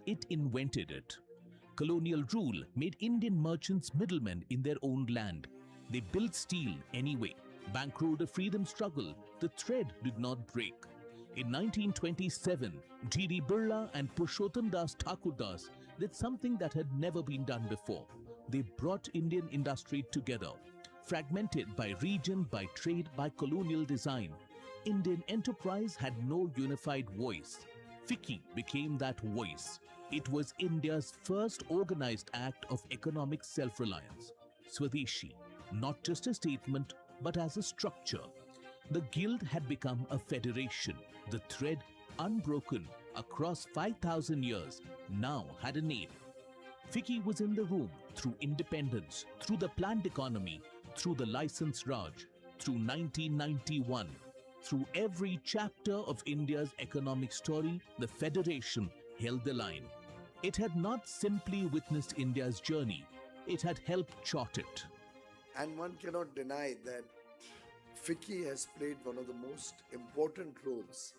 It invented it. Colonial rule made Indian merchants middlemen in their own land. They built steel anyway, bankrolled a freedom struggle. The thread did not break. In 1927, G.D. Birla and Purushottam Das Thakurdas did something that had never been done before. They brought Indian industry together, fragmented by region, by trade, by colonial design. Indian enterprise had no unified voice. FICCI became that voice. It was India's first organized act of economic self-reliance. Swadeshi, not just a statement, but as a structure. The guild had become a federation. The thread, unbroken across 5,000 years, now had a name. FICCI was in the room through independence, through the planned economy, through the license Raj, through 1991. Through every chapter of India's economic story, the Federation held the line. It had not simply witnessed India's journey, it had helped chart it. And one cannot deny that FICCI has played one of the most important roles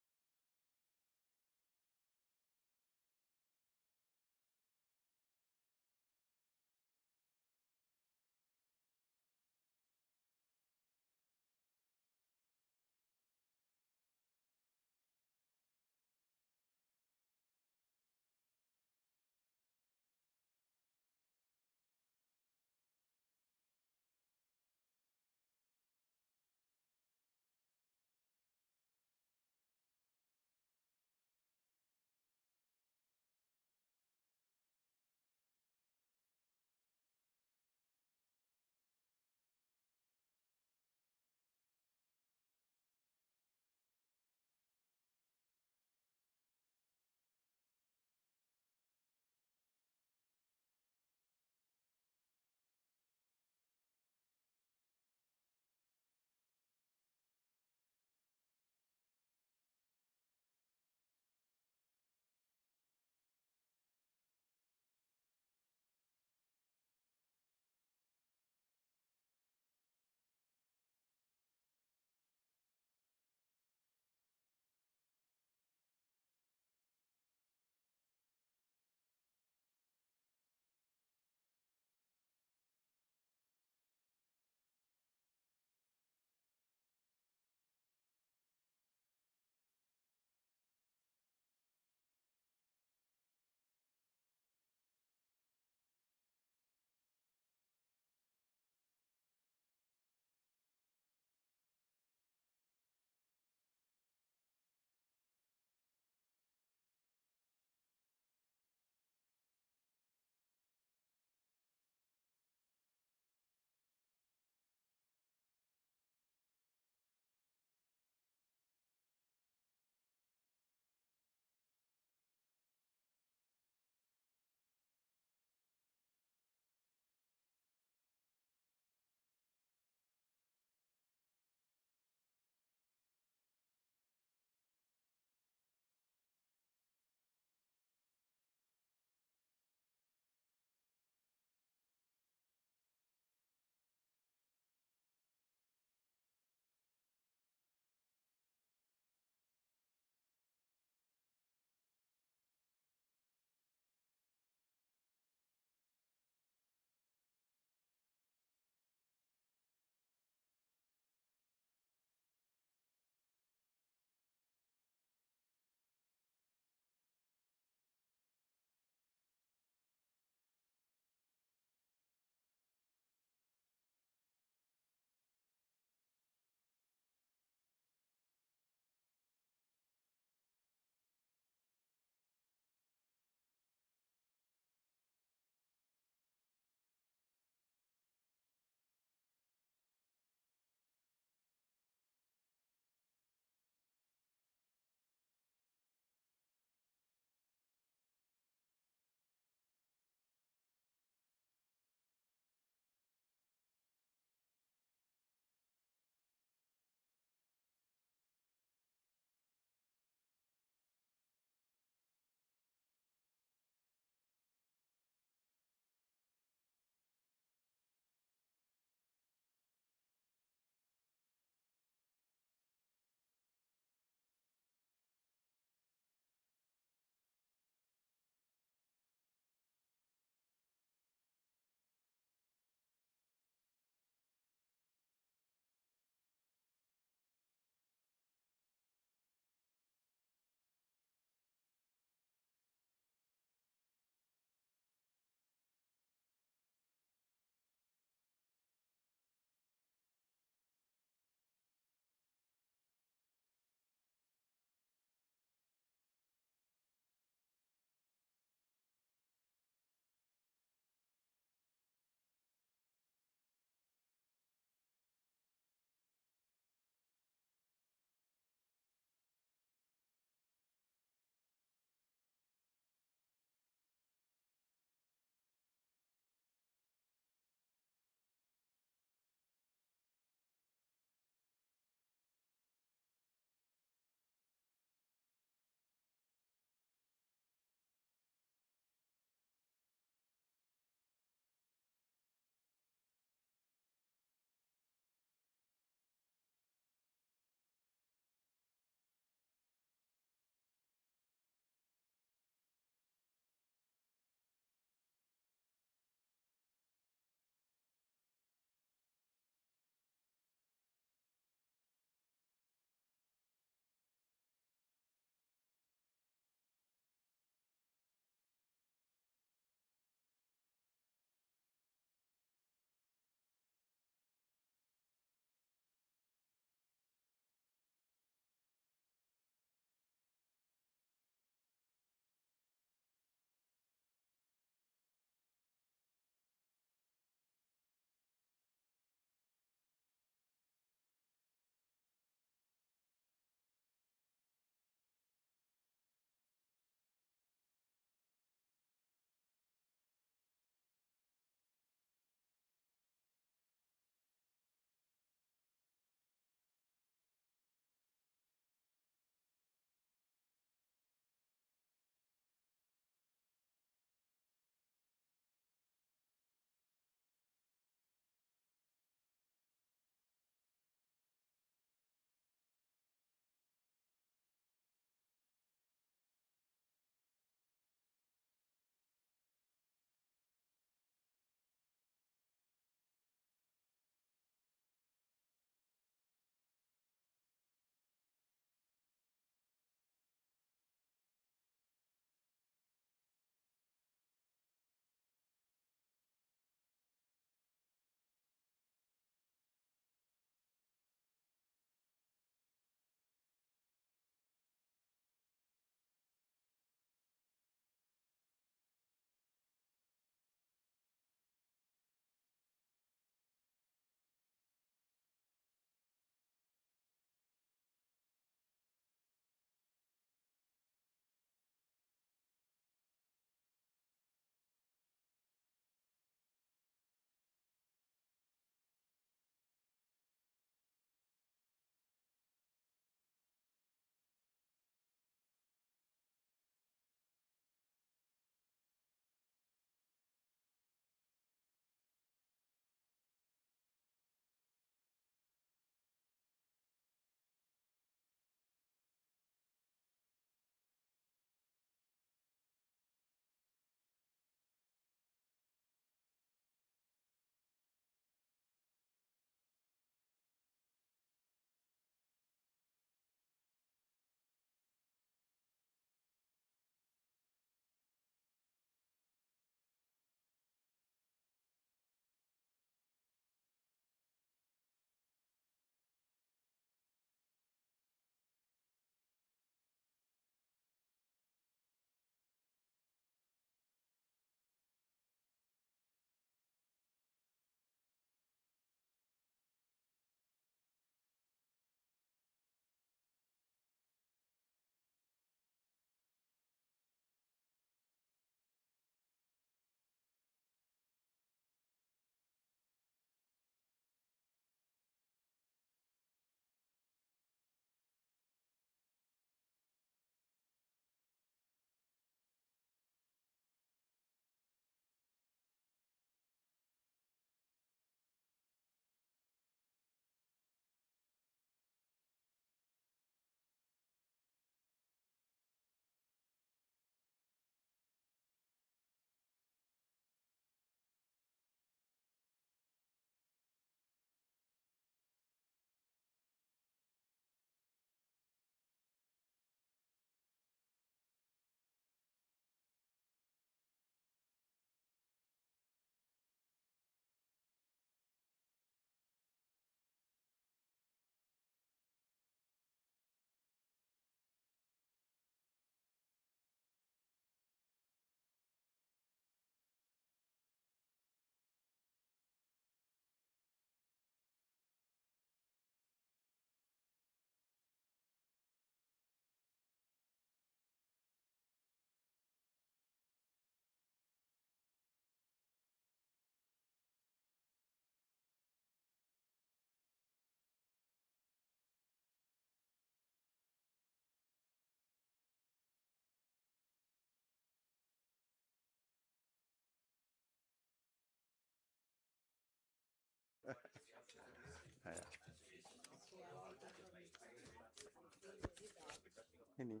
नहीं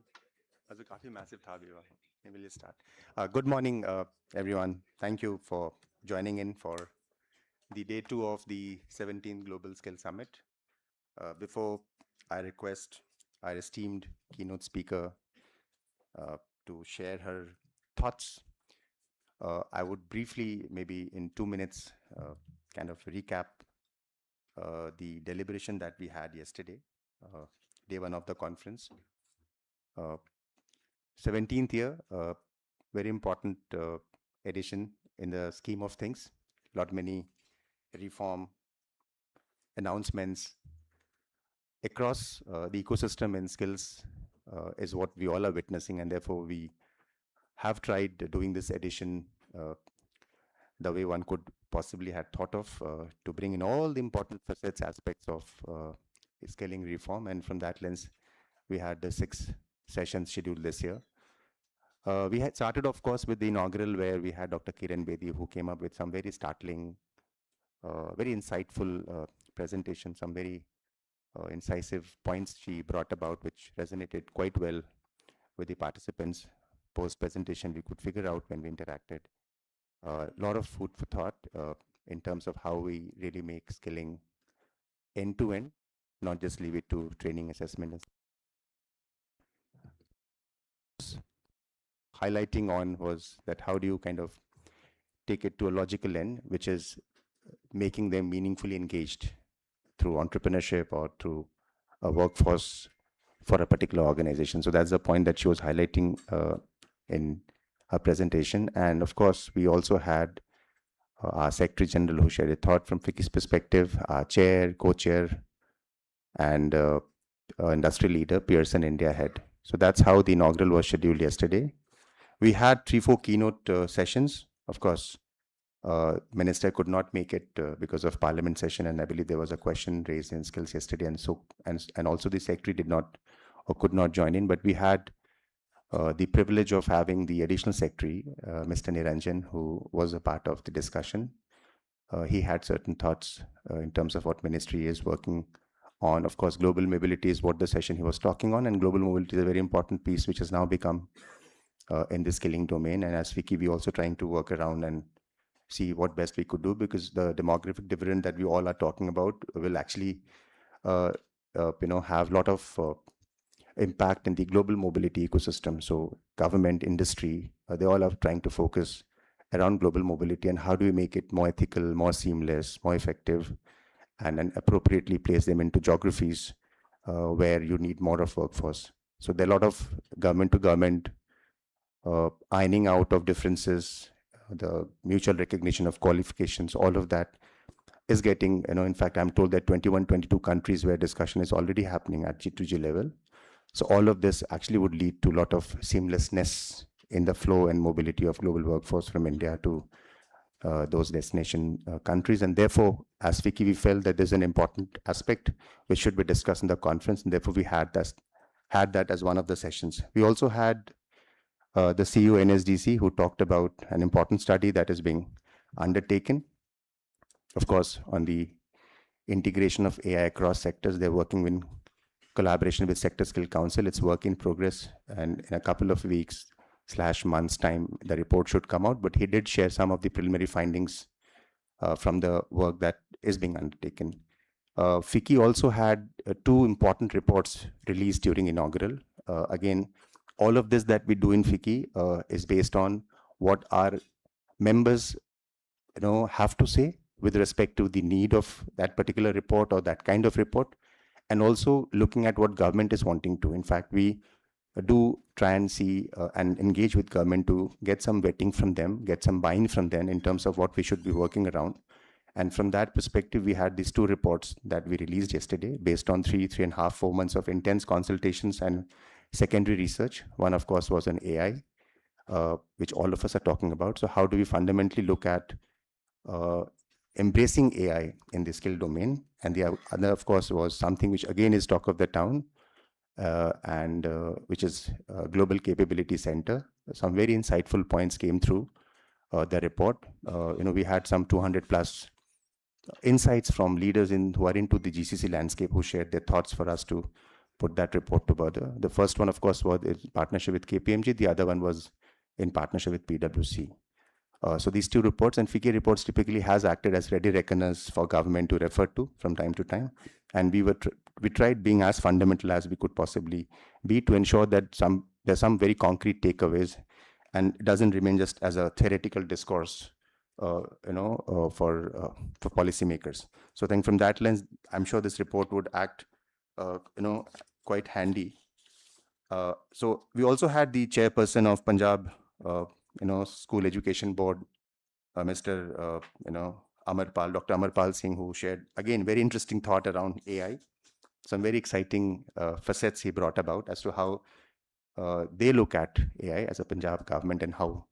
also काफी massive था अभी वहाँ. Maybe we'll start. Good morning, everyone. Thank you for joining in for the day 2 of the 17th Global Skill Summit. Before I request our esteemed keynote speaker uh, to share her thoughts, I would briefly, maybe in 2 minutes, kind of recap the deliberation that we had yesterday, uh, day 1 of the conference. 17th year, very important edition in the scheme of things. Lot many reform announcements across the ecosystem and skills is what we all are witnessing, and therefore we have tried doing this edition the way one could possibly had thought of to bring in all the important facets, aspects of scaling reform, and from that lens, we had the 6 sessions scheduled this year. We had started, of course, with the inaugural where we had Dr. Kiran Bedi, who came up with some very startling, very insightful presentation, some very incisive points she brought about, which resonated quite well with the participants. Post-presentation, we could figure out when we interacted. A lot of food for thought in terms of how we really make skilling end-to-end, not just leave it to training assessment. Highlighting on was that how do you kind of take it to a logical end, which is making them meaningfully engaged through entrepreneurship or through a workforce for a particular organization. So that's the point that she was highlighting in her presentation. And of course, we also had our Secretary General who shared a thought from FICCI's perspective, our chair, co-chair, and industry leader, Pearson India head. So that's how the inaugural was scheduled yesterday. We had 3-4 keynote sessions. Of course, Minister could not make it because of Parliament session, and I believe there was a question raised in skills yesterday, and so and also the Secretary did not or could not join in. But we had the privilege of having the additional Secretary, Mr. Niranjan, who was a part of the discussion. He had certain thoughts in terms of what Ministry is working on. Of course, global mobility is what the session he was talking on, and global mobility is a very important piece which has now become in the skilling domain. And as FICCI, we also trying to work around and see what best we could do, because the demographic dividend that we all are talking about will actually have a lot of impact in the global mobility ecosystem. So government, industry, they all are trying to focus around global mobility and how do we make it more ethical, more seamless, more effective, and then appropriately place them into geographies where you need more of workforce. So there are a lot of government to government ironing out of differences, the mutual recognition of qualifications, all of that is getting, in fact, I'm told that 21, 22 countries where discussion is already happening at G2G level. So all of this actually would lead to a lot of seamlessness in the flow and mobility of global workforce from India to those destination countries. And therefore, as FICCI, we felt that there's an important aspect which should be discussed in the conference, and therefore we had that as one of the sessions. We also had the CEO NSDC, who talked about an important study that is being undertaken. Of course, on the integration of AI across sectors, they're working in collaboration with Sector Skill Council. It's work in progress, and in a couple of weeks / months time, the report should come out. But he did share some of the preliminary findings from the work that is being undertaken. FICCI also had 2 important reports released during inaugural. Again, all of this that we do in FICCI is based on what our members have to say with respect to the need of that particular report or that kind of report, and also looking at what government is wanting to. In fact, we do try and see and engage with government to get some vetting from them, get some buy-in from them in terms of what we should be working around. And from that perspective, we had these 2 reports that we released yesterday based on 3.5, 4 months of intense consultations and secondary research. One, of course, was on AI, which all of us are talking about. So how do we fundamentally look at embracing AI in the skill domain? And the other, of course, was something which again is talk of the town, and which is Global Capability Center. Some very insightful points came through the report. We had some 200 plus insights from leaders who are into the GCC landscape, who shared their thoughts for us to put that report together. The first one, of course, was in partnership with KPMG. The other one was in partnership with PwC. So these two reports, and FICCI reports typically has acted as ready reckoners for government to refer to from time to time. And we tried being as fundamental as we could possibly be to ensure that there's some very concrete takeaways, and it doesn't remain just as a theoretical discourse, for policymakers. So I think from that lens, I'm sure this report would act, quite handy. So we also had the chairperson of Punjab, School Education Board, Mr. Amarpal, Dr. Amarpal Singh, who shared again very interesting thought around AI. Some very exciting facets he brought about as to how they look at AI as a Punjab government and how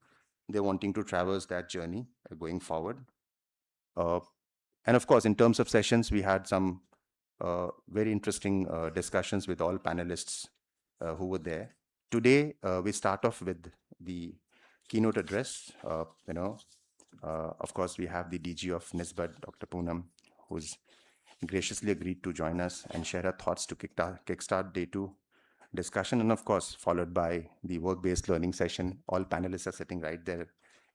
they're wanting to traverse that journey going forward. And of course, in terms of sessions, we had some very interesting discussions with all panelists who were there. Today, we start off with the keynote address. Of course, we have the DG of NISBAD, Dr. Poonam, who's graciously agreed to join us and share her thoughts to kickstart day 2 discussion. And of course, followed by the work-based learning session. All panelists are sitting right there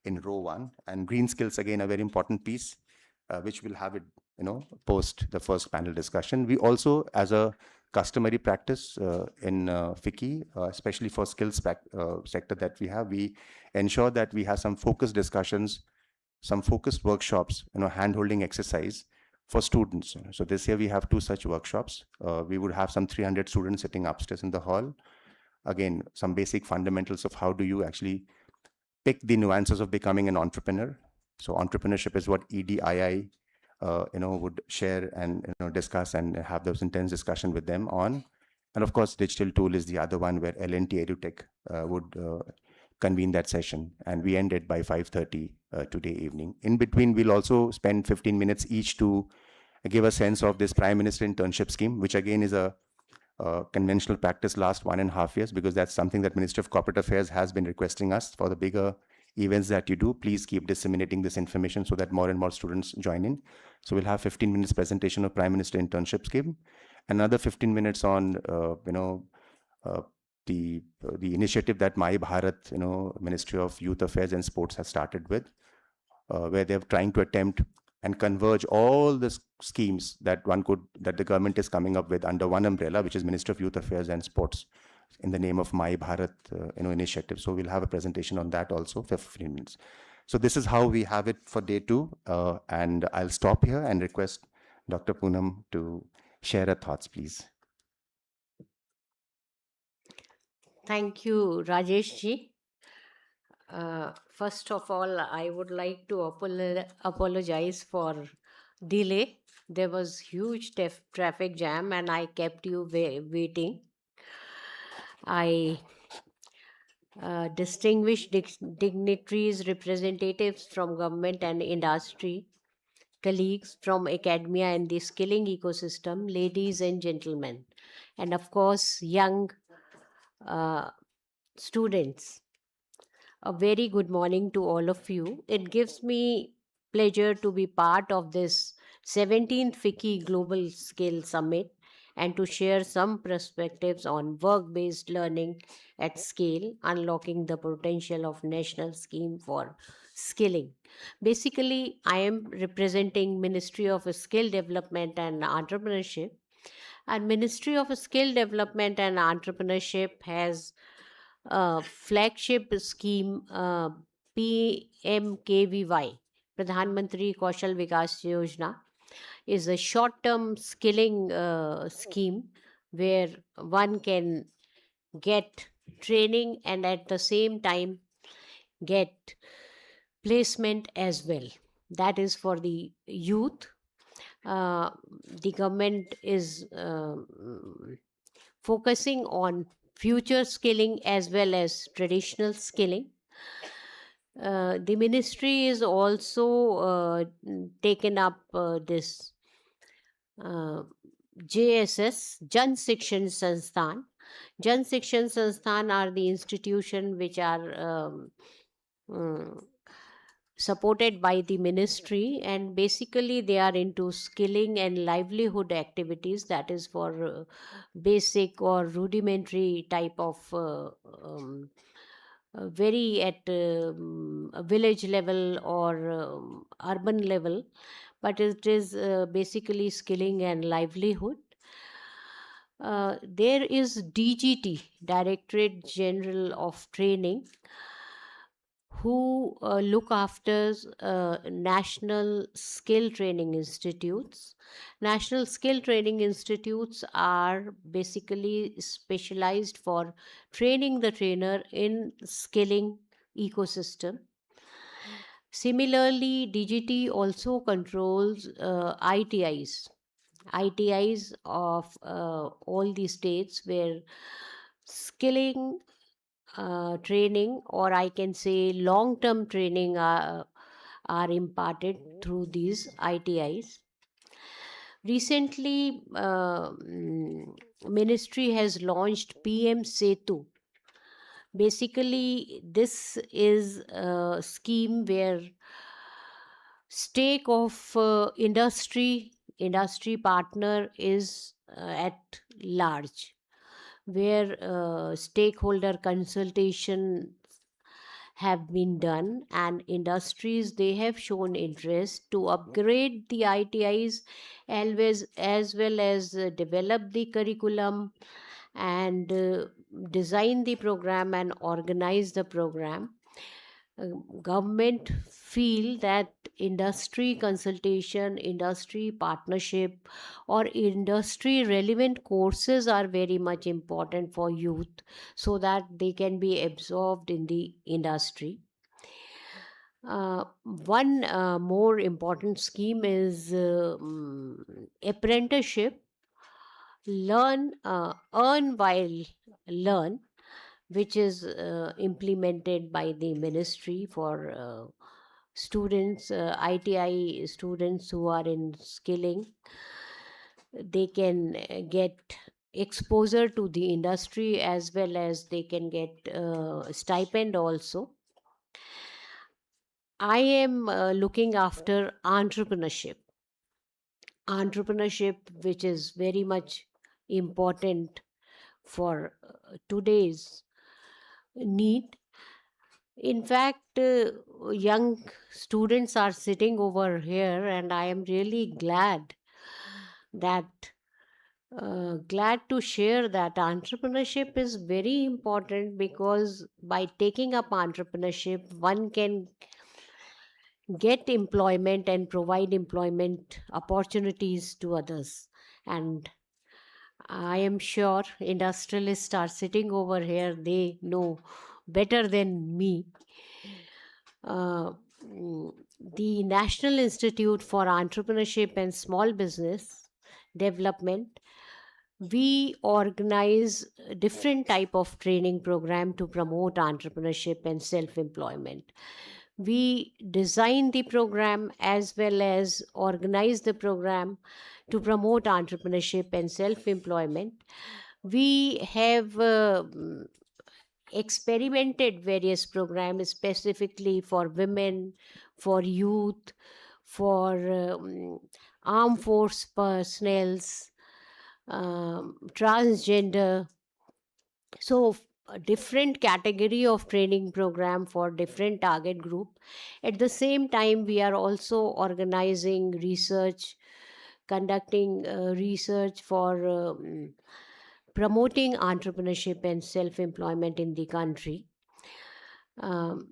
in row 1. And green skills, again, a very important piece, which will have it, post the first panel discussion. We also, as a customary practice in FICCI, especially for skills sector that we have, we ensure that we have some focused discussions, some focused workshops, hand-holding exercise for students. So this year we have 2 such workshops. We would have some 300 students sitting upstairs in the hall. Again, some basic fundamentals of how do you actually pick the nuances of becoming an entrepreneur. So entrepreneurship is what EDII would share and discuss and have those intense discussion with them on. And of course, digital tool is the other one where L&T EduTech would convene that session. And we end it by 5:30 today evening. In between, we'll also spend 15 minutes each to give a sense of this Prime Minister internship scheme, which again is a conventional practice last 1.5 years, because that's something that Ministry of Corporate Affairs has been requesting us for the bigger events that you do. Please keep disseminating this information so that more and more students join in. So we'll have 15 minutes presentation of Prime Minister internship scheme, another 15 minutes on the initiative that My Bharat, Ministry of Youth Affairs and Sports has started with, where they're trying to attempt and converge all the schemes that the government is coming up with under one umbrella, which is Ministry of Youth Affairs and Sports, in the name of My Bharat, initiative. So we'll have a presentation on that also for 15 minutes. So this is how we have it for day 2. And I'll stop here and request Dr. Poonam to share her thoughts, please. Thank you, Rajesh ji. First of all, I would like to apologize for delay. There was huge traffic jam and I kept you waiting. I distinguished dignitaries, representatives from government and industry, colleagues from academia and the skilling ecosystem, ladies and gentlemen, and of course, young students. A very good morning to all of you. It gives me pleasure to be part of this 17th FICCI Global Skill Summit and to share some perspectives on work-based learning at scale, unlocking the potential of national scheme for skilling. Basically, I am representing Ministry of Skill Development and Entrepreneurship. And Ministry of Skill Development and Entrepreneurship has a flagship scheme, PMKVY, Pradhan Mantri Kaushal Vikas Yojana, is a short-term skilling scheme where one can get training and at the same time get placement as well. That is for the youth. The government is focusing on future skilling as well as traditional skilling. The ministry is also taken up this JSS, Jan Shikshan Sansthan. Jan Shikshan Sansthan are the institution which are supported by the ministry, and basically they are into skilling and livelihood activities, that is for basic or rudimentary type of very at a village level or urban level, but it is basically skilling and livelihood. There is DGT, Directorate General of Training, who look after national skill training institutes. National skill training institutes are basically specialized for training the trainer in skilling ecosystem. Similarly, DGT also controls ITIs of all the states where skilling training, or I can say long term training, are imparted through these ITIs. Recently, ministry has launched PM Setu. Basically, this is a scheme where stake of industry partner is at large, where stakeholder consultation have been done, and industries, they have shown interest to upgrade the ITIs, as well as develop the curriculum and design the program and organize the program. Government feel that industry consultation, industry partnership, or industry relevant courses are very much important for youth, so that they can be absorbed in the industry. One more important scheme is apprenticeship, earn while learn, which is implemented by the ministry for students, ITI students who are in skilling. They can get exposure to the industry, as well as they can get stipend also. I am looking after entrepreneurship, which is very much important for today's need. In fact, young students are sitting over here, and I am really that glad to share that entrepreneurship is very important, because by taking up entrepreneurship, one can get employment and provide employment opportunities to others. And I am sure industrialists are sitting over here, they know better than me. uh, the National Institute for Entrepreneurship and Small Business Development, we organize different type of training program to promote entrepreneurship and self employment. We design the program as well as organize the program to promote entrepreneurship and self employment. We have experimented various programs specifically for women, for youth, for armed force personnels, transgender. So a different category of training program for different target group. At the same time, we are also organizing research, conducting research for promoting entrepreneurship and self employment in the country. um,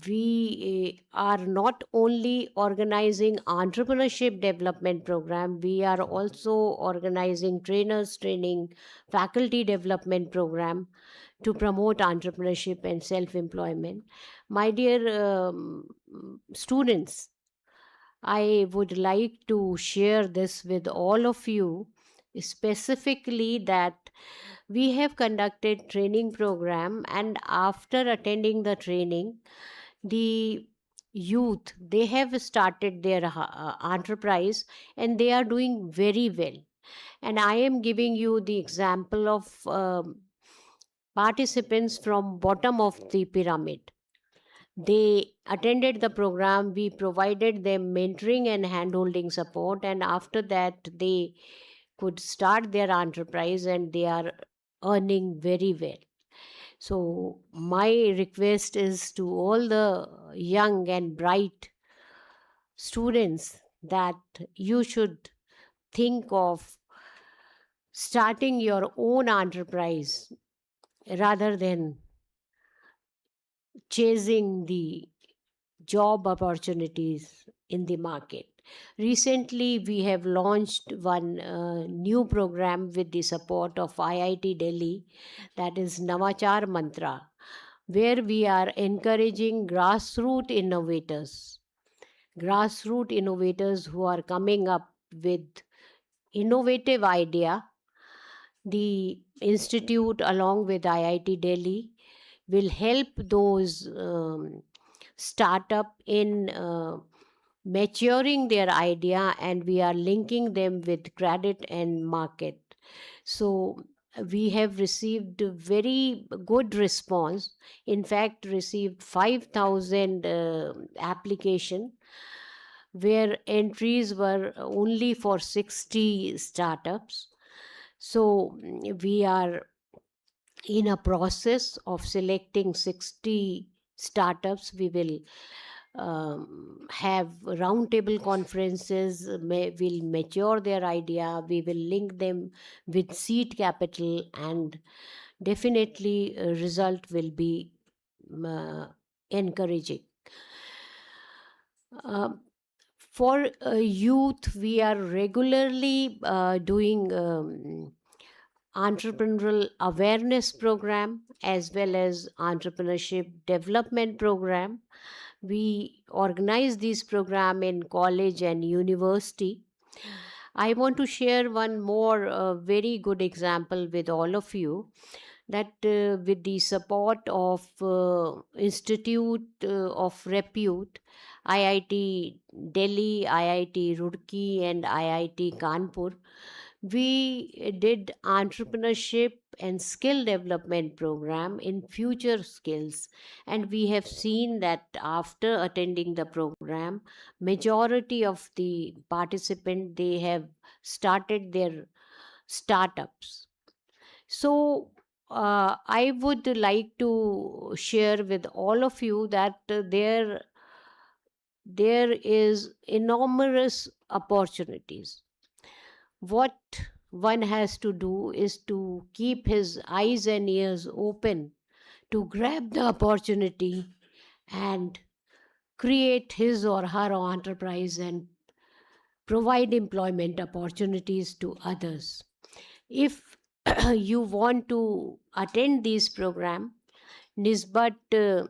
we are not only organizing entrepreneurship development program, we are also organizing trainers training, faculty development program to promote entrepreneurship and self employment. My dear students, I would like to share this with all of you, specifically that we have conducted training program, and after attending the training, the youth, they have started their enterprise, and they are doing very well. And I am giving you the example of participants from bottom of the pyramid. They attended the program. We provided them mentoring and handholding support, and after that, they could start their enterprise and they are earning very well. So, my request is to all the young and bright students that you should think of starting your own enterprise rather than chasing the job opportunities in the market. Recently, we have launched one new program with the support of IIT Delhi, that is Navachar Mantra, where we are encouraging grassroots innovators who are coming up with innovative idea. The institute along with IIT Delhi will help those startup in maturing their idea, and we are linking them with credit and market. So we have received a very good response. In fact, received 5000 application, where entries were only for 60 startups. So we are in a process of selecting 60 startups. We will have roundtable conferences, will mature their idea, we will link them with seed capital, and definitely result will be encouraging. Um, for youth, we are regularly doing entrepreneurial awareness program as well as entrepreneurship development program. We organize this program in college and university. I want to share one more very good example with all of you, that with the support of institute of repute, IIT Delhi, IIT Roorkee, and IIT Kanpur, we did entrepreneurship and skill development program in future skills, and we have seen that after attending the program, majority of the participant, they have started their startups. So I would like to share with all of you that there is enormous opportunities. What one has to do is to keep his eyes and ears open to grab the opportunity and create his or her enterprise and provide employment opportunities to others. If you want to attend this program, Nisbat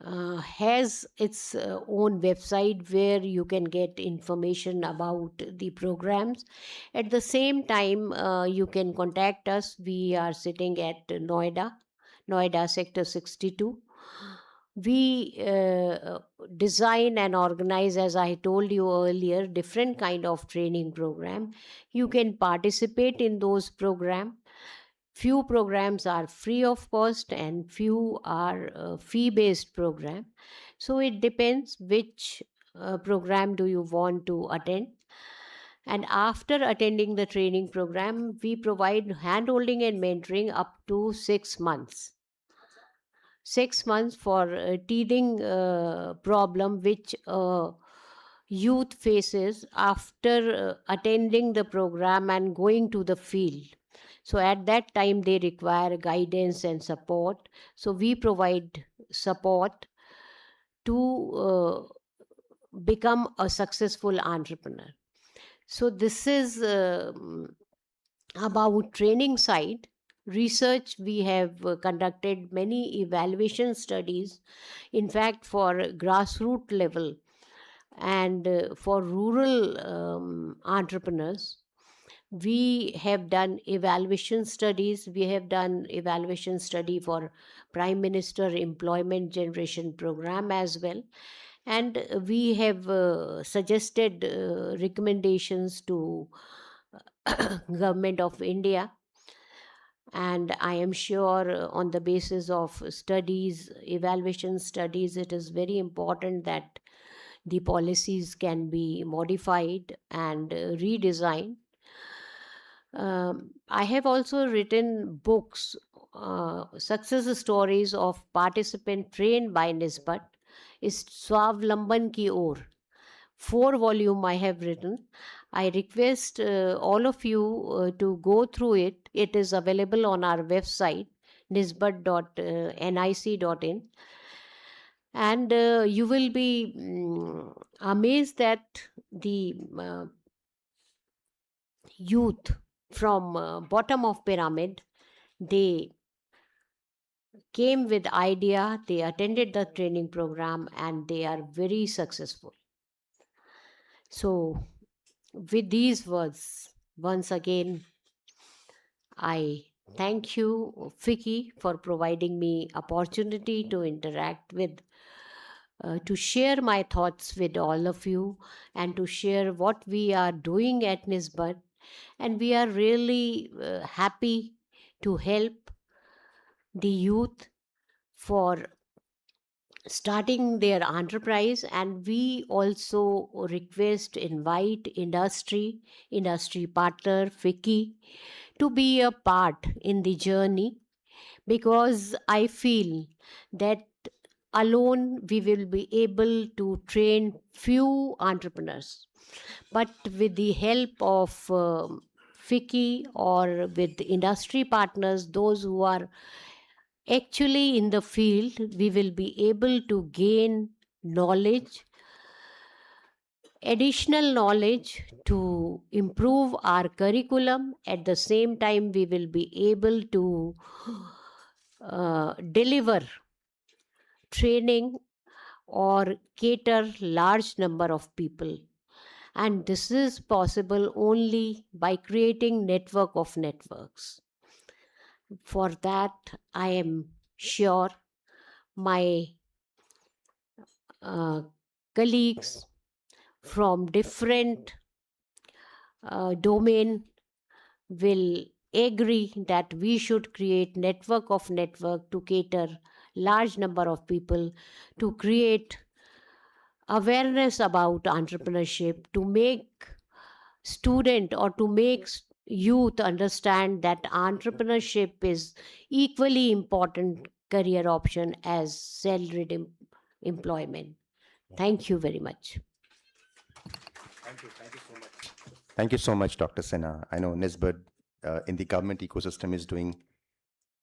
has its own website where you can get information about the programs. At the same time, you can contact us. We are sitting at Noida Sector 62. We design and organize, as I told you earlier, different kind of training program. You can participate in those program. Few programs are free of cost and few are fee based program. So it depends which program do you want to attend. And after attending the training program, we provide handholding and mentoring up to 6 months. 6 months for teething problem which youth faces after attending the program and going to the field. So at that time they require guidance and support. So we provide support to become a successful entrepreneur. So this is about training side. Research, we have conducted many evaluation studies, in fact for grassroots level and for rural entrepreneurs. We have done evaluation studies. We have done evaluation study for Prime Minister Employment Generation Program as well, and we have suggested recommendations to Government of India. And I am sure on the basis of studies, evaluation studies, it is very important that the policies can be modified and redesigned. I have also written books, success stories of participants trained by Nisbat, is Swavlamban Ki Or. 4 volume I have written. I request all of you to go through it. It is available on our website nisbat.nic.in, and you will be amazed that the youth from bottom of pyramid, they came with idea, they attended the training program, and they are very successful. So with these words, once again, I thank you, FICCI, for providing me opportunity to interact with, to share my thoughts with all of you, and to share what we are doing at Nisbat. And we are really happy to help the youth for starting their enterprise. And we also request, invite industry partner FICCI to be a part in the journey, because I feel that alone we will be able to train few entrepreneurs, but with the help of FICCI or with industry partners, those who are actually in the field, we will be able to gain knowledge, additional knowledge, to improve our curriculum. At the same time, we will be able to deliver training or cater large number of people. And this is possible only by creating network of networks. For that, I am sure my colleagues from different domain will agree that we should create network of network to cater large number of people, to create awareness about entrepreneurship, to make student or to make youth understand that entrepreneurship is equally important career option as salaried employment. Thank you very much. Thank you so much, Dr. Sinha. I know Nisbet in the government ecosystem is doing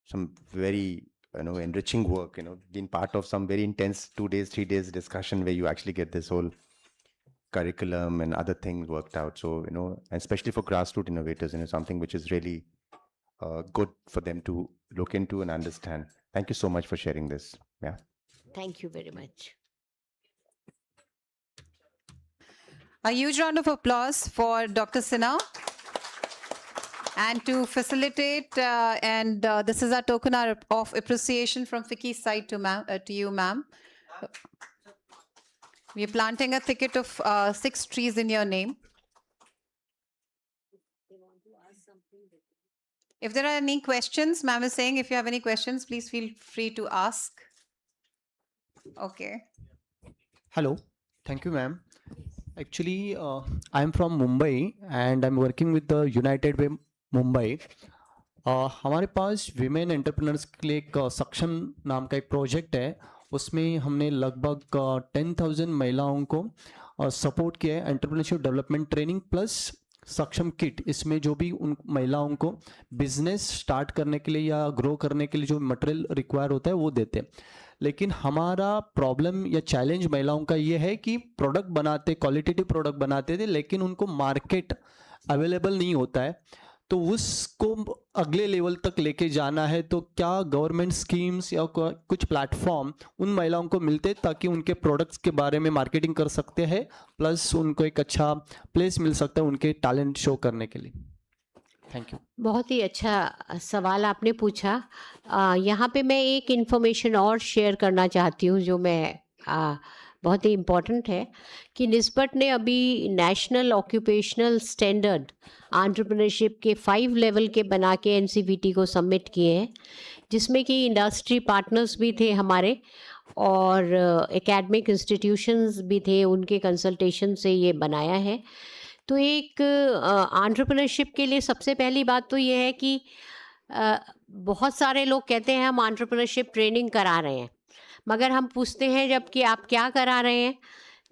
some very enriching work. Being part of some very intense 2 days, 3 days discussion where you actually get this whole curriculum and other things worked out. So and especially for grassroots innovators, something which is really good for them to look into and understand. Thank you so much for sharing this. Yeah. Thank you very much. A huge round of applause for Dr. Sinha. And to facilitate, this is a token of appreciation from FICCI's side to you, ma'am. We're planting a thicket of 6 trees in your name. If there are any questions, ma'am is saying, if you have any questions, please feel free to ask. Okay. Hello. Thank you, ma'am. Actually, I'm from Mumbai and I'm working with the United Way Mumbai. हमारे पास women entrepreneurs के लिए एक सक्षम नाम का एक project है. उसमें हमने लगभग 10,000 महिलाओं को सपोर्ट किया है एंटरप्रेन्योरशिप डेवलपमेंट ट्रेनिंग प्लस सक्षम किट. इसमें जो भी उन महिलाओं को बिजनेस स्टार्ट करने के लिए या ग्रो करने के लिए जो मटेरियल रिक्वायर होता है वो देते हैं. लेकिन हमारा प्रॉब्लम या चैलेंज महिलाओं का ये है कि प्रोडक्ट बनाते, क्वालिटेटिव प्रोडक्ट बनाते थे, लेकिन उनको मार्केट अवेलेबल नहीं होता है. तो उसको अगले लेवल तक लेके जाना है, तो क्या गवर्नमेंट स्कीम्स या कुछ प्लेटफॉर्म उन महिलाओं को मिलते ताकि उनके प्रोडक्ट्स के बारे में मार्केटिंग कर सकते हैं, प्लस उनको एक अच्छा प्लेस मिल सकता है उनके टैलेंट शो करने के लिए. Thank you. बहुत ही अच्छा सवाल आपने पूछा. यहाँ पे मैं एक इन्फॉर्मेशन और शेयर करना चाहती हूँ जो मैं बहुत ही इम्पोर्टेंट है कि निस्बत ने अभी नेशनल ऑक्यूपेशनल स्टैंडर्ड एंटरप्रेन्योरशिप के 5 लेवल के बना के एनसीवीटी को सबमिट किए हैं, जिसमें कि इंडस्ट्री पार्टनर्स भी थे हमारे और एकेडमिक इंस्टीट्यूशंस भी थे, उनके कंसल्टेशन से ये बनाया है। तो एक एंटरप्रेन्योरशिप के लिए सबसे पहली बात तो ये है कि बहुत सारे लोग कहते हैं हम एंटरप्रेन्योरशिप ट्रेनिंग करा रहे हैं, मगर हम पूछते हैं जब कि आप क्या करा रहे हैं,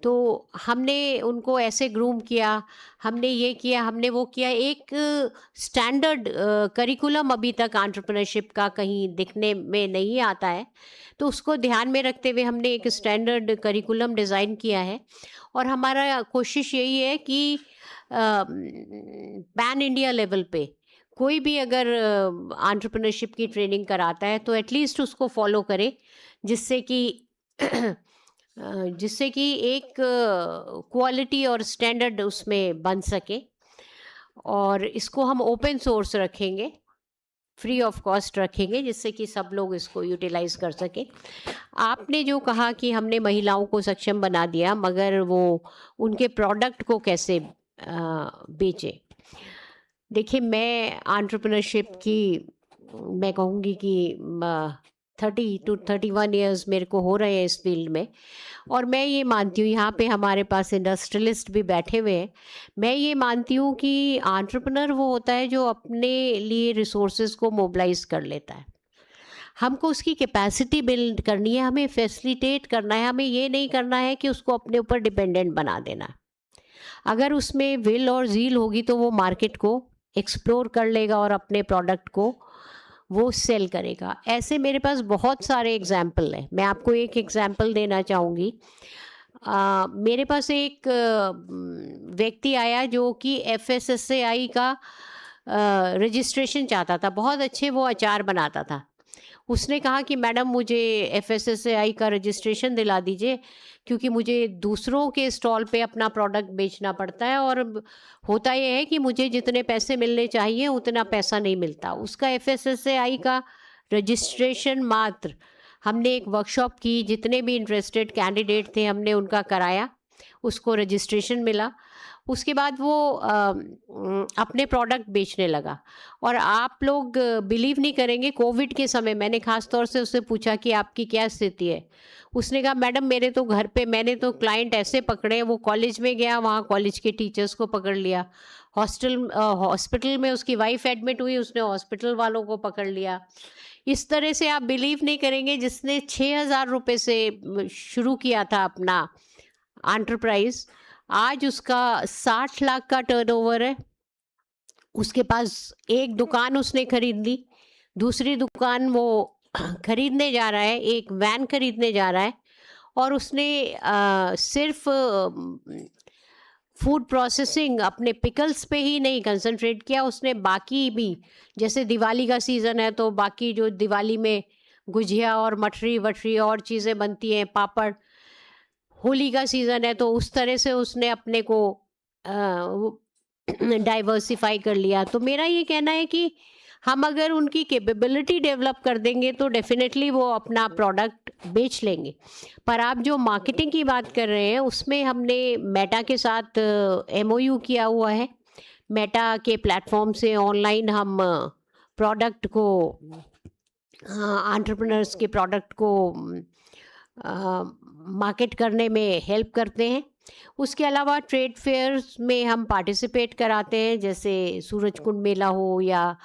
तो हमने उनको ऐसे ग्रूम किया, हमने ये किया, हमने वो किया। एक स्टैंडर्ड करिकुलम अभी तक एंटरप्रेन्योरशिप का कहीं दिखने में नहीं आता है, तो उसको ध्यान में रखते हुए हमने एक स्टैंडर्ड करिकुलम डिज़ाइन किया है। और हमारा कोशिश यही है कि पैन इंडिया लेवल पे कोई भी अगर एंटरप्रेन्योरशिप की ट्रेनिंग कराता है तो एटलीस्ट उसको फॉलो करे, जिससे कि जिससे कि एक क्वालिटी और स्टैंडर्ड उसमें बन सके। और इसको हम ओपन सोर्स रखेंगे, फ्री ऑफ कॉस्ट रखेंगे, जिससे कि सब लोग इसको यूटिलाइज कर सकें। आपने जो कहा कि हमने महिलाओं को सक्षम बना दिया, मगर वो उनके प्रोडक्ट को कैसे बेचें। देखिए, मैं एंटरप्रेन्योरशिप की मैं कहूँगी कि 30 to 31 ईयर्स मेरे को हो रहे हैं इस फील्ड में, और मैं ये मानती हूँ, यहाँ पे हमारे पास इंडस्ट्रियलिस्ट भी बैठे हुए हैं, मैं ये मानती हूँ कि एंटरप्रेन्योर वो होता है जो अपने लिए रिसोर्सेज को मोबिलाइज कर लेता है। हमको उसकी कैपेसिटी बिल्ड करनी है, हमें फैसिलिटेट करना है, हमें ये नहीं करना है कि उसको अपने ऊपर डिपेंडेंट बना देना। अगर उसमें विल और ज़ील होगी तो वो मार्केट को एक्सप्लोर कर लेगा और अपने प्रोडक्ट को वो सेल करेगा। ऐसे मेरे पास बहुत सारे एग्जाम्पल हैं। मैं आपको एक एग्जाम्पल देना चाहूँगी। मेरे पास एक व्यक्ति आया जो कि FSSAI का रजिस्ट्रेशन चाहता था। बहुत अच्छे वो अचार बनाता था। उसने कहा कि मैडम मुझे FSSAI का रजिस्ट्रेशन दिला दीजिए, क्योंकि मुझे दूसरों के स्टॉल पे अपना प्रोडक्ट बेचना पड़ता है और होता ये है कि मुझे जितने पैसे मिलने चाहिए उतना पैसा नहीं मिलता। उसका FSSAI का रजिस्ट्रेशन मात्र हमने एक वर्कशॉप की, जितने भी इंटरेस्टेड कैंडिडेट थे हमने उनका कराया, उसको रजिस्ट्रेशन मिला। उसके बाद वो अपने प्रोडक्ट बेचने लगा। और आप लोग बिलीव नहीं करेंगे, कोविड के समय मैंने ख़ास तौर से उससे पूछा कि आपकी क्या स्थिति है। उसने कहा मैडम मेरे तो घर पे मैंने तो क्लाइंट ऐसे पकड़े, वो कॉलेज में गया, वहाँ कॉलेज के टीचर्स को पकड़ लिया, हॉस्पिटल में उसकी वाइफ एडमिट हुई, उसने हॉस्पिटल वालों को पकड़ लिया। इस तरह से आप बिलीव नहीं करेंगे, जिसने 6,000 रुपये से शुरू किया था अपना एंटरप्राइज, आज उसका 60 लाख का टर्नओवर है। उसके पास एक दुकान उसने खरीद ली, दूसरी दुकान वो खरीदने जा रहा है, एक वैन खरीदने जा रहा है, और उसने सिर्फ फूड प्रोसेसिंग अपने पिकल्स पे ही नहीं कंसंट्रेट किया, उसने बाकी भी, जैसे दिवाली का सीज़न है तो बाकी जो दिवाली में गुजिया और मठरी वठरी और चीज़ें बनती हैं, पापड़, होली का सीज़न है तो उस तरह से उसने अपने को डाइवर्सिफाई कर लिया। तो मेरा ये कहना है कि हम अगर उनकी कैपेबिलिटी डेवलप कर देंगे तो डेफिनेटली वो अपना प्रोडक्ट बेच लेंगे। पर आप जो मार्केटिंग की बात कर रहे हैं, उसमें हमने मेटा के साथ MOU किया हुआ है। मेटा के प्लेटफॉर्म से ऑनलाइन हम प्रोडक्ट को, एंटरप्रेन्योर्स के प्रोडक्ट को मार्केट करने में हेल्प करते हैं। उसके अलावा ट्रेड फेयर्स में हम पार्टिसिपेट कराते हैं, जैसे सूरजकुंड मेला हो या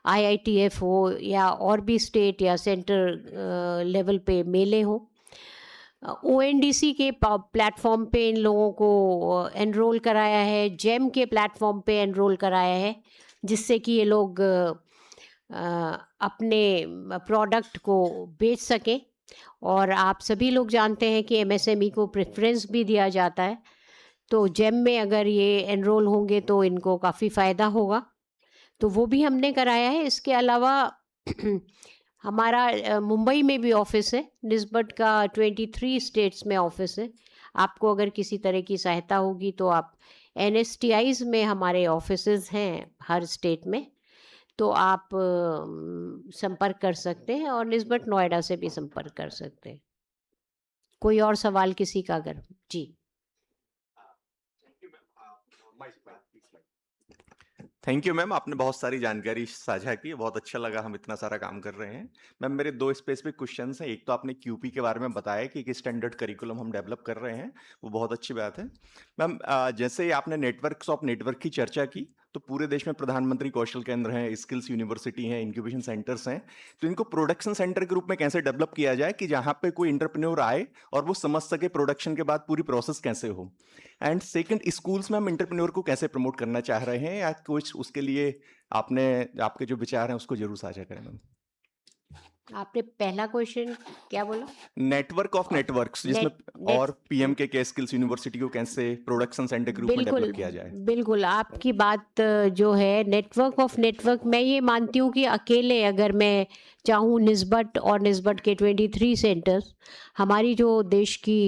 IITF हो या और भी स्टेट या सेंटर लेवल पे मेले हो। ONDC के प्लेटफॉर्म पे इन लोगों को एनरोल कराया है, जेम के प्लेटफॉर्म पे एनरोल कराया है, जिससे कि ये लोग अपने प्रोडक्ट को बेच सकें। और आप सभी लोग जानते हैं कि MSME को प्रेफरेंस भी दिया जाता है, तो जेम में अगर ये एनरोल होंगे तो इनको काफ़ी फ़ायदा होगा, तो वो भी हमने कराया है। इसके अलावा हमारा मुंबई में भी ऑफिस है, निस्बत का 23 स्टेट्स में ऑफिस है। आपको अगर किसी तरह की सहायता होगी तो आप NSTIs में हमारे ऑफिसेज हैं हर स्टेट में, तो आप संपर्क कर सकते हैं, और निस्बत नोएडा से भी संपर्क कर सकते हैं। कोई और सवाल किसी का अगर? जी। थैंक यू मैम, आपने बहुत सारी जानकारी साझा की, बहुत अच्छा लगा, हम इतना सारा काम कर रहे हैं। मैम मेरे दो स्पेसिफिक क्वेश्चंस हैं। एक तो आपने क्यूपी के बारे में बताया कि एक स्टैंडर्ड करिकुलम हम डेवलप कर रहे हैं, वो बहुत अच्छी बात है। मैम जैसे आपने नेटवर्क्स ऑफ नेटवर्क की चर्चा की, तो पूरे देश में प्रधानमंत्री कौशल केंद्र हैं, स्किल्स यूनिवर्सिटी हैं, इंक्यूबेशन सेंटर्स हैं, तो इनको प्रोडक्शन सेंटर के रूप में कैसे डेवलप किया जाए कि जहाँ पे कोई इंटरप्रेन्योर आए और वो समझ सके प्रोडक्शन के बाद पूरी प्रोसेस कैसे हो। एंड सेकंड, स्कूल्स में हम इंटरप्रेन्योर को कैसे प्रमोट करना चाह रहे हैं, या कुछ उसके लिए आपने आपके जो विचार हैं उसको जरूर साझा करें मैम। आपने पहला क्वेश्चन क्या बोला? नेटवर्क ऑफ नेटवर्क्स, जिसमें और पीएम के स्किल्स यूनिवर्सिटी को कैसे प्रोडक्शन सेंटर के रूप में बिल्कुल डेवलप किया जाए। बिल्कुल, आपकी बात जो है नेटवर्क ऑफ नेटवर्क, मैं ये मानती हूँ कि अकेले अगर मैं चाहूँ निस्बत और निस्बत के 23 सेंटर्स हमारी जो देश की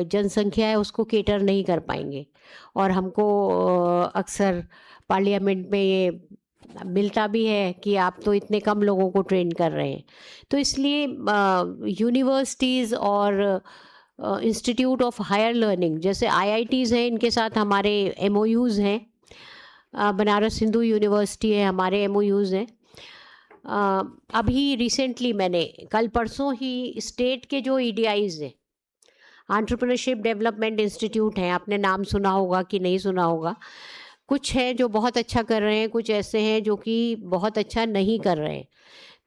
जनसंख्या है उसको केटर नहीं कर पाएंगे। और हमको अक्सर पार्लियामेंट में ये मिलता भी है कि आप तो इतने कम लोगों को ट्रेन कर रहे हैं। तो इसलिए यूनिवर्सिटीज़ और इंस्टीट्यूट ऑफ हायर लर्निंग जैसे आईआईटीज़ हैं, इनके साथ हमारे एमओयूज़ हैं। बनारस हिंदू यूनिवर्सिटी है, हमारे एमओयूज़ हैं। अभी रिसेंटली मैंने कल परसों ही स्टेट के जो ईडीआईज़ हैं, एंटरप्रेन्योरशिप डेवलपमेंट इंस्टीट्यूट हैं, आपने नाम सुना होगा कि नहीं सुना होगा, कुछ हैं जो बहुत अच्छा कर रहे हैं, कुछ ऐसे हैं जो कि बहुत अच्छा नहीं कर रहे हैं।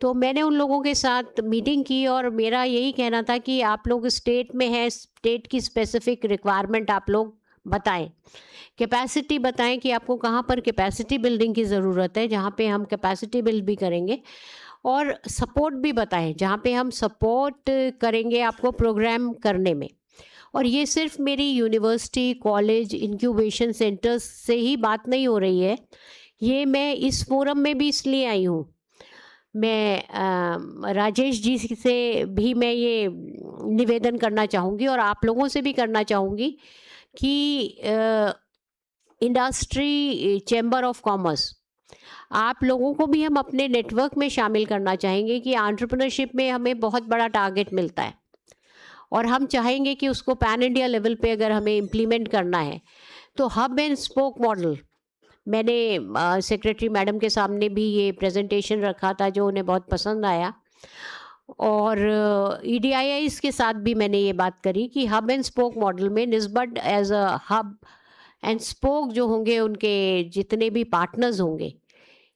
तो मैंने उन लोगों के साथ मीटिंग की और मेरा यही कहना था कि आप लोग स्टेट में हैं, स्टेट की स्पेसिफिक रिक्वायरमेंट आप लोग बताएं, कैपेसिटी बताएं कि आपको कहाँ पर कैपेसिटी बिल्डिंग की ज़रूरत है, जहाँ पे हम कैपेसिटी बिल्ड भी करेंगे, और सपोर्ट भी बताएं जहाँ पे हम सपोर्ट करेंगे आपको प्रोग्राम करने में। और ये सिर्फ मेरी यूनिवर्सिटी, कॉलेज, इंक्यूबेशन सेंटर्स से ही बात नहीं हो रही है, ये मैं इस फोरम में भी इसलिए आई हूँ। मैं राजेश जी से भी मैं ये निवेदन करना चाहूँगी और आप लोगों से भी करना चाहूँगी कि इंडस्ट्री चैम्बर ऑफ कॉमर्स, आप लोगों को भी हम अपने नेटवर्क में शामिल करना चाहेंगे कि एंटरप्रेन्योरशिप में हमें बहुत बड़ा टारगेट मिलता है और हम चाहेंगे कि उसको पैन इंडिया लेवल पे अगर हमें इम्प्लीमेंट करना है तो हब एंड स्पोक मॉडल, मैंने सेक्रेटरी मैडम के सामने भी ये प्रेजेंटेशन रखा था जो उन्हें बहुत पसंद आया, और ईडीआईआईस के साथ भी मैंने ये बात करी कि हब एंड स्पोक मॉडल में निस्बत as a hub and spoke जो होंगे, उनके जितने भी पार्टनर्स होंगे,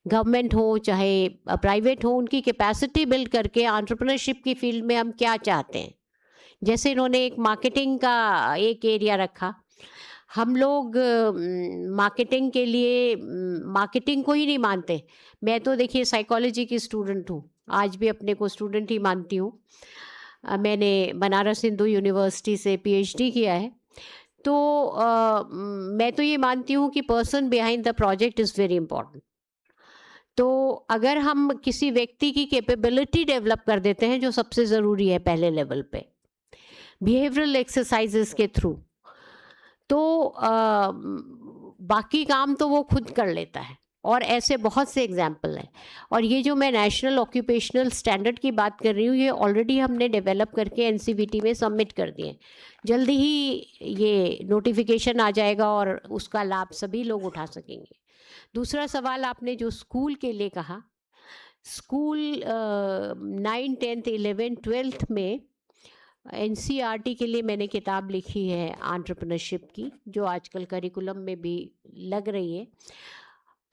गवर्नमेंट हो चाहे प्राइवेट हो, उनकी कैपेसिटी बिल्ड करके एंटरप्रेन्योरशिप की फील्ड में हम क्या चाहते हैं। जैसे इन्होंने एक मार्केटिंग का एक एरिया रखा, हम लोग मार्केटिंग के लिए मार्केटिंग को ही नहीं मानते। मैं तो देखिए साइकोलॉजी की स्टूडेंट हूँ, आज भी अपने को स्टूडेंट ही मानती हूँ। मैंने बनारस हिंदू यूनिवर्सिटी से पीएचडी किया है। तो मैं तो ये मानती हूँ कि person behind the project is very important. तो अगर हम किसी व्यक्ति की कैपेबिलिटी डेवलप कर देते हैं, जो सबसे ज़रूरी है पहले लेवल पे, बिहेवियरल एक्सरसाइजेस के थ्रू, तो बाकी काम तो वो खुद कर लेता है। और ऐसे बहुत से एग्जाम्पल हैं। और ये जो मैं नेशनल ऑक्यूपेशनल स्टैंडर्ड की बात कर रही हूँ, ये ऑलरेडी हमने डेवलप करके एनसीवीटी में सबमिट कर दिए। जल्दी ही ये नोटिफिकेशन आ जाएगा और उसका लाभ सभी लोग उठा सकेंगे। दूसरा सवाल आपने जो स्कूल के लिए कहा, स्कूल 9, 10, 11, 12 में एनसीईआरटी के लिए मैंने किताब लिखी है एंटरप्रेन्योरशिप की, जो आजकल करिकुलम में भी लग रही है।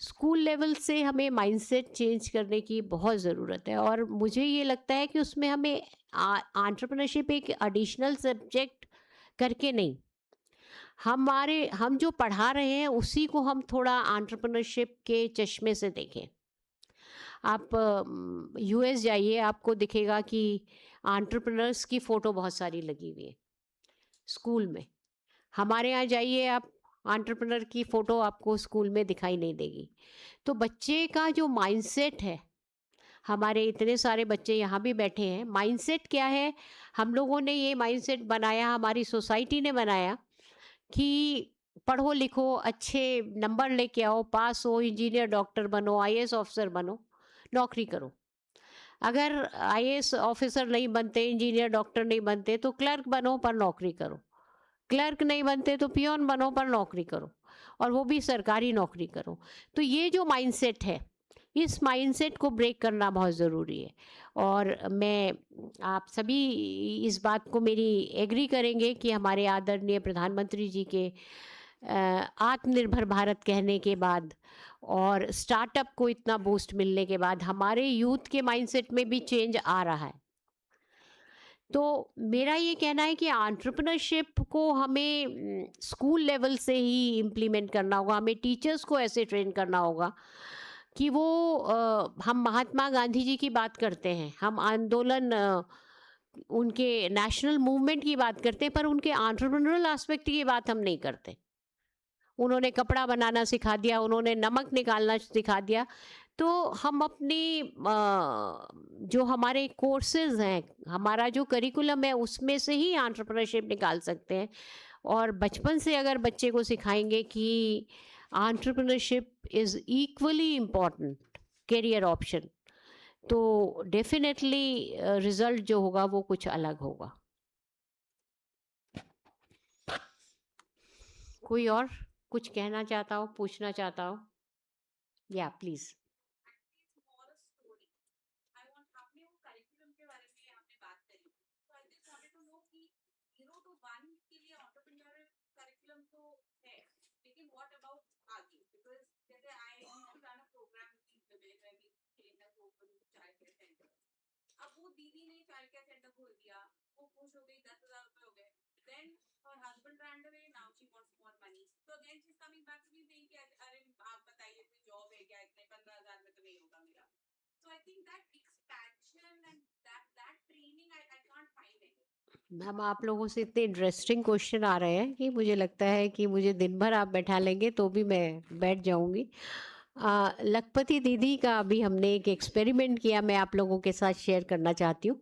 स्कूल लेवल से हमें माइंडसेट चेंज करने की बहुत ज़रूरत है, और मुझे ये लगता है कि उसमें हमें एंटरप्रेन्योरशिप एक एडिशनल सब्जेक्ट करके नहीं, हम जो पढ़ा रहे हैं उसी को हम थोड़ा एंटरप्रेन्योरशिप के चश्मे से देखें। आप यूएस जाइए, आपको दिखेगा कि एंटरप्रेन्योर्स की फ़ोटो बहुत सारी लगी हुई है स्कूल में। हमारे यहाँ जाइए आप, एंटरप्रेन्योर की फ़ोटो आपको स्कूल में दिखाई नहीं देगी। तो बच्चे का जो माइंडसेट है, हमारे इतने सारे बच्चे यहाँ भी बैठे हैं, माइंडसेट क्या है, हम लोगों ने ये माइंडसेट बनाया, हमारी सोसाइटी ने बनाया कि पढ़ो लिखो, अच्छे नंबर लेके आओ, पास हो, इंजीनियर डॉक्टर बनो, आईएएस ऑफिसर बनो, नौकरी करो। अगर आईएएस ऑफिसर नहीं बनते, इंजीनियर डॉक्टर नहीं बनते, तो क्लर्क बनो पर नौकरी करो। क्लर्क नहीं बनते तो पियोन बनो पर नौकरी करो, और वो भी सरकारी नौकरी करो। तो ये जो माइंडसेट है, इस माइंडसेट को ब्रेक करना बहुत ज़रूरी है। और मैं, आप सभी इस बात को मेरी एग्री करेंगे कि हमारे आदरणीय प्रधानमंत्री जी के आत्मनिर्भर भारत कहने के बाद और स्टार्टअप को इतना बूस्ट मिलने के बाद हमारे यूथ के माइंडसेट में भी चेंज आ रहा है। तो मेरा ये कहना है कि एंटरप्रेन्योरशिप को हमें स्कूल लेवल से ही इम्प्लीमेंट करना होगा। हमें टीचर्स को ऐसे ट्रेन करना होगा कि वो हम महात्मा गांधी जी की बात करते हैं, हम आंदोलन उनके नेशनल मूवमेंट की बात करते हैं, पर उनके एंटरप्रेन्योरल एस्पेक्ट की बात हम नहीं करते। उन्होंने कपड़ा बनाना सिखा दिया, उन्होंने नमक निकालना सिखा दिया। तो हम अपनी जो हमारे कोर्सेज हैं, हमारा जो करिकुलम है, उसमें से ही एंटरप्रेन्योरशिप निकाल सकते हैं। और बचपन से अगर बच्चे को सिखाएंगे कि entrepreneurship is equally important career option, तो डेफिनेटली रिजल्ट जो होगा वो कुछ अलग होगा। कोई और कुछ कहना चाहता हो, पूछना चाहता हो? या प्लीज। मैम, आप लोगों से इतने इंटरेस्टिंग क्वेश्चन आ रहे हैं कि मुझे लगता है कि मुझे दिन भर आप बैठा लेंगे तो भी मैं बैठ जाऊंगी। लखपति दीदी का अभी हमने एक एक्सपेरिमेंट किया, मैं आप लोगों के साथ शेयर करना चाहती हूँ।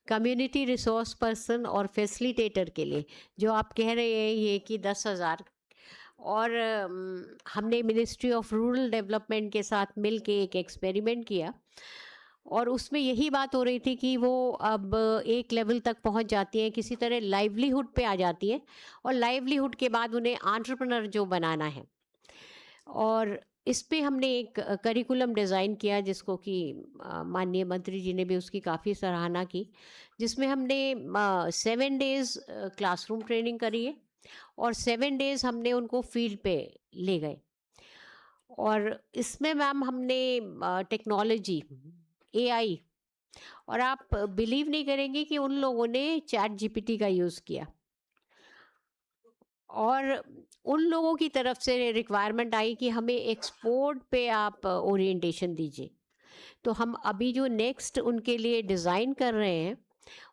कम्युनिटी रिसोर्स पर्सन और फैसिलिटेटर के लिए जो आप कह रहे हैं ये कि 10,000, और हमने मिनिस्ट्री ऑफ रूरल डेवलपमेंट के साथ मिल के एक एक्सपेरिमेंट किया, और उसमें यही बात हो रही थी कि वो अब एक लेवल तक पहुंच जाती हैं, किसी तरह लाइवलीहुड पे आ जाती है, और लाइवलीहुड के बाद उन्हें एंटरप्रेन्योर जो बनाना है। और इस पे हमने एक करिकुलम डिज़ाइन किया जिसको कि माननीय मंत्री जी ने भी उसकी काफ़ी सराहना की, जिसमें हमने 7 डेज़ क्लासरूम ट्रेनिंग करी है, और 7 डेज़ हमने उनको फील्ड पे ले गए। और इसमें मैम हमने टेक्नोलॉजी, एआई, और आप बिलीव नहीं करेंगे कि उन लोगों ने चैट जीपीटी का यूज़ किया, और उन लोगों की तरफ से रिक्वायरमेंट आई कि हमें एक्सपोर्ट पे आप ओरिएंटेशन दीजिए। तो हम अभी जो नेक्स्ट उनके लिए डिज़ाइन कर रहे हैं,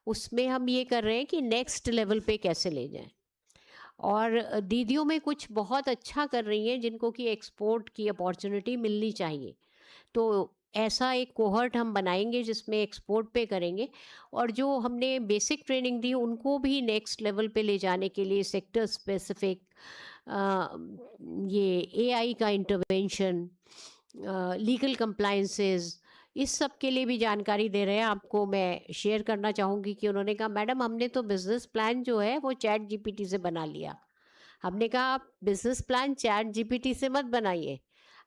उसमें हम ये कर रहे हैं कि नेक्स्ट लेवल पे कैसे ले जाएं। और दीदियों में कुछ बहुत अच्छा कर रही हैं जिनको कि एक्सपोर्ट की अपॉर्चुनिटी मिलनी चाहिए। तो ऐसा एक कोहर्ट हम बनाएंगे जिसमें एक्सपोर्ट पे करेंगे, और जो हमने बेसिक ट्रेनिंग दी उनको भी नेक्स्ट लेवल पे ले जाने के लिए सेक्टर स्पेसिफिक ये एआई का इंटरवेंशन, लीगल कंप्लायंसेस, इस सब के लिए भी जानकारी दे रहे हैं। आपको मैं शेयर करना चाहूँगी कि उन्होंने कहा मैडम हमने तो बिजनेस प्लान जो है वो चैट जीपीटी से बना लिया। हमने कहा आप बिजनेस प्लान चैट जीपीटी से मत बनाइए,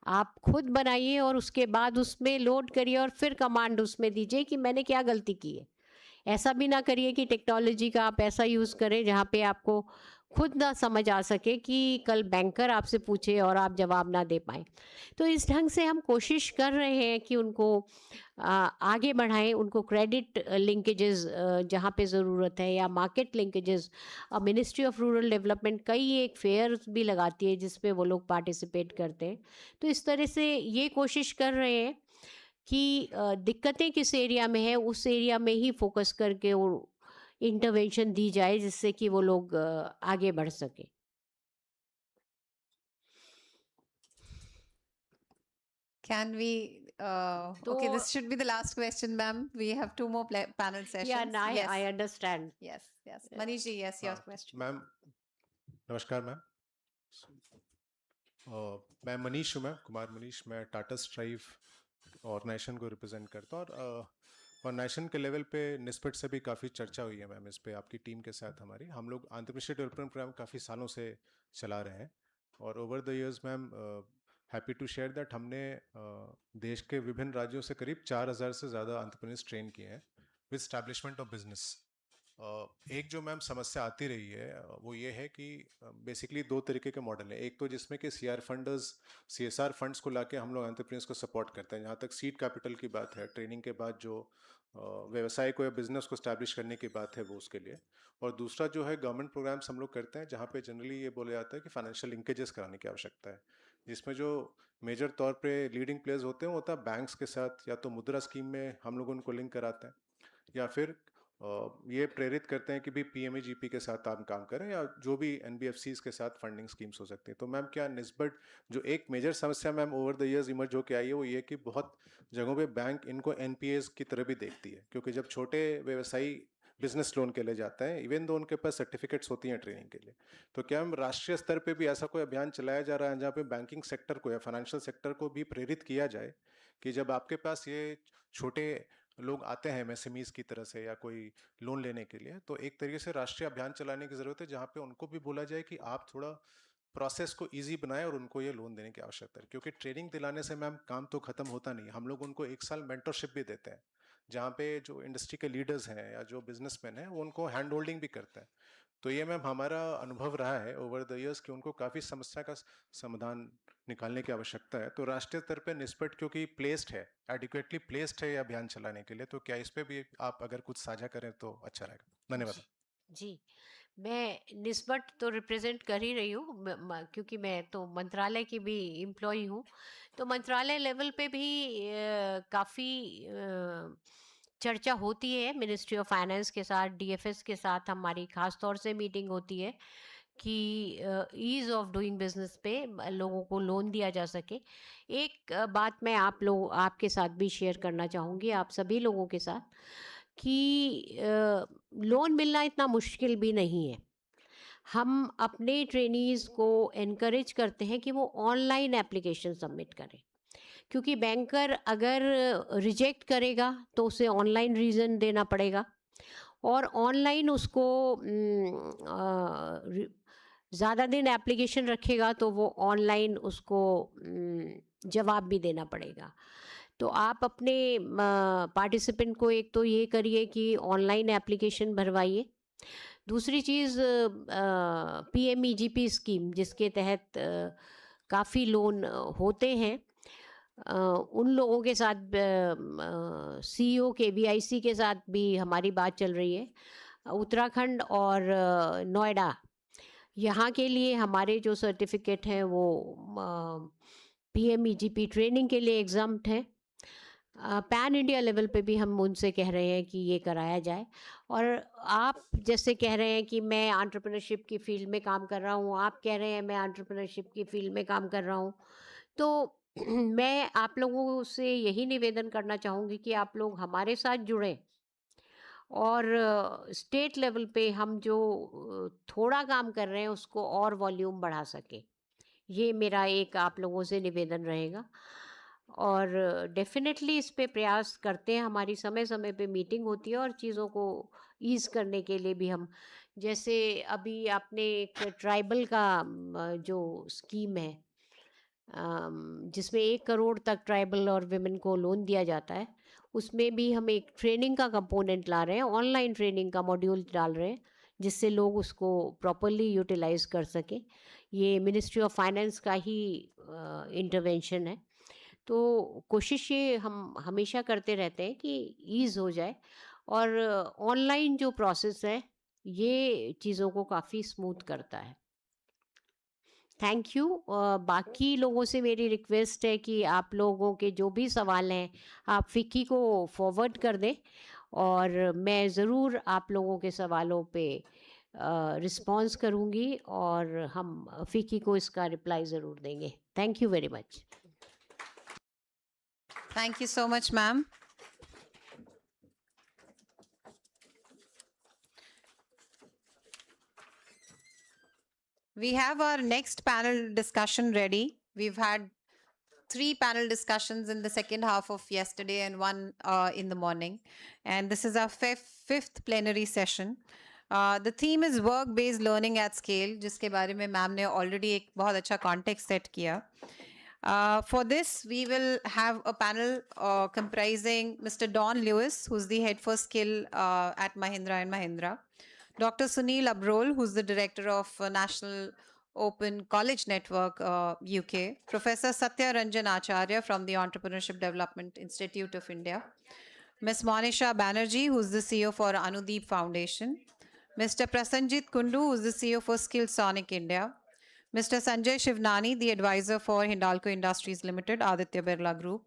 आप खुद बनाइए और उसके बाद उसमें लोड करिए और फिर कमांड उसमें दीजिए कि मैंने क्या गलती की है। ऐसा भी ना करिए कि टेक्नोलॉजी का आप ऐसा यूज़ करें जहाँ पे आपको खुद ना समझ आ सके कि कल बैंकर आपसे पूछे और आप जवाब ना दे पाएँ। तो इस ढंग से हम कोशिश कर रहे हैं कि उनको आगे बढ़ाएं, उनको क्रेडिट लिंकेजेस जहाँ पे ज़रूरत है, या market linkages. Ministry of rural development कई एक फेयर भी लगाती है जिसपे वो लोग पार्टिसिपेट करते हैं। तो इस तरह से ये कोशिश कर रहे हैं कि दिक्कतें किस एरिया में है उस एरिया में ही फोकस करके वो इंटरवेंशन दी जाए जिससे कि वो लोग आगे बढ़ सके। Can we? Okay, this should be the last question, ma'am. We have two more panel sessions. Yeah, Yes. I understand. Yes, yes. Manish ji, yes, your question. Ma'am नमस्कार मैम। मैं मनीष हूँ मैम, कुमार मनीष। मैं टाटा स्ट्राइव ऑर्गेनाइजेशन को represent करता हूँ, और और nation के लेवल पे निस्बत से भी काफ़ी चर्चा हुई है मैम इस पे आपकी टीम के साथ हमारी। हम लोग एंटरप्रेन्योरशिप डेवलपमेंट प्रोग्राम काफ़ी सालों से चला रहे हैं और over the years ma'am happy to share that हमने देश के विभिन्न राज्यों से करीब 4000 से ज़्यादा एंटरप्रेन्योर्स ट्रेन किए हैं विद एस्टैब्लिशमेंट ऑफ बिजनेस। एक जो मैम समस्या आती रही है वो ये है कि बेसिकली दो तरीके के मॉडल हैं। एक तो जिसमें कि CSR फंड्स को लाके हम लोग एंटरप्रेन्योर्स को सपोर्ट करते हैं, जहाँ तक सीड कैपिटल की बात है, ट्रेनिंग के बाद जो व्यवसाय को या बिजनेस को स्टैब्लिश करने की बात है वो उसके लिए। और दूसरा जो है गवर्नमेंट प्रोग्राम्स हम लोग करते हैं, जहाँ पे जनरली ये बोला जाता है कि फाइनेंशियल लिंकेजेस कराने की आवश्यकता है, जिसमें जो मेजर तौर पे लीडिंग प्लेयर्स होते हैं वो होता है बैंक्स के साथ, या तो मुद्रा स्कीम में हम लोग उनको लिंक कराते हैं, या फिर ये प्रेरित करते हैं कि भी PMEGP के साथ आप काम करें, या जो भी NBFCs के साथ फंडिंग स्कीम्स हो सकती है। तो मैम क्या निस्बत जो एक मेजर समस्या ma'am over the years emerge होकर आई है वो ये कि बहुत जगहों पे बैंक इनको NPAs की तरह भी देखती है, क्योंकि जब छोटे व्यवसायी बिजनेस लोन के लिए जाते हैं, इवन दो उनके पास सर्टिफिकेट्स होती हैं ट्रेनिंग के लिए, तो क्या हम राष्ट्रीय स्तर पे भी ऐसा कोई अभियान चलाया जा रहा है जहाँ पे बैंकिंग सेक्टर को या फाइनेंशियल सेक्टर को भी प्रेरित किया जाए कि जब आपके पास ये छोटे लोग आते हैं MSMEs की तरह से या कोई लोन लेने के लिए, तो एक तरीके से राष्ट्रीय अभियान चलाने की ज़रूरत है जहाँ पे उनको भी बोला जाए कि आप थोड़ा प्रोसेस को इजी बनाएं और उनको ये लोन देने की आवश्यकता है। क्योंकि ट्रेनिंग दिलाने से मैम काम तो खत्म होता नहीं, हम लोग उनको 1 साल मेंटरशिप भी देते हैं, जहाँ पे जो इंडस्ट्री के लीडर्स हैं या जो बिजनेसमैन हैं वो उनको हैंड होल्डिंग भी करते हैं। तो ये मैम हमारा अनुभव रहा है ओवर द इयर्स कि उनको काफ़ी समस्या का समाधान निकालने की आवश्यकता है। तो राष्ट्रीय स्तर पे निस्बत क्योंकि प्लेस्ड है, एडिक्वेटली प्लेस्ड है ये अभियान चलाने के लिए, तो क्या इस पे भी आप अगर कुछ साझा करें तो अच्छा रहेगा। धन्यवाद। जी, मैं निस्बत तो रिप्रेजेंट कर ही रही हूँ क्योंकि मैं तो मंत्रालय की भी एम्प्लॉई हूँ। तो मंत्रालय लेवल पे भी काफ़ी चर्चा होती है मिनिस्ट्री ऑफ फाइनेंस के साथ, DFS के साथ हमारी खास तौर से मीटिंग होती है कि ईज़ ऑफ डूइंग बिजनेस पे लोगों को लोन दिया जा सके। एक बात मैं आपके साथ भी शेयर करना चाहूँगी, आप सभी लोगों के साथ, कि लोन मिलना इतना मुश्किल भी नहीं है। हम अपने ट्रेनीज़ को एनकरेज करते हैं कि वो ऑनलाइन एप्लीकेशन सबमिट करें, क्योंकि बैंकर अगर रिजेक्ट करेगा तो उसे ऑनलाइन रीज़न देना पड़ेगा, और ऑनलाइन उसको ज़्यादा दिन एप्लीकेशन रखेगा तो वो ऑनलाइन उसको जवाब भी देना पड़ेगा। तो आप अपने पार्टिसिपेंट को एक तो ये करिए कि ऑनलाइन एप्लीकेशन भरवाइए। दूसरी चीज़ PMEGP स्कीम जिसके तहत काफ़ी लोन होते हैं, उन लोगों के साथ CEO KVIC के साथ भी हमारी बात चल रही है। उत्तराखंड और नोएडा, यहाँ के लिए हमारे जो सर्टिफिकेट हैं वो PMEGP ट्रेनिंग के लिए एग्जाम्प्ट है। पैन इंडिया लेवल पे भी हम उनसे कह रहे हैं कि ये कराया जाए। और आप जैसे कह रहे हैं कि मैं एंटरप्रेन्योरशिप की फील्ड में काम कर रहा हूँ, आप कह रहे हैं मैं एंटरप्रेन्योरशिप की फील्ड में काम कर रहा हूँ, तो मैं आप लोगों से यही निवेदन करना चाहूँगी कि आप लोग हमारे साथ जुड़ें और स्टेट लेवल पे हम जो थोड़ा काम कर रहे हैं उसको और वॉल्यूम बढ़ा सके। ये मेरा एक आप लोगों से निवेदन रहेगा, और डेफिनेटली इस पे प्रयास करते हैं। हमारी समय समय पे मीटिंग होती है और चीज़ों को ईज़ करने के लिए भी हम, जैसे अभी आपने एक ट्राइबल का जो स्कीम है जिसमें 1 करोड़ तक ट्राइबल और विमेन को लोन दिया जाता है, उसमें भी हम एक ट्रेनिंग का कंपोनेंट ला रहे हैं, ऑनलाइन ट्रेनिंग का मॉड्यूल डाल रहे हैं, जिससे लोग उसको प्रॉपरली यूटिलाइज कर सकें। ये मिनिस्ट्री ऑफ फाइनेंस का ही इंटरवेंशन है। तो कोशिश ये हम हमेशा करते रहते हैं कि ईज़ हो जाए, और ऑनलाइन जो प्रोसेस है ये चीज़ों को काफ़ी स्मूथ करता है। Thank you. बाकी लोगों से मेरी रिक्वेस्ट है कि आप लोगों के जो भी सवाल हैं आप FICCI को फॉरवर्ड कर दें, और मैं ज़रूर आप लोगों के सवालों पे रिस्पॉन्स करूँगी, और हम FICCI को इसका रिप्लाई ज़रूर देंगे। Thank you very much. Thank you so much, ma'am. We have our next panel discussion ready. We've had 3 panel discussions in the second half of yesterday and one in the morning. And this is our fifth plenary session. The theme is work-based learning at scale, जिसके बारे में ma'am ने already एक बहुत अच्छा context set किया. For this, we will have a panel comprising Mr. Don Lewis, who's the head for skill at Mahindra and Mahindra, Dr. Sunil Abrol, who's the director of National Open College Network UK, Professor Satya Ranjan Acharya from the Entrepreneurship Development Institute of India, Ms. Monisha Banerjee, who's the CEO for Anudeep Foundation, Mr. Prasanjit Kundu, who's the CEO for Skill Sonic India, Mr. Sanjay Shivnani, the advisor for Hindalco Industries Limited, Aditya Birla Group.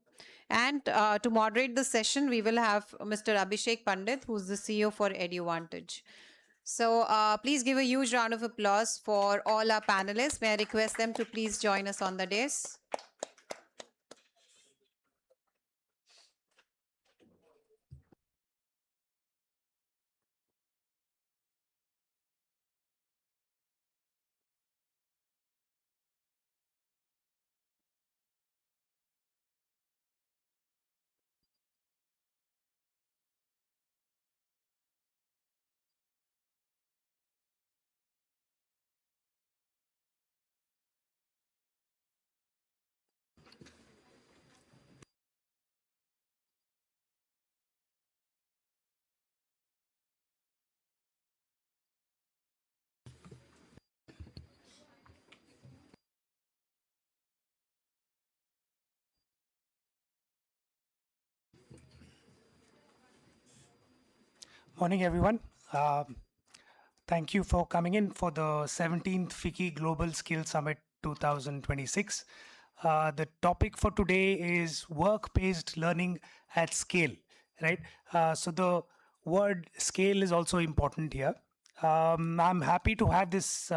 And to moderate the session, we will have Mr. Abhishek Pandit, who's the CEO for EduVantage. So please give a huge round of applause for all our panelists. May I request them to please join us on the dais. Morning, everyone. Thank you for coming in for the 17th FICCI Global Skills Summit 2026. The topic for today is work-based learning at scale, right? So the word scale is also important here. I'm happy to have this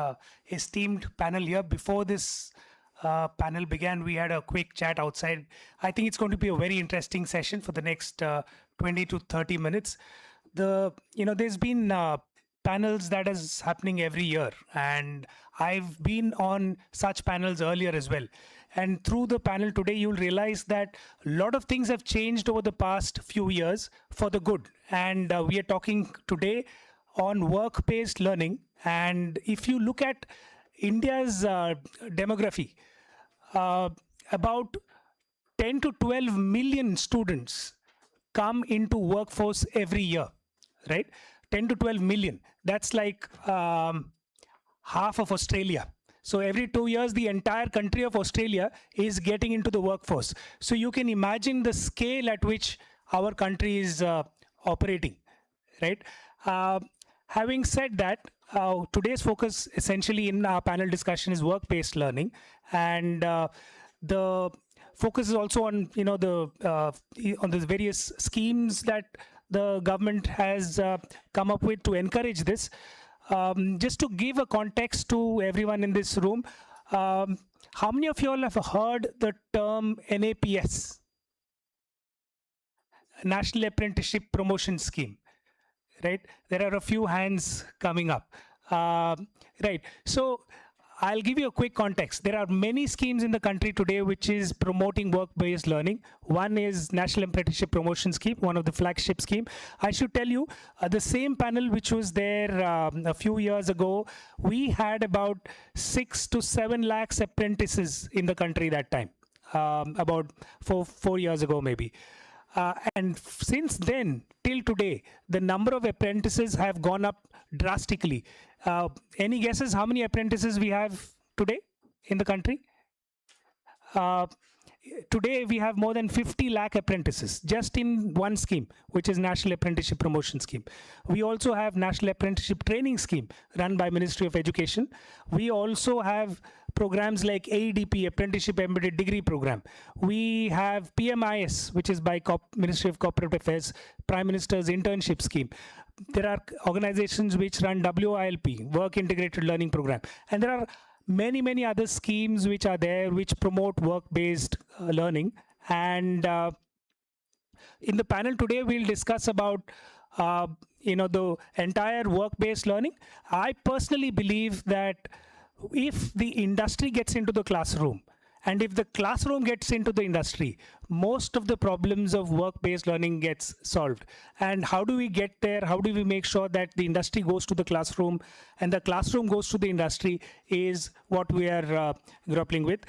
esteemed panel here. Before this panel began, we had a quick chat outside. I think it's going to be a very interesting session for the next 20 to 30 minutes. There's been panels that is happening every year, and I've been on such panels earlier as well. And through the panel today, you'll realize that a lot of things have changed over the past few years for the good. And we are talking today on work-based learning. And if you look at India's demography, about 10 to 12 million students come into workforce every year, right? 10 to 12 million. That's like half of Australia. So every 2 years, the entire country of Australia is getting into the workforce. So you can imagine the scale at which our country is operating, right? Having said that, today's focus essentially in our panel discussion is work-based learning, and the focus is also on on the various schemes that the government has come up with to encourage this. Just to give a context to everyone in this room, how many of you all have heard the term NAPS, National Apprenticeship Promotion Scheme? Right? There are a few hands coming up. Right. So I'll give you a quick context. There are many schemes in the country today which is promoting work-based learning. One is National Apprenticeship Promotion Scheme, one of the flagship scheme. I should tell you, the same panel which was there a few years ago, we had about 6 to 7 lakhs apprentices in the country that time, about four years ago maybe. And since then till today, the number of apprentices have gone up drastically. Any guesses how many apprentices we have today in the country? Today we have more than 50 lakh apprentices just in one scheme, which is National Apprenticeship Promotion Scheme. We also have National Apprenticeship Training Scheme run by Ministry of Education. We also have programs like AEDP, Apprenticeship Embedded Degree Program. We have PMIS, which is by Ministry of Corporate Affairs, Prime Minister's Internship Scheme. There are organizations which run WILP, Work Integrated Learning Program. And there are many other schemes which are there which promote work-based learning. And in the panel today, we'll discuss about the entire work-based learning. I personally believe that if the industry gets into the classroom And if the classroom gets into the industry, most of the problems of work-based learning gets solved. And how do we get there? How do we make sure that the industry goes to the classroom and the classroom goes to the industry is what we are grappling with.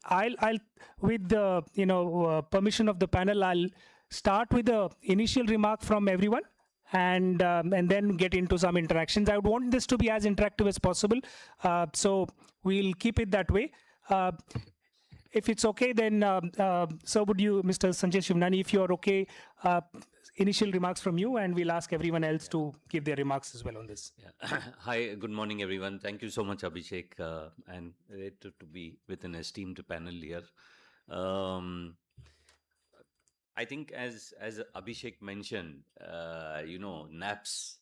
I'll with the permission of the panel, I'll start with the initial remark from everyone, and then get into some interactions. I would want this to be as interactive as possible, so we'll keep it that way. If it's okay, then so would you, Mr. Sanjay Shivnani, if you're okay, initial remarks from you, and we'll ask everyone else to give their remarks as well on this. Yeah. Hi, good morning, everyone. Thank you so much, Abhishek, and great to be with an esteemed panel here. I think as Abhishek mentioned, NAPS,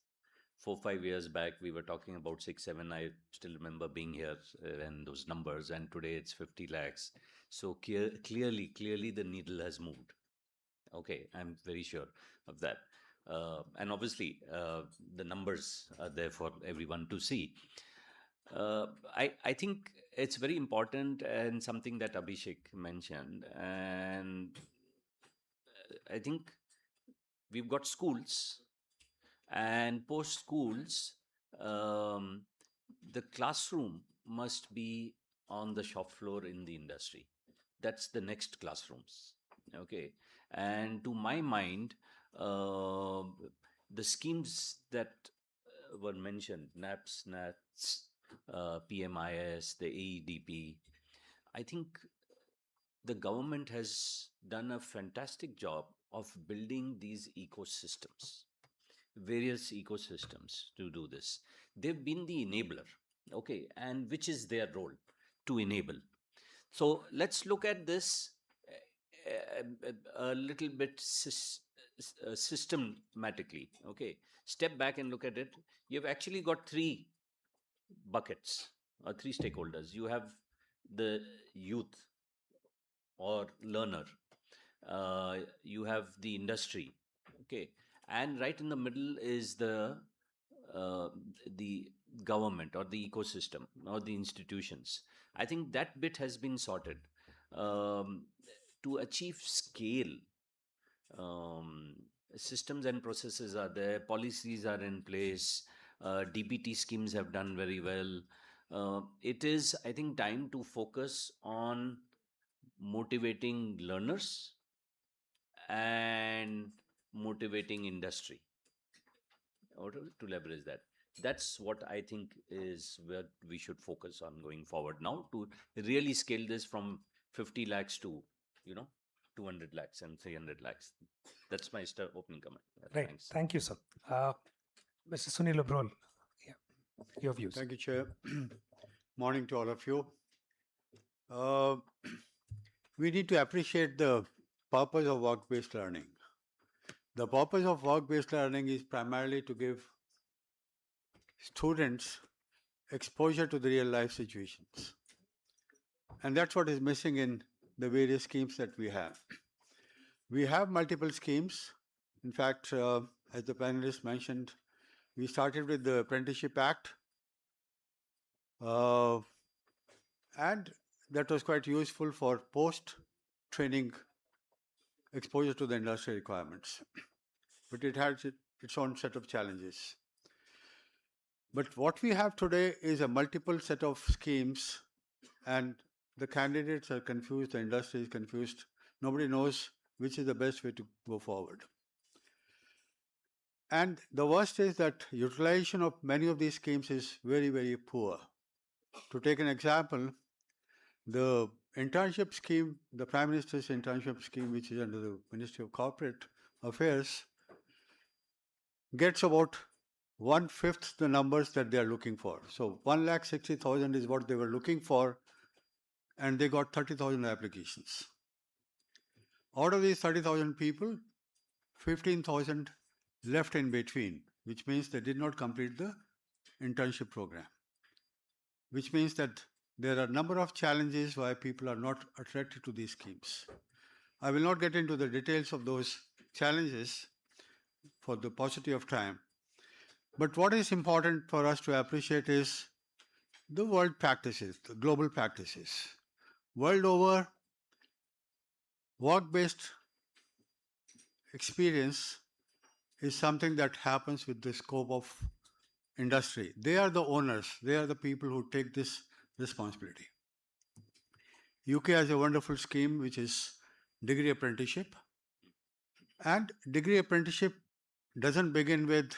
4-5 years back, we were talking about 6-7. I still remember being here and those numbers, and today it's 50 lakhs. So clearly the needle has moved. Okay, I'm very sure of that. And obviously, the numbers are there for everyone to see. I think it's very important, and something that Abhishek mentioned, and I think we've got schools, and post schools, the classroom must be on the shop floor in the industry. That's the next classrooms. Okay, and to my mind, the schemes that were mentioned, NAPS, NATS, PMIS, the AEDP, I think the government has done a fantastic job of building these ecosystems, various ecosystems to do this. They've been the enabler, okay, and which is their role to enable. So let's look at this a little bit systematically, okay. Step back and look at it. You've actually got three buckets or three stakeholders. You have the youth or learner, you have the industry, okay, and right in the middle is the government or the ecosystem or the institutions. I think that bit has been sorted. To achieve scale, systems and processes are there, policies are in place, DBT schemes have done very well. It is, I think, time to focus on motivating learners and motivating industry or to leverage that. That's what I think is where we should focus on going forward now to really scale this from 50 lakhs to 200 lakhs and 300 lakhs. That's my opening comment. Right. Thanks. Thank you, sir. Mr. Sunil Obrol, yeah, your views. Thank you, Chair. Morning to all of you. We need to appreciate the purpose of work-based learning. The purpose of work-based learning is primarily to give students exposure to the real life situations. And that's what is missing in the various schemes that we have. We have multiple schemes. In fact, as the panelists mentioned, we started with the Apprenticeship Act. And that was quite useful for post-training exposure to the industry requirements. But it has its own set of challenges. But what we have today is a multiple set of schemes, and the candidates are confused, the industry is confused. Nobody knows which is the best way to go forward. And the worst is that utilization of many of these schemes is very, very poor. To take an example, the internship scheme, the Prime Minister's internship scheme, which is under the Ministry of Corporate Affairs, gets about 1/5 the numbers that they are looking for. So 1,60,000 is what they were looking for, and they got 30,000 applications. Out of these 30,000 people, 15,000 left in between, which means they did not complete the internship program, which means that there are a number of challenges why people are not attracted to these schemes. I will not get into the details of those challenges for the paucity of time. But what is important for us to appreciate is the world practices, the global practices. World over, work-based experience is something that happens with the scope of industry. They are the owners. They are the people who take this responsibility. UK has a wonderful scheme which is degree apprenticeship. And degree apprenticeship doesn't begin with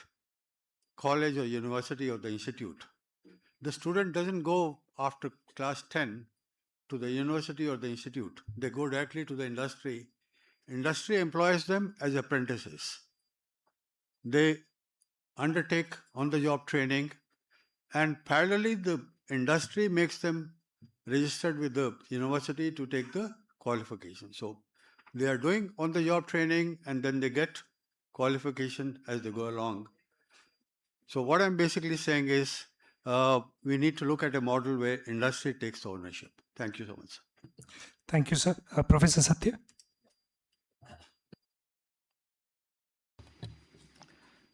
college or university or the institute. The student doesn't go after class 10 to the university or the institute. They go directly to the industry. Industry employs them as apprentices. They undertake on-the-job training, and parallelly the industry makes them registered with the university to take the qualification. So they are doing on-the-job training and then they get qualification as they go along. So what I'm basically saying is we need to look at a model where industry takes ownership. Thank you so much. Thank you, sir. Professor Satya?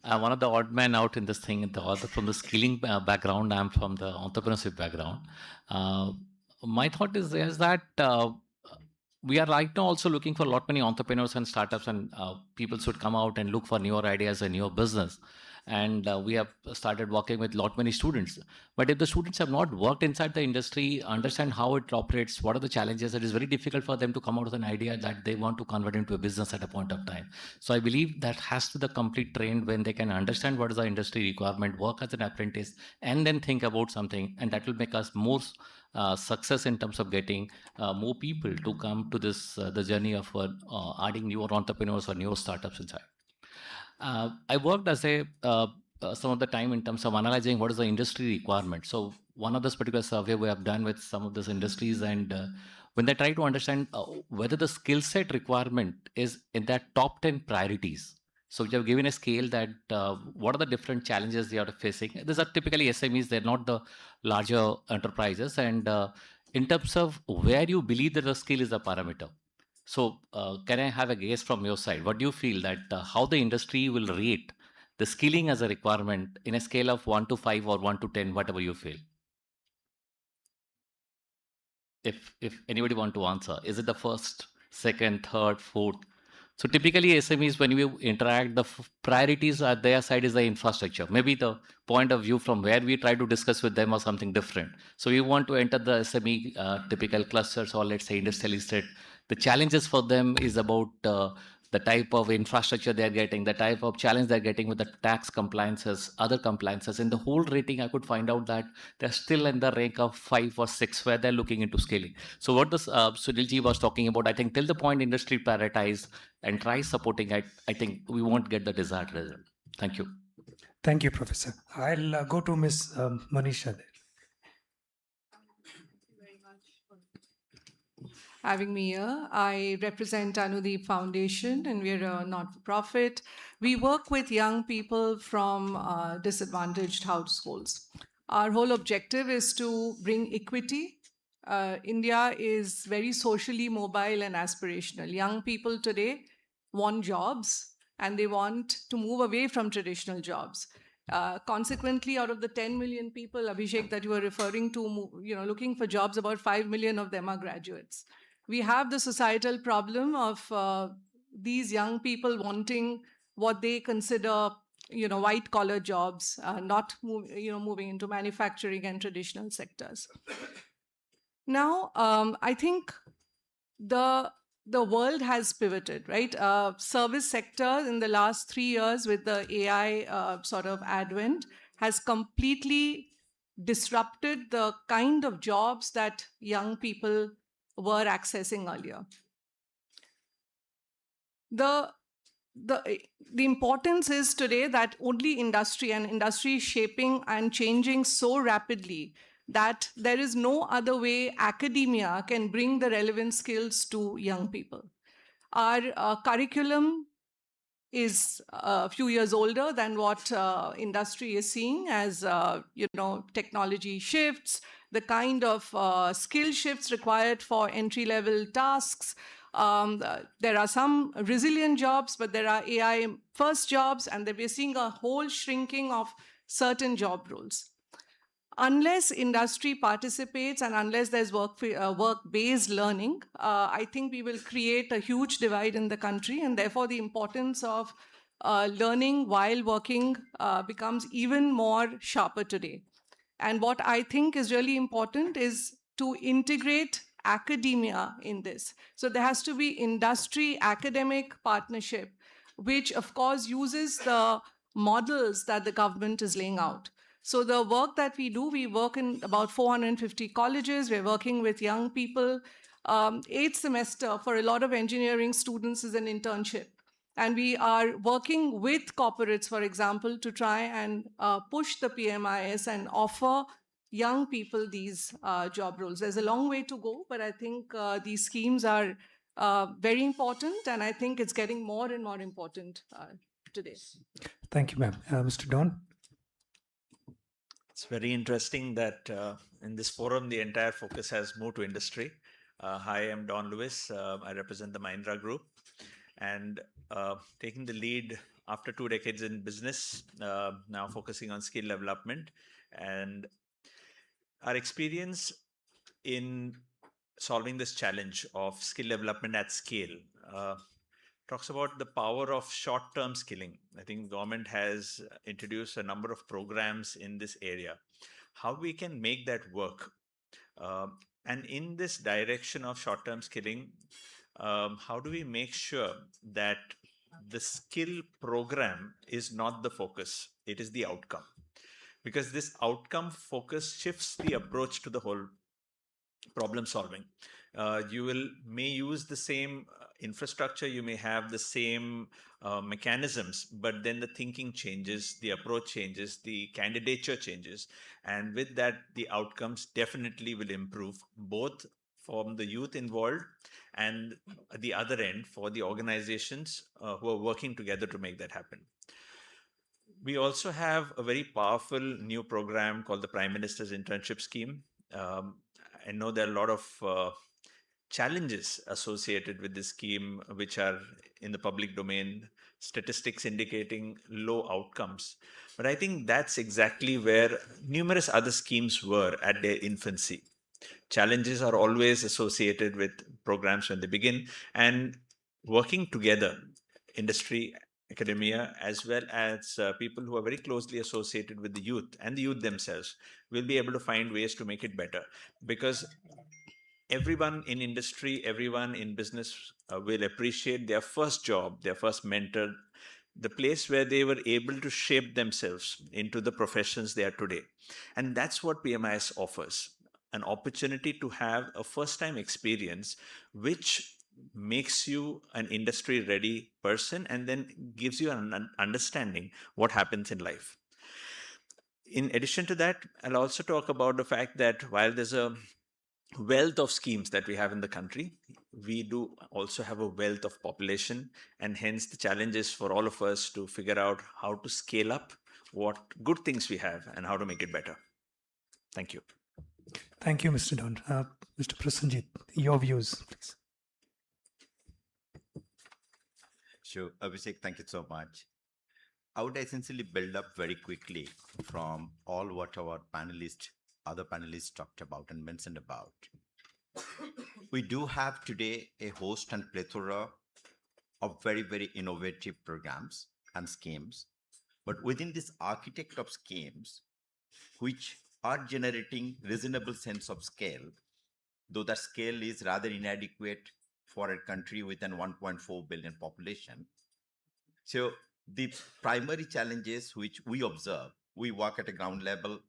One of the odd man out in this thing, from the skilling background, I'm from the entrepreneurship background. My thought is that we are right now also looking for a lot many entrepreneurs and startups, and people should come out and look for newer ideas and newer business. And we have started working with lot many students. But if the students have not worked inside the industry, understand how it operates, what are the challenges, it is very difficult for them to come out with an idea that they want to convert into a business at a point of time. So I believe that has to be the complete trained when they can understand what is the industry requirement, work as an apprentice, and then think about something, and that will make us more success in terms of getting more people to come to this the journey of adding newer entrepreneurs or newer startups inside. I worked as some of the time in terms of analyzing what is the industry requirement. So one of this particular survey we have done with some of these industries, and when they try to understand whether the skill set requirement is in that top 10 priorities. So we have given a scale that what are the different challenges they are facing. These are typically SMEs, they're not the larger enterprises. And in terms of where you believe that the skill is a parameter. So can I have a guess from your side? What do you feel that how the industry will rate the skilling as a requirement in a scale of 1 to 5 or 1 to 10, whatever you feel? If anybody want to answer, is it the first, second, third, fourth? So typically SMEs, when we interact, the priorities at their side is the infrastructure. Maybe the point of view from where we try to discuss with them or something different. So we want to enter the SME typical clusters, or let's say industrial estate. The challenges for them is about the type of infrastructure they're getting, the type of challenge they're getting with the tax compliances, other compliances. In the whole rating, I could find out that they're still in the rank of 5 or 6 where they're looking into scaling. So what this Sunilji was talking about, I think till the point industry prioritize and try supporting it, I think we won't get the desired result. Thank you. Thank you, Professor. I'll go to Ms. Manisha there. Having me here. I represent Anudeep Foundation, and we're a not-for-profit. We work with young people from disadvantaged households. Our whole objective is to bring equity. India is very socially mobile and aspirational. Young people today want jobs, and they want to move away from traditional jobs. Consequently, out of the 10 million people, Abhishek, that you were referring to, looking for jobs, about 5 million of them are graduates. We have the societal problem of these young people wanting what they consider, white-collar jobs, not moving into manufacturing and traditional sectors. Now, I think the world has pivoted, right? Service sector in the last 3 years with the AI sort of advent has completely disrupted the kind of jobs that young people were accessing earlier. The importance is today that only industry is shaping and changing so rapidly that there is no other way academia can bring the relevant skills to young people. Our curriculum is a few years older than what industry is seeing as technology shifts, the kind of skill shifts required for entry-level tasks. There are some resilient jobs, but there are AI-first jobs, and we're seeing a whole shrinking of certain job roles. unless industry participates and unless there's work-based learning, I think we will create a huge divide in the country, and therefore the importance of learning while working becomes even more sharper today. And what I think is really important is to integrate academia in this. So there has to be industry academic partnership, which of course uses the models that the government is laying out. So the work that we do, we work in about 450 colleges. We're working with young people. Eighth semester for a lot of engineering students is an internship. And we are working with corporates, for example, to try and push the PMIS and offer young people these job roles. There's a long way to go, but I think these schemes are very important, and I think it's getting more and more important today. Thank you, ma'am. Mr. Don? It's very interesting that in this forum, the entire focus has moved to industry. Hi, I'm Don Lewis. I represent the Mahindra Group. And taking the lead after 2 decades in business, now focusing on skill development. And our experience in solving this challenge of skill development at scale talks about the power of short-term skilling. I think government has introduced a number of programs in this area. How we can make that work? And in this direction of short-term skilling, how do we make sure that the skill program is not the focus, it is the outcome? Because this outcome focus shifts the approach to the whole problem solving. You may use the same infrastructure, you may have the same mechanisms, but then the thinking changes, the approach changes, the candidature changes, and with that the outcomes definitely will improve, both from the youth involved and at the other end for the organizations who are working together to make that happen. We also have a very powerful new program called the Prime Minister's Internship Scheme. I know there are a lot of challenges associated with this scheme, which are in the public domain, statistics indicating low outcomes. But I think that's exactly where numerous other schemes were at their infancy. Challenges are always associated with programs when they begin, and working together, industry, academia, as well as people who are very closely associated with the youth and the youth themselves, will be able to find ways to make it better. Because everyone in industry, everyone in business will appreciate their first job, their first mentor, the place where they were able to shape themselves into the professions they are today. And that's what PMIS offers, an opportunity to have a first-time experience, which makes you an industry-ready person and then gives you an understanding what happens in life. In addition to that, I'll also talk about the fact that while there's a wealth of schemes that we have in the country, we do also have a wealth of population, and hence the challenge is for all of us to figure out how to scale up what good things we have and how to make it better. Thank you. Thank you, Mr. Don. Mr. Prasanjit, your views, please. Sure, Abhishek, thank you so much. I would essentially build up very quickly from all what our other panelists talked about and mentioned about. We do have today a host and plethora of very, very innovative programs and schemes. But within this architect of schemes, which are generating reasonable sense of scale, though that scale is rather inadequate for a country with an 1.4 billion population. So the primary challenges which we observe, we work at a ground level,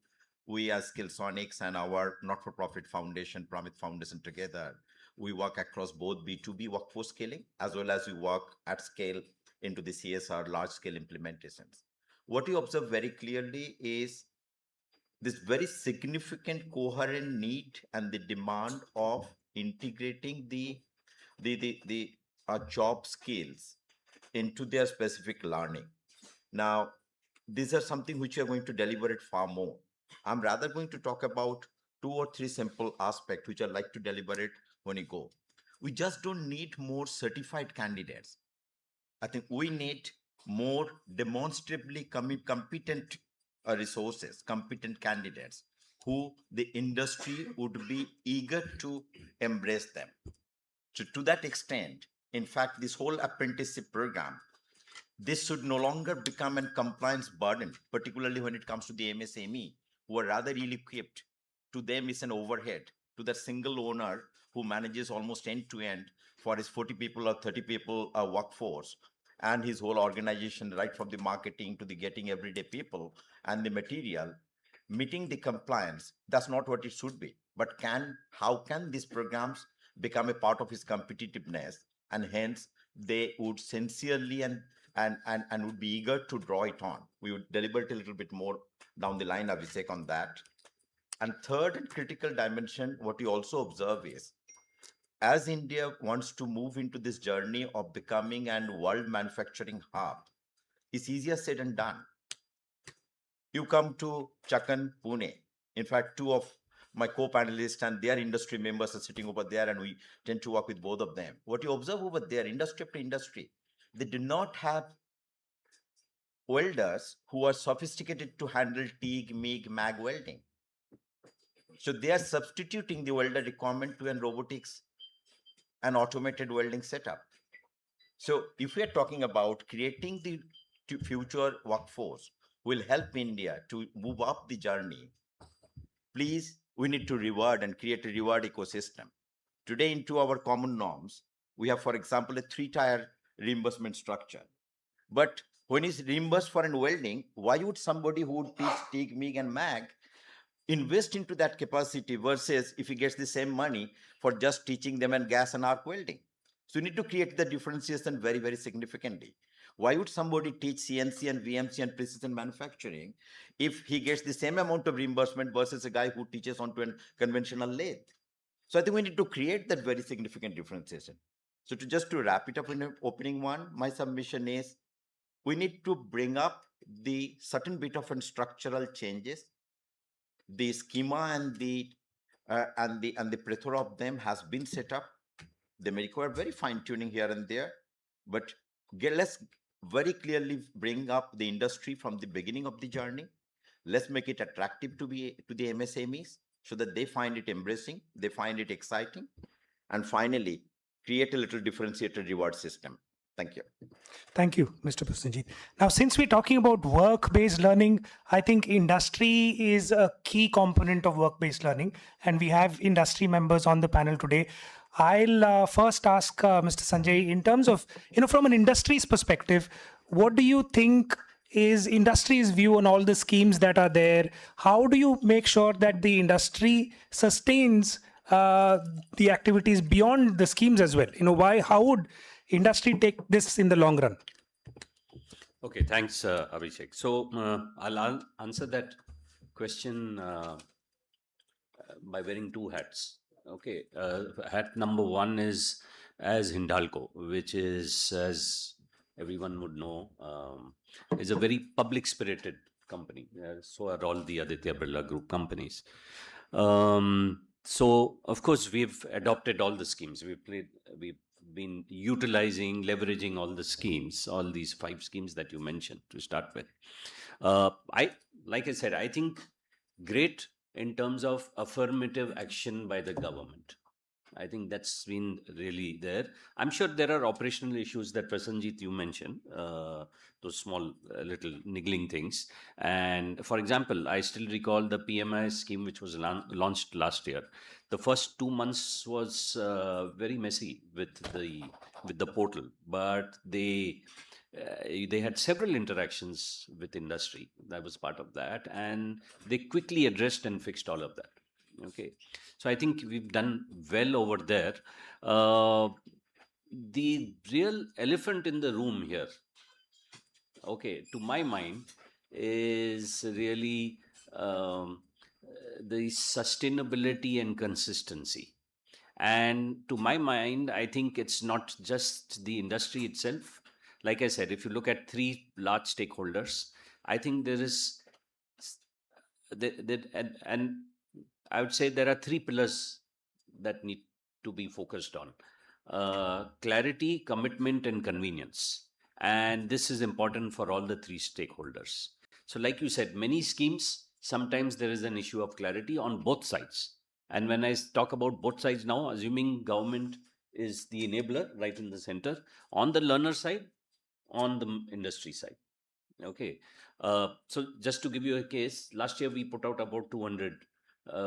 we as Skillsonics and our not-for-profit foundation, Pramit Foundation together, we work across both B2B workforce scaling, as well as we work at scale into the CSR large-scale implementations. What we observe very clearly is this very significant coherent need and the demand of integrating the job skills into their specific learning. Now, these are something which we are going to deliver it far more. I'm rather going to talk about 2 or 3 simple aspects which I like to deliver it when you go. We just don't need more certified candidates. I think we need more demonstrably competent resources, competent candidates who the industry would be eager to embrace them. So to that extent, in fact, this whole apprenticeship program, this should no longer become a compliance burden, particularly when it comes to the MSME, who are rather ill-equipped. To them, it's an overhead. To that single owner who manages almost end-to-end for his 40 people or 30 people workforce, and his whole organization, right from the marketing to the getting everyday people and the material, meeting the compliance, that's not what it should be. But how can these programs become a part of his competitiveness, and hence they would sincerely and would be eager to draw it on. We would deliberate a little bit more down the line, Abhishek, on that. And third and critical dimension, what you also observe is, as India wants to move into this journey of becoming an world manufacturing hub, it's easier said than done. You come to Chakan, Pune. In fact, two of my co-panelists and their industry members are sitting over there, and we tend to work with both of them. What you observe over there, industry after industry, they do not have welders who are sophisticated to handle TIG, MIG, MAG welding. So they are substituting the welder requirement to an robotics and automated welding setup. So if we are talking about creating the future workforce will help India to move up the journey, please, we need to reward and create a reward ecosystem. Today, into our common norms, we have, for example, a 3-tier reimbursement structure. But when it's reimbursed for an welding, why would somebody who would teach TIG, MIG, and MAG invest into that capacity versus if he gets the same money for just teaching them and gas and arc welding? So you need to create the differentiation very, very significantly. Why would somebody teach CNC and VMC and precision manufacturing if he gets the same amount of reimbursement versus a guy who teaches onto a conventional lathe? So I think we need to create that very significant differentiation. So to wrap it up in an opening one, my submission is we need to bring up the certain bit of structural changes. The schema and the plethora of them has been set up. They may require very fine tuning here and there, but let's very clearly bring up the industry from the beginning of the journey. Let's make it attractive to the MSMEs so that they find it embracing, they find it exciting, and finally create a little differentiated reward system. Thank you. Thank you, Mr. Prasenjit. Now, since we're talking about work-based learning, I think industry is a key component of work-based learning, and we have industry members on the panel today. I'll first ask Mr. Sanjay, in terms of, from an industry's perspective, what do you think is industry's view on all the schemes that are there? How do you make sure that the industry sustains the activities beyond the schemes as well? How would industry take this in the long run? Okay, thanks, Abhishek. So I'll answer that question by wearing two hats. Okay, hat number one is as Hindalco, which is, as everyone would know, is a very public-spirited company. So are all the Aditya Birla Group companies. So, of course, we've adopted all the schemes. We've been utilizing, leveraging all the schemes, all these 5 schemes that you mentioned to start with. Like I said, I think great in terms of affirmative action by the government. I think that's been really there. I'm sure there are operational issues that Prasenjit you mentioned, those small little niggling things. And for example, I still recall the PMI scheme which was launched last year. The first 2 months was very messy with the portal, but they had several interactions with industry. That was part of that, and they quickly addressed and fixed all of that. Okay, so I think we've done well over there. The real elephant in the room here, okay, to my mind, is really the sustainability and consistency. And to my mind, I think it's not just the industry itself. Like I said, if you look at 3 large stakeholders, I think there is, and I would say there are 3 pillars that need to be focused on. Clarity, commitment, and convenience. And this is important for all the 3 stakeholders. So like you said, many schemes, sometimes there is an issue of clarity on both sides. And when I talk about both sides now, assuming government is the enabler right in the center, on the learner side, on the industry side. Okay. So just to give you a case, last year we put out about 200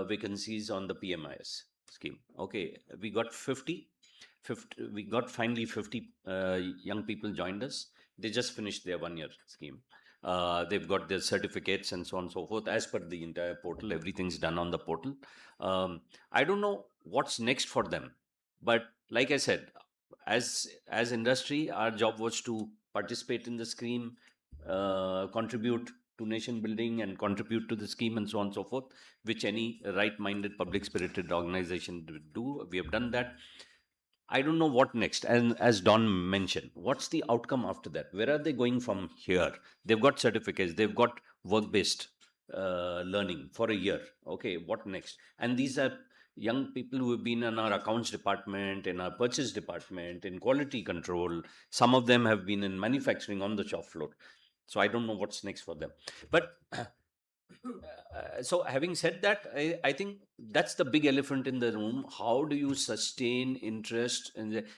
vacancies on the PMIS scheme. Okay. We got 50, we got finally 50 young people joined us. They just finished their 1 year scheme. They've got their certificates and so on and so forth as per the entire portal. Everything's done on the portal. I don't know what's next for them, but like I said, as industry, our job was to participate in the scheme, contribute to nation building and contribute to the scheme and so on and so forth, which any right-minded, public-spirited organization would do. We have done that. I don't know what next. And as Don mentioned, what's the outcome after that? Where are they going from here? They've got certificates, they've got work-based learning for a year. Okay, what next? And these are young people who have been in our accounts department, in our purchase department, in quality control. Some of them have been in manufacturing on the shop floor. So I don't know what's next for them. But so having said that, I think that's the big elephant in the room. How do you sustain interest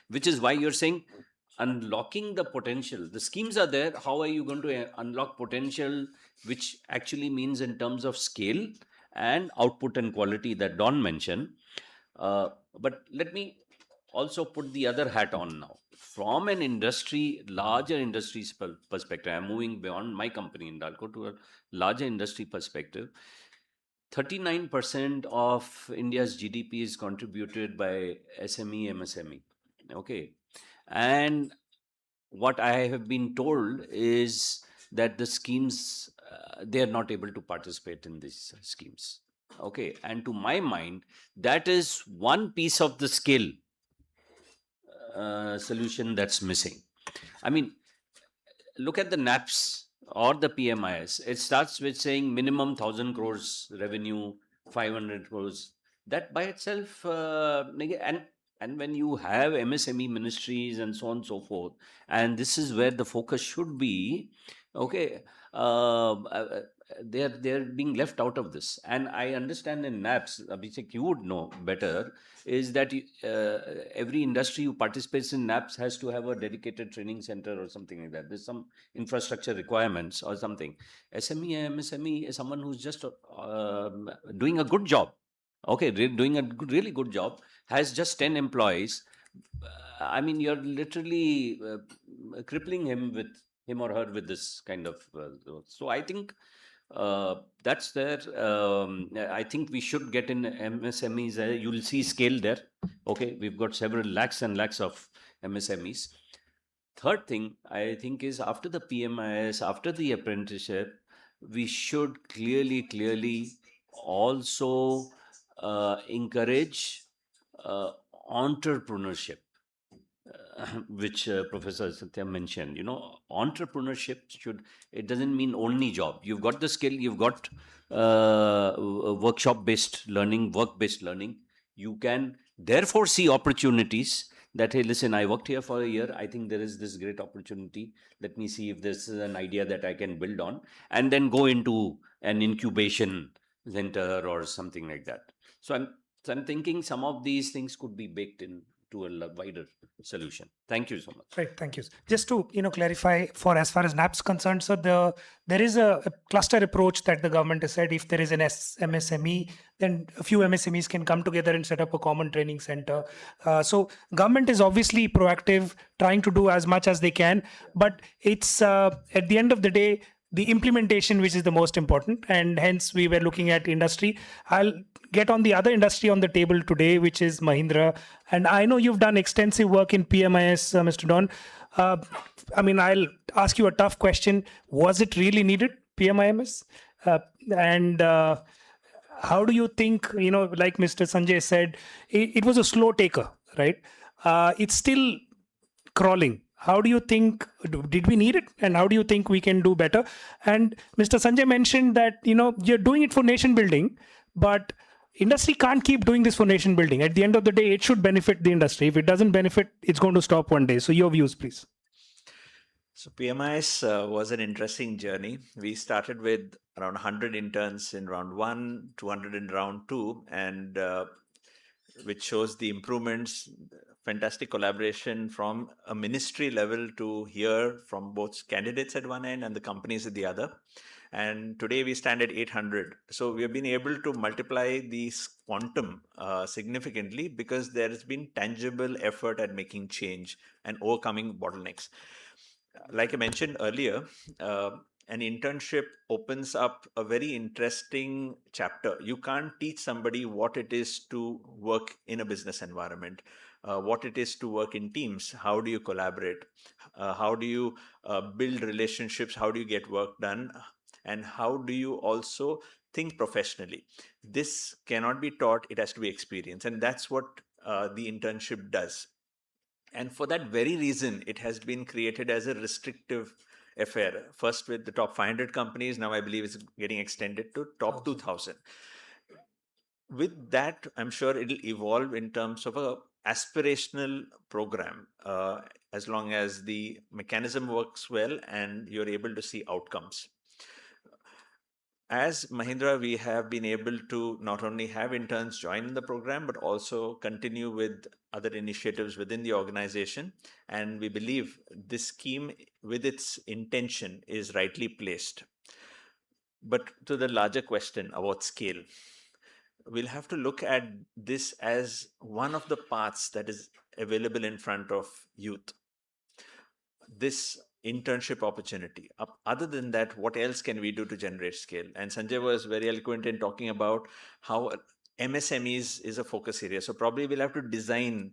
which is why you're saying unlocking the potential. The schemes are there. How are you going to unlock potential, which actually means in terms of scale and output and quality that Don mentioned. But let me also put the other hat on now. From an industry, larger industry perspective, I'm moving beyond my company in Dalco to a larger industry perspective. 39% of India's GDP is contributed by SME, MSME. Okay. And what I have been told is that the schemes, they are not able to participate in these schemes. Okay. And to my mind, that is one piece of the skill solution that's missing. I mean, look at the NAPS or the PMIS. It starts with saying minimum 1,000 crores revenue, 500 crores. That by itself, and when you have MSME ministries and so on and so forth, and this is where the focus should be, okay, they're being left out of this. And I understand in NAPS, Abhishek, you would know better, is that every industry who participates in NAPS has to have a dedicated training center or something like that. There's some infrastructure requirements or something. SME, MSME is someone who's just doing a good job. Okay, doing a really good job, has just 10 employees. I mean, you're literally crippling him or her with this kind of. So I think that's there. I think we should get in MSMEs. You'll see scale there. Okay, we've got several lakhs and lakhs of MSMEs. Third thing I think is after the PMIS, after the apprenticeship, we should clearly also encourage entrepreneurship. Which Professor Satya mentioned, entrepreneurship it doesn't mean only job. You've got the skill, you've got workshop-based learning, work-based learning. You can therefore see opportunities that, hey, listen, I worked here for a year. I think there is this great opportunity. Let me see if this is an idea that I can build on, and then go into an incubation center or something like that. So I'm thinking some of these things could be baked in to a wider solution. Thank you so much. Right, thank you. Just to clarify, for as far as NAPS concerned, so there is a cluster approach that the government has said. If there is an MSME, then a few MSMEs can come together and set up a common training center. So government is obviously proactive, trying to do as much as they can, but it's at the end of the day, the implementation which is the most important, and hence we were looking at industry. I'll get on the other industry on the table today, which is Mahindra. And I know you've done extensive work in PMIS, Mr. Don. I mean, I'll ask you a tough question. Was it really needed, PMIS? And how do you think, like Mr. Sanjay said, it was a slow taker, right? It's still crawling. How do you think, did we need it? And how do you think we can do better? And Mr. Sanjay mentioned that, you're doing it for nation building, but industry can't keep doing this for nation building. At the end of the day, it should benefit the industry. If it doesn't benefit, it's going to stop one day. So your views, please. So PMIS was an interesting journey. We started with around 100 interns in round one, 200 in round two, and which shows the improvements, fantastic collaboration from a ministry level to hear from both candidates at one end and the companies at the other. And today we stand at 800. So we have been able to multiply these quantum significantly because there has been tangible effort at making change and overcoming bottlenecks. Like I mentioned earlier, an internship opens up a very interesting chapter. You can't teach somebody what it is to work in a business environment, what it is to work in teams. How do you collaborate? How do you build relationships? How do you get work done? And how do you also think professionally? This cannot be taught, it has to be experienced. And that's what the internship does. And for that very reason, it has been created as a restrictive affair. First with the top 500 companies, now I believe it's getting extended to top 2000. With that, I'm sure it'll evolve in terms of a aspirational program, as long as the mechanism works well and you're able to see outcomes. As Mahindra, we have been able to not only have interns join the program, but also continue with other initiatives within the organization. And we believe this scheme, with its intention, is rightly placed. But to the larger question about scale, we'll have to look at this as one of the paths that is available in front of youth. This internship opportunity. Other than that, what else can we do to generate scale? And Sanjay was very eloquent in talking about how MSMEs is a focus area. So probably we'll have to design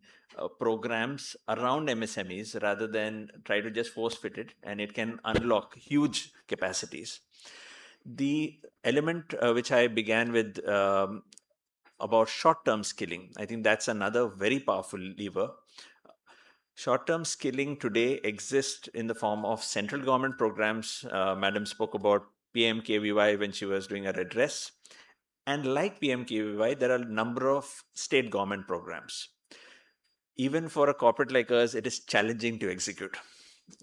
programs around MSMEs rather than try to just force fit it, and it can unlock huge capacities. The element which I began with about short-term skilling, I think that's another very powerful lever. Short-term skilling today exists in the form of central government programs. Madam spoke about PMKVY when she was doing her address. And like PMKVY, there are a number of state government programs. Even for a corporate like us, it is challenging to execute.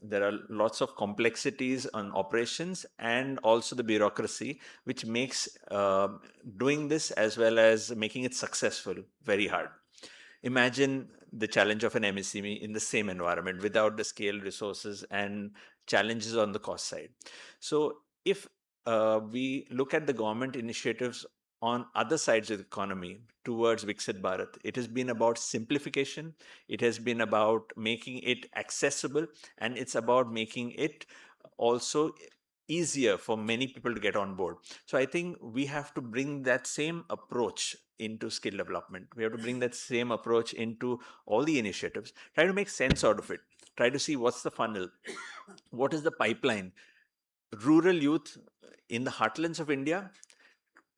There are lots of complexities on operations and also the bureaucracy, which makes doing this as well as making it successful very hard. Imagine the challenge of an MSME in the same environment without the scale, resources, and challenges on the cost side. So if we look at the government initiatives on other sides of the economy towards Viksit Bharat, it has been about simplification, it has been about making it accessible, and it's about making it also easier for many people to get on board. So I think we have to bring that same approach into skill development. We have to bring that same approach into all the initiatives, try to make sense out of it, try to see what's the funnel, what is the pipeline. Rural youth in the heartlands of India,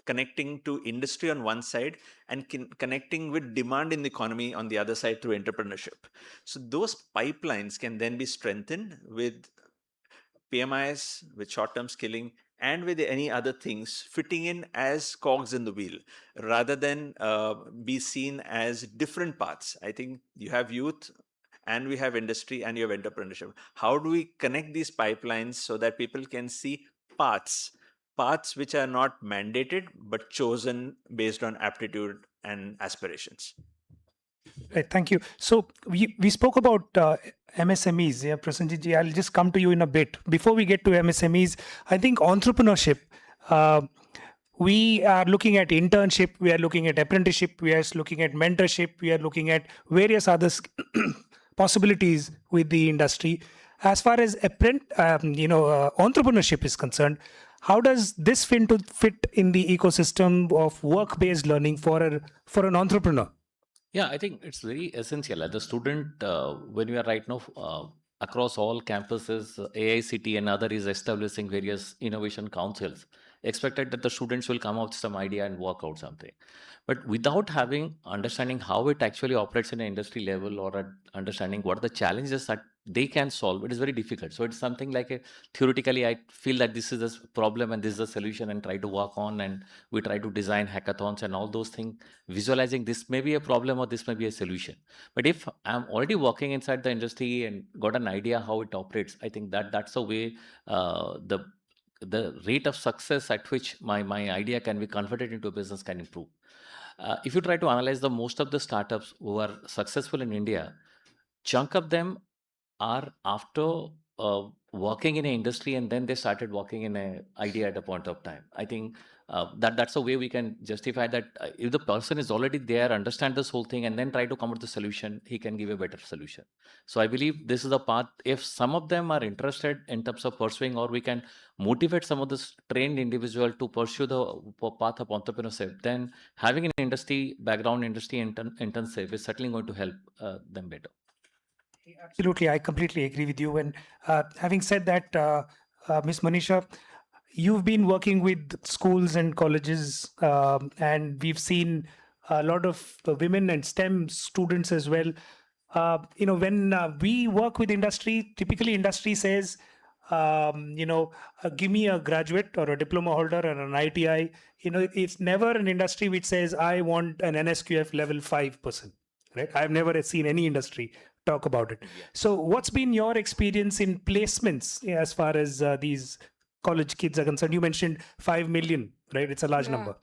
connecting to industry on one side and connecting with demand in the economy on the other side through entrepreneurship. So those pipelines can then be strengthened with PMIs, with short-term skilling, and with any other things fitting in as cogs in the wheel, rather than be seen as different paths. I think you have youth, and we have industry, and you have entrepreneurship. How do we connect these pipelines so that people can see paths which are not mandated but chosen based on aptitude and aspirations? Right, thank you. So we spoke about MSMEs. Yeah, Prasenjit ji, I'll just come to you in a bit. Before we get to MSMEs, I think entrepreneurship, we are looking at internship, we are looking at apprenticeship, we are looking at mentorship, we are looking at various other possibilities with the industry. As far as entrepreneurship is concerned, how does this fit in the ecosystem of work-based learning for an entrepreneur? Yeah, I think it's very essential. As a student, when we are right now across all campuses, AICT and other is establishing various innovation councils, expected that the students will come up with some idea and work out something. But without having understanding how it actually operates in an industry level or understanding what are the challenges that they can solve, it is very difficult. So it's something like a theoretically, I feel that this is a problem and this is a solution and try to work on, and we try to design hackathons and all those things, visualizing this may be a problem or this may be a solution. But if I'm already working inside the industry and got an idea how it operates, I think that that's the way the rate of success at which my idea can be converted into a business can improve. If you try to analyze the most of the startups who are successful in India, chunk of them are after working in an industry and then they started working in an idea at a point of time. I think that's a way we can justify that if the person is already there, understand this whole thing, and then try to come up with a solution, he can give a better solution. So I believe this is the path. If some of them are interested in terms of pursuing, or we can motivate some of this trained individual to pursue the path of entrepreneurship, then having an industry background, industry internship is certainly going to help them better. Absolutely, I completely agree with you. And having said that, Ms. Manisha, you've been working with schools and colleges, and we've seen a lot of women and STEM students as well. When we work with industry, typically industry says, give me a graduate or a diploma holder or an ITI. It's never an industry which says, I want an NSQF level 5 person. Right? I've never seen any industry talk about it. So what's been your experience in placements as far as these college kids are concerned? You mentioned 5 million, right? It's a large number.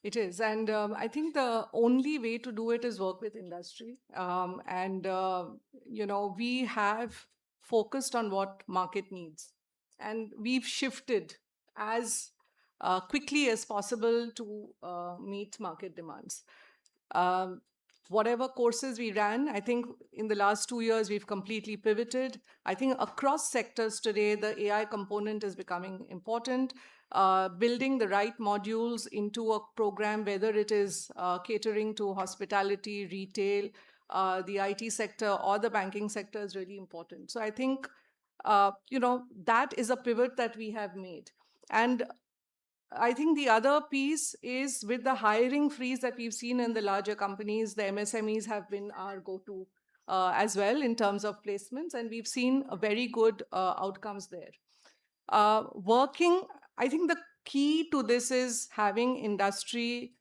It is. And I think the only way to do it is work with industry. We have focused on what market needs. And we've shifted as quickly as possible to meet market demands. Whatever courses we ran, I think in the last 2 years, we've completely pivoted. I think across sectors today, the AI component is becoming important. Building the right modules into a program, whether it is catering to hospitality, retail, the IT sector, or the banking sector is really important. So I think, that is a pivot that we have made. And I think the other piece is with the hiring freeze that we've seen in the larger companies, the MSMEs have been our go-to as well in terms of placements, and we've seen a very good outcomes there. I think the key to this is having industry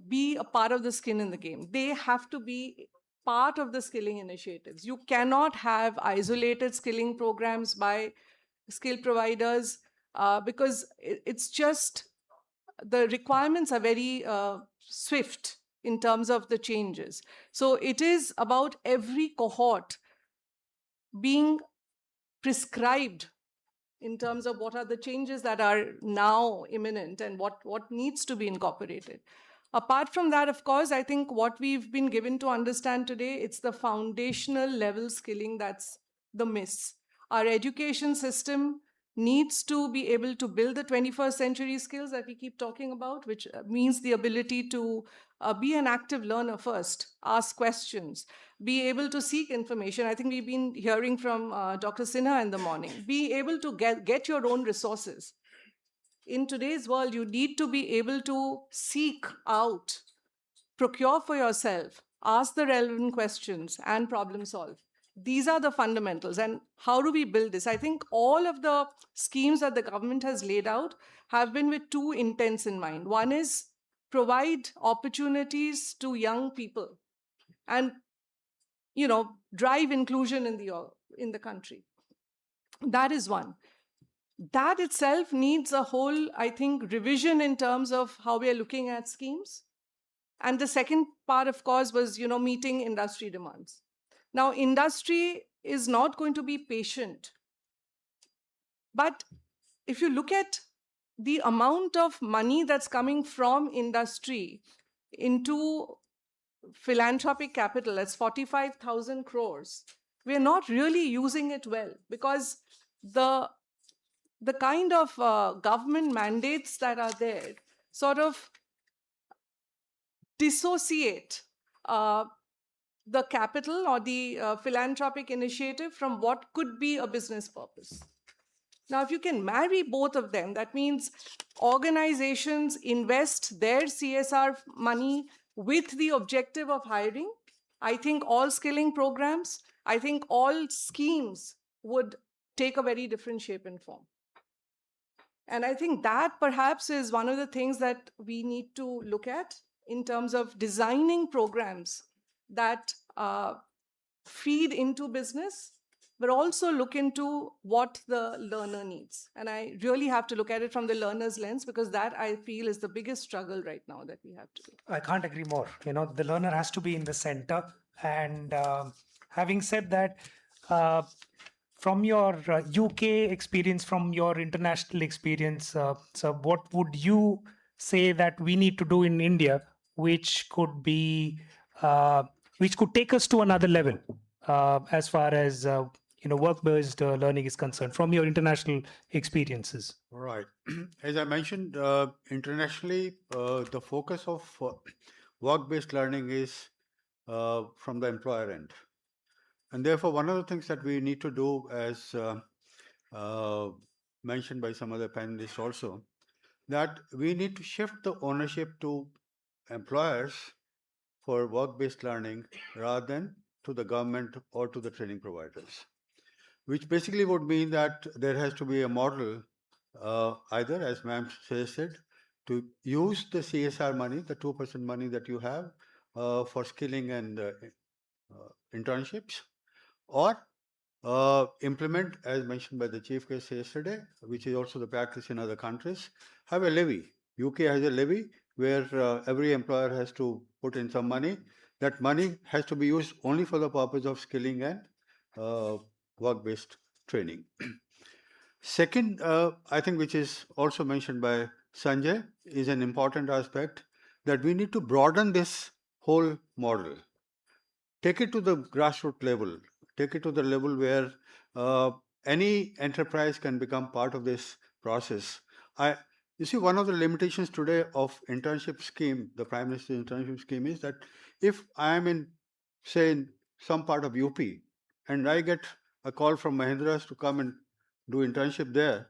be a part of the skin in the game. They have to be part of the skilling initiatives. You cannot have isolated skilling programs by skill providers because it's just the requirements are very swift in terms of the changes. So it is about every cohort being prescribed in terms of what are the changes that are now imminent and what needs to be incorporated. Apart from that, of course, I think what we've been given to understand today, it's the foundational level skilling that's the miss. Our education system needs to be able to build the 21st century skills that we keep talking about, which means the ability to be an active learner first, ask questions, be able to seek information. I think we've been hearing from Dr. Sinha in the morning. Be able to get your own resources. In today's world, you need to be able to seek out, procure for yourself, ask the relevant questions, and problem solve. These are the fundamentals. And how do we build this? I think all of the schemes that the government has laid out have been with two intents in mind. One is provide opportunities to young people and drive inclusion in the country. That is one. That itself needs a whole, I think, revision in terms of how we are looking at schemes. And the second part, of course, was meeting industry demands. Now, industry is not going to be patient. But if you look at the amount of money that's coming from industry into philanthropic capital, that's 45,000 crores, we're not really using it well because the kind of government mandates that are there sort of dissociate the capital or the philanthropic initiative from what could be a business purpose. Now, if you can marry both of them, that means organizations invest their CSR money with the objective of hiring. I think all skilling programs, I think all schemes would take a very different shape and form. And I think that perhaps is one of the things that we need to look at in terms of designing programs that feed into business, but also look into what the learner needs. And I really have to look at it from the learner's lens, because that I feel is the biggest struggle right now that we have to do. I can't agree more. The learner has to be in the center. And having said that, from your UK experience, from your international experience, so what would you say that we need to do in India, which could be, which could take us to another level as far as work-based learning is concerned, from your international experiences? Right. As I mentioned, internationally, the focus of work-based learning is from the employer end. And therefore, one of the things that we need to do, as mentioned by some other panelists also, that we need to shift the ownership to employers for work-based learning rather than to the government or to the training providers, which basically would mean that there has to be a model, either, as ma'am suggested, to use the CSR money, the 2% money that you have for skilling and internships, or implement, as mentioned by the chief guest yesterday, which is also the practice in other countries, have a levy. UK has a levy where every employer has to put in some money. That money has to be used only for the purpose of skilling and work-based training. Second, I think, which is also mentioned by Sanjay, is an important aspect, that we need to broaden this whole model. Take it to the grassroots level. Take it to the level where any enterprise can become part of this process. You see, one of the limitations today of internship scheme, the Prime Minister's internship scheme, is that if I am in, say, in some part of UP, and I get a call from Mahindra's to come and do internship there,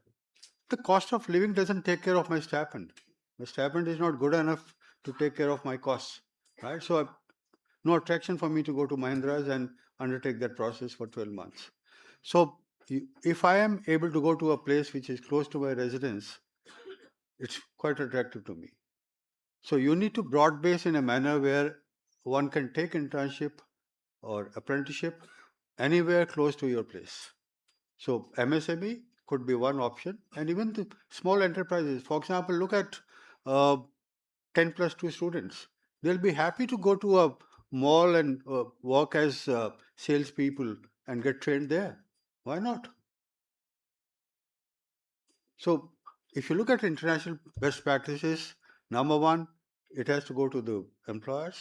the cost of living doesn't take care of my stipend. My stipend is not good enough to take care of my costs, right? So no attraction for me to go to Mahindra's and undertake that process for 12 months. So if I am able to go to a place which is close to my residence, it's quite attractive to me. So you need to broad base in a manner where one can take internship or apprenticeship anywhere close to your place. So MSME could be one option, and even the small enterprises. For example, look at 10 plus 2 students. They'll be happy to go to a mall and work as salespeople and get trained there. Why not? So if you look at international best practices, number one, it has to go to the employers.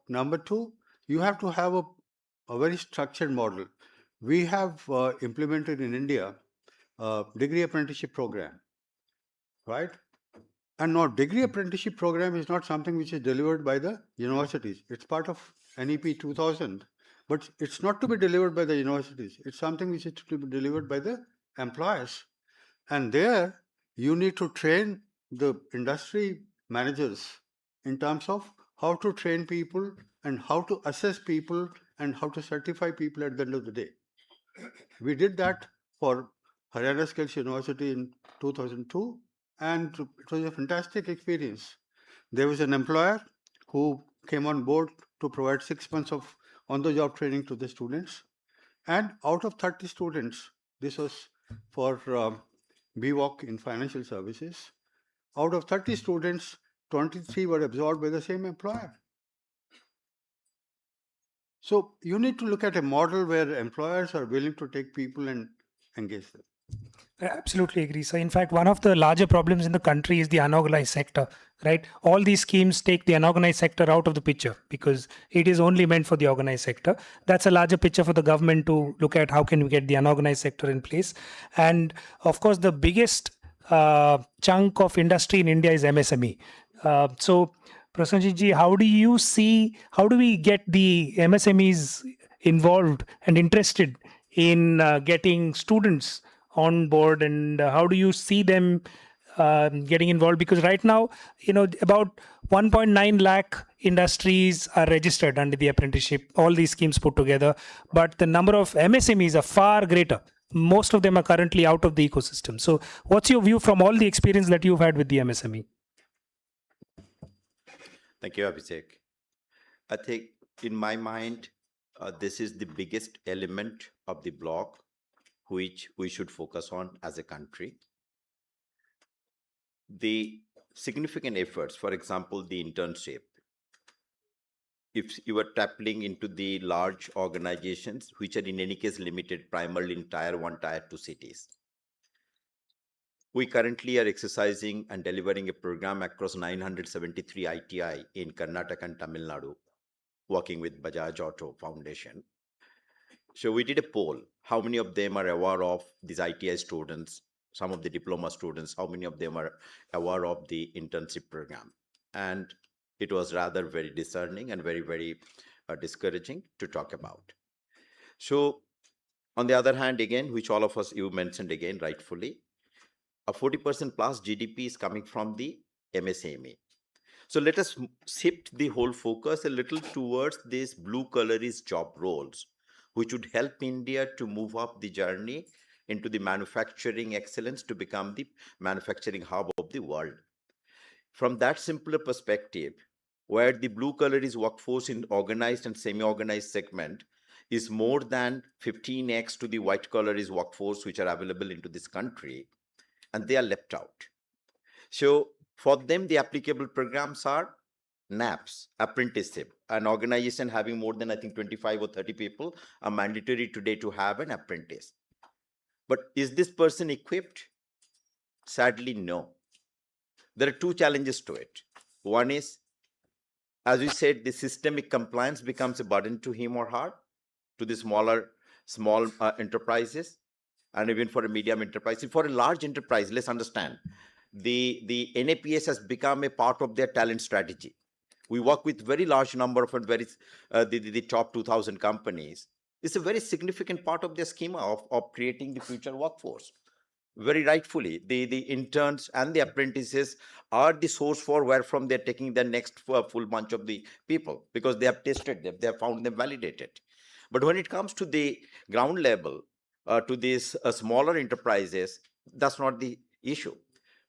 Number two, you have to have a very structured model. We have implemented in India a degree apprenticeship program, right? And now degree apprenticeship program is not something which is delivered by the universities. It's part of NEP 2000, but it's not to be delivered by the universities. It's something which is to be delivered by the employers. And there you need to train the industry managers in terms of how to train people and how to assess people and how to certify people at the end of the day. We did that for Haryana Skills University in 2002, and it was a fantastic experience. There was an employer who came on board to provide 6 months of on-the-job training to the students. And out of 30 students, this was for BWOC in financial services, out of 30 students, 23 were absorbed by the same employer. So you need to look at a model where employers are willing to take people and engage them. I absolutely agree. So, in fact, one of the larger problems in the country is the unorganized sector, right? All these schemes take the unorganized sector out of the picture because it is only meant for the organized sector. That's a larger picture for the government to look at how can we get the unorganized sector in place. And of course, the biggest chunk of industry in India is MSME. So, Prasenjit ji, how do we get the MSMEs involved and interested in getting students on board, and how do you see them getting involved? Because right now, about 1.9 lakh industries are registered under the apprenticeship, all these schemes put together, but the number of MSMEs are far greater. Most of them are currently out of the ecosystem. So what's your view from all the experience that you've had with the MSME? Thank you, Abhishek. I think in my mind, this is the biggest element of the block which we should focus on as a country. The significant efforts, for example, the internship, if you are tapping into the large organizations, which are in any case limited primarily in tier 1, tier 2 cities. We currently are exercising and delivering a program across 973 ITI in Karnataka and Tamil Nadu, working with Bajaj Auto Foundation. So we did a poll. How many of them are aware of these ITI students, some of the diploma students, how many of them are aware of the internship program? And it was rather very discerning and very, very discouraging to talk about. So on the other hand, again, which all of us, you mentioned again, rightfully, a 40% plus GDP is coming from the MSME. So let us shift the whole focus a little towards these blue collarist job roles, which would help India to move up the journey into the manufacturing excellence to become the manufacturing hub of the world. From that simpler perspective, where the blue collarist workforce in organized and semi-organized segment is more than 15x to the white collarist workforce which are available into this country, and they are left out. So for them, the applicable programs are NAPS, apprenticeship. An organization having more than, I think, 25 or 30 people are mandatory today to have an apprentice. But is this person equipped? Sadly, no. There are two challenges to it. One is, as we said, the systemic compliance becomes a burden to him or her, to the small enterprises, and even for a medium enterprise. For a large enterprise, let's understand, the NAPS has become a part of their talent strategy. We work with very large number of the top 2,000 companies. It's a very significant part of their schema of creating the future workforce. Very rightfully, the interns and the apprentices are the source for where from they're taking the next full bunch of the people, because they have tested them, they have found them validated. But when it comes to the ground level, to these smaller enterprises, that's not the issue.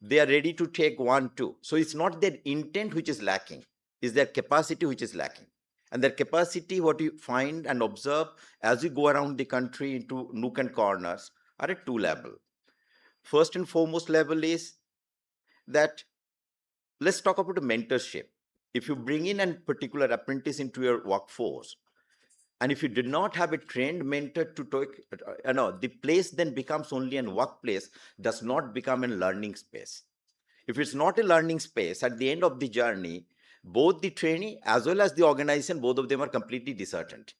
They are ready to take 1, 2. So it's not their intent which is lacking, it's their capacity which is lacking. And their capacity, what you find and observe as you go around the country into nook and corners, are at 2 levels. First and foremost level is that, let's talk about a mentorship. If you bring in a particular apprentice into your workforce, and if you did not have a trained mentor to take, the place then becomes only a workplace, does not become a learning space. If it's not a learning space, at the end of the journey, both the trainee as well as the organization, both of them are completely disheartened,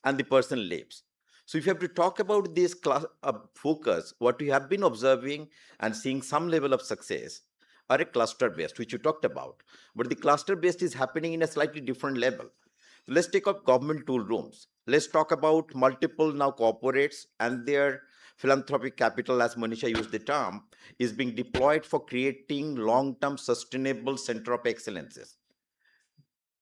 and the person leaves. So if you have to talk about this class focus, what we have been observing and seeing some level of success are a cluster based, which you talked about. But the cluster based is happening in a slightly different level. Let's take up government tool rooms. Let's talk about multiple now corporates and their philanthropic capital, as Manisha used the term, is being deployed for creating long-term sustainable center of excellences.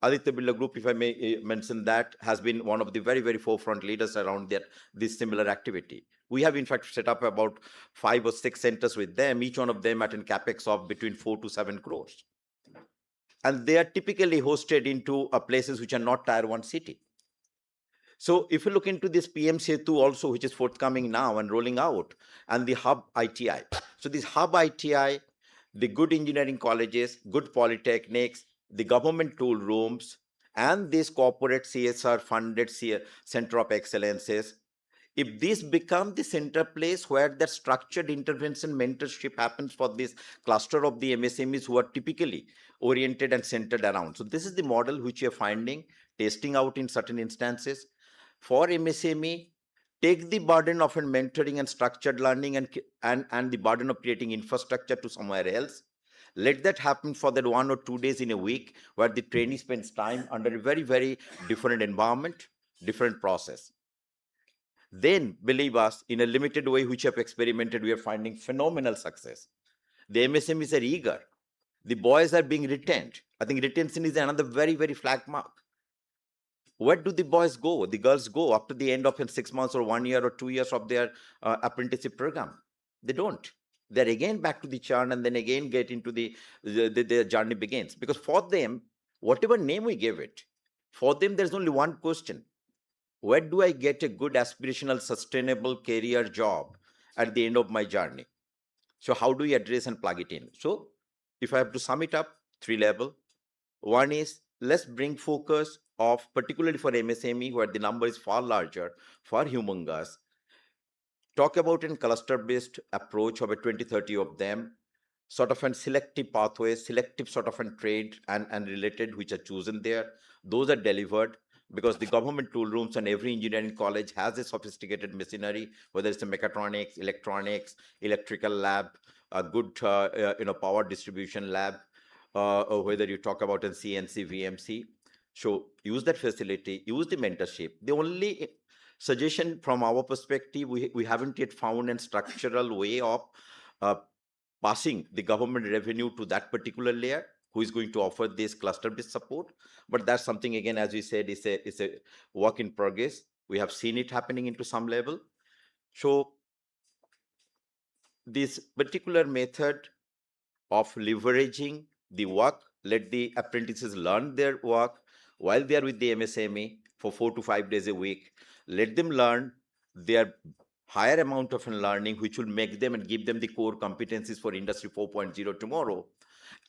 Aditya Birla Group, if I may mention that, has been one of the very, very forefront leaders around this similar activity. We have in fact set up about 5 or 6 centers with them, each one of them at a capex of between 4 to 7 crores. And they are typically hosted into places which are not tier 1 city. So if you look into this PM Setu also, which is forthcoming now and rolling out, and the hub ITI. So this hub ITI, the good engineering colleges, good polytechnics, the government tool rooms, and these corporate CSR funded center of excellences, if this becomes the center place where that structured intervention mentorship happens for this cluster of the MSMEs who are typically oriented and centered around. So this is the model which we are finding, testing out in certain instances. For MSME, take the burden of mentoring and structured learning and the burden of creating infrastructure to somewhere else. Let that happen for that 1 or 2 days in a week where the trainee spends time under a very, very different environment, different process. then believe us, in a limited way which have experimented, we are finding phenomenal success. The MSMEs are eager. The boys are being retained. I think retention is another very, very flag mark. Where do the boys go, the girls go after the end of 6 months or 1 year or 2 years of their apprenticeship program? They don't. They're again back to the churn and then again get into the journey begins. Because for them, whatever name we give it, for them, there's only one question. Where do I get a good aspirational, sustainable career job at the end of my journey? So how do we address and plug it in? So if I have to sum it up, 3 level. One is, let's bring focus of, particularly for MSME, where the number is far larger, far humongous. Talk about a cluster-based approach of a 20, 30 of them, sort of a selective pathways, selective sort of a trade and related, which are chosen there. Those are delivered because the government tool rooms and every engineering college has a sophisticated machinery, whether it's a mechatronics, electronics, electrical lab, a good power distribution lab, or whether you talk about a CNC, VMC. So use that facility, use the mentorship. The only suggestion from our perspective, we haven't yet found a structural way of passing the government revenue to that particular layer who is going to offer this cluster-based support. But that's something, again, as we said, is a work in progress. We have seen it happening into some level. So this particular method of leveraging the work, let the apprentices learn their work while they are with the MSME for 4 to 5 days a week. Let them learn their higher amount of learning, which will make them and give them the core competencies for Industry 4.0 tomorrow,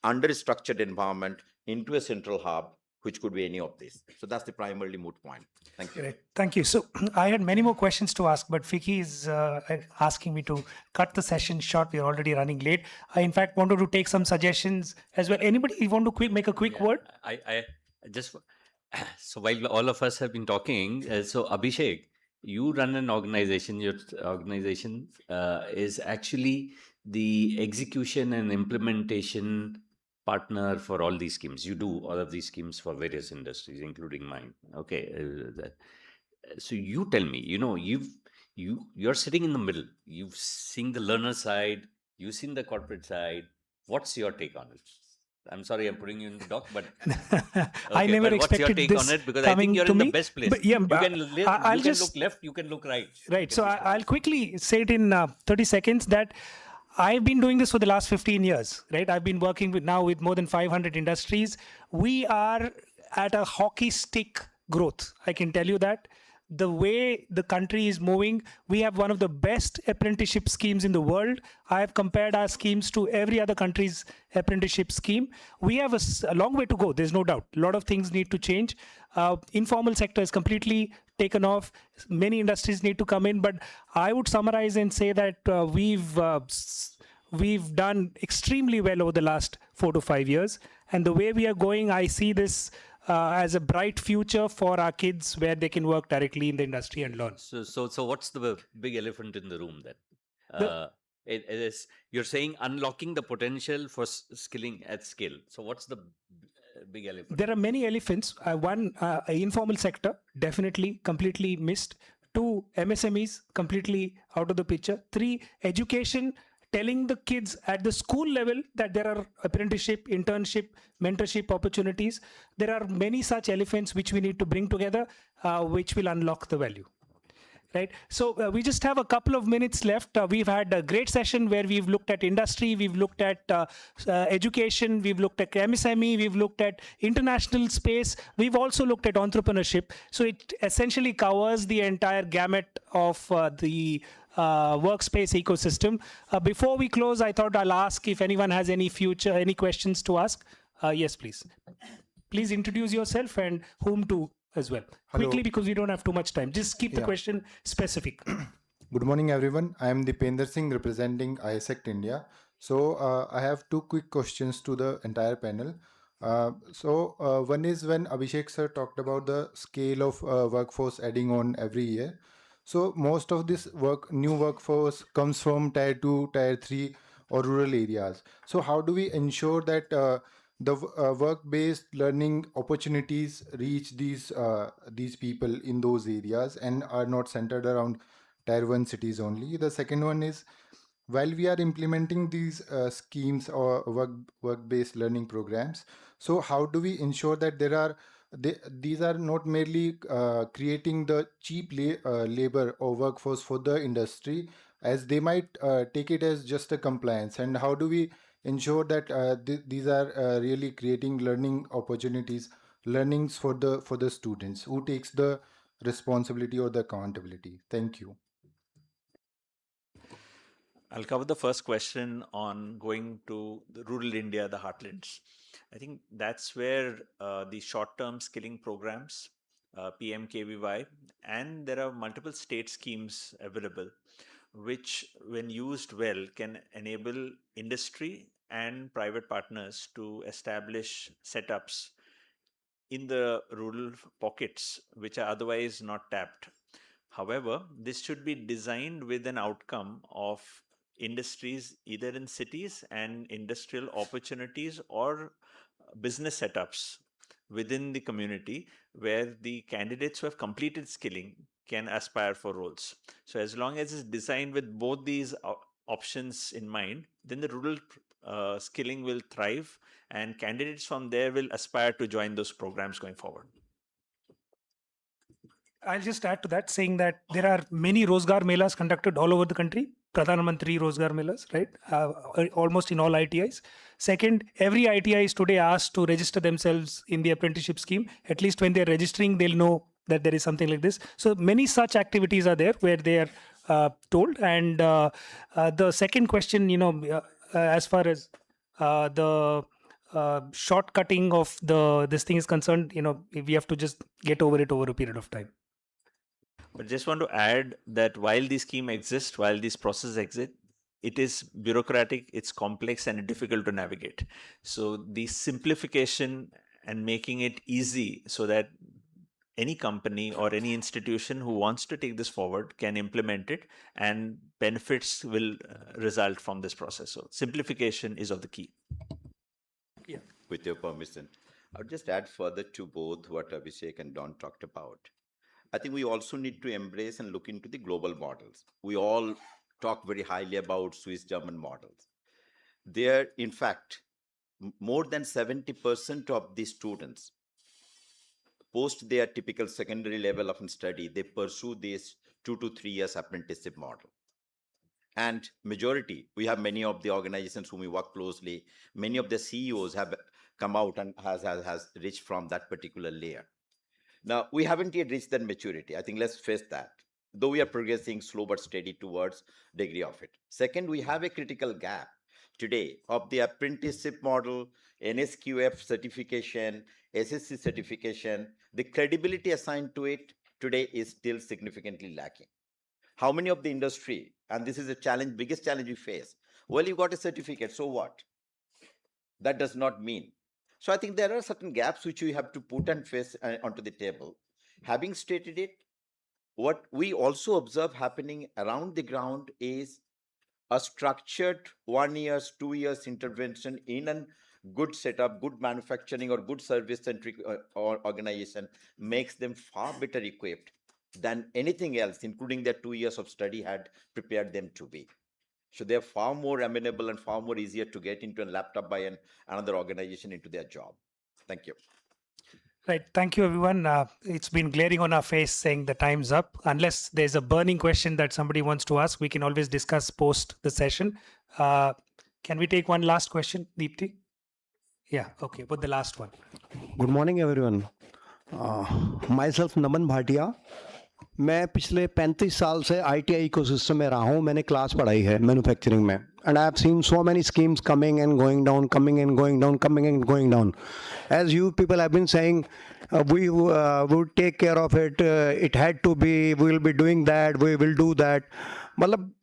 under a structured environment into a central hub, which could be any of these. So that's the primarily moot point. Thank you. Great. Thank you. So I had many more questions to ask, but FICCI is asking me to cut the session short. We're already running late. I, in fact, wanted to take some suggestions as well. Anybody want to make a quick word? I just, so while all of us have been talking, so Abhishek, you run an organization. Your organization is actually the execution and implementation partner for all these schemes. You do all of these schemes for various industries, including mine. Okay, so you tell me. You're sitting in the middle. You've seen the learner side. You've seen the corporate side. What's your take on it? I'm sorry, I'm putting you in the dock, but I never but what's your expected take this on it? Because I think you're to in me. the best place. But yeah, you can, I'll you can look left, you can look right. Right. So I'll quickly say it in 30 seconds that I've been doing this for the last 15 years, right? I've been working with more than 500 industries. We are at a hockey stick growth. I can tell you that. The way the country is moving, we have one of the best apprenticeship schemes in the world. I have compared our schemes to every other country's apprenticeship scheme. We have a long way to go, there's no doubt. A lot of things need to change. Informal sector is completely taken off. Many industries need to come in, but I would summarize and say that we've done extremely well over the last 4 to 5 years. And the way we are going, I see this as a bright future for our kids, where they can work directly in the industry and learn. So what's the big elephant in the room then? It is, you're saying unlocking the potential for skilling at scale. So what's the big elephant? There are many elephants. One, informal sector, definitely completely missed. 2, MSMEs, completely out of the picture. 3, education, telling the kids at the school level that there are apprenticeship, internship, mentorship opportunities. There are many such elephants which we need to bring together, which will unlock the value. Right. So we just have a couple of minutes left. We've had a great session where we've looked at industry, we've looked at education, we've looked at MSME, we've looked at international space, we've also looked at entrepreneurship. So it essentially covers the entire gamut of the workspace ecosystem. Before we close, I thought I'll ask if anyone has any questions to ask. Yes, please. Please introduce yourself and whom to as well. Hello. Quickly, because we don't have too much time. Just keep the question specific. Good morning, everyone. I am Dipender Singh representing ISECT India. So I have 2 quick questions to the entire panel. One is, when Abhishek sir talked about the scale of workforce adding on every year. So most of this new workforce comes from tier 2, tier 3 or rural areas. So how do we ensure that the work-based learning opportunities reach these people in those areas and are not centered around tier 1 cities only. The second one is, while we are implementing these schemes or work-based learning programs, so how do we ensure that these are not merely creating the cheap labor or workforce for the industry, as they might take it as just a compliance, and how do we ensure that these are really creating learning opportunities, learnings for the students? Who takes the responsibility or the accountability? Thank you. I'll cover the first question on going to the rural India, the heartlands. I think that's where the short-term skilling programs, PMKVY, and there are multiple state schemes available, which, when used well, can enable industry and private partners to establish setups in the rural pockets which are otherwise not tapped. However, this should be designed with an outcome of industries either in cities and industrial opportunities or business setups within the community where the candidates who have completed skilling can aspire for roles. So as long as it's designed with both these options in mind, then the rural skilling will thrive and candidates from there will aspire to join those programs going forward. I'll just add to that, saying that there are many Rozgar Melas conducted all over the country, Pradhan Mantri Rozgar Melas, right? Almost in all ITIs. Second, every ITI is today asked to register themselves in the apprenticeship scheme. At least when they're registering, they'll know that there is something like this. So many such activities are there where they are told. And the second question, as far as the shortcutting of this thing is concerned, we have to just get over it over a period of time. But just want to add that while this scheme exists, while these processes exist, it is bureaucratic, it's complex and difficult to navigate. So the simplification and making it easy so that any company or any institution who wants to take this forward can implement it, and benefits will result from this process. So simplification is of the key. Yeah. With your permission, I would just add further to both what Abhishek and Don talked about. I think we also need to embrace and look into the global models. We all talk very highly about Swiss German models. There, in fact, more than 70% of the students post their typical secondary level of study, they pursue this 2 to 3 years apprenticeship model. And majority, we have many of the organizations whom we work closely, many of the CEOs have come out and has reached from that particular layer. Now, we haven't yet reached that maturity. I think let's face that, though we are progressing slow but steady towards degree of it. Second, we have a critical gap today of the apprenticeship model, NSQF certification, SSC certification. The credibility assigned to it today is still significantly lacking. How many of the industry, and this is a challenge, biggest challenge we face, well, you got a certificate, so what? That does not mean. So I think there are certain gaps which we have to put and face onto the table. Having stated it, what we also observe happening around the ground is a structured 1 year, 2 years intervention in a good setup, good manufacturing or good service-centric organization makes them far better equipped than anything else, including their 2 years of study had prepared them to be. So they're far more amenable and far more easier to get into a laptop by another organization into their job. Thank you. Right. Thank you, everyone. It's been glaring on our face saying the time's up. Unless there's a burning question that somebody wants to ask, we can always discuss post the session. Can we take one last question, Deepti? Yeah, okay, but the last one. Good morning, everyone. Myself, Naman Bhatia. मैं पिछले 35 साल से ITI ecosystem में रहा हूँ. मैंने class पढ़ाई है मैन्युफैक्चरिंग में, and I have seen so many schemes coming and going down, coming and going down, coming and going down. As you people have been saying, we would take care of it. It had to be. We will be doing that. We will do that. मतलब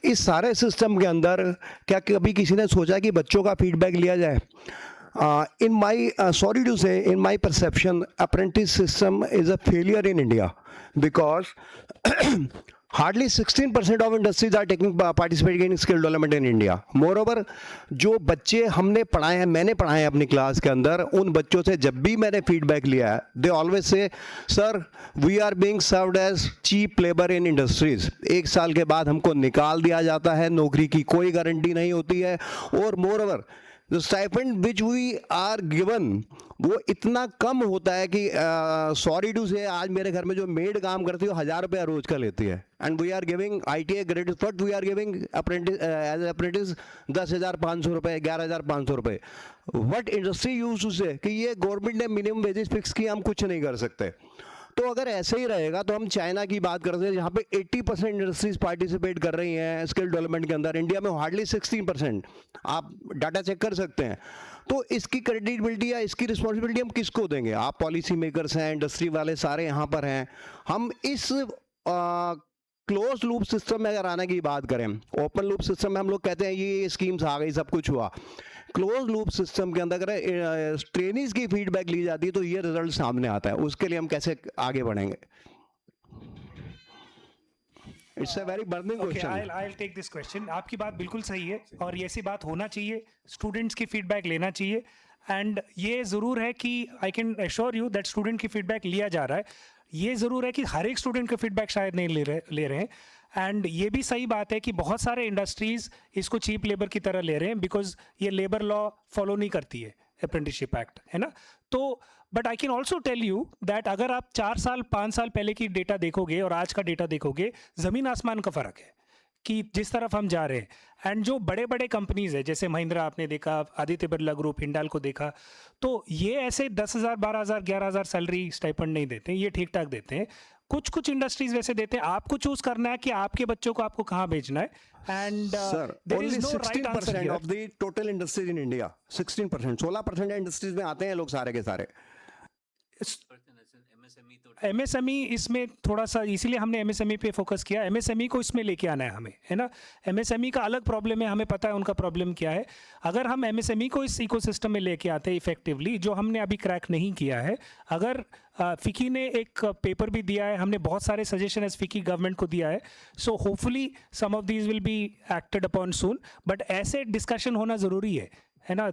इस सारे system के अंदर क्या कभी किसी ने सोचा कि बच्चों का फीडबैक लिया जाए? In my sorry to say, in my perception, apprentice system is a failure in India, because Hardly 16% of industries are taking participating in skill development in India. Moreover, जो बच्चे हमने पढ़ाए हैं, मैंने पढ़ाए हैं अपनी क्लास के अंदर, उन बच्चों से जब भी मैंने फीडबैक लिया है, they always say, sir, we are being served as cheap labor in industries. एक साल के बाद हमको निकाल दिया जाता है, नौकरी की कोई गारंटी नहीं होती है, और moreover, the stipend which we are given वो इतना कम होता है कि सॉरी टू से आज मेरे घर में जो मेड काम करती है वो 1000 रुपया रोज का लेती है, and we are giving ITA grade फट, we are giving apprentice as apprentice 10,500 रुपये, 11,500 रुपये. वट इंडस्ट्री यूज टू से कि ये गवर्नमेंट ने मिनिमम वेजेस फिक्स किया, हम कुछ नहीं कर सकते. तो अगर ऐसे ही रहेगा तो हम चाइना की बात करते हैं जहाँ पे 80% इंडस्ट्रीज पार्टिसिपेट कर रही हैं स्किल डेवलपमेंट के अंदर, इंडिया में हार्डली 16%. आप डाटा चेक कर सकते हैं. तो इसकी क्रेडिबिलिटी या इसकी रिस्पॉन्सिबिलिटी हम किसको देंगे? आप पॉलिसी मेकर्स हैं, इंडस्ट्री वाले सारे यहाँ पर हैं. हम इस क्लोज लूप सिस्टम में अगर आने की बात करें, ओपन लूप सिस्टम में हम लोग कहते हैं ये स्कीम्स आ गई, सब कुछ हुआ. क्लोज लूप सिस्टम के अंदर अगर ट्रेनिंग्स की फीडबैक ली जाती है तो ये रिजल्ट सामने आता है. उसके लिए हम कैसे आगे बढ़ेंगे? It's a very burning question. I'll take this question. आपकी बात बिल्कुल सही है और ये ऐसी बात होना चाहिए, स्टूडेंट्स की फीडबैक लेना चाहिए. एंड ये ज़रूर है कि I can assure you that student की फीडबैक लिया जा रहा है. ये ज़रूर है कि हर एक स्टूडेंट का फीडबैक शायद नहीं ले रहे हैं. एंड ये भी सही बात है कि बहुत सारे इंडस्ट्रीज़ इसको चीप लेबर की तरह ले रहे हैं, बिकॉज ये लेबर लॉ फॉलो नहीं करती है, अप्रेंटिसशिप एक्ट, है ना. तो but I can also tell you that अगर आप 4 साल 5 साल पहले की डेटा देखोगे और आज का डेटा देखोगे, ज़मीन आसमान का फ़र्क है कि जिस तरफ हम जा रहे हैं. एंड जो बड़े बड़े कंपनीज है जैसे महिंद्रा आपने देखा, आदित्य बिरला ग्रुप, हिंडाल को देखा, तो ये ऐसे 10,000 12,000 11,000 सैलरी स्टाइपेंड नहीं देते, ये ठीक ठाक देते हैं. कुछ इंडस्ट्रीज वैसे देते हैं. आपको चूज करना है कि आपके बच्चों को आपको कहाँ भेजना है. And sir, only 16% of the total industries in India, 16%, 16% industries में आते हैं लोग सारे के सारे. MSME इसमें थोड़ा सा, इसीलिए हमने MSME पे फोकस किया. MSME को इसमें लेके आना है हमें, है ना. MSME का अलग प्रॉब्लम है, हमें पता है उनका प्रॉब्लम क्या है. अगर हम MSME को इस इकोसिस्टम में लेके आते हैं इफेक्टिवली, जो हमने अभी क्रैक नहीं किया है. अगर FICCI ने एक पेपर भी दिया है, हमने बहुत सारे सजेशन एज FICCI गवर्नमेंट को दिया है. So hopefully some of these will be acted upon soon. But ऐसे डिस्कशन होना ज़रूरी है ना.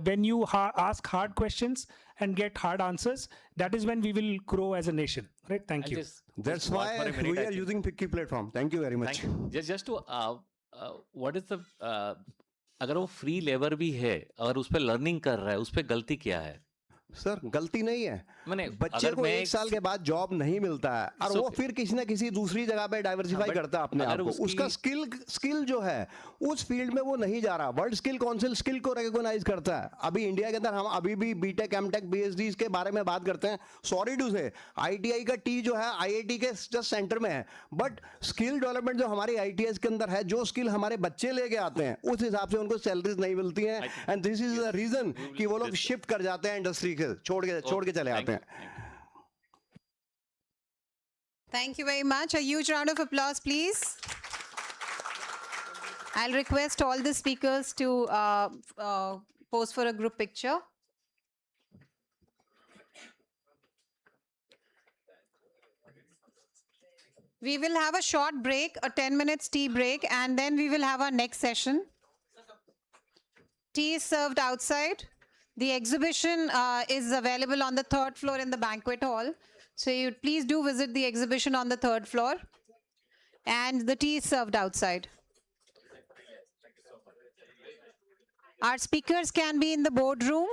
when you ask hard questions and get hard answers, that is when we will grow as a nation, right? Thank you. That's why we are using FICCI platform. Thank you very much. Just to what is the अगर वो free labour भी है, अगर उस पर learning कर रहा है, उस पर गलती क्या है? सर, गलती नहीं है. मैंने बच्चे को 1 साल के बाद जॉब नहीं मिलता है और वो फिर किसी ना किसी दूसरी जगह पे डाइवर्सिफाई करता है अपने आप को. उसका स्किल जो है उस फील्ड में वो नहीं जा रहा. वर्ल्ड स्किल काउंसिल स्किल को रिकॉग्नाइज करता है. अभी इंडिया के अंदर हम अभी भी बीटेक, एमटेक, PhD के बारे में बात करते हैं. सॉरी टू से ITI का T जो है IIT के जस्ट सेंटर में है, बट स्किल डेवलपमेंट जो हमारी ITS के अंदर है, जो स्किल हमारे बच्चे लेके आते हैं उस हिसाब से उनको सैलरीज नहीं मिलती हैं. And this is the reason कि वो लोग शिफ्ट कर जाते हैं इंडस्ट्री के, छोड़ के चले आते हैं. Thank you very much. A huge round of applause, please. I'll request all the speakers to pose for a group picture. We will have a short break, a 10 minutes tea break, and then we will have our next session. Tea is served outside. The exhibition is available on the 3rd floor in the banquet hall. So you please do visit the exhibition on the 3rd floor. And the tea is served outside. Our speakers can be in the boardroom.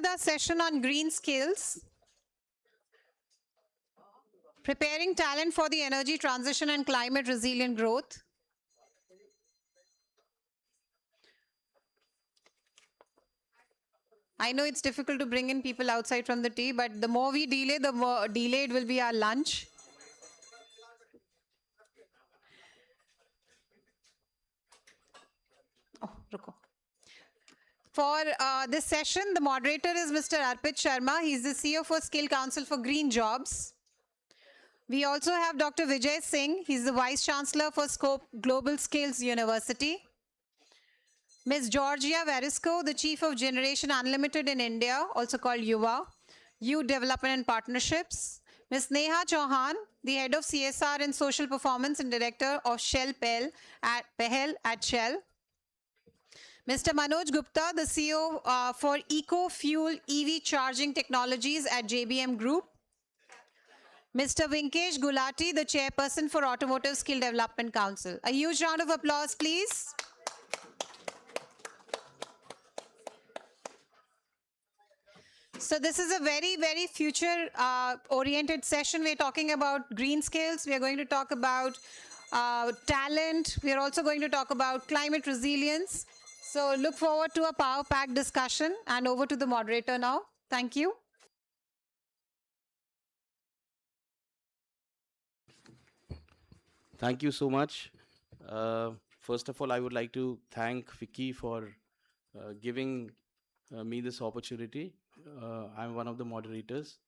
with our session on green skills, preparing talent for the energy transition and climate resilient growth. I know it's difficult to bring in people outside from the tea, but the more we delay, the more delayed will be our lunch. Oh, ruko. For this session, the moderator is Mr. Arpit Sharma. He's the CEO for Skill Council for Green Jobs. We also have Dr. Vijay Singh. He's the Vice Chancellor for Scope Global Skills University. Ms. Georgia Verisco, the Chief of Generation Unlimited in India, also called YUVA, Youth Development and Partnerships. Ms. Neha Chauhan, the Head of CSR and Social Performance and Director of Shell Pehel at Shell. Mr. Manoj Gupta, the CEO for Eco Fuel EV Charging Technologies at JBM Group. Mr. Vinkesh Gulati, the Chairperson for Automotive Skill Development Council. A huge round of applause, please. So this is a very, very future-oriented session. We're talking about green skills. We are going to talk about talent. We are also going to talk about climate resilience. So look forward to a power-packed discussion. And over to the moderator now. Thank you. Thank you so much. First of all, I would like to thank FICCI for giving me this opportunity. I'm one of the moderators.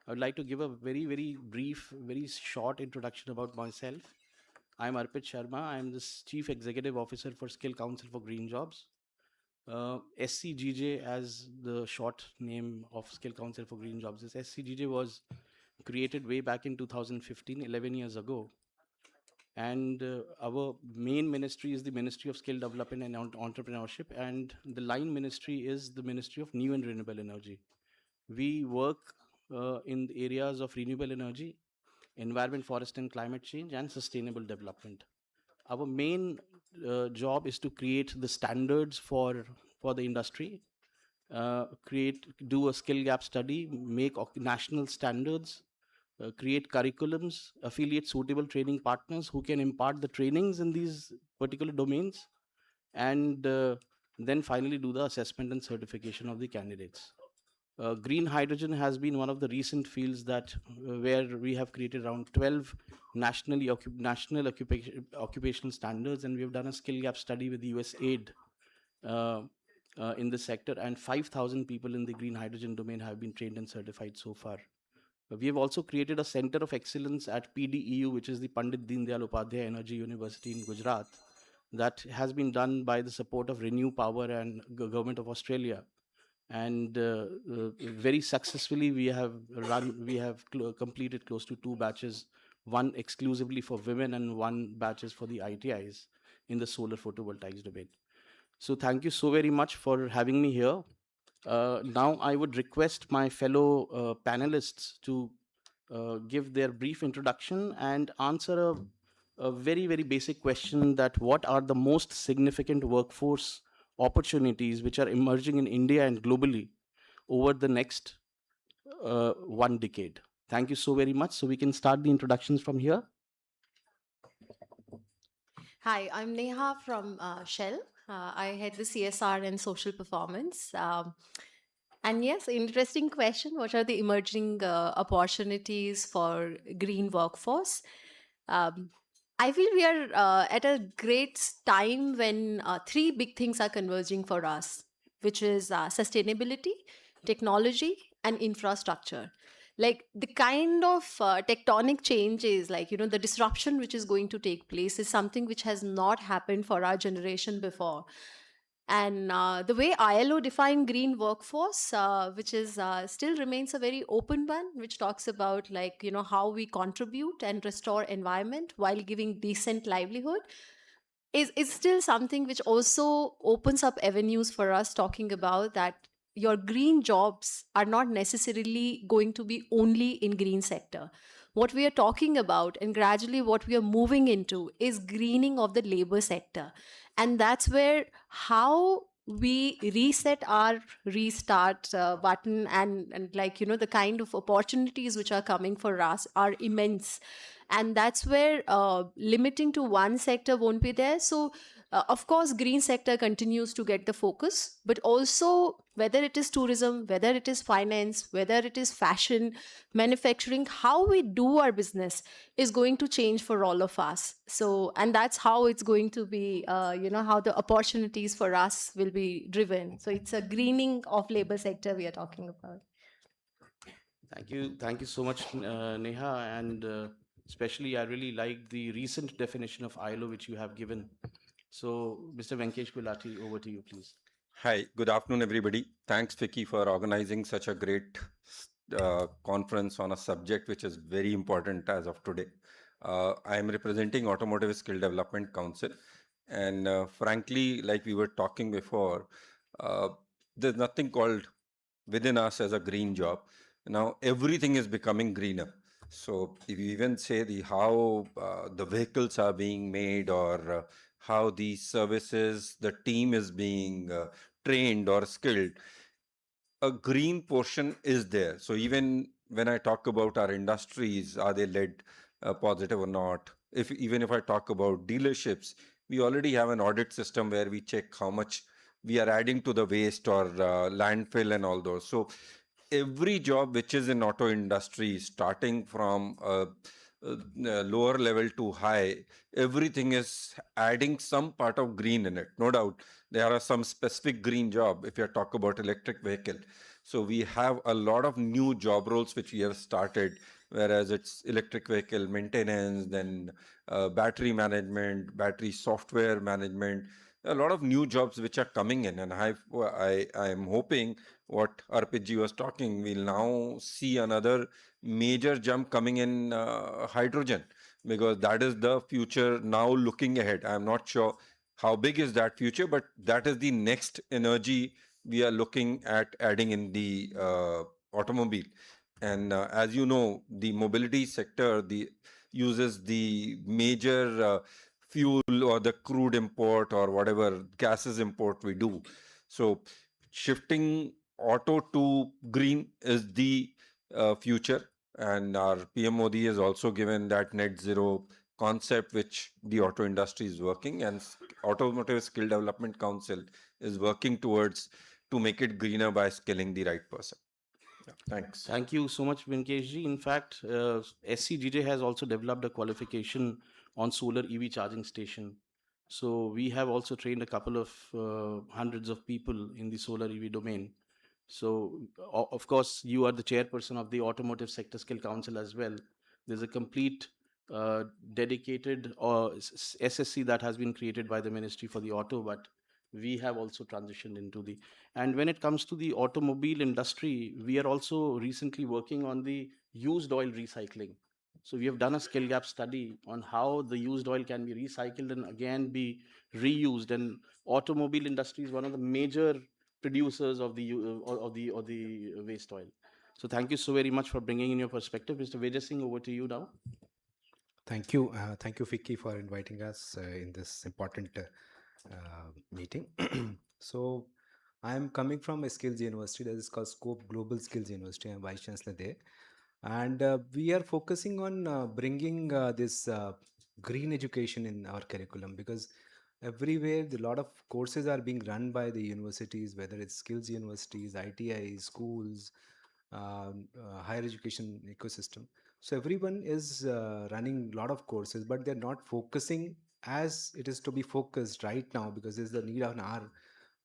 I would like to give a very, very brief, very short introduction about myself. I'm Arpit Sharma. I'm the Chief Executive Officer for Skill Council for Green Jobs. SCGJ, as the short name of Skill Council for Green Jobs is. SCGJ was created way back in 2015, 11 years ago. And our main ministry is the Ministry of Skill Development and Entrepreneurship, and the line ministry is the Ministry of New and Renewable Energy. We work in the areas of renewable energy, environment, forest and climate change, and sustainable development. Our main job is to create the standards for the industry, do a skill gap study, make national standards, create curriculums, affiliate suitable training partners who can impart the trainings in these particular domains, and then finally do the assessment and certification of the candidates. Green hydrogen has been one of the recent fields that where we have created around 12 national occupational standards, and we have done a skill gap study with the USAID in this sector, and 5,000 people in the green hydrogen domain have been trained and certified so far. We have also created a Center of Excellence at PDEU, which is the Pandit Deendayal Upadhyay Energy University in Gujarat, that has been done by the support of Renew Power and Government of Australia. And very successfully, we have completed close to 2 batches, one exclusively for women and 1 batches for the ITIs in the solar photovoltaics domain. So thank you so very much for having me here. Now I would request my fellow panelists to give their brief introduction and answer a very, very basic question, that what are the most significant workforce opportunities which are emerging in India and globally over the next 1 decade. Thank you so very much. So we can start the introductions from here. Hi, I'm Neha from Shell. I head the CSR and social performance. And yes, interesting question. What are the emerging opportunities for green workforce? I feel we are at a great time when 3 big things are converging for us, which is sustainability, technology, and infrastructure. Like the kind of tectonic changes, like, you know, the disruption which is going to take place is something which has not happened for our generation before. And the way ILO defined green workforce, which is still remains a very open one, which talks about, like, you know, how we contribute and restore environment while giving decent livelihood, is still something which also opens up avenues for us, talking about that your green jobs are not necessarily going to be only in green sector. What we are talking about, and gradually what we are moving into, is greening of the labor sector. And that's where how we reset our restart button, and like, you know, the kind of opportunities which are coming for us are immense. And that's where limiting to one sector won't be there. So of course, green sector continues to get the focus, but also whether it is tourism, whether it is finance, whether it is fashion, manufacturing, how we do our business is going to change for all of us. So, and that's how it's going to be, you know, how the opportunities for us will be driven. So it's a greening of labor sector we are talking about. Thank you so much, Neha, and especially I really like the recent definition of ILO which you have given. So, Mr. Venkesh Gulati, over to you, please. Hi, good afternoon, everybody. Thanks, FICCI, for organizing such a great conference on a subject which is very important as of today. I am representing Automotive Skill Development Council, and frankly, like we were talking before, uh, there's nothing called within us as a green job. Now everything is becoming greener. So if you even say the how the vehicles are being made, or how the services, the team is being trained or skilled, a green portion is there. So even when I talk about our industries, are they led positive or not? If I talk about dealerships, we already have an audit system where we check how much we are adding to the waste or landfill and all those. So every job which is in auto industry, starting from lower level to high, everything is adding some part of green in it. No doubt, there are some specific green job if you talk about electric vehicle. So we have a lot of new job roles which we have started, whereas it's electric vehicle maintenance, then battery management, battery software management, a lot of new jobs which are coming in. And I am hoping what Arpit was talking, we'll now see another major jump coming in hydrogen, because that is the future now looking ahead. I'm not sure how big is that future, but that is the next energy we are looking at adding in the automobile. And as you know, the mobility sector uses the major fuel or the crude import or whatever gases import we do. So shifting auto to green is the future. And our PM Modi has also given that net zero concept which the auto industry is working, and Automotive Skill Development Council is working towards to make it greener by skilling the right person. Yeah, thanks. Thank you so much, Vinkeshji. In fact, SCGJ has also developed a qualification on solar EV charging station. So we have also trained a couple of hundreds of people in the solar EV domain. So, of course, you are the chairperson of the Automotive Sector Skill Council as well. There's a complete dedicated SSC that has been created by the Ministry for the Auto, but we have also transitioned into the. And when it comes to the automobile industry, we are also recently working on the used oil recycling. So we have done a skill gap study on how the used oil can be recycled and again be reused. And automobile industry is one of the major producers of the waste oil. So thank you so very much for bringing in your perspective, Mr. Vijay Singh. Over to you now. Thank you, FICCI, for inviting us in this important meeting. So, I am coming from a skills university that is called Scope Global Skills University. I am vice chancellor there, and we are focusing on bringing this green education in our curriculum, because everywhere a lot of courses are being run by the universities, whether it's skills universities, ITI schools, higher education ecosystem. So everyone is running a lot of courses, but they're not focusing as it is to be focused right now, because there's the need of an hour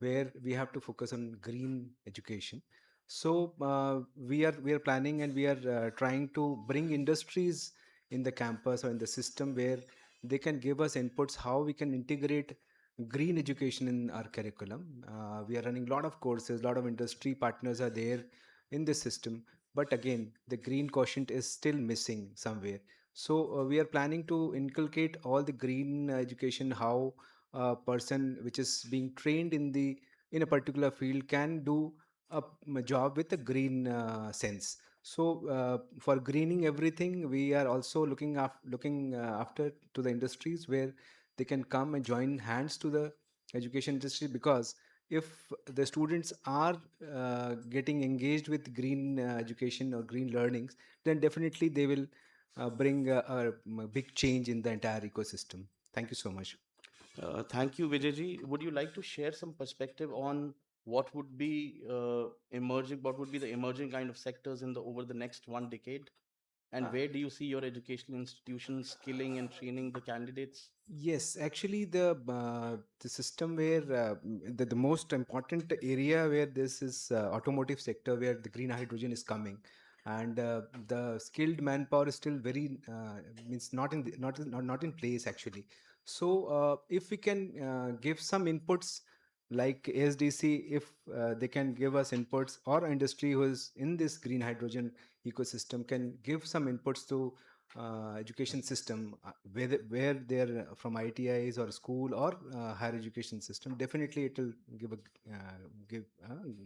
where we have to focus on green education. So we are planning, and we are trying to bring industries in the campus or in the system where they can give us inputs how we can integrate green education in our curriculum. We are running a lot of courses, a lot of industry partners are there in the system, but again the green quotient is still missing somewhere. So we are planning to inculcate all the green education, how a person which is being trained in a particular field can do a job with a green sense. So for greening everything, we are also looking after to the industries where they can come and join hands to the education industry, because if the students are getting engaged with green education or green learnings, then definitely they will bring a big change in the entire ecosystem. Thank you so much. Thank you, Vijayji. Would you like to share some perspective on what would be emerging, what would be the emerging kind of sectors in the over the next 1 decade? And where do you see your educational institutions skilling and training the candidates? Yes, actually, the system where the most important area where this is automotive sector where the green hydrogen is coming, and the skilled manpower is still very means not in not in place actually. So if we can give some inputs like ASDC, if they can give us inputs, or industry who is in this green hydrogen ecosystem can give some inputs to education system, where they're from ITIs or school or higher education system, definitely it will give a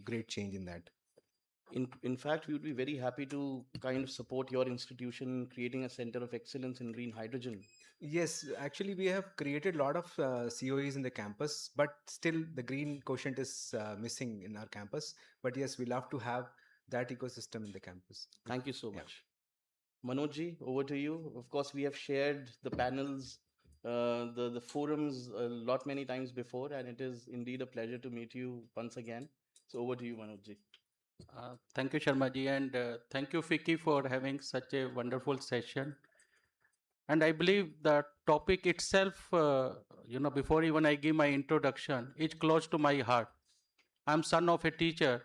great change in that. In fact, we would be very happy to kind of support your institution in creating a center of excellence in green hydrogen. Yes, actually we have created a lot of COEs in the campus, but still the green quotient is missing in our campus. But yes, we love to have that ecosystem in the campus. Thank you so much. Manojji, over to you. Of course, we have shared the panels, the forums a lot many times before, and it is indeed a pleasure to meet you once again. So over to you, Manojji. Thank you, Sharmaji, and thank you, FICCI, for having such a wonderful session. And I believe the topic itself, before even I give my introduction, is close to my heart. I'm son of a teacher,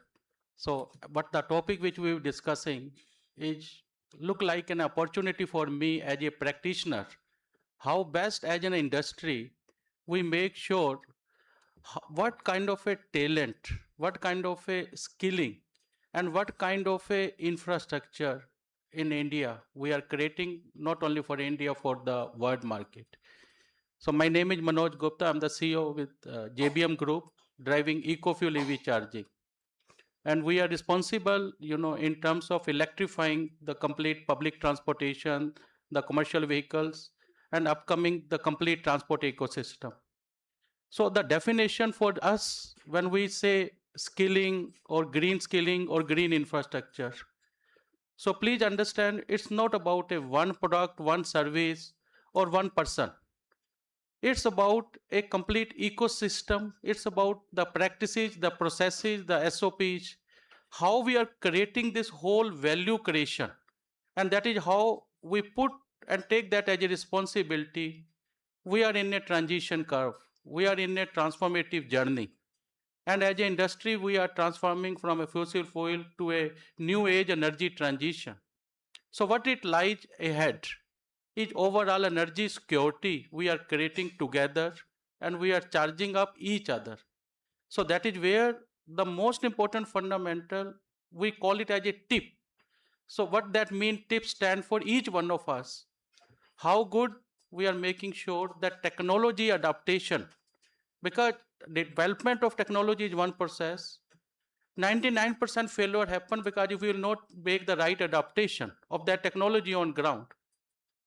so but the topic which we're discussing is look like an opportunity for me as a practitioner. How best as an industry we make sure what kind of a talent, what kind of a skilling, and what kind of a infrastructure in India we are creating, not only for India, for the world market. So my name is Manoj Gupta. I'm the CEO with JBM Group, driving eco-fuel EV charging. And we are responsible, in terms of electrifying the complete public transportation, the commercial vehicles, and upcoming the complete transport ecosystem. So the definition for us when we say skilling or green infrastructure, so please understand it's not about a one product, one service, or one person. It's about a complete ecosystem. It's about the practices, the processes, the SOPs, how we are creating this whole value creation. And that is how we put and take that as a responsibility. We are in a transition curve. We are in a transformative journey. And as an industry, we are transforming from a fossil fuel to a new age energy transition. So what it lies ahead is overall energy security we are creating together, and we are charging up each other. So that is where the most important fundamental, we call it as a tip. So what that means, tips stand for each one of us. How good we are making sure that technology adaptation, because the development of technology is one process, 99% failure happen because if we will not make the right adaptation of that technology on ground.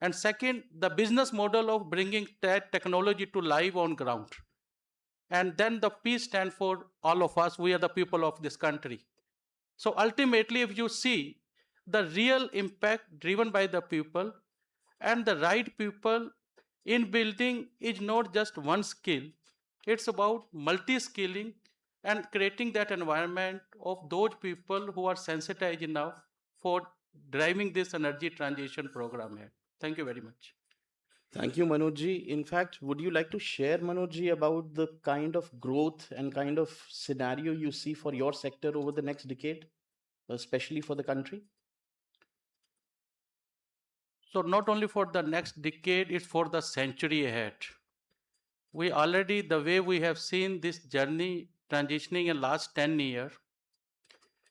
And second, the business model of bringing that technology to live on ground. And then the P stand for all of us. We are the people of this country. So ultimately, if you see the real impact driven by the people and the right people in building is not just one skill. It's about multi-skilling and creating that environment of those people who are sensitized enough for driving this energy transition program here. Thank you very much. Thank you, Manojji. In fact, would you like to share, Manojji, about the kind of growth and kind of scenario you see for your sector over the next decade, especially for the country? So not only for the next decade, it's for the century ahead. We already, the way we have seen this journey transitioning in last 10 years,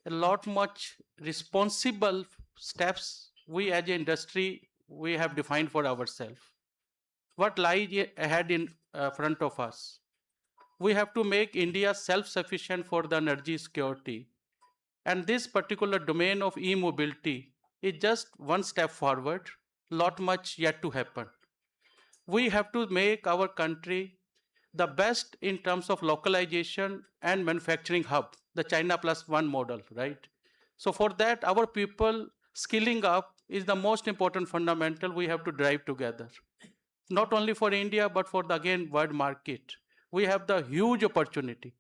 a lot much responsible steps we as an industry, we have defined for ourselves. What lies ahead in front of us? We have to make India self-sufficient for the energy security. And this particular domain of e-mobility is just one step forward, lot much yet to happen. We have to make our country the best in terms of localization and manufacturing hub, the China plus one model, right? So for that, our people skilling up is the most important fundamental we have to drive together. Not only for India, but for the, again, world market. We have the huge opportunity.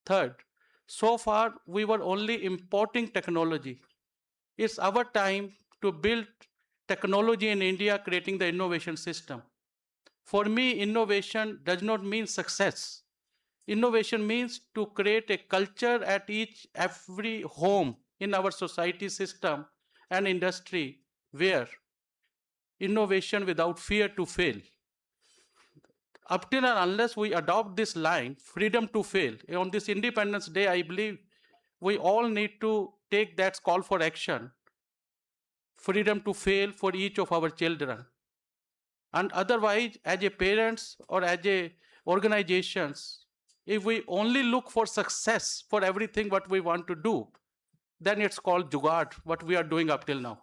Third, so far we were only importing technology. It's our time to build technology in India, creating the innovation system. For me, innovation does not mean success. Innovation means to create a culture at every home in our society system and industry where innovation without fear to fail. Up till and unless we adopt this line, freedom to fail, on this Independence Day, I believe we all need to take that call for action. Freedom to fail for each of our children. And otherwise, as a parents or as a organizations, if we only look for success for everything what we want to do, then it's called jugaad, what we are doing up till now.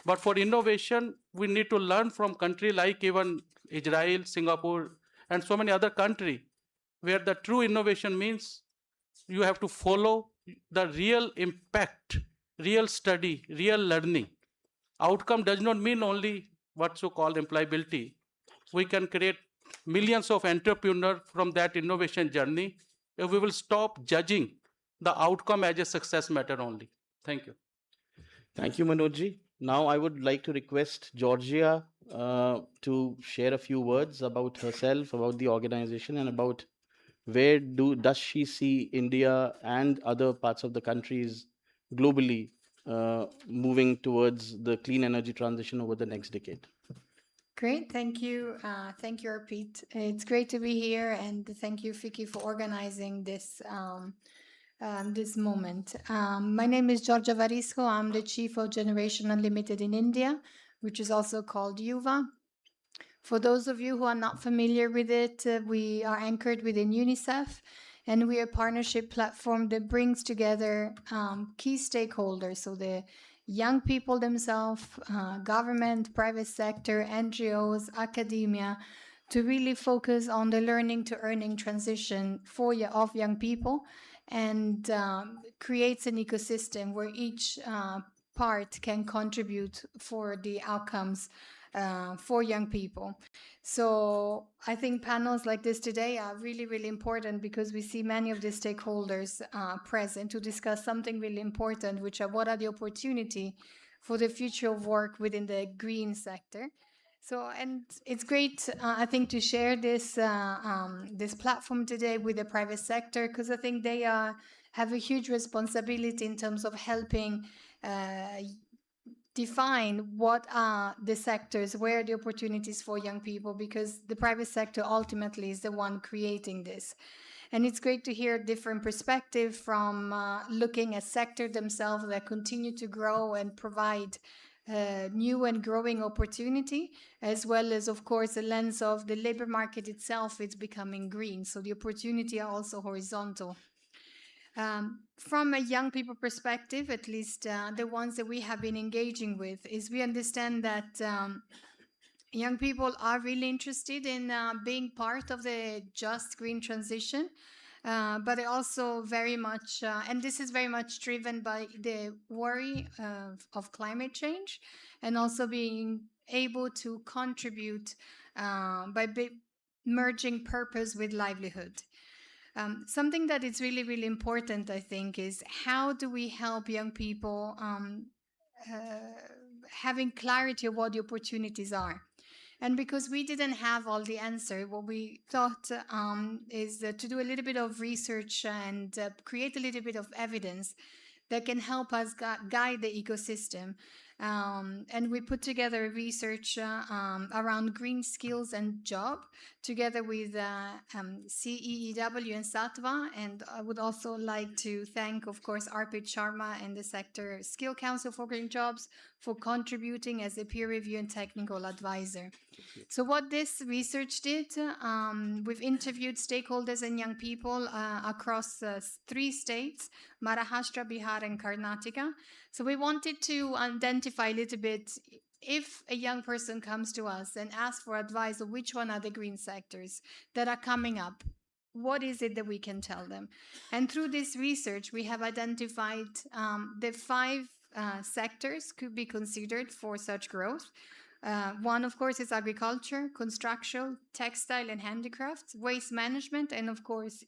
But for innovation, we need to learn from country like even Israel, Singapore, and so many other countries where the true innovation means you have to follow the real impact, real study, real learning. Outcome does not mean only what so called employability. We can create millions of entrepreneurs from that innovation journey if we will stop judging the outcome as a success matter only. Thank you. Thank you, Manojji. Now I would like to request Georgia to share a few words about herself, about the organization, and about where does she see India and other parts of the countries globally moving towards the clean energy transition over the next decade. Great, thank you. Thank you, Arpit. It's great to be here, and thank you, FICCI, for organizing this this moment. My name is Georgia Varisco. I'm the Chief of Generation Unlimited in India, which is also called Yuva. For those of you who are not familiar with it, we are anchored within UNICEF, and we are a partnership platform that brings together key stakeholders, so the young people themselves, government, private sector, NGOs, academia, to really focus on the learning to earning transition of young people, and creates an ecosystem where each part can contribute for the outcomes for young people. So I think panels like this today are really, really important because we see many of the stakeholders present to discuss something really important, which are what are the opportunity for the future of work within the green sector. So, and it's great, I think, to share this this platform today with the private sector, because I think they have a huge responsibility in terms of helping define what are the sectors, where are the opportunities for young people, because the private sector ultimately is the one creating this. And it's great to hear different perspectives from looking at sector themselves that continue to grow and provide new and growing opportunity, as well as, of course, the lens of the labor market itself. It's becoming green, so the opportunity are also horizontal. From a young people perspective, at least the ones that we have been engaging with, is we understand that young people are really interested in being part of the just green transition, but they also very much, and this is very much driven by the worry of climate change, and also being able to contribute by merging purpose with livelihood. Something that is really, really important, I think, is how do we help young people having clarity of what the opportunities are. And because we didn't have all the answer, what we thought is to do a little bit of research and create a little bit of evidence that can help us guide the ecosystem. And we put together a research around green skills and job together with CEEW and Satva. And I would also like to thank, of course, Arpit Sharma and the Sector Skill Council for Green Jobs for contributing as a peer review and technical advisor. So what this research did, we've interviewed stakeholders and young people across 3 states, Maharashtra, Bihar, and Karnataka. So we wanted to identify a little bit if a young person comes to us and asks for advice of which one are the green sectors that are coming up, what is it that we can tell them? And through this research, we have identified the 5 sectors could be considered for such growth. One, of course, is agriculture, construction, textile and handicrafts, waste management, and of course,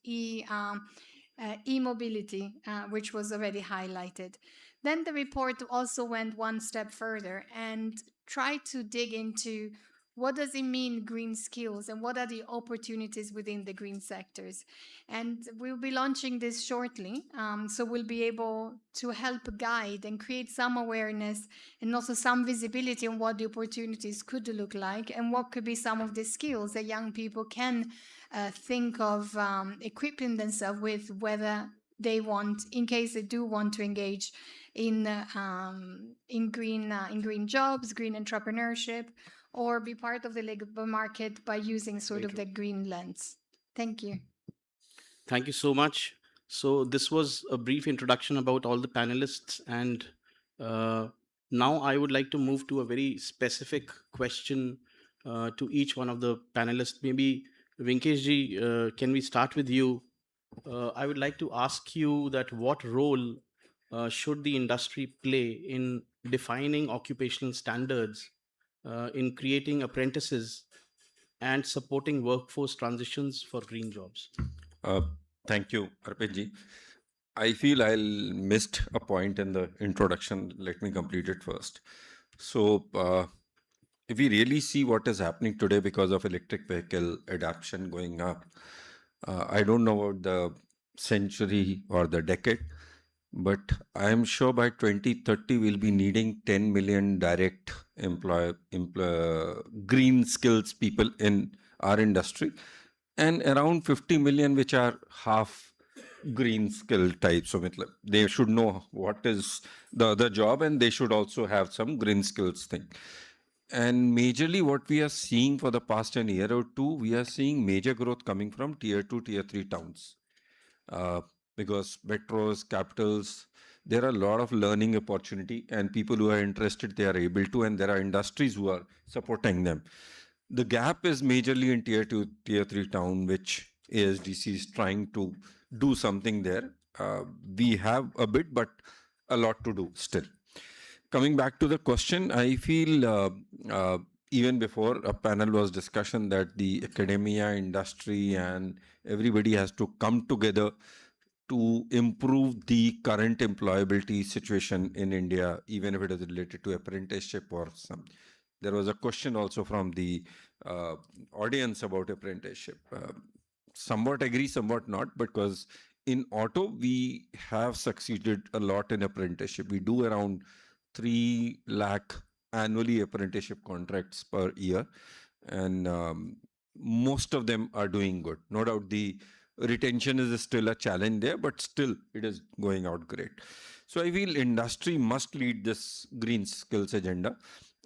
e-mobility, which was already highlighted. Then the report also went one step further and tried to dig into what does it mean green skills and what are the opportunities within the green sectors. And we'll be launching this shortly, so we'll be able to help guide and create some awareness and also some visibility on what the opportunities could look like and what could be some of the skills that young people can think of equipping themselves with, whether they want, in case they do want to engage in green jobs, green entrepreneurship, or be part of the labor market by using sort of the green lens. Thank you. Thank you so much. So this was a brief introduction about all the panelists, and now I would like to move to a very specific question to each one of the panelists. Maybe Vinkeshji, can we start with you? I would like to ask you that what role should the industry play in defining occupational standards, in creating apprentices, and supporting workforce transitions for green jobs? Thank you, Arpitji. I feel I missed a point in the introduction. Let me complete it first. So, if we really see what is happening today because of electric vehicle adoption going up, I don't know about the century or the decade, but I am sure by 2030 we'll be needing 10 million direct green skills people in our industry, and around 50 million which are half green skill types. So they should know what is the other job and they should also have some green skills thing. And majorly what we are seeing for the past an year or two, we are seeing major growth coming from tier 2, tier 3 towns. Because metros, capitals, there are a lot of learning opportunity and people who are interested, they are able to, and there are industries who are supporting them. The gap is majorly in tier 2, tier 3 town, which ASDC is trying to do something there. We have a bit, but a lot to do still. Coming back to the question, I feel even before a panel was discussion that the academia, industry, and everybody has to come together to improve the current employability situation in India, even if it is related to apprenticeship or some. There was a question also from the audience about apprenticeship. Somewhat agree, somewhat not, because in auto, we have succeeded a lot in apprenticeship. We do around 3 lakh annually apprenticeship contracts per year, and most of them are doing good. No doubt the retention is still a challenge there, but still it is going out great. So I feel industry must lead this green skills agenda,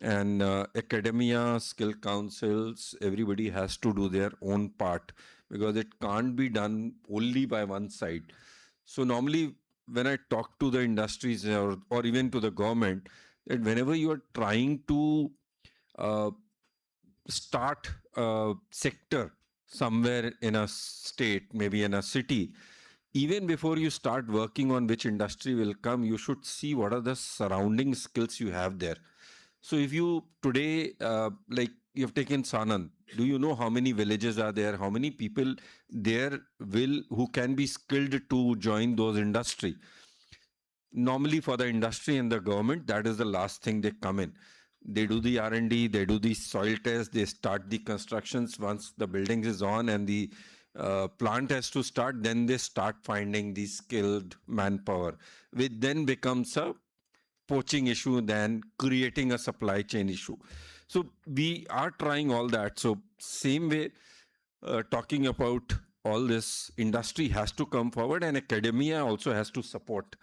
and academia, skill councils, everybody has to do their own part, because it can't be done only by one side. So normally when I talk to the industries or even to the government, that whenever you are trying to start a sector somewhere in a state, maybe in a city, even before you start working on which industry will come, you should see what are the surrounding skills you have there. So if you today, like you've taken Sanand, do you know how many villages are there? How many people there who can be skilled to join those industry? Normally for the industry and the government, that is the last thing they come in. They do the R&D, they do the soil test, they start the constructions. Once the building is on and the plant has to start, then they start finding the skilled manpower, which then becomes a poaching issue, than creating a supply chain issue. So we are trying all that. So same way, talking about all this, industry has to come forward and academia also has to support.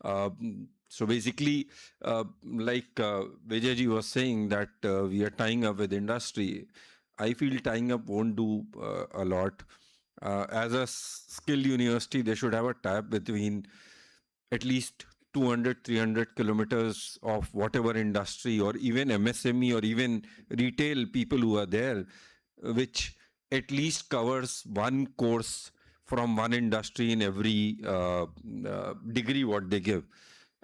So basically, like Vijayji was saying that we are tying up with industry. I feel tying up won't do a lot. As a skill university, they should have a tie between at least 200, 300 kilometers of whatever industry or even MSME or even retail people who are there, which at least covers one course from one industry in every degree what they give.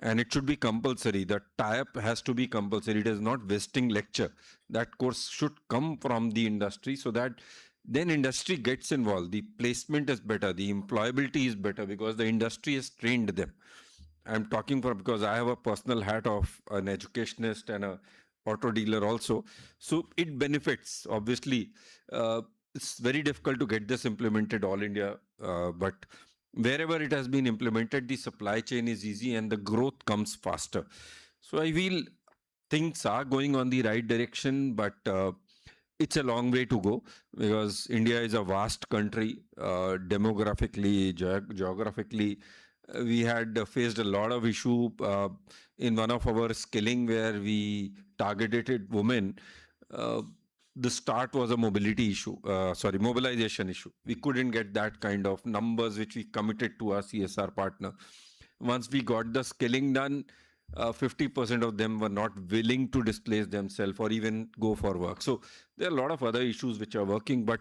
And it should be compulsory. The tie-up has to be compulsory. It is not vesting lecture. That course should come from the industry so that then industry gets involved. The placement is better. The employability is better because the industry has trained them. I'm talking for because I have a personal hat of an educationist and a auto dealer also. So it benefits. Obviously, it's very difficult to get this implemented all India, but wherever it has been implemented, the supply chain is easy and the growth comes faster. So I feel things are going on the right direction, but it's a long way to go because India is a vast country, demographically, geographically. We had faced a lot of issue in one of our skilling where we targeted women. The start was a mobility issue, mobilization issue. We couldn't get that kind of numbers which we committed to our CSR partner. Once we got the skilling done, 50% of them were not willing to displace themselves or even go for work. So there are a lot of other issues which are working, but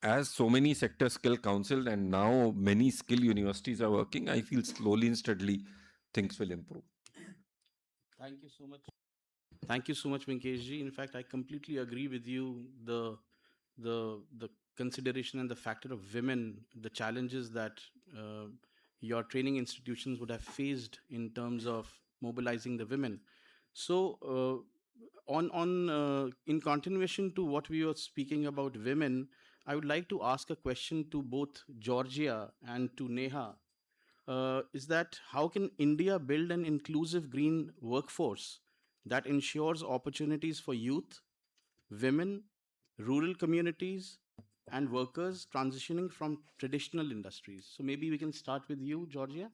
as so many sector skill councils and now many skill universities are working, I feel slowly and steadily things will improve. Thank you so much. Thank you so much, Venkeshji. In fact, I completely agree with you. The consideration and the factor of women, the challenges that your training institutions would have faced in terms of mobilizing the women. So, in continuation to what we were speaking about women, I would like to ask a question to both Georgia and to Neha. Is that how can India build an inclusive green workforce that ensures opportunities for youth, women, rural communities, and workers transitioning from traditional industries? So maybe we can start with you, Georgia.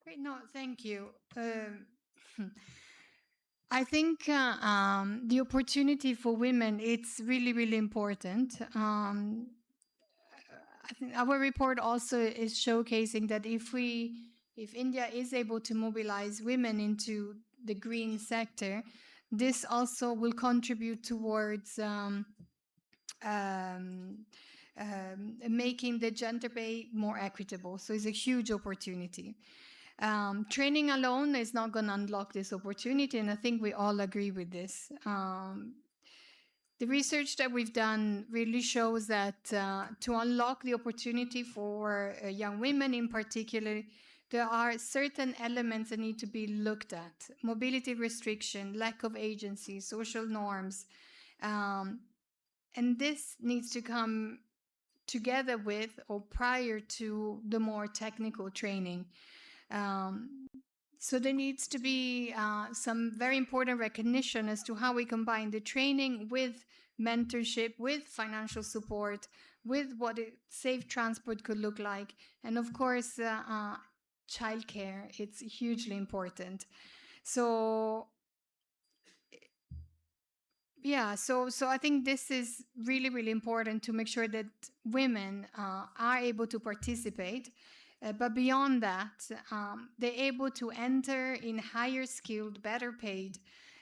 Great, no, thank you. I think the opportunity for women, it's really, really important. I think our report also is showcasing that if India is able to mobilize women into the green sector, this also will contribute towards making the gender pay more equitable. So it's a huge opportunity. Training alone is not going to unlock this opportunity, and I think we all agree with this. The research that we've done really shows that to unlock the opportunity for young women in particular, there are certain elements that need to be looked at. Mobility restriction, lack of agency, social norms. And this needs to come together with or prior to the more technical training. So there needs to be some very important recognition as to how we combine the training with mentorship, with financial support, with what safe transport could look like. And of course, childcare, it's hugely important. So yeah, so I think this is really, really important to make sure that women are able to participate. But beyond that, they're able to enter in higher skilled, better paid,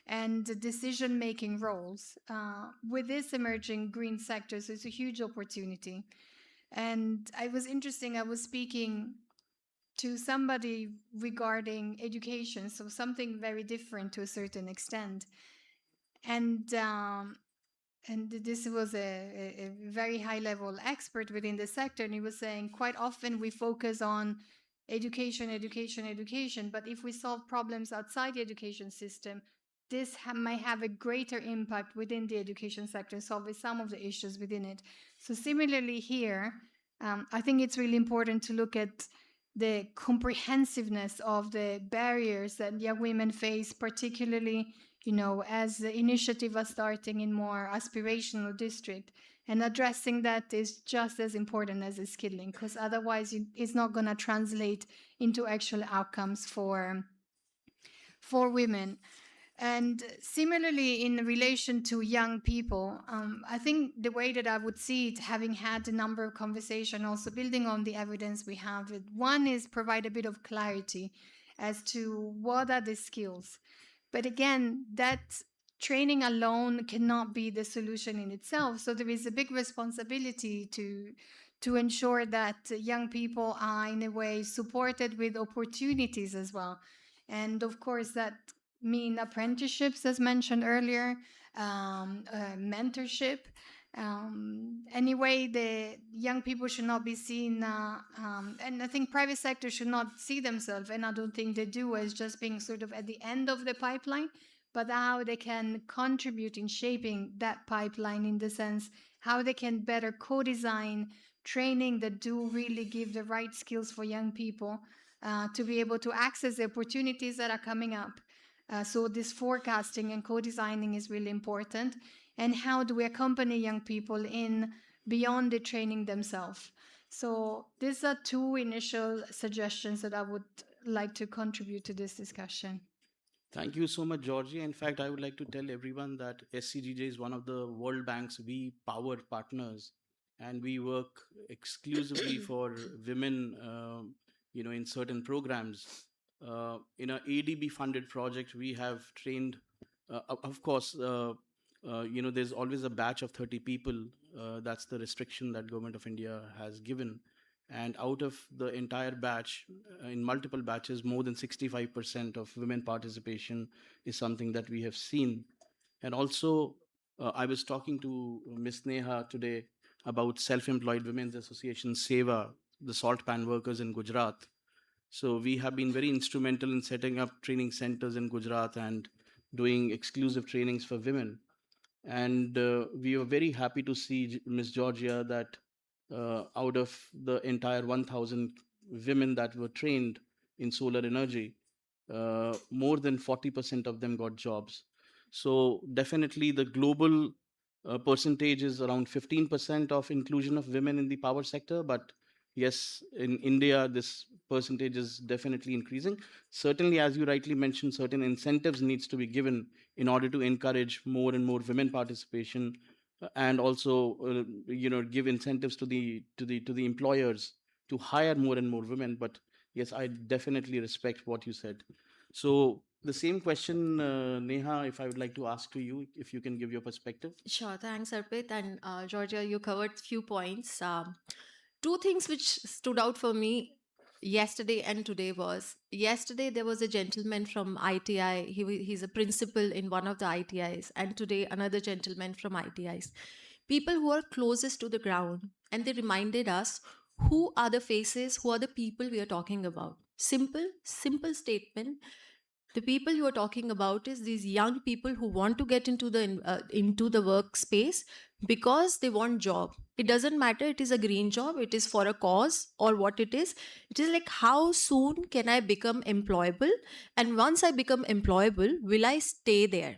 and decision-making roles with this emerging green sector. So it's a huge opportunity. And I was speaking to somebody regarding education, so something very different to a certain extent. And this was a very high-level expert within the sector, and he was saying quite often we focus on education, but if we solve problems outside the education system, this might have a greater impact within the education sector, solving some of the issues within it. So similarly here, I think it's really important to look at the comprehensiveness of the barriers that young women face, particularly as the initiative are starting in more aspirational district, and addressing that is just as important as the skilling, because otherwise it's not going to translate into actual outcomes for women. And similarly, in relation to young people, I think the way that I would see it, having had a number of conversations, also building on the evidence we have, one is provide a bit of clarity as to what are the skills. But again, that training alone cannot be the solution in itself. So there is a big responsibility to ensure that young people are in a way supported with opportunities as well. And of course, that mean apprenticeships, as mentioned earlier, mentorship. Anyway, the young people should not be seen, and I think private sector should not see themselves, and I don't think they do, as just being sort of at the end of the pipeline, but how they can contribute in shaping that pipeline, in the sense how they can better co-design training that do really give the right skills for young people to be able to access the opportunities that are coming up. So this forecasting and co-designing is really important. And how do we accompany young people in beyond the training themselves? So these are two initial suggestions that I would like to contribute to this discussion. Thank you so much, Georgie. In fact, I would like to tell everyone that SCGJ is one of the World Bank's We Power partners, and we work exclusively for women, in certain programs. In a ADB funded project, we have trained, of course, there's always a batch of 30 people. That's the restriction that Government of India has given. And out of the entire batch, in multiple batches, more than 65% of women participation is something that we have seen. And also, I was talking to Ms. Neha today about Self-Employed Women's Association, SEVA, the salt pan workers in Gujarat. So we have been very instrumental in setting up training centers in Gujarat and doing exclusive trainings for women. And we were very happy to see, Ms. Georgia, that out of the entire 1,000 women that were trained in solar energy, more than 40% of them got jobs. So definitely the global percentage is around 15% of inclusion of women in the power sector. But yes, in India, this percentage is definitely increasing. Certainly, as you rightly mentioned, certain incentives needs to be given in order to encourage more and more women participation, and also give incentives to the employers to hire more and more women. But yes, I definitely respect what you said. So the same question, Neha, if I would like to ask to you, if you can give your perspective. Sure, thanks, Arpit. And Georgia, you covered few points. Two things which stood out for me yesterday and today was, yesterday there was a gentleman from ITI. He's a principal in one of the ITIs, and today another gentleman from ITIs. People who are closest to the ground, and they reminded us who are the faces, who are the people we are talking about. Simple statement. The people you are talking about is these young people who want to get into the workspace because they want job. It doesn't matter it is a green job, it is for a cause, or what it is. It is like, how soon can I become employable, and once I become employable, will I stay there?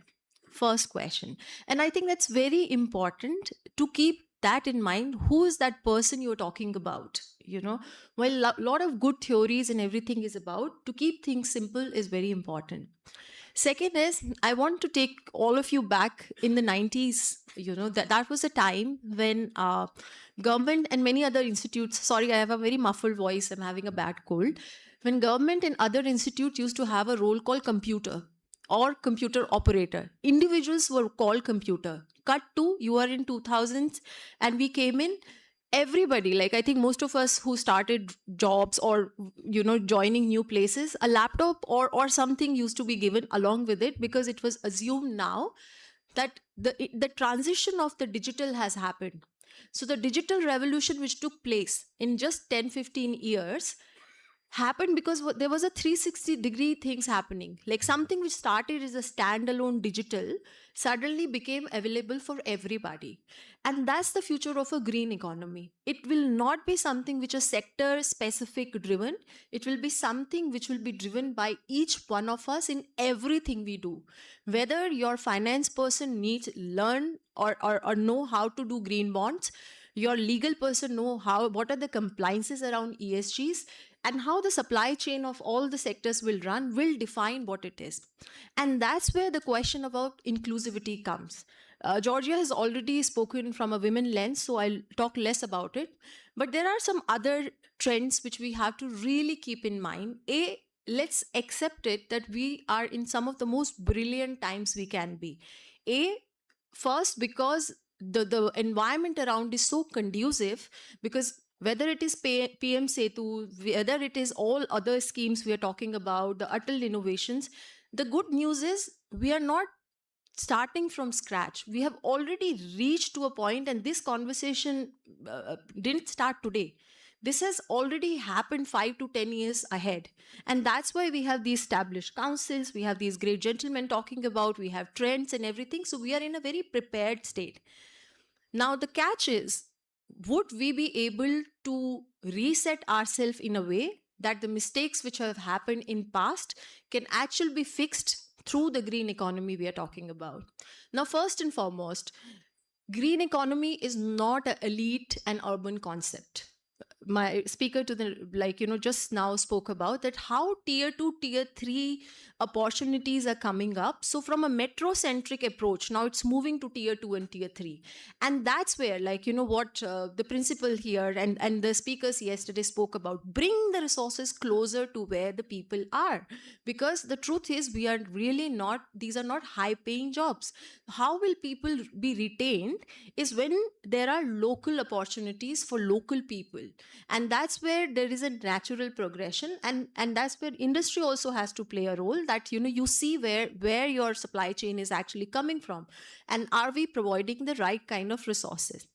First question. And I think that's very important to keep that in mind. Who is that person you're talking about? Well, a lot of good theories and everything is about, to keep things simple is very important. Second is, I want to take all of you back in the 90s. That was a time when government and many other institutes, sorry, I have a very muffled voice, I'm having a bad cold. When government and other institutes used to have a role called computer or computer operator, individuals were called computer. Cut to, you are in 2000s, and we came in, everybody, like I think most of us who started jobs or joining new places, a laptop or something used to be given along with it, because it was assumed now that the transition of the digital has happened. So the digital revolution which took place in just 10-15 years happened because there was a 360-degree things happening. Like something which started as a standalone digital suddenly became available for everybody. And that's the future of a green economy. It will not be something which is sector specific driven. It will be something which will be driven by each one of us in everything we do. Whether your finance person needs learn or know how to do green bonds, your legal person know what are the compliances around ESGs, and how the supply chain of all the sectors will run will define what it is. And that's where the question about inclusivity comes. Georgia has already spoken from a women lens, so I'll talk less about it. But there are some other trends which we have to really keep in mind. let's accept it that we are in some of the most brilliant times we can be. First, because the environment around is so conducive, because whether it is PM Setu, whether it is all other schemes we are talking about, the Atal innovations, the good news is we are not starting from scratch. We have already reached to a point, and this conversation didn't start today. This has already happened 5 to 10 years ahead. And that's why we have these established councils, we have these great gentlemen talking about, we have trends and everything. So we are in a very prepared state. Now, the catch is, would we be able to reset ourselves in a way that the mistakes which have happened in past can actually be fixed through the green economy we are talking about? Now, first and foremost, green economy is not an elite and urban concept. My speaker to the just now spoke about that, how tier 2 tier 3 opportunities are coming up. So from a metro centric approach, now it's moving to tier 2 and tier 3, and that's where what the principal here and the speakers yesterday spoke about, bring the resources closer to where the people are, because the truth is we are really not, these are not high paying jobs. How will people be retained is when there are local opportunities for local people, and that's where there is a natural progression, and that's where industry also has to play a role, that you see where your supply chain is actually coming from, and are we providing the right kind of resources.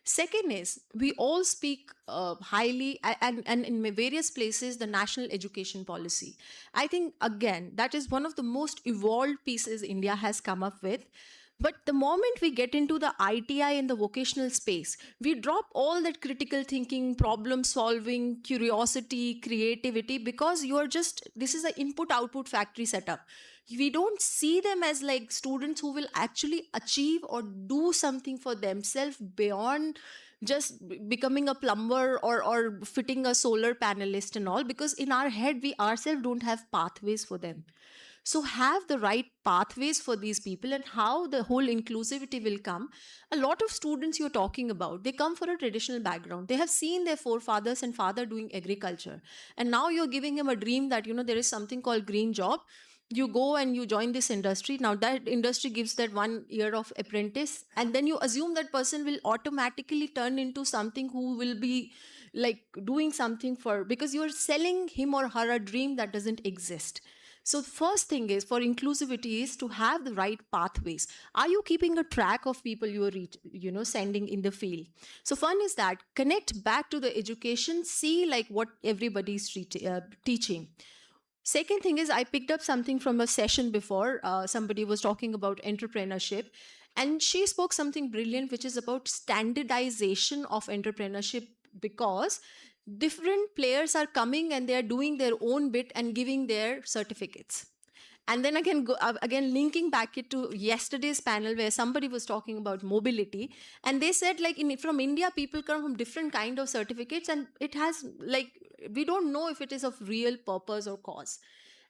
Second is, we all speak highly and in various places the national education policy. I think again that is one of the most evolved pieces India has come up with. But the moment we get into the ITI in the vocational space, we drop all that critical thinking, problem solving, curiosity, creativity, because this is an input output factory setup. We don't see them as like students who will actually achieve or do something for themselves beyond just becoming a plumber or fitting a solar panelist and all, because in our head, we ourselves don't have pathways for them. So have the right pathways for these people, and how the whole inclusivity will come. A lot of students you're talking about, they come for a traditional background. They have seen their forefathers and father doing agriculture. And now you're giving them a dream that, there is something called green job. You go and you join this industry. Now that industry gives that 1 year of apprentice, and then you assume that person will automatically turn into something who will be like doing something because you're selling him or her a dream that doesn't exist. So the first thing is for inclusivity is to have the right pathways. Are you keeping a track of people you are sending in the field? So fun is that connect back to the education, see like what everybody's teaching. Second thing is, I picked up something from a session before. Somebody was talking about entrepreneurship, and she spoke something brilliant, which is about standardization of entrepreneurship, because different players are coming and they are doing their own bit and giving their certificates. And then again linking back it to yesterday's panel where somebody was talking about mobility, and they said like from India people come from different kind of certificates, and it has like we don't know if it is of real purpose or cause.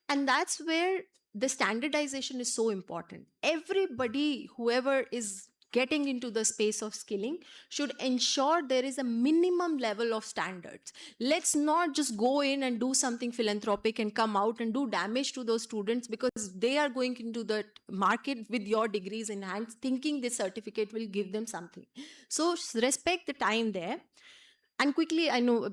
And that's where the standardization is so important. Everybody, whoever is getting into the space of skilling, should ensure there is a minimum level of standards. Let's not just go in and do something philanthropic and come out and do damage to those students because they are going into the market with your degrees in hand, thinking this certificate will give them something. So respect the time there. And quickly, I know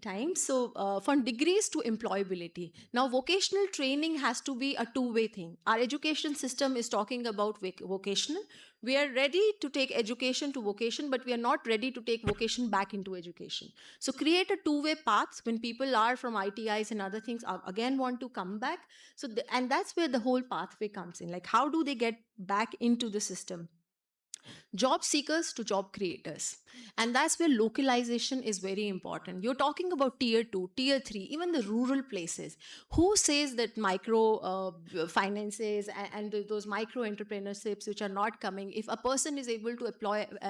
time. So from degrees to employability. Now, vocational training has to be a two-way thing. Our education system is talking about vocational. We are ready to take education to vocation, but we are not ready to take vocation back into education. So create a two-way path when people are from ITIs and other things again want to come back. So and that's where the whole pathway comes in. Like how do they get back into the system? Job seekers to job creators. And that's where localization is very important. You're talking about tier 2, tier 3, even the rural places. Who says that micro finances and those micro entrepreneurships which are not coming, if a person is able to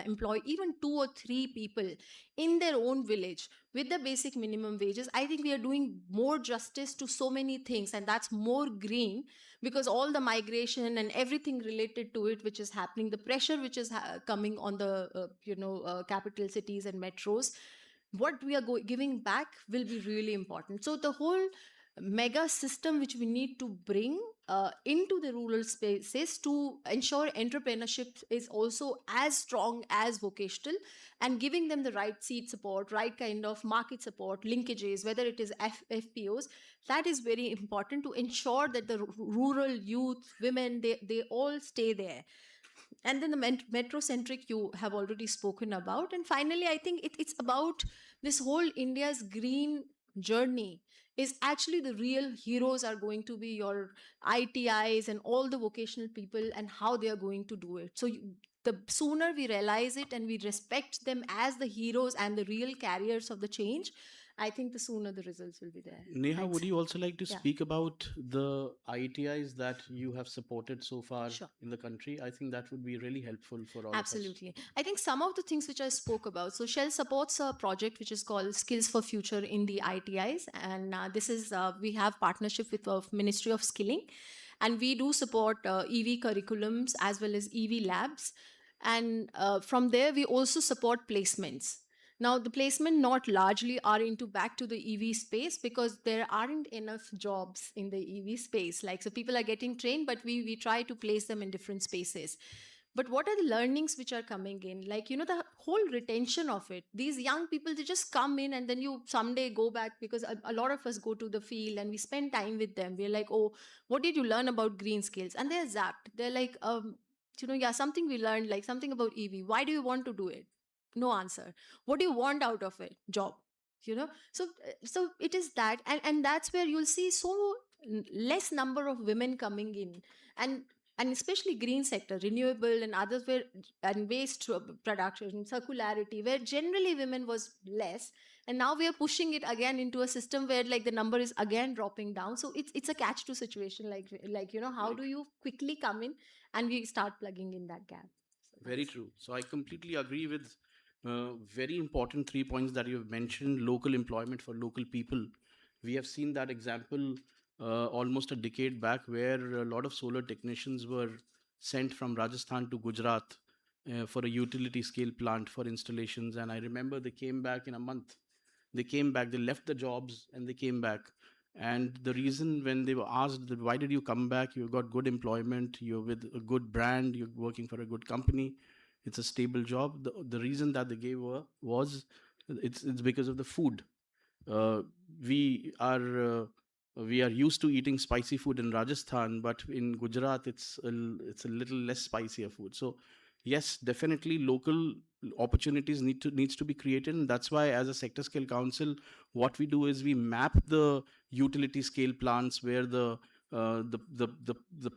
employ even 2 or 3 people in their own village with the basic minimum wages, I think we are doing more justice to so many things, and that's more green, because all the migration and everything related to it which is happening, the pressure which is coming on the capital cities and metros, what we are giving back will be really important. So the whole mega system which we need to bring into the rural spaces to ensure entrepreneurship is also as strong as vocational, and giving them the right seed support, right kind of market support, linkages, whether it is FPOs, that is very important to ensure that the rural youth, women, they all stay there. And then the metrocentric you have already spoken about. And finally, I think it's about this whole India's green journey is actually the real heroes are going to be your ITIs and all the vocational people, and how they are going to do it. So the sooner we realize it and we respect them as the heroes and the real carriers of the change, I think the sooner the results will be there. Neha, Thanks. would you also like to Yeah. speak about the ITIs that you have supported so far Sure. in the country? I think that would be really helpful for all of us. Absolutely. I think some of the things which I spoke about. So Shell supports a project which is called Skills for Future in the ITIs, and this is we have partnership with Ministry of Skilling, and we do support EV curriculums as well as EV labs, and from there we also support placements. Now the placement not largely are into back to the EV space because there aren't enough jobs in the EV space. Like, so people are getting trained, but we try to place them in different spaces. But what are the learnings which are coming in? Like, you know, the whole retention of it. These young people, they just come in and then you someday go back, because a lot of us go to the field and we spend time with them. We're like, oh, what did you learn about green skills? And they're zapped. They're like, you know, yeah, something we learned, like something about EV. Why do you want to do it? No answer. What do you want out of it? Job. You know, so it is that, and that's where you'll see so less number of women coming in, and especially green sector, renewable and others, where and waste production, circularity, where generally women was less, and now we are pushing it again into a system where like the number is again dropping down. So it's a catch to situation, like you know, how do you quickly come in and we start plugging in that gap? Very true. So I completely agree with very important 3 points that you have mentioned. Local employment for local people. We have seen that example almost a decade back, where a lot of solar technicians were sent from Rajasthan to Gujarat for a utility scale plant for installations. And I remember they came back in a month. They came back, they left the jobs and they came back. And the reason, when they were asked that why did you come back, you got good employment, you're with a good brand, you're working for a good company, it's a stable job. The reason that they gave was it's because of the food. uh, we are used to eating spicy food in Rajasthan, but in Gujarat it's a little less spicier food. So yes, definitely local opportunities needs to be created, and that's why as a sector scale council, what we do is we map the utility scale plants where the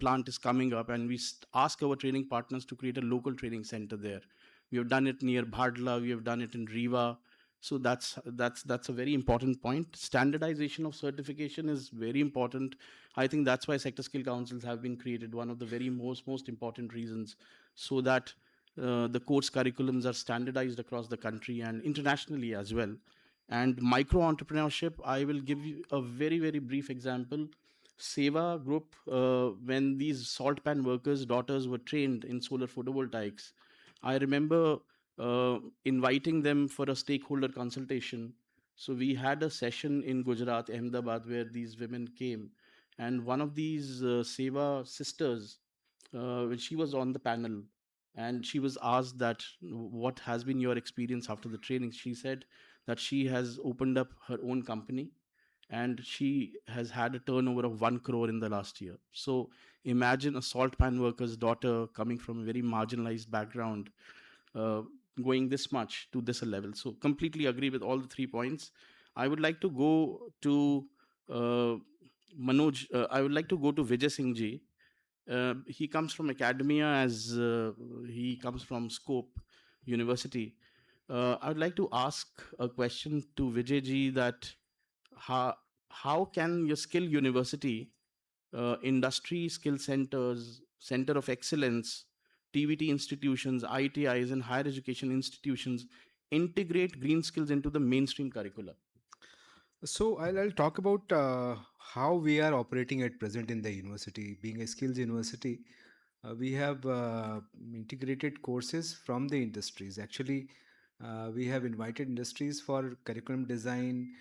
plant is coming up, and we ask our training partners to create a local training center there. We have done it near Bhadla, we have done it in Riva. So that's a very important point. Standardization of certification is very important. I think that's why sector skill councils have been created, one of the very most important reasons, so that the course curriculums are standardized across the country and internationally as well. And micro entrepreneurship, I will give you a very brief example. Seva Group, when these salt pan workers' daughters were trained in solar photovoltaics, I remember inviting them for a stakeholder consultation. So we had a session in Gujarat, Ahmedabad, where these women came, and one of these Seva sisters, when she was on the panel, and she was asked that what has been your experience after the training. She said that she has opened up her own company, and she has had a turnover of 1 crore in the last year. So imagine a salt pan worker's daughter coming from a very marginalized background, uh, going this much to this level. So completely agree with all the 3 points. I would like to go to uh, Manoj. I would like to go to Vijay Singh ji. He comes from academia, as he comes from Scope University. I would like to ask a question to Vijay ji, that how how can your skill university, industry skill centers, center of excellence, TVT institutions, ITIs, and higher education institutions integrate green skills into the mainstream curricula? So I'll talk about how we are operating at present in the university. Being a skills university, we have integrated courses from the industries. Actually, we have invited industries for curriculum design,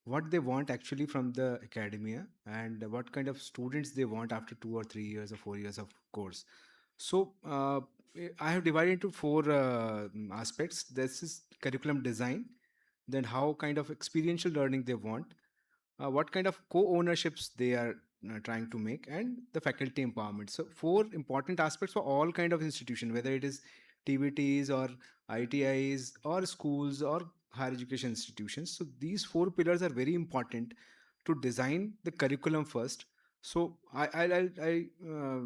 what they want actually from the academia and what kind of students they want after 2 or 3 years or 4 years of course. So I have divided into four aspects. This is curriculum design, then how kind of experiential learning they want, what kind of co-ownerships they are trying to make, and the faculty empowerment. So four important aspects for all kind of institution, whether it is TVTs or ITIs or schools or higher education institutions. So these four pillars are very important to design the curriculum first. So I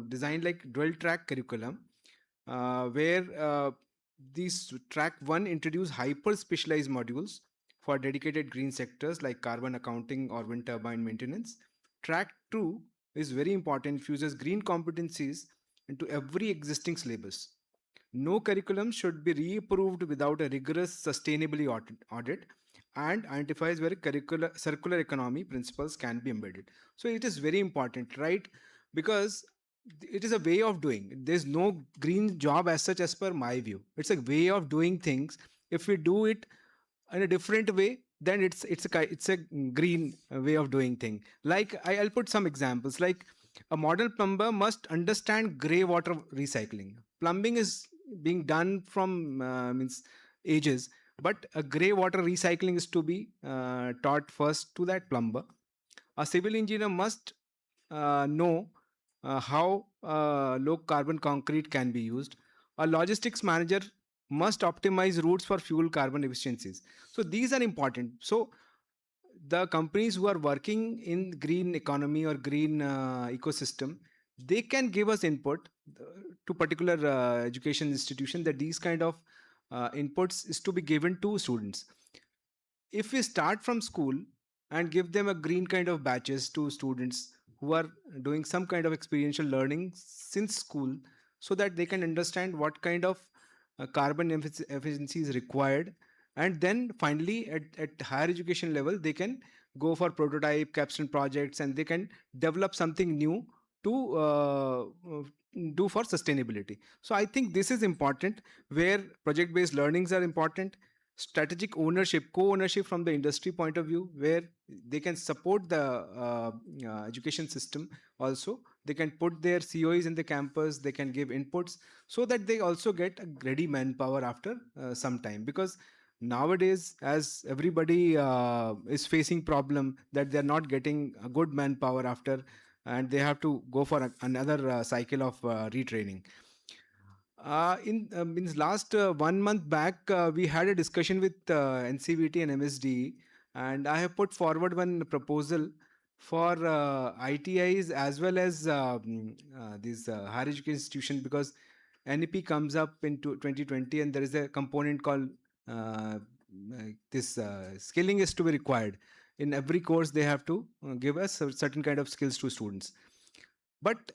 designed like dual track curriculum, where these track one introduce hyper specialized modules for dedicated green sectors like carbon accounting or wind turbine maintenance. Track 2 is very important, fuses green competencies into every existing syllabus. No curriculum should be reapproved without a rigorous sustainability audit, and identifies where circular economy principles can be embedded. So it is very important, right? Because it is a way of doing. There's no green job as such, as per my view. It's a way of doing things. If we do it in a different way, then it's a green way of doing thing. Like I'll put some examples. Like a model plumber must understand gray water recycling. Plumbing is being done from means ages, but a gray water recycling is to be taught first to that plumber. A civil engineer must know how low carbon concrete can be used. A logistics manager must optimize routes for fuel carbon efficiencies. So these are important. So the companies who are working in green economy or green ecosystem, they can give us input to particular education institution, that these kind of inputs is to be given to students. If we start from school and give them a green kind of batches to students who are doing some kind of experiential learning since school, so that they can understand what kind of carbon efficiency is required, and then finally at higher education level they can go for prototype capstone projects, and they can develop something new to do for sustainability. So I think this is important, where project based learnings are important. Strategic ownership, co-ownership from the industry point of view, where they can support the education system. Also they can put their COEs in the campus, they can give inputs, so that they also get a ready manpower after some time. Because nowadays, as everybody is facing problem that they're not getting a good manpower after, and they have to go for another cycle of retraining. In means last 1 month back, we had a discussion with NCVT and MSD, and I have put forward one proposal for ITIs as well as these higher education institution, because NEP comes up into 2020, and there is a component called this skilling is to be required. In every course, they have to give us certain kind of skills to students. But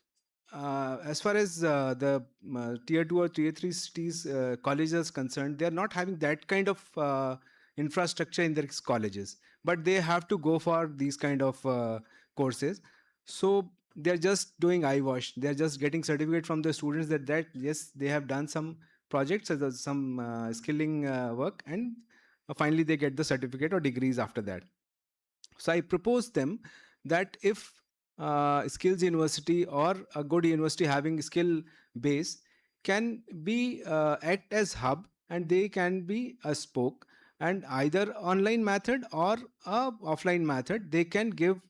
as far as the tier 2 or tier 3 cities colleges are concerned, they are not having that kind of infrastructure in their colleges, but they have to go for these kind of courses. So they're just doing eyewash. They're just getting certificate from the students that yes, they have done some projects, some skilling work, and finally they get the certificate or degrees after that. So I propose them that if skills university or a good university having skill base can be act as hub, and they can be a spoke, and either online method or a offline method they can give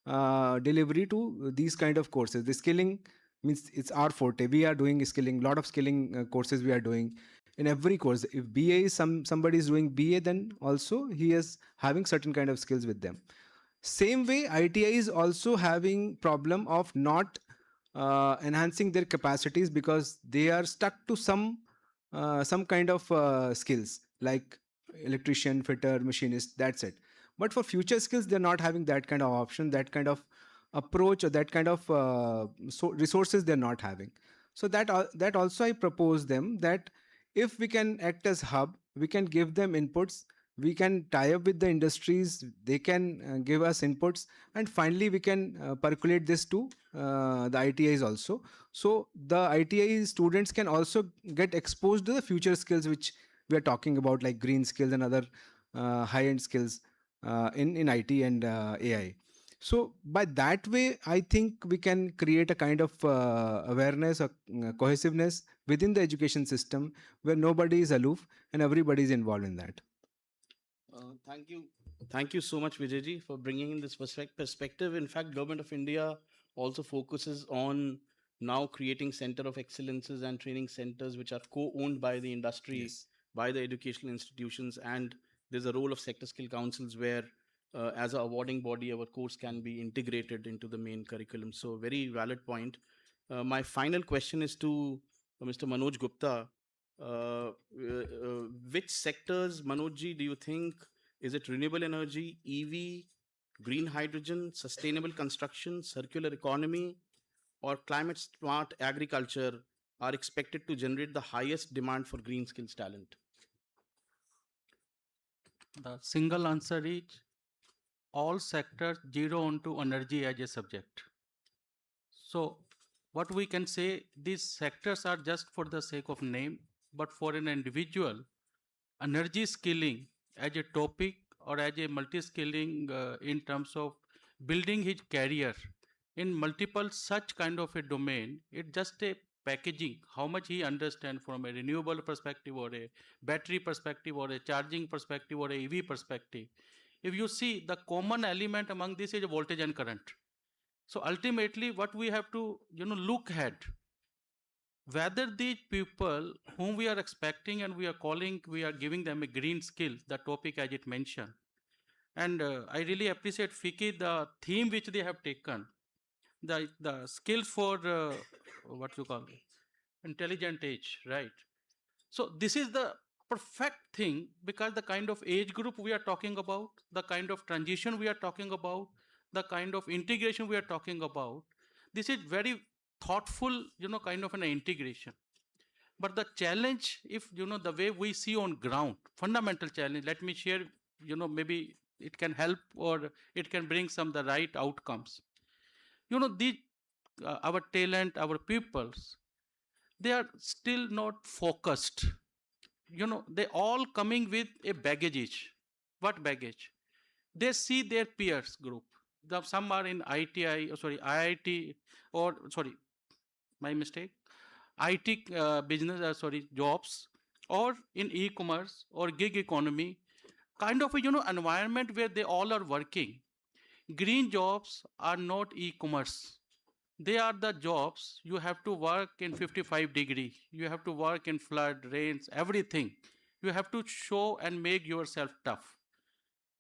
delivery to these kind of courses. The skilling means it's our forte. We are doing skilling, lot of skilling courses we are doing in every course. If BA is somebody is doing BA, then also he is having certain kind of skills with them. Same way, ITI is also having problem of not enhancing their capacities, because they are stuck to some kind of skills like electrician, fitter, machinist. That's it. But for future skills, they're not having that kind of option, that kind of approach, or that kind of resources they're not having. So that also I propose them that if we can act as hub, we can give them inputs, we can tie up with the industries, they can give us inputs, and finally we can percolate this to the ITIs also. So the ITI students can also get exposed to the future skills which we are talking about, like green skills and other high-end skills. in IT and AI. So by that way, I think we can create a kind of awareness or cohesiveness within the education system where nobody is aloof and everybody is involved in that. Thank you. Thank you so much, Vijayji, for bringing in this perspective. In fact, Government of India also focuses on now creating center of excellences and training centers which are co-owned by the industry, Yes. by the educational institutions, and there's a role of sector skill councils where, as a awarding body, our course can be integrated into the main curriculum. So, very valid point. My final question is to Mr. Manoj Gupta. Which sectors, Manojji, do you think is it renewable energy, EV, green hydrogen, sustainable construction, circular economy, or climate smart agriculture are expected to generate the highest demand for green skills talent? The single answer is all sectors zero onto energy as a subject. So what we can say, these sectors are just for the sake of name, but for an individual, energy skilling as a topic or as a multi-skilling in terms of building his career in multiple such kind of a domain, it's just a packaging, how much he understands from a renewable perspective or a battery perspective or a charging perspective or a EV perspective. If you see, the common element among this is voltage and current. So ultimately what we have to look at, whether these people whom we are expecting and we are calling, we are giving them a green skill, the topic as it mentioned. And I really appreciate FICCI, the theme which they have taken, the skills for what you call it, intelligent age, right? So this is the perfect thing, because the kind of age group we are talking about, the kind of transition we are talking about, the kind of integration we are talking about, this is very thoughtful, kind of an integration. But the challenge, if the way we see on ground, fundamental challenge, let me share, maybe it can help or it can bring some the right outcomes. The our talent, our pupils, they are still not focused. They all coming with a baggage. What baggage? They see their peers group. Some are in ITI, sorry, IIT, or sorry, my mistake, IT business, sorry, jobs, or in e-commerce or gig economy, kind of a environment where they all are working. Green jobs are not e-commerce. They are the jobs you have to work in 55-degree. You have to work in flood, rains, everything. You have to show and make yourself tough.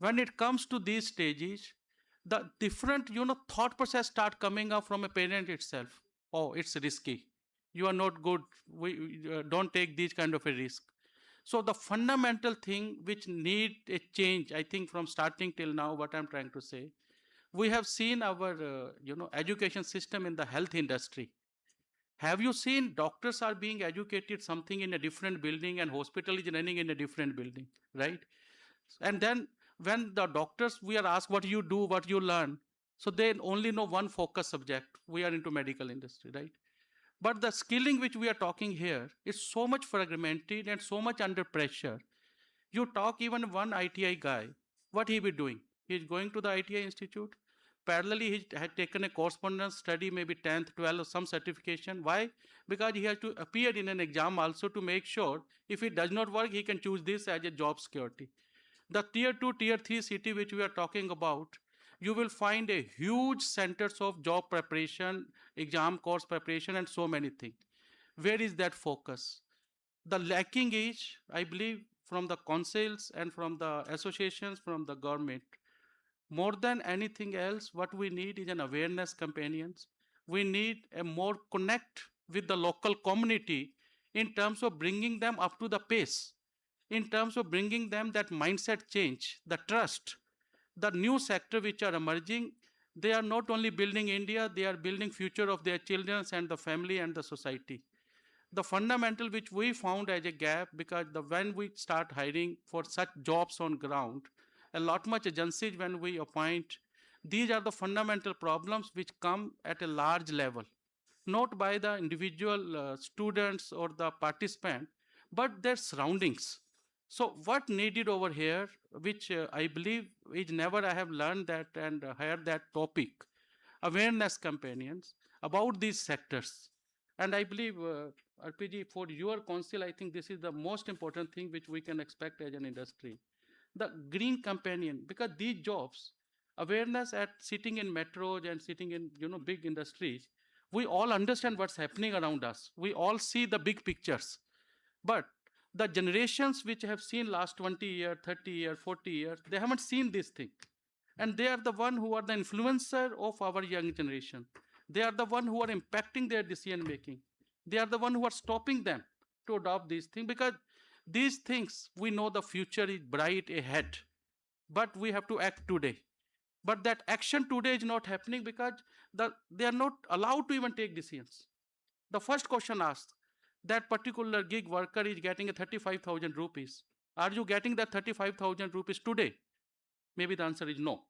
When it comes to these stages, the different thought process start coming up from a parent itself. Oh, it's risky. You are not good. We don't take these kind of a risk. So the fundamental thing which need a change, I think, from starting till now, what I'm trying to say, we have seen our education system in the health industry. Have you seen doctors are being educated something in a different building and hospital is running in a different building, right? And then when the doctors, we are asked what you do, what you learn, so they only know one focus subject. We are into medical industry, right? But the skilling which we are talking here is so much fragmented and so much under pressure. You talk even one ITI guy, what he be doing? He is going to the ITI institute. Parallelly, he had taken a correspondence study, maybe 10th, 12th, or some certification. Why? Because he has to appear in an exam also to make sure if it does not work, he can choose this as a job security. The tier 2, tier 3 city which we are talking about, you will find a huge centers of job preparation, exam course preparation, and so many things. Where is that focus? The lacking is, I believe, from the councils and from the associations, from the government. More than anything else, what we need is an awareness companions. We need a more connect with the local community in terms of bringing them up to the pace, in terms of bringing them that mindset change, the trust, the new sector which are emerging. They are not only building India, they are building future of their children and the family and the society. The fundamental which we found as a gap, because when we start hiring for such jobs on ground, a lot much agencies when we appoint, these are the fundamental problems which come at a large level, not by the individual students or the participant, but their surroundings. So what needed over here, which I believe is never I have learned that and heard that topic, awareness companions about these sectors. And I believe, RPG, for your council, I think this is the most important thing which we can expect as an industry. The green companion, because these jobs, awareness at sitting in metros and sitting in big industries, we all understand what's happening around us. We all see the big pictures. But the generations which have seen last 20 years, 30 years, 40 years, they haven't seen this thing. And they are the one who are the influencer of our young generation. They are the one who are impacting their decision making. They are the one who are stopping them to adopt these things, because these things, we know the future is bright ahead, but we have to act today. But that action today is not happening because they are not allowed to even take decisions. The first question asked, that particular gig worker is getting a 35,000 rupees. Are you getting that 35,000 rupees today? Maybe the answer is no.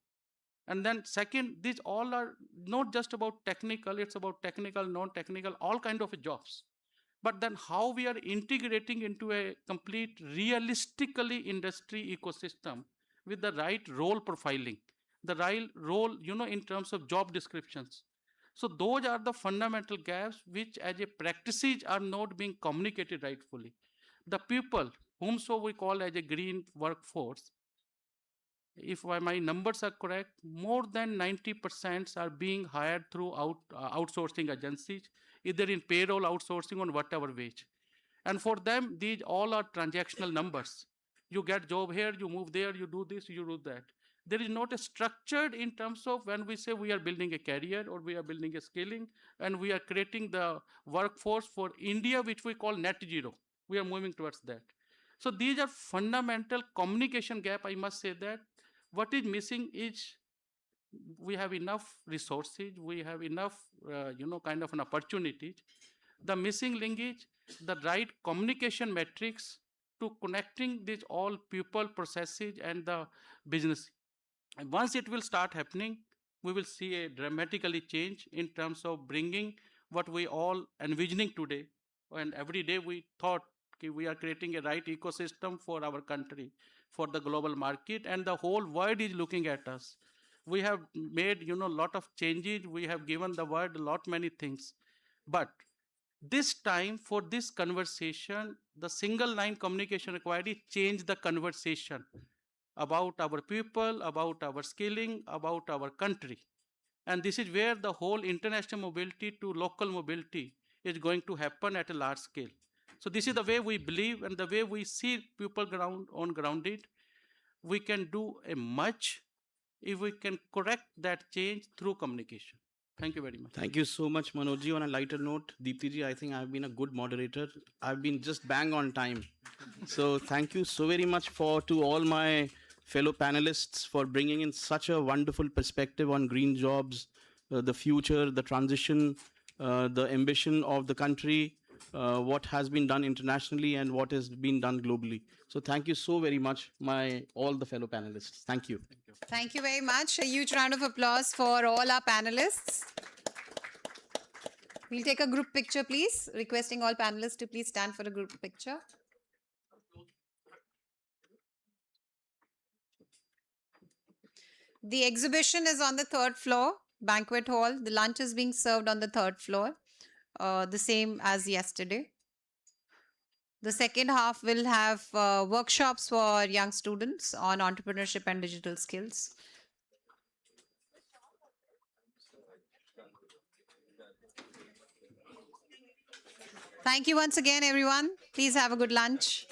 And then second, these all are not just about technical, it's about technical, non-technical, all kind of jobs. But then how we are integrating into a complete realistically industry ecosystem with the right role profiling, the right role, in terms of job descriptions. So those are the fundamental gaps which as a practices are not being communicated rightfully. The people whom so we call as a green workforce, if my numbers are correct, more than 90% are being hired through outsourcing agencies, either in payroll outsourcing on whatever wage. And for them, these all are transactional numbers. You get job here, you move there, you do this, you do that. There is not a structured in terms of when we say we are building a career or we are building a scaling and we are creating the workforce for India, which we call net zero. We are moving towards that. So these are fundamental communication gap, I must say that. What is missing is we have enough resources, we have enough, kind of an opportunity. The missing link is the right communication metrics to connecting these all people, processes, and the business. And once it will start happening, we will see a dramatically change in terms of bringing what we all envisioning today. And every day we thought we are creating a right ecosystem for our country, for the global market, and the whole world is looking at us. We have made, a lot of changes. We have given the world a lot many things. But this time for this conversation, the single line communication required is change the conversation about our people, about our skilling, about our country. And this is where the whole international mobility to local mobility is going to happen at a large scale. So this is the way we believe and the way we see people grounded. We can do a much if we can correct that change through communication. Thank you very much. Thank you so much, Manojji. On a lighter note, Deeptiji, I think I've been a good moderator. I've been just bang on time. So thank you so very much to all my fellow panelists for bringing in such a wonderful perspective on green jobs, the future, the transition, the ambition of the country, what has been done internationally and what has been done globally. So thank you so very much, all the fellow panelists. Thank you. Thank you very much. A huge round of applause for all our panelists. We'll take a group picture, please. Requesting all panelists to please stand for a group picture. The exhibition is on the third floor, banquet hall. The lunch is being served on the third floor, the same as yesterday. The second half will have workshops for young students on entrepreneurship and digital skills. Thank you once again, everyone. Please have a good lunch.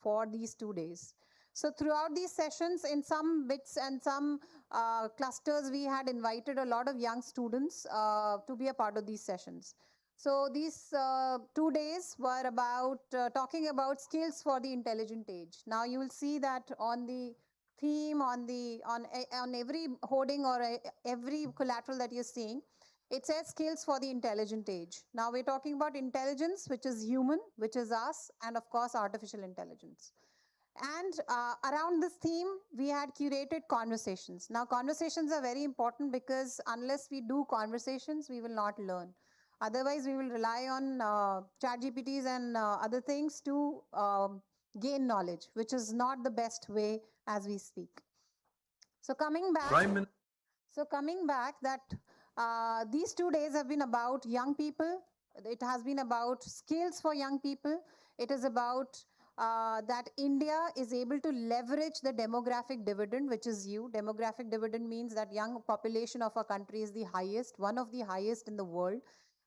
for these 2 days. So throughout these sessions, in some bits and some clusters, we had invited a lot of young students to be a part of these sessions. So these 2 days were about talking about skills for the intelligent age. Now you will see that on the theme, on every hoarding or every collateral that you're seeing, it says skills for the intelligent age. Now we're talking about intelligence, which is human, which is us, and of course artificial intelligence. And around this theme, we had curated conversations. Now, conversations are very important because unless we do conversations, we will not learn. Otherwise, we will rely on chat GPTs and other things to gain knowledge, which is not the best way as we speak. So coming back, that these 2 days have been about young people. It has been about skills for young people. It is about that India is able to leverage the demographic dividend, which is you. Demographic dividend means that young population of our country is the highest, one of the highest in the world.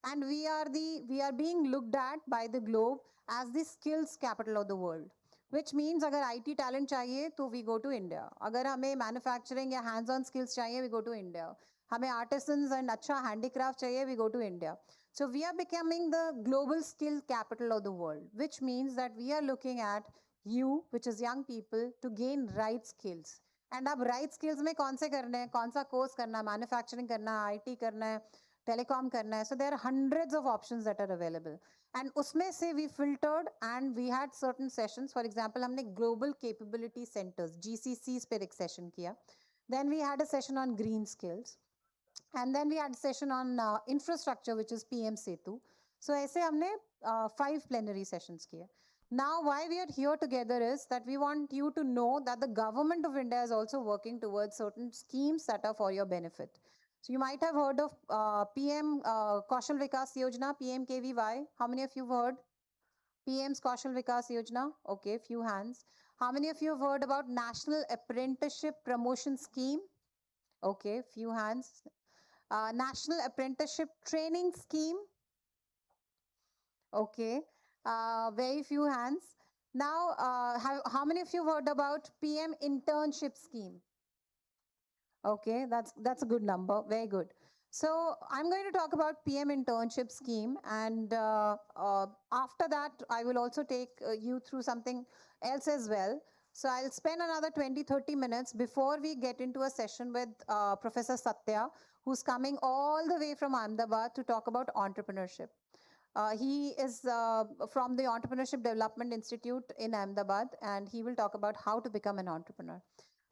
And we are being looked at by the globe as the skills capital of the world. Which means अगर IT talent चाहिए तो we go to India. अगर हमें manufacturing या hands-on skills चाहिए we go to India. हमें artisans and अच्छा handicraft चाहिए we go to India. So we are becoming the global skill capital of the world, which means that we are looking at you, which is young people, to gain right skills. And अब right skills में कौन से करने हैं, कौन सा course करना है, manufacturing करना है, IT करना है, telecom करना है. So there are hundreds of options that are available. And उसमें से we filtered and we had certain sessions. For example, हमने global capability centers, GCCs पे एक session किया. Then we had a session on green skills. And then we had a session on infrastructure, which is PM Setu. So ऐसे हमने 5 plenary sessions किए. Now, why we are here together is that we want you to know that the government of India is also working towards certain schemes that are for your benefit. So you might have heard of PM Kaushal Vikas Yojana, PMKVY. How many of you have heard? PM's Kaushal Vikas Yojana? Okay, few hands. How many of you have heard about National Apprenticeship Promotion Scheme? Okay, few hands. National Apprenticeship Training Scheme? Okay, very few hands. Now, how many of you have heard about PM Internship Scheme? Okay, that's a good number. Very good. So I'm going to talk about PM Internship Scheme, and after that, I will also take you through something else as well. So I'll spend another 20-30 minutes before we get into a session with Professor Satya, who's coming all the way from Ahmedabad to talk about entrepreneurship. He is from the Entrepreneurship Development Institute in Ahmedabad, and he will talk about how to become an entrepreneur.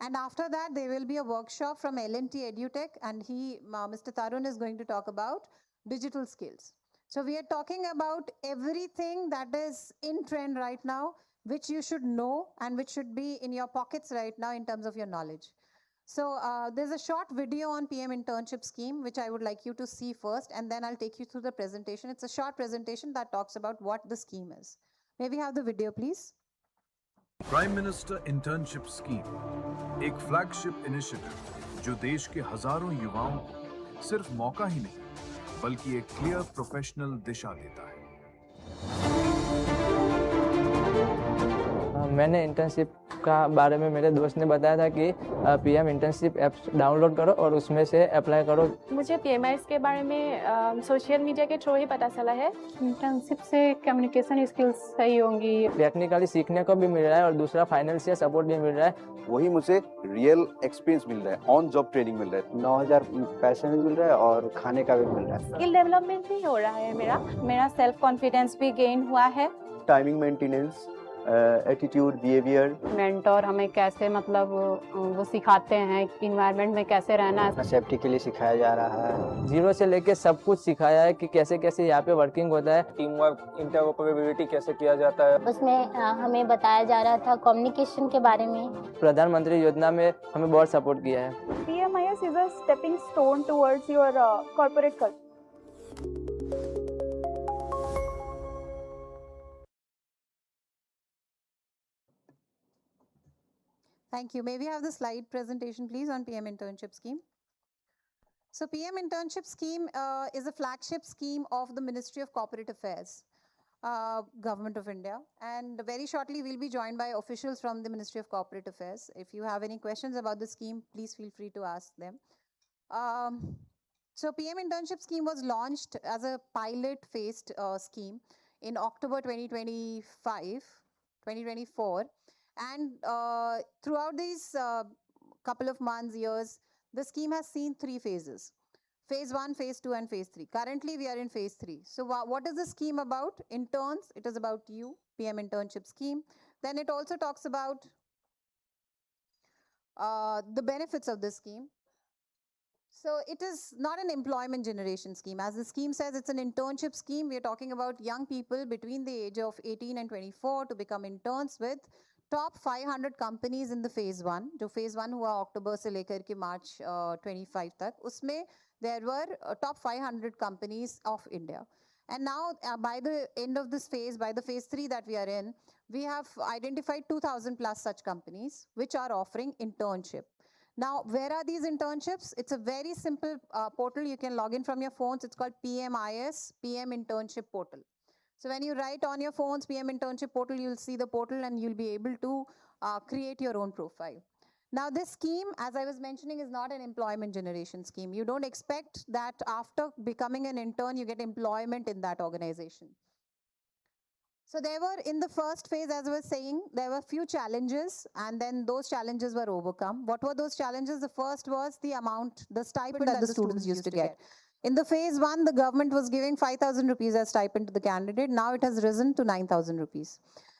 And after that, there will be a workshop from L&T EduTech, and Mr. Tarun is going to talk about digital skills. So we are talking about everything that is in trend right now, which you should know and which should be in your pockets right now in terms of your knowledge. So there's a short video on PM Internship Scheme, which I would like you to see first, and then I'll take you through the presentation. It's a short presentation that talks about what the scheme is. May we have the video, please? Prime minister internship scheme एक flagship initiative जो देश के हजारों युवाओं को सिर्फ मौका ही नहीं बल्कि एक क्लियर प्रोफेशनल दिशा देता है। मैंने इंटर्नशिप का बारे में मेरे दोस्त ने बताया था कि पीएम इंटर्नशिप ऐप डाउनलोड करो और उसमें से अप्लाई करो। मुझे पीएमआईएस के बारे में सोशल मीडिया के थ्रू ही पता चला है। इंटर्नशिप से कम्युनिकेशन स्किल्स सही होंगी, टेक्निकली सीखने को भी मिल रहा है और दूसरा फाइनेंशियल सपोर्ट भी मिल रहा है। वही मुझे रियल एक्सपीरियंस मिल रहा है, ऑन जॉब ट्रेनिंग मिल रहा है। 9,000 पैसे भी मिल रहा है और खाने का भी मिल रहा है। स्किल डेवलपमेंट भी हो रहा है मेरा सेल्फ कॉन्फिडेंस भी गेन हुआ है। Timing maintenance, attitude, behaviour. Mentor हमें कैसे मतलब वो सिखाते हैं इन्वायरमेंट में कैसे रहना है। सेफ्टी के लिए सिखाया जा रहा है। जीरो से लेके सब कुछ सिखाया है कि कैसे कैसे यहाँ पे वर्किंग होता है, टीम वर्क, इंटरऑपरेबिलिटी कैसे किया जाता है। उसमें हमें बताया जा रहा था कम्युनिकेशन के बारे में। प्रधानमंत्री योजना में हमें बहुत सपोर्ट किया है। PMIS is a stepping stone towards your corporate culture. Thank you. May we have the slide presentation, please, on PM Internship Scheme? So PM Internship Scheme is a flagship scheme of the Ministry of Corporate Affairs. Government of India. And very shortly, we'll be joined by officials from the Ministry of Corporate Affairs. If you have any questions about the scheme, please feel free to ask them. So PM Internship Scheme was launched as a pilot-phased scheme in October 2024. And throughout these couple of months, years, the scheme has seen 3 phases. Phase 1, Phase 2, and Phase 3. Currently, we are in Phase 3. So what is the scheme about? Interns, it is about you, PM Internship Scheme. Then it also talks about the benefits of the scheme. So it is not an employment generation scheme. As the scheme says, it's an internship scheme. We are talking about young people between the age of 18 and 24 to become interns with top 500 companies in the phase 1. जो phase 1 हुआ October से लेकर के March 25 तक, उसमें there were top 500 companies of India. And now by the end of this phase, by the phase 3 that we are in, we have identified 2,000 plus such companies which are offering internship. Now, where are these internships? It's a very simple portal. You can log in from your phones. It's called PMIS, PM Internship Portal. So when you write on your phones, PM Internship Portal, you'll see the portal and you'll be able to create your own profile. Now, this scheme, as I was mentioning, is not an employment generation scheme. You don't expect that after becoming an intern, you get employment in that organization. So there were, in the first phase, as I was saying, there were few challenges, and then those challenges were overcome. What were those challenges? The first was the amount, the stipend that the students used to get. In the phase 1, the government was giving 5,000 rupees as stipend to the candidate. Now it has risen to 9,000 rupees.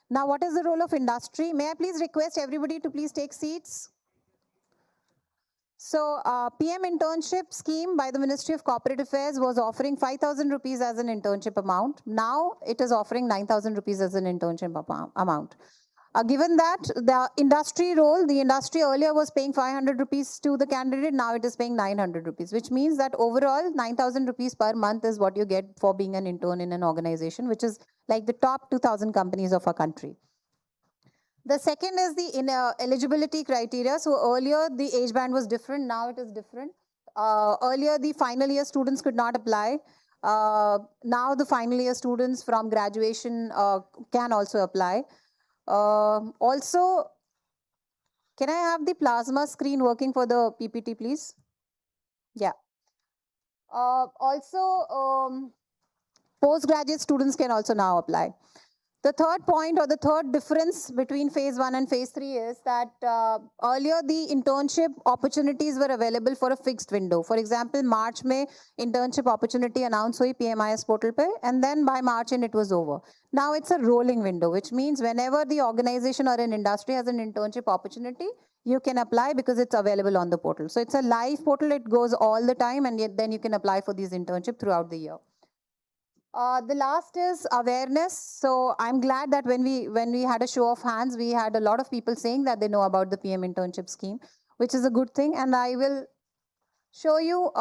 Now, what is the role of industry? May I please request everybody to please take seats? So, PM Internship Scheme by the Ministry of Corporate Affairs was offering 5,000 rupees as an internship amount. Now, it is offering 9,000 rupees as an internship amount. Given that the industry role, the industry earlier was paying 500 rupees to the candidate, now it is paying 900 rupees, which means that overall 9,000 rupees per month is what you get for being an intern in an organization, which is like the top 2,000 companies of our country. The second is the eligibility criteria. So earlier the age band was different, now it is different. Earlier the final year students could not apply. Now the final year students from graduation can also apply. Also, can I have the plasma screen working for the PPT, please? Yeah. Also, postgraduate students can also now apply. The third point or the third difference between phase 1 and phase 3 is that earlier the internship opportunities were available for a fixed window. For example, March में internship opportunity announced हुई PMIS portal पे, and then by March end it was over. Now it's a rolling window, which means whenever the organization or an industry has an internship opportunity, you can apply because it's available on the portal. So it's a live portal, it goes all the time, and yet then you can apply for these internships throughout the year. The last is awareness. So I'm glad that when we had a show of hands, we had a lot of people saying that they know about the PM Internship Scheme, which is a good thing. And I will show you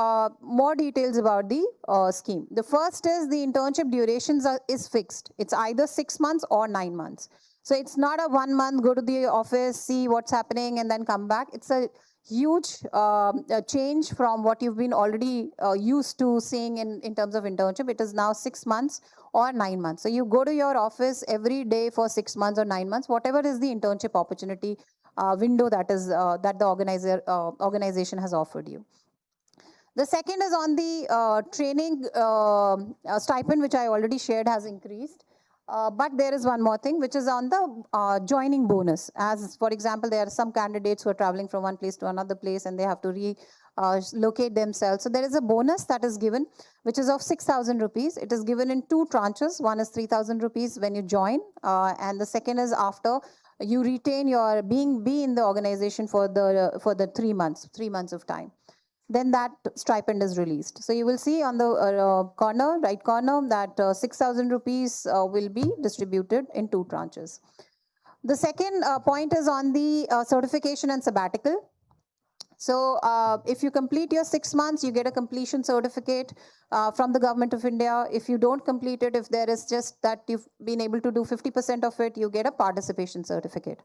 more details about the scheme. The first is the internship durations is fixed. It's either 6 months or 9 months. So it's not a 1 month, go to the office, see what's happening, and then come back. It's a huge change from what you've been already used to seeing in terms of internship. It is now 6 months or 9 months. So you go to your office every day for 6 months or 9 months, whatever is the internship opportunity window that is that the organization has offered you. The second is on the training stipend, which I already shared has increased. But there is one more thing, which is on the joining bonus. As for example, there are some candidates who are traveling from one place to another place and they have to relocate themselves. So there is a bonus that is given, which is of 6,000 rupees. It is given in 2 tranches. One is 3,000 rupees when you join, and the second is after you retain your be in the organization for the 3 months of time. Then that stipend is released. So you will see on the right corner that 6,000 rupees will be distributed in 2 tranches. The second point is on the certification and sabbatical. So if you complete your 6 months, you get a completion certificate from the Government of India. If you don't complete it, if there is just that you've been able to do 50% of it, you get a participation certificate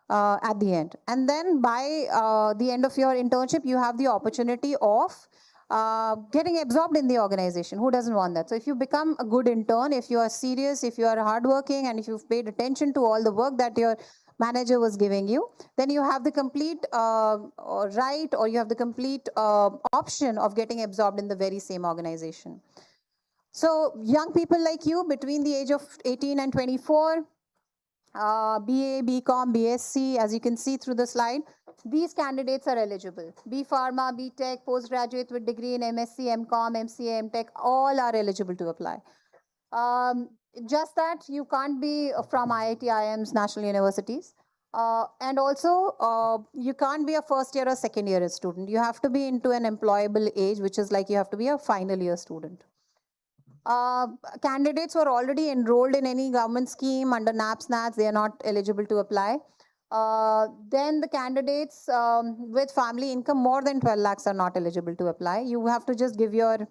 at the end. And then by the end of your internship, you have the opportunity of getting absorbed in the organization. Who doesn't want that? So if you become a good intern, if you are serious, if you are hardworking, and if you've paid attention to all the work that your manager was giving you, then you have the complete right, or you have the complete option of getting absorbed in the very same organization. So young people like you between the age of 18 and 24, BA, BCom, BSc, as you can see through the slide, these candidates are eligible. B Pharma, B Tech, postgraduate with degree in MSc, MCom, MCA, MTech, all are eligible to apply. Just that you can't be from IIT, IIMs, national universities. And also, you can't be a first year or second year student. You have to be into an employable age, which is like you have to be a final year student. Candidates who are already enrolled in any government scheme under NAPS, NATS, they are not eligible to apply. Then the candidates with family income more than 12 lakhs are not eligible to apply. You have to just give your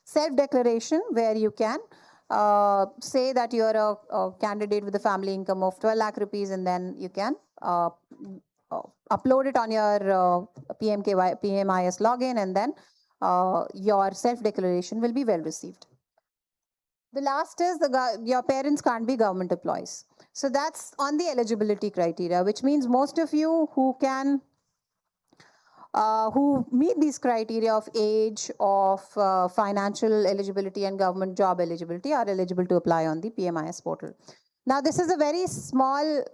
self-declaration where you can say that you are a candidate with a family income of 12 lakh rupees, and then you can upload it on your PMIS login, and then your self-declaration will be well received. The last is your parents can't be government employees. So that's on the eligibility criteria, which means most of you who can who meet these criteria of age, of financial eligibility and government job eligibility are eligible to apply on the PMIS portal. Now, this is a very small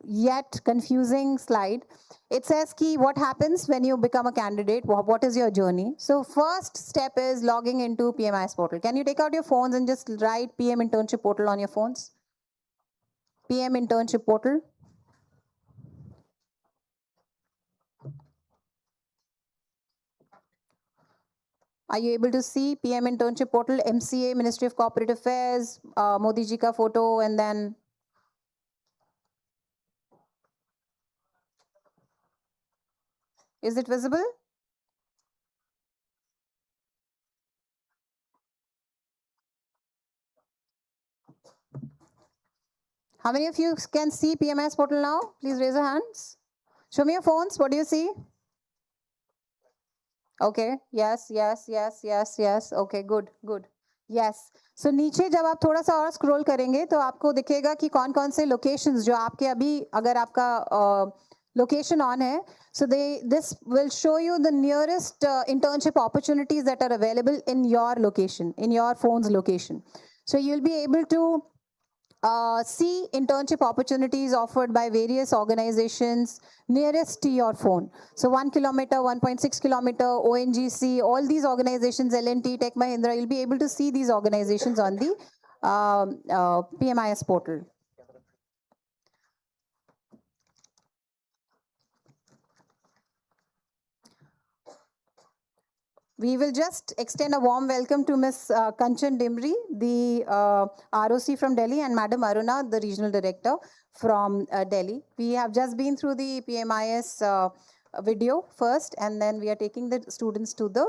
yet confusing slide. It says key what happens when you become a candidate, what is your journey. So first step is logging into PMIS portal. Can you take out your phones and just write PM internship portal on your phones? PM internship portal. Are you able to see PM internship portal, MCA, Ministry of Corporate Affairs, Modi ji ka photo, and then is it visible? How many of you can see PMIS portal now? Please raise your hands. Show me your phones. What do you see? Okay. Yes, yes, yes, yes, yes. Okay, good, good. Yes. So नीचे जब आप थोड़ा सा और scroll करेंगे तो आपको दिखेगा कि कौन-कौन से लोकेशंस जो आपके अभी अगर आपका location on है, so this will show you the nearest internship opportunities that are available in your location, in your phone's location. So you'll be able to see internship opportunities offered by various organizations nearest to your phone. So 1 kilometer, 1.6 kilometer, ONGC, all these organizations, L&T, Tech Mahindra, you'll be able to see these organizations on the PMIS portal. We will just extend a warm welcome to Ms. Kanchan Dimri, the ROC from Delhi, and Madam Aruna, the Regional Director from Delhi. We have just been through the PMIS video first, and then we are taking the students to the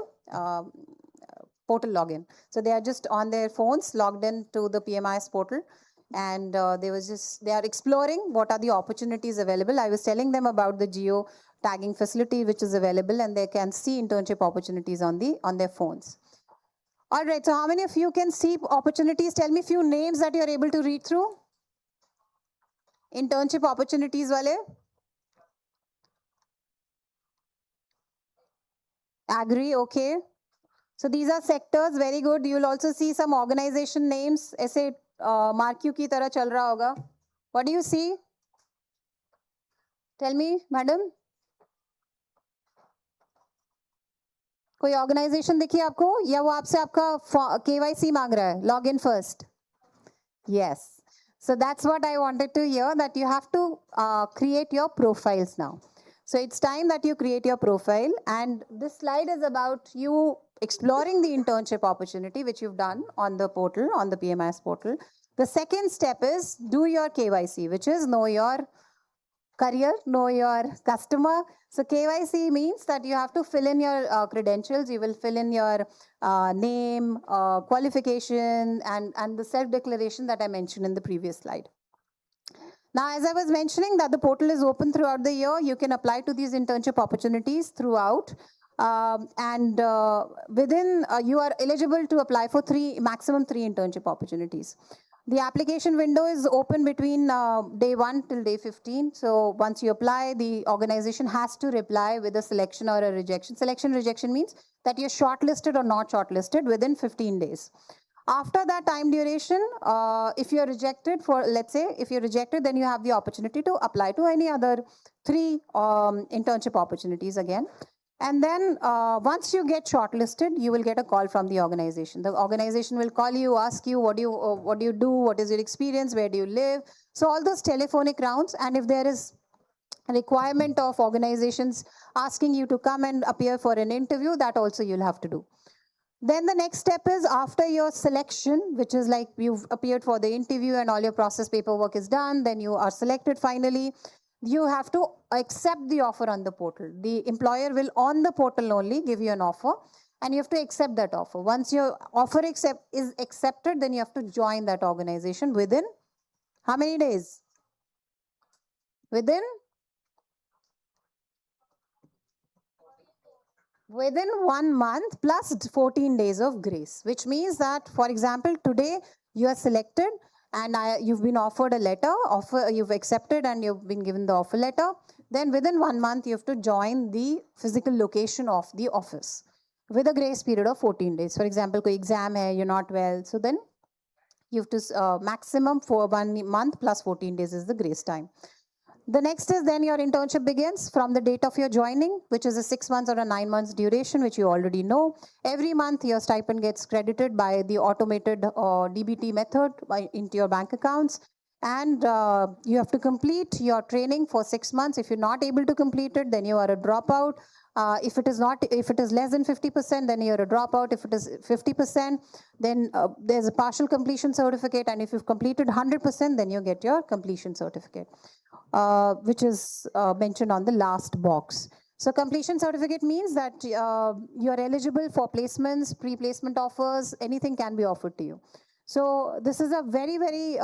portal login. So they are just on their phones, logged in to the PMIS portal, and they are exploring what are the opportunities available. I was telling them about the geo tagging facility which is available, and they can see internship opportunities on their phones. All right, so how many of you can see opportunities? Tell me a few names that you're able to read through. Internship opportunities wale. Agri, okay. So these are sectors, very good. You'll also see some organization names. ऐसे marquee की तरह चल रहा होगा. What do you see? Tell me, madam. कोई organisation दिखी आपको या वो आपसे आपका KYC मांग रहा है? Log in first. Yes. So that's what I wanted to hear, that you have to create your profiles now. So it's time that you create your profile, and this slide is about you exploring the internship opportunity which you've done on the portal, on the PMIS portal. The second step is do your KYC, which is know your career, know your customer. So KYC means that you have to fill in your credentials. You will fill in your name, qualification, and the self-declaration that I mentioned in the previous slide. Now, as I was mentioning that the portal is open throughout the year, you can apply to these internship opportunities throughout. and within you are eligible to apply for maximum three internship opportunities. The application window is open between day 1 till day 15. So once you apply, the organization has to reply with a selection or a rejection. Selection rejection means that you're shortlisted or not shortlisted within 15 days. After that time duration, if you're rejected let's say, if you're rejected, then you have the opportunity to apply to any other 3 internship opportunities again. And then once you get shortlisted, you will get a call from the organization. The organization will call you, ask you, what do you do? What is your experience? Where do you live? So all those telephonic rounds, and if there is a requirement of organizations asking you to come and appear for an interview, that also you'll have to do. Then the next step is after your selection, which is like you've appeared for the interview and all your process paperwork is done, then you are selected finally. You have to accept the offer on the portal. The employer will on the portal only give you an offer, and you have to accept that offer. Once your offer is accepted, then you have to join that organization within how many days? Within 1 month plus 14 days of grace, which means that, for example, today you are selected and you've been offered a letter, you've accepted and you've been given the offer letter. Then within 1 month, you have to join the physical location of the office with a grace period of 14 days. For example, koi exam hai, you're not well, so then you have to maximum for 1 month plus 14 days is the grace time. The next is then your internship begins from the date of your joining, which is a 6 months or a 9 months duration, which you already know. Every month your stipend gets credited by the automated DBT method into your bank accounts. And you have to complete your training for 6 months. If you're not able to complete it, then you are a dropout. If it is less than 50%, then you're a dropout. If it is 50%, then there's a partial completion certificate. And if you've completed 100%, then you get your completion certificate, which is mentioned on the last box. So completion certificate means that you're eligible for placements, pre-placement offers, anything can be offered to you. So this is a very, very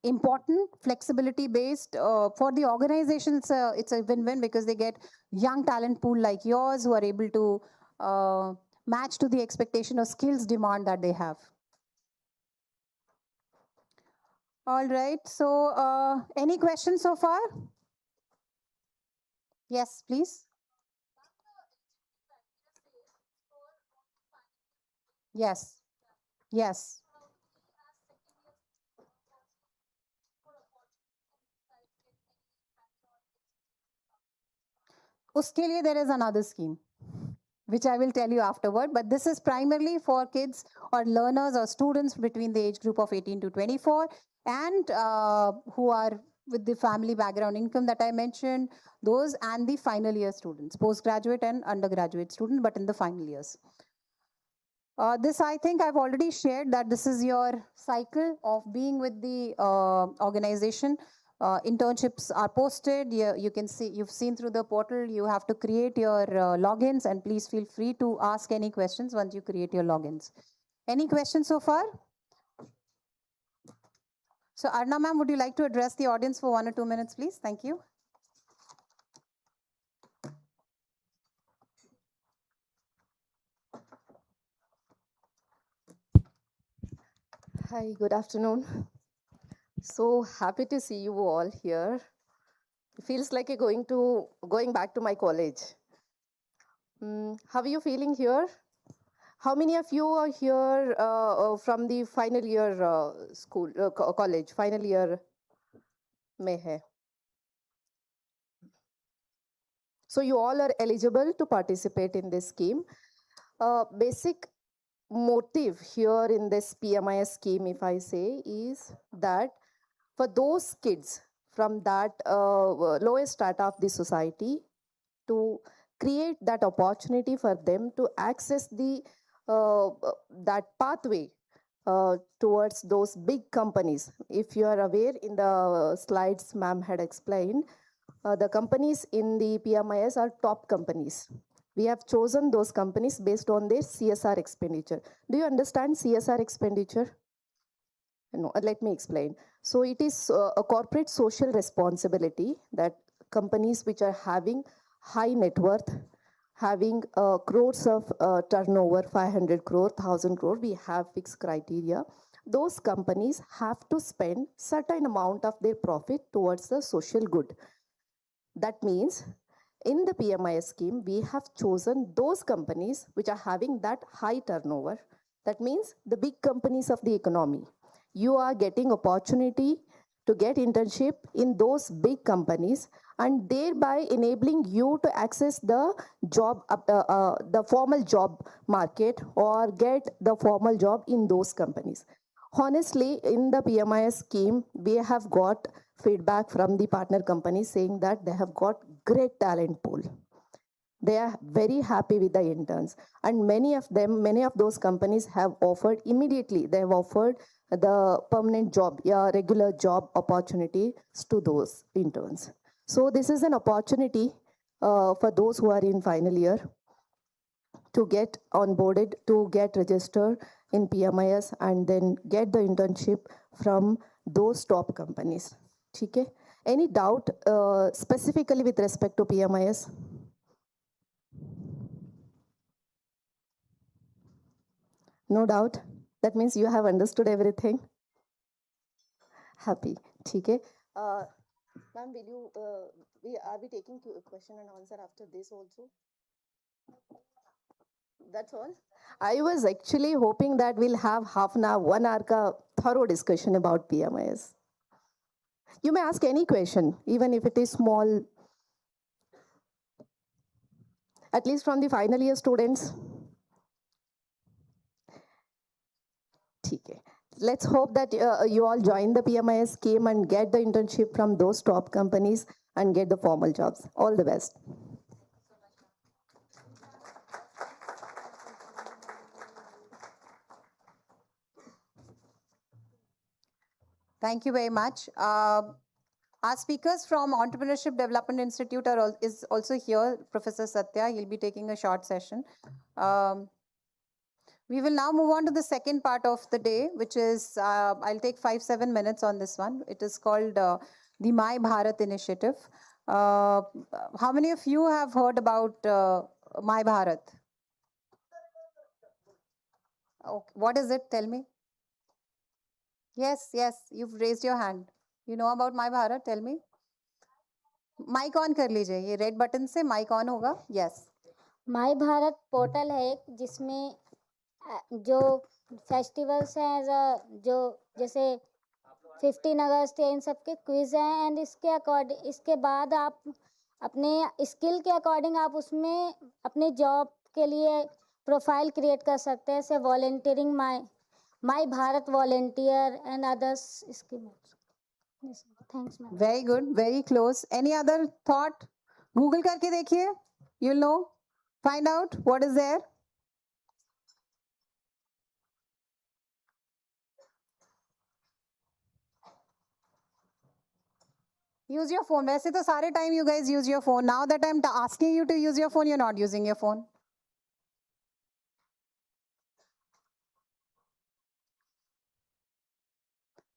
important flexibility based for the organization. It's a win-win because they get young talent pool like yours who are able to match to the expectation of skills demand that they have. All right, so any questions so far? Yes, please. Yes, yes. Uske liye there is another scheme, which I will tell you afterward. But this is primarily for kids or learners or students between the age group of 18 to 24 and who are with the family background income that I mentioned, those and the final year students, postgraduate and undergraduate students, but in the final years. This, I think I've already shared that this is your cycle of being with the organization. Internships are posted. You can see, you've seen through the portal, you have to create your logins, and please feel free to ask any questions once you create your logins. Any questions so far? So Arna ma'am, would you like to address the audience for 1 or 2 minutes, please? Thank you. Hi, good afternoon. So happy to see you all here. It feels like going back to my college. How are you feeling here? How many of you are here from the final year school, college, final year mein hai? So you all are eligible to participate in this scheme. Basic motive here in this PMIS scheme, if I say, is that for those kids from that lowest strata of the society, to create that opportunity for them to access the that pathway towards those big companies. If you are aware, in the slides ma'am had explained, the companies in the PMIS are top companies. We have chosen those companies based on their CSR expenditure. Do you understand CSR expenditure? No, let me explain. So it is a corporate social responsibility that companies which are having high net worth, having crores of turnover, 500 crore, 1000 crore, we have fixed criteria. Those companies have to spend certain amount of their profit towards the social good. That means in the PMIS scheme, we have chosen those companies which are having that high turnover. That means the big companies of the economy. You are getting opportunity to get internship in those big companies and thereby enabling you to access the job, the formal job market or get the formal job in those companies. Honestly, in the PMIS scheme, we have got feedback from the partner companies saying that they have got great talent pool. They are very happy with the interns. And many of those companies have offered immediately, they have offered the permanent job, regular job opportunities to those interns. So this is an opportunity for those who are in final year to get onboarded, to get registered in PMIS and then get the internship from those top companies. Okay? Any doubt specifically with respect to PMIS? No doubt. That means you have understood everything. Happy. Okay? Ma'am, will you, are we taking question and answer after this also? That's all? I was actually hoping that we'll have half an hour, 1 hour ka thorough discussion about PMIS. You may ask any question, even if it is small, at least from the final year students. Okay. Let's hope that you all join the PMIS scheme and get the internship from those top companies and get the formal jobs. All the best. Thank you very much. Our speakers from Entrepreneurship Development Institute is also here, Professor Satya. He'll be taking a short session. We will now move on to the second part of the day, which is, I'll take 5-7 minutes on this one. It is called the My Bharat Initiative. How many of you have heard about My Bharat? Okay. What is it? Tell me. Yes, you've raised your hand. You know about My Bharat? Tell me. Mike on कर लीजिए, ये red button से mike on होगा. Yes, my Bharat portal है एक जिसमें जो festivals हैं जो जैसे 15 अगस्त इन सब के क्विज हैं एंड इसके बाद आप अपने स्किल के अकॉर्डिंग आप उसमें अपने जॉब के लिए प्रोफाइल क्रिएट कर सकते हैं, जैसे volunteering my Bharat volunteer and others scheme. Thanks, ma'am. very good, very close. Any other thought? Google करके देखिए, you'll know. Find out what is there. Use your phone. वैसे तो सारे time you guys use your phone. Now that I'm asking you to use your phone, you're not using your phone.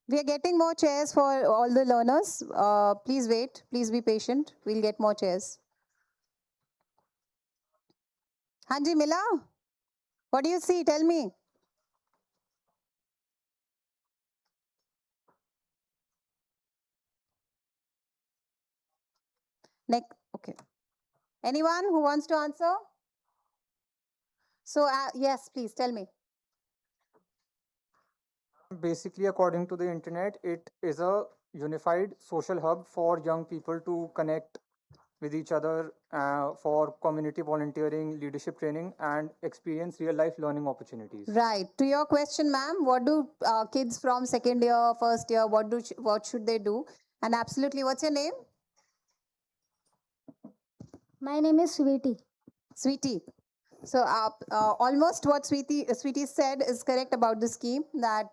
We are getting more chairs for all the learners. Please wait. Please be patient. We'll get more chairs. Hanji, Mila? What do you see? Tell me. Next. Okay. Anyone who wants to answer? So, yes, please tell me. Basically, according to the internet, it is a unified social hub for young people to connect with each other for community volunteering, leadership training, and experience real-life learning opportunities. Right. To your question, ma'am, what do kids from second year, first year, what should they do? And absolutely, what's your name? My name is Sweetie. Sweetie. So almost what Sweetie said is correct about the scheme, that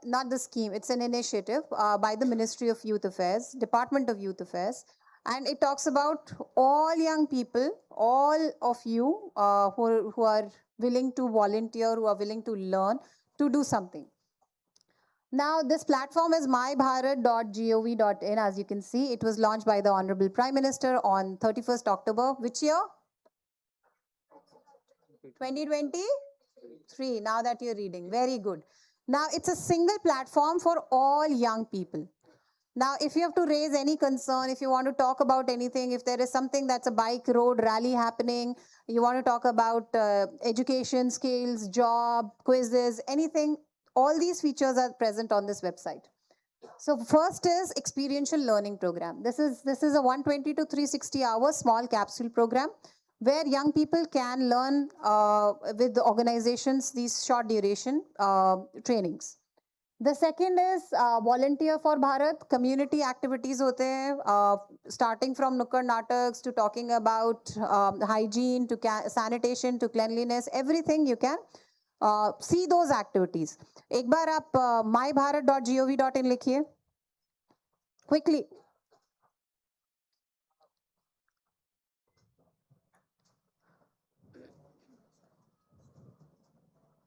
not the scheme, it's an initiative by the Ministry of Youth Affairs, Department of Youth Affairs. And it talks about all young people, all of you who are willing to volunteer, who are willing to learn, to do something. Now, this platform is mybharat.gov.in. As you can see, it was launched by the Honorable Prime Minister on 31st October. Which year? 2023, now that you're reading. Very good. Now, it's a single platform for all young people. Now, if you have to raise any concern, if you want to talk about anything, if there is something that's a bike road rally happening, you want to talk about education, skills, job, quizzes, anything, all these features are present on this website. So first is experiential learning program. This is a 120 to 360 hour small capsule program where young people can learn with the organizations these short duration trainings. The second is Volunteer for Bharat. Community activities hote hain, starting from nukkad nataks to talking about hygiene to sanitation to cleanliness, everything you can see those activities. एक बार आप mybharat.gov.in लिखिए quickly.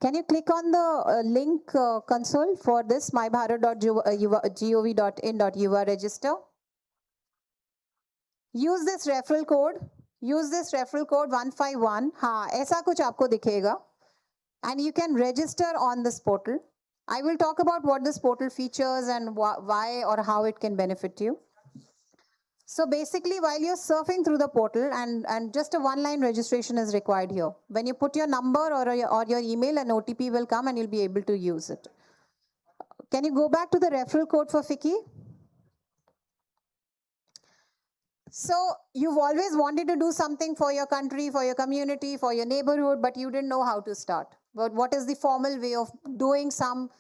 Can you click on the link console for this mybharat.gov.in.ua register? Use this referral code. Use this referral code 151. हाँ, ऐसा कुछ आपको दिखेगा. And you can register on this portal. I will talk about what this portal features and why or how it can benefit you. So basically, while you're surfing through the portal, and just a one-line registration is required here. When you put your number or your email, an OTP will come and you'll be able to use it. Can you go back to the referral code for FICCI? So you've always wanted to do something for your country, for your community, for your neighborhood, but you didn't know how to start. But what is the formal way of doing some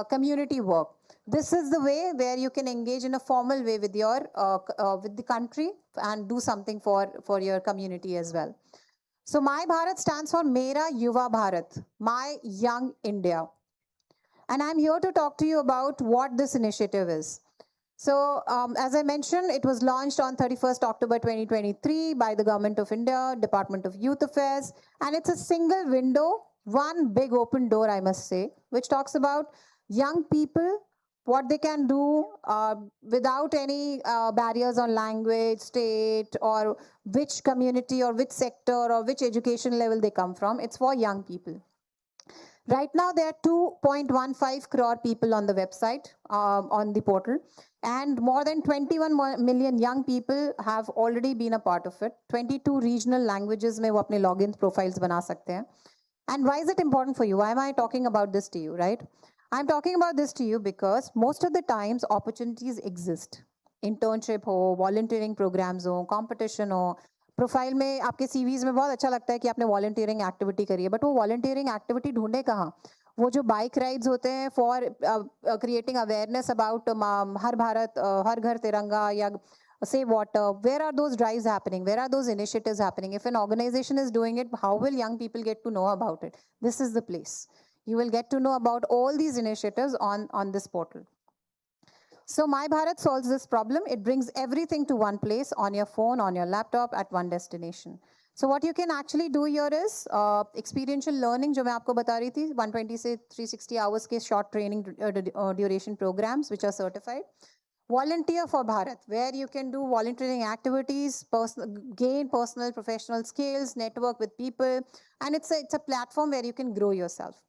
community work? This is the way where you can engage in a formal way with your with the country and do something for your community as well. So My Bharat stands for Mera Yuva Bharat, my young India. And I'm here to talk to you about what this initiative is. So as I mentioned, it was launched on 31st October 2023 by the Government of India, Department of Youth Affairs, and it's a single window, one big open door, I must say, which talks about young people, what they can do without any barriers on language, state, or which community or which sector or which education level they come from. It's for young people. Right now, there are 2.15 crore people on the website, on the portal, and more than 21 million young people have already been a part of it. 22 regional languages mein wo apne login profiles bana sakte hain. And why is it important for you? Why am I talking about this to you, right? I'm talking about this to you because most of the times opportunities exist. Internship ho, volunteering programs ho, competition ho, profile में आपके CVs में बहुत अच्छा लगता है कि आपने volunteering activity करी है, बट वो वॉलंटियरिंग एक्टिविटी ढूंढे कहाँ? वो जो बाइक राइड्स होते हैं फॉर क्रिएटिंग अवेयरनेस अबाउट हर भारत, हर घर तिरंगा या save water, where are those drives happening? Where are those initiatives happening? If an organization is doing it, how will young people get to know about it? This is the place. You will get to know about all these initiatives on this portal. So My Bharat solves this problem. It brings everything to one place on your phone, on your laptop, at one destination. So what you can actually do here is experiential learning, जो मैं आपको बता रही थी, 120 से 360 hours के short training duration programs which are certified. Volunteer for Bharat, where you can do volunteering activities, gain personal professional skills, network with people, and it's a platform where you can grow yourself.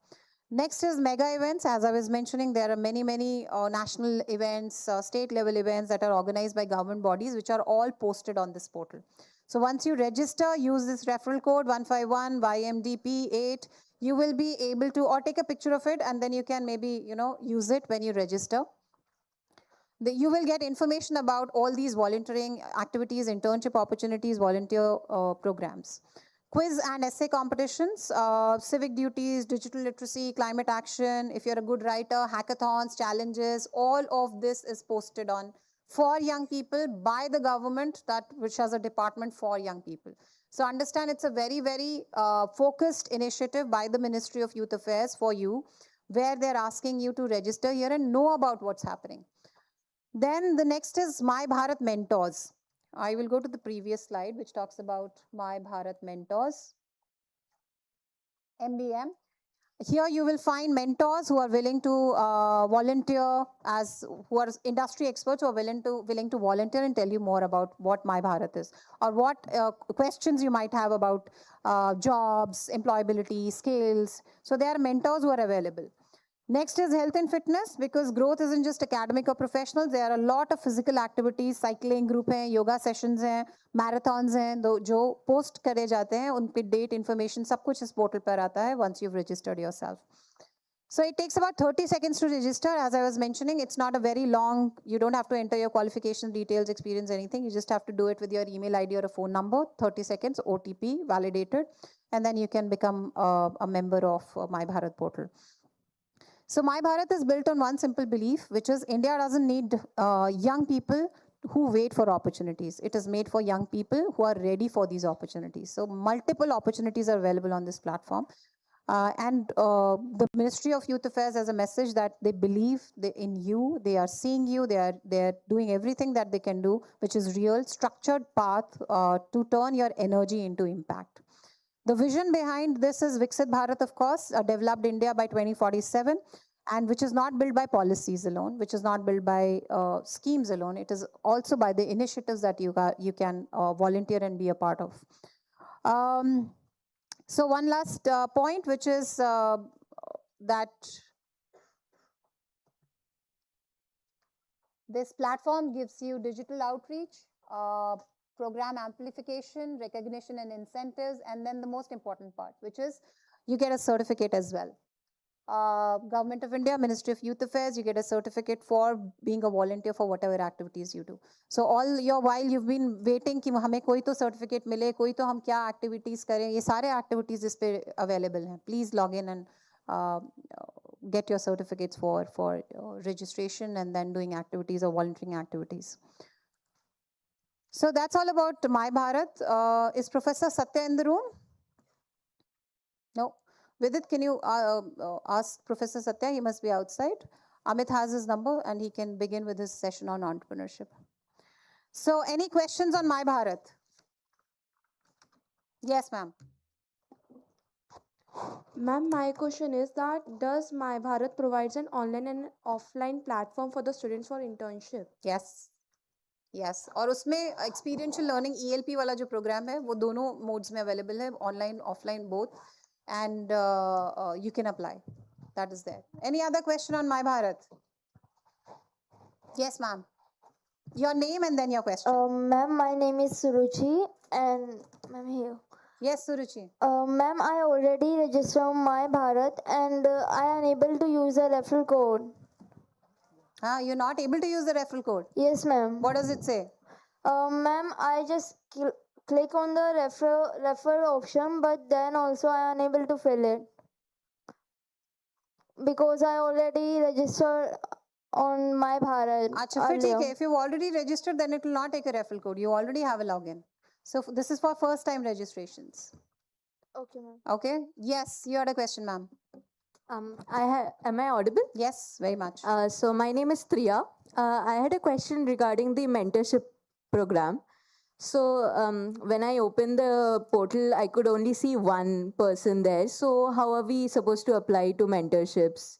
Next is mega events. As I was mentioning, there are many national events, state level events that are organized by government bodies, which are all posted on this portal. So once you register, use this referral code 151 YMDP8, you will be able to, or take a picture of it, and then you can maybe use it when you register. You will get information about all these volunteering activities, internship opportunities, volunteer programs. Quiz and essay competitions, civic duties, digital literacy, climate action. If you're a good writer, hackathons, challenges, all of this is posted on for young people by the government, which has a department for young people. So understand it's a very, very focused initiative by the Ministry of Youth Affairs for you, where they're asking you to register here and know about what's happening. Then the next is My Bharat Mentors. I will go to the previous slide, which talks about My Bharat Mentors, MBM. Here you will find mentors who are willing to volunteer, who are industry experts who are willing to volunteer and tell you more about what My Bharat is, or what questions you might have about jobs, employability, skills. So there are mentors who are available. Next is health and fitness, because growth isn't just academic or professional. There are a lot of physical activities, cycling group हैं, yoga sessions हैं, marathons हैं, जो post करे जाते हैं, उन पे date information सब कुछ इस portal पर आता है once you've registered yourself. So it takes about 30 seconds to register. As I was mentioning, it's not a very long, you don't have to enter your qualification details, experience, anything. You just have to do it with your email ID or a phone number, 30 seconds, OTP, validated, and then you can become a member of My Bharat portal. So My Bharat is built on one simple belief, which is India doesn't need young people who wait for opportunities. It is made for young people who are ready for these opportunities. So multiple opportunities are available on this platform. And the Ministry of Youth Affairs has a message that they believe in you, they are seeing you, they are doing everything that they can do, which is real, structured path to turn your energy into impact. The vision behind this is Viksit Bharat, of course, a developed India by 2047, and which is not built by policies alone, which is not built by schemes alone. It is also by the initiatives that you can volunteer and be a part of. So one last point, which is that this platform gives you digital outreach, program amplification, recognition and incentives, and then the most important part, which is you get a certificate as well. Government of India, Ministry of Youth Affairs, you get a certificate for being a volunteer for whatever activities you do. So all your while you've been waiting कि हमें कोई तो certificate मिले, कोई तो हम क्या activities करें, ये सारे activities इस पे available हैं. Please log in and get your certificates for registration and then doing activities or volunteering activities. So that's all about My Bharat. Is Professor Satya in the room? No. Vidit, can you ask Professor Satya? He must be outside. Amit has his number and he can begin with his session on entrepreneurship. So any questions on My Bharat? Yes, ma'am. Ma'am, my question is that does My Bharat provides an online and offline platform for the students for internship? Yes. Yes. और उसमें experiential learning ELP वाला जो program है वो दोनों modes में available है, online, offline, both, and you can apply. That is there. Any other question on My Bharat? Yes, ma'am. Your name and then your question. Ma'am, my name is Suruchi, and ma'am here. Yes, Suruchi. Ma'am, I already registered on My Bharat, and I am unable to use a referral code. You're not able to use the referral code? Yes, ma'am. What does it say? Ma'am, I just click on the refer option, but then also I am unable to fill it because I already registered on My Bharat. अच्छा फिर ठीक है. If you've already registered, then it will not take a referral code. You already have a login. So this is for first time registrations. Okay, ma'am. Okay. Yes, you had a question, ma'am. Am I audible? Yes, very much. So my name is Triya. I had a question regarding the mentorship program. So when I opened the portal, I could only see one person there. So how are we supposed to apply to mentorships?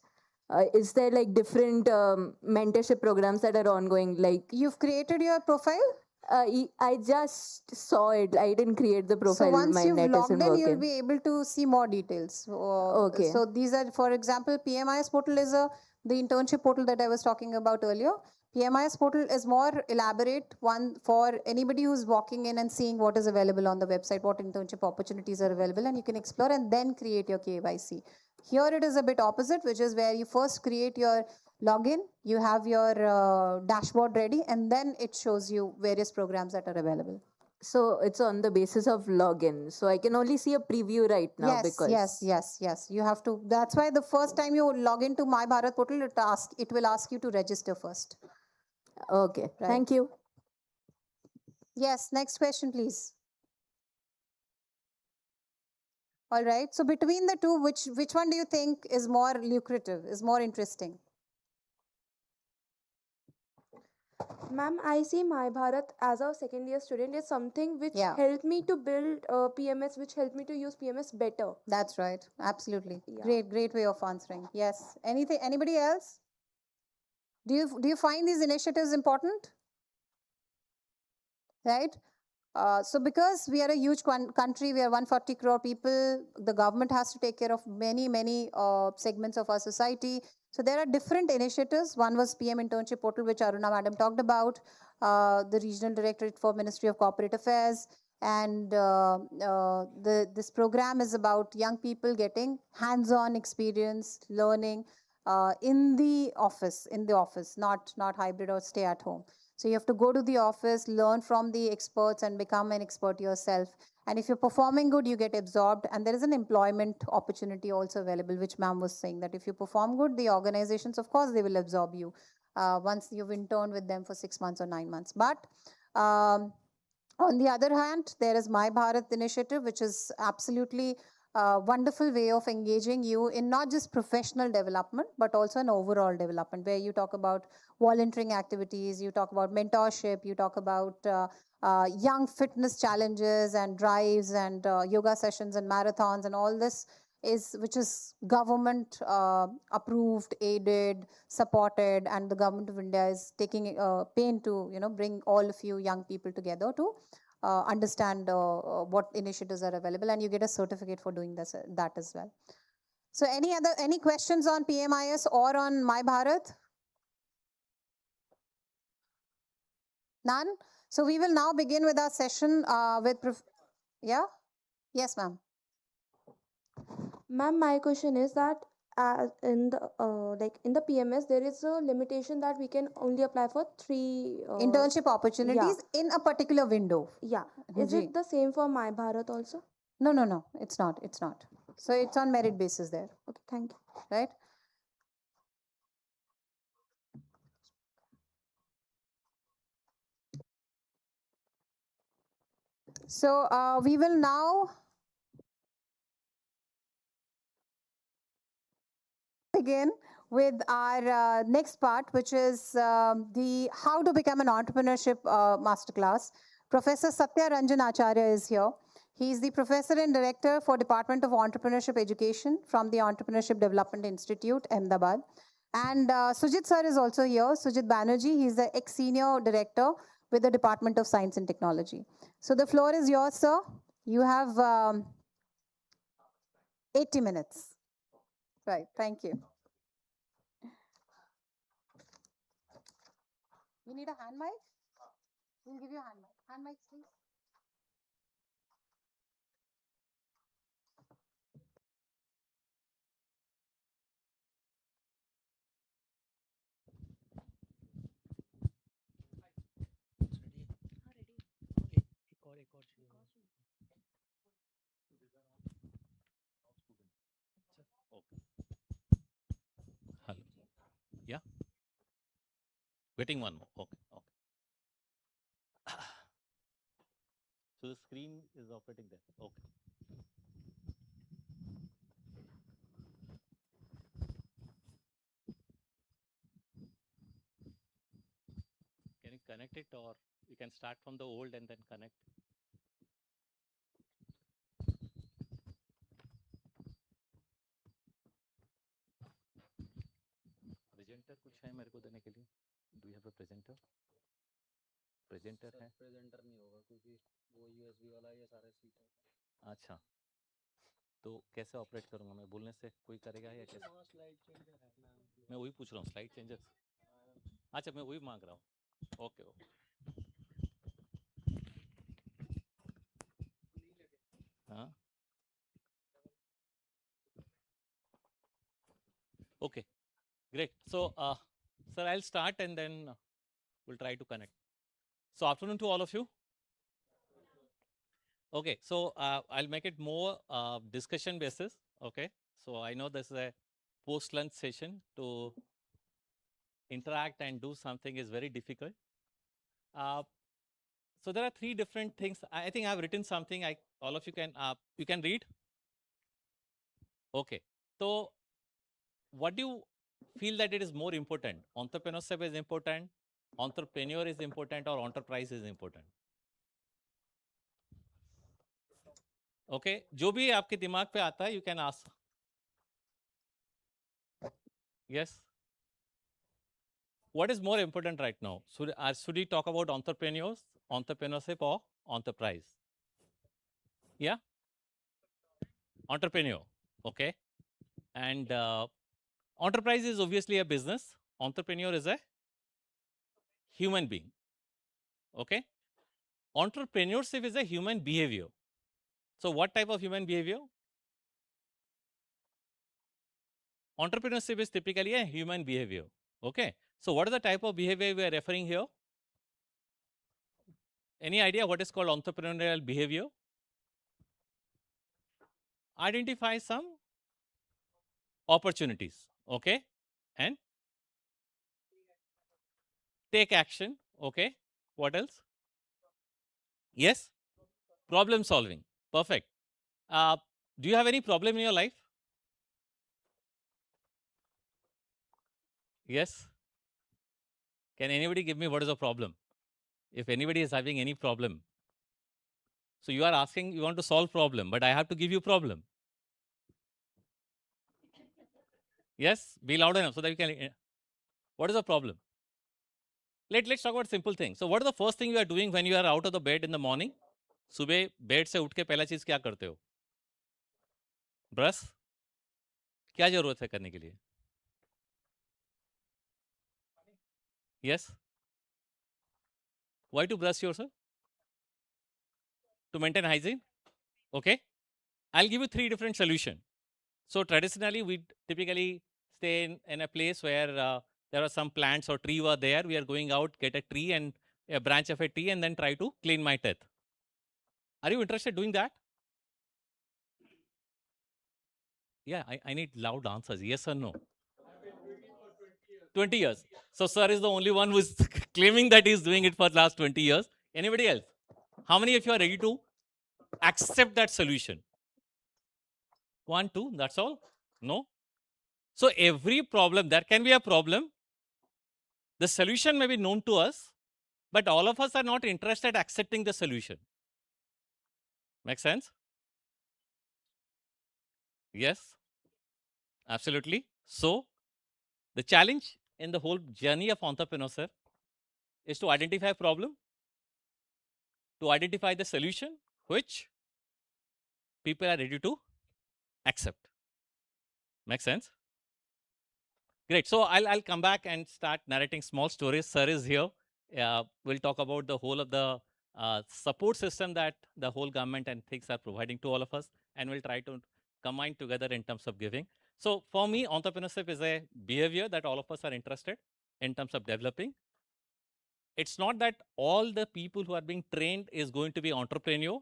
Is there like different mentorship programs that are ongoing? Like you've created your profile? I just saw it. I didn't create the profile. So once My you've net logged isn't in, working. you'll be able to see more details. Okay. So these are, for example, PMIS portal is the internship portal that I was talking about earlier. PMIS portal is more elaborate one for anybody who's walking in and seeing what is available on the website, what internship opportunities are available, and you can explore and then create your KYC. Here it is a bit opposite, which is where you first create your login, you have your dashboard ready, and then it shows you various programs that are available. So it's on the basis of login. So I can only see a preview right now Yes, yes. You have to. That's why the first time you log into My Bharat portal, it will ask you to register first. Okay. Right. Thank you. Yes. Next question, please. All right. So between the two, which one do you think is more lucrative? Is more interesting? Ma'am, I see My Bharat as a second year student is something which Yeah. helped me to build PMS, which helped me to use PMS better. That's right. Absolutely. Yeah. Great way of answering. Yes. Anything? Anybody else? Do you find these initiatives important? Right? So because we are a huge country, we are 140 crore people, the government has to take care of many segments of our society. So there are different initiatives. One was PM Internship Portal, which Aruna Madam talked about, the Regional Directorate for Ministry of Corporate Affairs. And this program is about young people getting hands-on experience, learning in the office, not hybrid or stay at home. So you have to go to the office, learn from the experts and become an expert yourself. And if you're performing good, you get absorbed. And there is an employment opportunity also available, which ma'am was saying that if you perform good, the organizations, of course, they will absorb you once you've interned with them for 6 months or 9 months. But on the other hand, there is My Bharat initiative, which is absolutely a wonderful way of engaging you in not just professional development, but also an overall development, where you talk about volunteering activities, you talk about mentorship, you talk about young fitness challenges and drives and yoga sessions and marathons and all this which is government approved, aided, supported, and the government of India is taking pain to bring all of you young people together to understand what initiatives are available, and you get a certificate for doing that as well. So any questions on PMIS or on My Bharat? None? So we will now begin with our session with yeah? Yes, ma'am. Ma'am, my question is that in the PMS, there is a limitation that we can only apply for 3 internship opportunities in a particular window. Yeah. Is it the same for My Bharat also? No, it's not. So it's on merit basis there. Okay, thank you. Right? So we will now begin with our next part, which is the how to become an entrepreneurship masterclass. Professor Satya Ranjan Acharya is here. He is the professor and director for Department of Entrepreneurship Education from the Entrepreneurship Development Institute, Ahmedabad. And Sujit sir is also here. Sujit Banerjee, he is the ex-senior director with the Department of Science and Technology. So the floor is yours, sir. You have 80 minutes. Right, thank you. You need a hand mic? We'll give you a hand mic. Hand mic, please. Hello. Yeah. Waiting one more. Okay. So the screen is operating there. Okay. Can you connect it, or you can start from the old and then connect? Presenter कुछ है मेरे को देने के लिए? Do you have a presenter? Presenter है? Presenter नहीं होगा क्योंकि वो यूएसबी वाला ये सारे सीट है। अच्छा, तो कैसे ऑपरेट करूंगा मैं? बोलने से कोई करेगा या कैसे? स्लाइड चेंजर है ना, मैं वही पूछ रहा हूँ, स्लाइड चेंजर। अच्छा, मैं वही मांग रहा हूँ। ओके। हाँ, okay, great. So sir, I'll start and then we'll try to connect. So afternoon to all of you. Okay, so I'll make it more discussion basis. Okay, so I know this is a post lunch session. To interact and do something is very difficult. So there are 3 different things. I think I've written something. All of you can read. Okay, so what do you feel that it is more important? Entrepreneurship is important, entrepreneur is important or enterprise is important? Okay, जो भी आपके दिमाग पे आता है, you can ask. Yes. What is more important right now? Should we talk about entrepreneurs, entrepreneurship, or enterprise? Yeah, entrepreneur. Okay, and enterprise is obviously a business. Entrepreneur is a human being. Okay, entrepreneurship is a human behavior. So, what type of human behavior? Entrepreneurship is typically a human behavior. Okay, so what is the type of behavior we are referring here? Any idea what is called entrepreneurial behavior? Identify some opportunities, okay, and take action, okay. What else? Yes, problem solving. Perfect. Do you have any problem in your life? Yes. Can anybody give me what is the problem? If anybody is having any problem, so you are asking, you want to solve problem, but I have to give you problem. Yes, be loud enough so that you can. What is the problem? Let's talk about simple things. So what is the first thing you are doing when you are out of the bed in the morning? सुबह bed से उठ के पहला चीज क्या करते हो? Brush? क्या जरूरत है करने के लिए? Yes. Why to brush yourself? To maintain hygiene? Okay. I'll give you 3 different solutions. So traditionally, we typically stay in a place where there are some plants or tree were there. We are going out, get a tree and a branch of a tree and then try to clean my teeth. Are you interested in doing that? Yeah, I need loud answers. Yes or no? 20 years. So sir is the only one who's claiming that he's doing it for the last 20 years. Anybody else? How many of you are ready to accept that solution? 1, 2, that's all? No? So every problem, there can be a problem. The solution may be known to us, but all of us are not interested in accepting the solution. Make sense? Yes, absolutely. So the challenge in the whole journey of entrepreneurship is to identify a problem, to identify the solution which people are ready to accept. Make sense? Great. So I'll come back and start narrating small stories. Sir is here. We'll talk about the whole of the support system that the whole government and things are providing to all of us, and we'll try to combine together in terms of giving. So for me, entrepreneurship is a behavior that all of us are interested in terms of developing. It's not that all the people who are being trained is going to be entrepreneur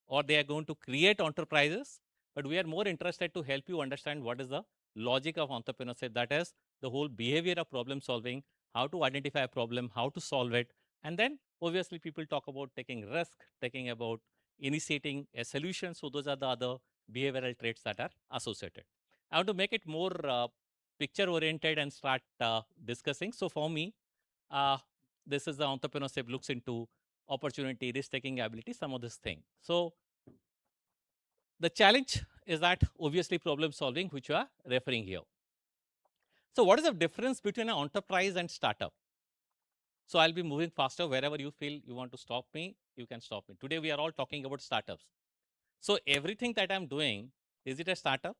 or they are going to create enterprises, but we are more interested to help you understand what is the logic of entrepreneurship. That is the whole behavior of problem solving, how to identify a problem, how to solve it. And then obviously people talk about taking risk, taking about initiating a solution. So those are the other behavioral traits that are associated. I want to make it more picture oriented and start discussing. So for me, this is the entrepreneurship looks into opportunity, risk-taking ability, some of this thing. So the challenge is that obviously problem solving, which you are referring here. So what is the difference between an enterprise and startup? So I'll be moving faster. Wherever you feel you want to stop me, you can stop me. Today we are all talking about startups. So everything that I'm doing, is it a startup?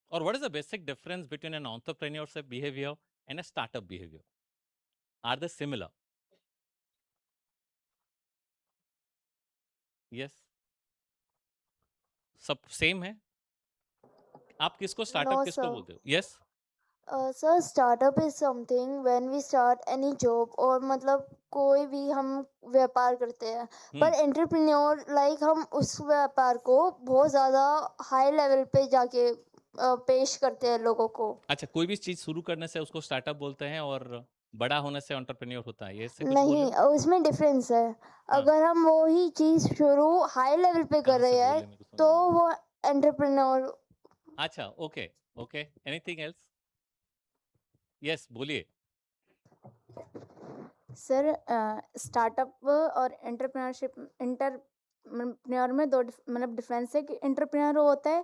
Or what is the basic difference between an entrepreneurship behavior and a startup behavior? Are they similar? Yes. सब same है? आप किसको startup No, किसको sir. बोलते हो? Yes sir startup is something when we start any job और मतलब कोई भी हम व्यापार करते हैं पर एंटरप्रेन्योर लाइक हम उस व्यापार को बहुत ज़्यादा हाई लेवल पे जाके पेश करते हैं लोगों को अच्छा, कोई भी चीज शुरू करने से उसको स्टार्टअप बोलते हैं और बड़ा होने से एंटरप्रेन्योर होता है, ये इससे कुछ बोल रहे नहीं हो? उसमें डिफरेंस है अगर हम वही चीज़ शुरू हाई लेवल पे कर रहे हैं तो वो एंटरप्रेन्योर अच्छा, okay okay, anything else? Yes, बोलिए. सर स्टार्टअप और एंटरप्रेन्योर में दो मतलब डिफरेंस है कि एंटरप्रेन्योर होता है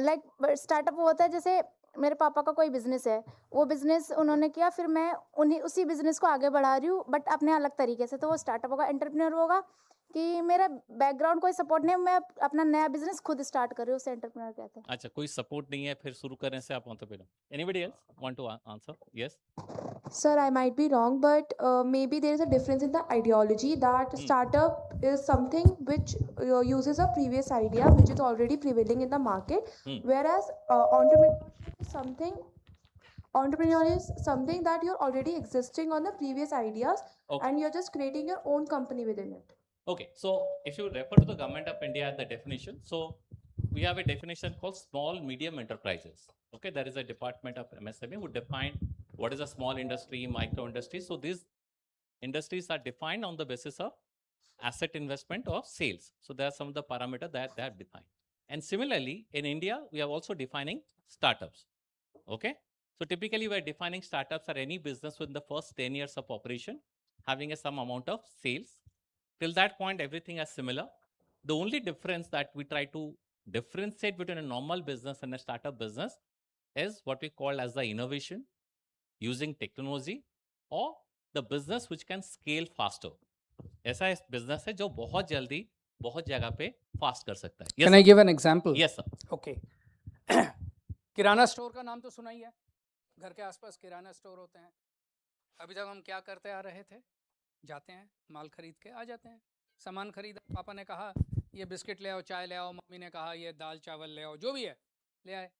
लाइक स्टार्टअप होता है जैसे मेरे पापा का कोई बिजनेस है, वो बिजनेस उन्होंने किया, फिर मैं उन्हीं उसी बिजनेस को आगे बढ़ा रही हूँ बट अपने अलग तरीके से, तो वो स्टार्टअप होगा। एंटरप्रेन्योर होगा कि मेरा बैकग्राउंड कोई सपोर्ट नहीं है, मैं अपना नया बिजनेस खुद स्टार्ट कर रही हूँ, उसे एंटरप्रेन्योर कहते हैं। अच्छा, कोई सपोर्ट नहीं है फिर शुरू करने से आप entrepreneur. Anybody else want to answer? Yes Sir, I might be wrong, but maybe there is a difference in the ideology that startup is something which uses a previous idea which is already prevailing in the market, whereas entrepreneur is something that you're already existing on the previous ideas and you're just creating your own company within it. Okay, so if you refer to the government of India, the definition, so we have a definition called small medium enterprises. Okay, there is a department of MSME who define what is a small industry, micro industry. So these industries are defined on the basis of asset investment or sales. So there are some of the parameters that they have defined. And similarly, in India, we are also defining startups. Okay, so typically we are defining startups are any business within the first 10 years of operation, having a some amount of sales. Till that point, everything is similar. The only difference that we try to differentiate between a normal business and a startup business is what we call as the innovation, using technology, or the business which can scale faster. ऐसा एक business है जो बहुत जल्दी बहुत जगह पे fast कर सकता है. Yes, Can I sir. give an example? Yes, sir. Okay. Kirana store का नाम तो सुना ही है, घर के आसपास किराना स्टोर होते हैं। अभी तक हम क्या करते आ रहे थे, जाते हैं माल खरीद के आ जाते हैं, सामान खरीदा, पापा ने कहा ये बिस्किट ले आओ, चाय ले आओ, मम्मी ने कहा ये दाल चावल ले आओ, जो भी है ले आए।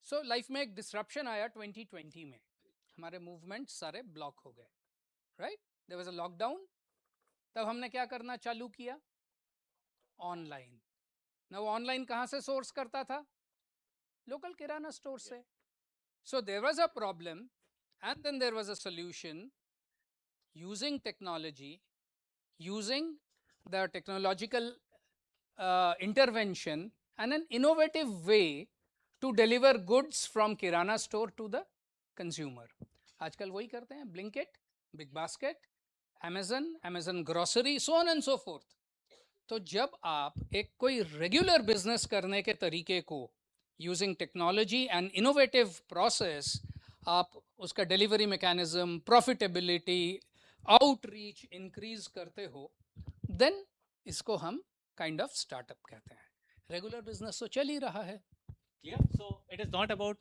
सो लाइफ में एक डिसरप्शन आया 2020 में, हमारे मूवमेंट सारे ब्लॉक हो गए, right? There was a lockdown. तब हमने क्या करना चालू किया? ऑनलाइन। ना वो ऑनलाइन कहाँ से सोर्स करता था? लोकल किराना स्टोर से। So there was a problem and then there was a solution using technology, using the technological intervention and an innovative way to deliver goods from kirana store to the consumer. आजकल वही करते हैं, Blinkit, Big Basket, Amazon grocery, so on and so forth. तो जब आप एक कोई regular business करने के तरीके को using technology and innovative process, आप उसका delivery mechanism, profitability, outreach increase करते हो, देन इसको हम काइंड ऑफ स्टार्टअप कहते हैं। रेगुलर बिजनेस तो चल ही रहा है। Clear? So it is not about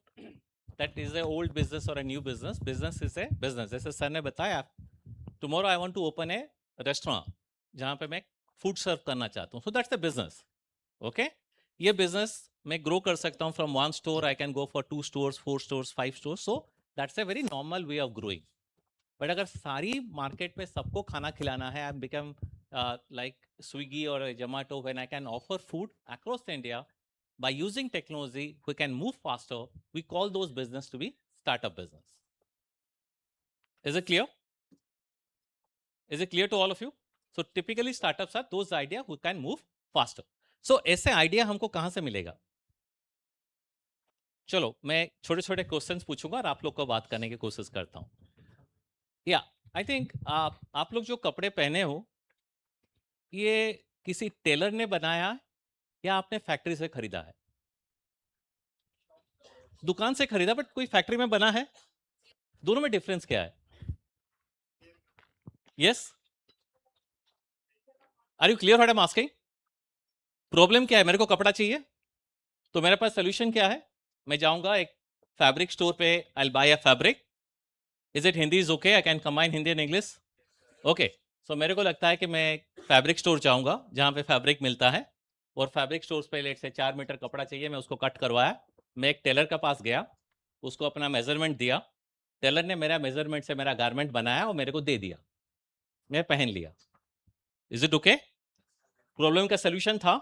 that is a old business or a new business. Business is a business. जैसे सर ने बताया, tomorrow I want to open a restaurant जहाँ पे मैं फूड सर्व करना चाहता हूँ, so that's the business. Okay? ये business मैं grow कर सकता हूँ from one store, I can go for 2 stores, 4 stores, 5 stores. So that's a very normal way of growing. But अगर सारी मार्केट में सबको खाना खिलाना है, आई बिकम लाइक स्विगी और Zomato, when I can offer food across India by using technology, we can move faster. We call those business to be startup business. Is it clear? Is it clear to all of you? So typically startups are those ideas who can move faster. So ऐसे idea हमको कहाँ से मिलेगा? चलो मैं छोटे छोटे questions पूछूंगा और आप लोग को बात करने की कोशिश करता हूँ। या आई थिंक आप लोग जो कपड़े पहने हो, ये किसी टेलर ने बनाया या आपने फैक्ट्री से खरीदा है? दुकान से खरीदा, बट कोई फैक्ट्री में बना है? दोनों में डिफरेंस क्या है? Yes, are you clear what I am asking? Problem क्या है? मेरे को कपड़ा चाहिए, तो मेरे पास सोल्यूशन क्या है? मैं जाऊंगा एक फैब्रिक स्टोर पे, I will buy a fabric. Is it Hindi is okay? I can combine Hindi and English? Okay, so मेरे को लगता है कि मैं फैब्रिक स्टोर जाऊंगा जहां पे फैब्रिक मिलता है, और फैब्रिक स्टोर पे लेट से 4 मीटर कपड़ा चाहिए, मैं उसको कट करवाया, मैं एक टेलर के पास गया, उसको अपना मेजरमेंट दिया, टेलर ने मेरा मेजरमेंट से मेरा गारमेंट बनाया और मेरे को दे दिया, मैं पहन लिया। Is it okay? प्रॉब्लम का सोल्यूशन था?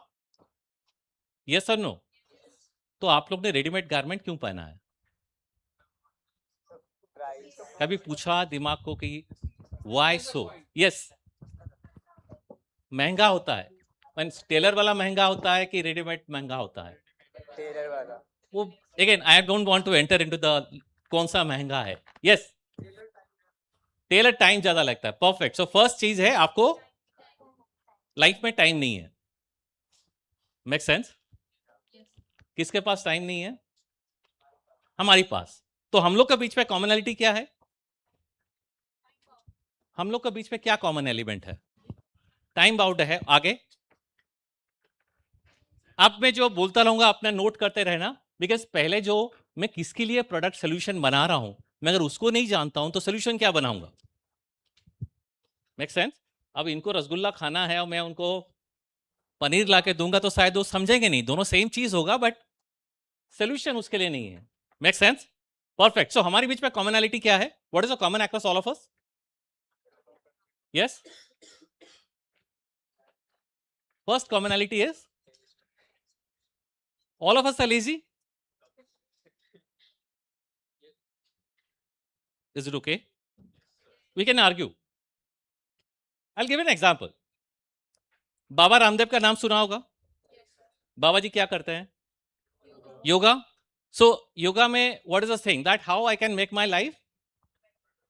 यस और नो? तो आप लोग ने रेडीमेड गारमेंट क्यों पहना है? कभी पूछा दिमाग को कि व्हाई सो? यस, महंगा होता है। टेलर वाला महंगा होता है कि रेडीमेड महंगा होता है? टेलर वाला। वो again I don't want to enter into the कौन सा महंगा है। यस, टेलर टाइम ज्यादा लगता है. परफेक्ट. सो फर्स्ट चीज है आपको लाइफ में टाइम नहीं है. Make sense? किसके पास टाइम नहीं है? हमारे पास. तो हम लोग के बीच में कॉमनैलिटी क्या है? हम लोग के बीच में क्या कॉमन एलिमेंट है? टाइम बाउंड है. आगे अब मैं जो बोलता रहूंगा अपना नोट करते रहना, बिकॉज पहले जो मैं किसके लिए प्रोडक्ट सोल्यूशन बना रहा हूं, मैं अगर उसको नहीं जानता हूं तो सोल्यूशन क्या बनाऊंगा? Make sense? अब इनको रसगुल्ला खाना है और मैं उनको पनीर ला के दूंगा तो शायद वो समझेंगे नहीं. दोनों सेम चीज होगा बट सोल्यूशन उसके लिए नहीं है. Make sense? परफेक्ट. सो हमारे बीच में कॉमनैलिटी क्या है? What is the common across all of us? Yes, first commonality is all of us are lazy. Is it okay? We can argue. I'll give an example. Baba Ramdev का नाम सुना होगा. बाबा जी क्या करते हैं? योगा. So yoga में what is the thing that how I can make my life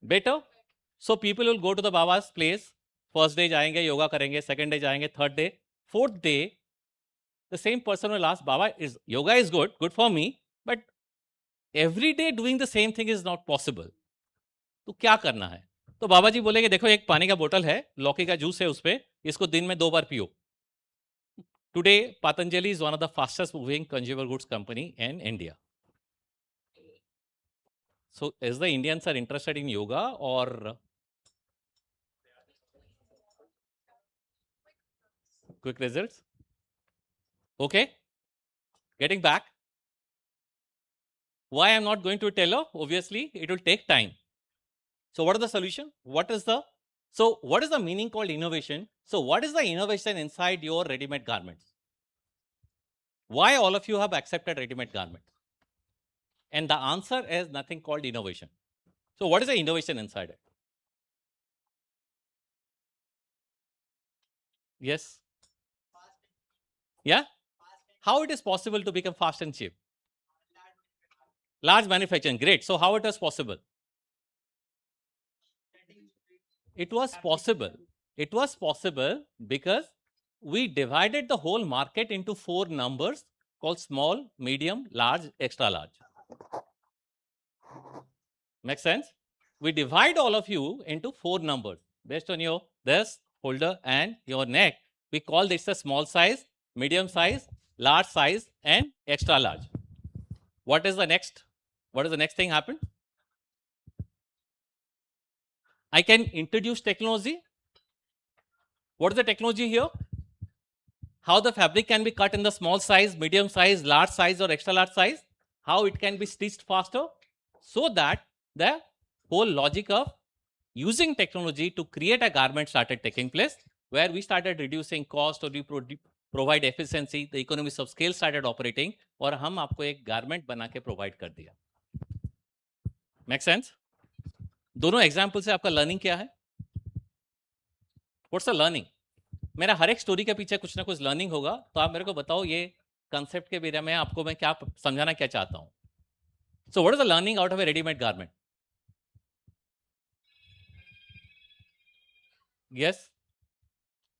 better? So people will go to the Baba's place. First day जाएंगे योगा करेंगे, second day जाएंगे, third day, fourth day the same person will ask Baba, is yoga is good for me, but every day doing the same thing is not possible. तो क्या करना है? तो बाबा जी बोलेंगे देखो एक पानी का बोतल है, लौकी का जूस है उस पे, इसको दिन में 2 बार पियो. Today Patanjali is one of the fastest moving consumer goods company in India. So is the Indians are interested in yoga और quick results? Okay, getting back, why I'm not going to tell her? Obviously it will take time. So what is the solution? What is the meaning called innovation? So what is the innovation inside your ready-made garments? Why all of you have accepted ready-made garments? And the answer is nothing called innovation. So what is the innovation inside it? Yes? Yeah? How it is possible to become fast and cheap? Large manufacturing, great. So how it was possible? It was possible. It was possible because we divided the whole market into 4 numbers called small, medium, large, extra large. Make sense? We divide all of you into 4 numbers based on your this, holder and your neck. We call this a small size, medium size, large size and extra large. What is the next? What is the next thing happen? I can introduce technology. What is the technology here? How the fabric can be cut in the small size, medium size, large size or extra large size. How it can be stitched faster. So that the whole logic of using technology to create a garment started taking place, where we started reducing cost or we provide efficiency, the economies of scale started operating और हम आपको एक garment बना के provide कर दिया. Make sense? दोनों example से आपका learning क्या है? What's the learning? मेरा हर एक स्टोरी के पीछे कुछ ना कुछ लर्निंग होगा, तो आप मेरे को बताओ ये कंसेप्ट के बारे में आपको मैं क्या समझाना क्या चाहता हूं. So what is the learning out of a readymade garment? Yes,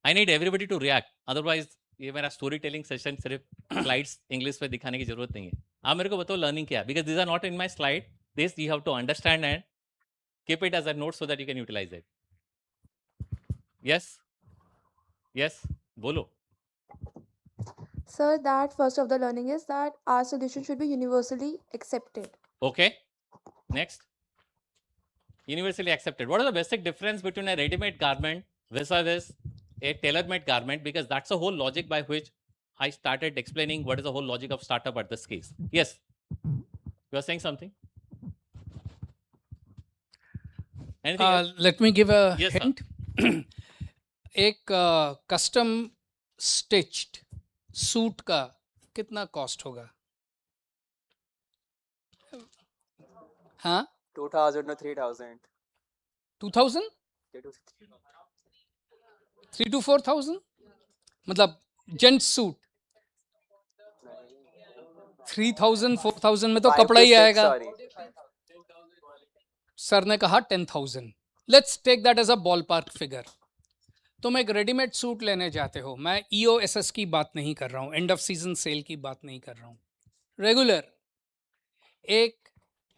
I need everybody to react, otherwise ये मेरा स्टोरी टेलिंग सेशन सिर्फ स्लाइड्स इंग्लिश पे दिखाने की जरूरत नहीं है. आप मेरे को बताओ लर्निंग क्या है, because this are not in my slide, this you have to understand and keep it as a note so that you can utilise it. Yes yes, बोलो. Sir, that first of the learning is that our solution should be universally accepted. Okay, next. Universally accepted. What is the basic difference between a ready-made garment versus a tailor-made garment? Because that's the whole logic by which I started explaining what is the whole logic of startup at this case. Yes, you are saying something? Anything else? Let me give a Yes, hint. एक custom stitched suit का कितना cost होगा? हाँ, 2000 to 3000. 2000? 3 to 4000? मतलब gents suit 3000 4000 में तो 5 कपड़ा to ही 6, आएगा. sorry. सर ने कहा 10,000. Let's take that as a ball park figure. तुम एक रेडीमेड सूट लेने जाते हो, मैं EOSS की बात नहीं कर रहा हूँ, एंड ऑफ सीजन सेल की बात नहीं कर रहा हूँ, रेगुलर एक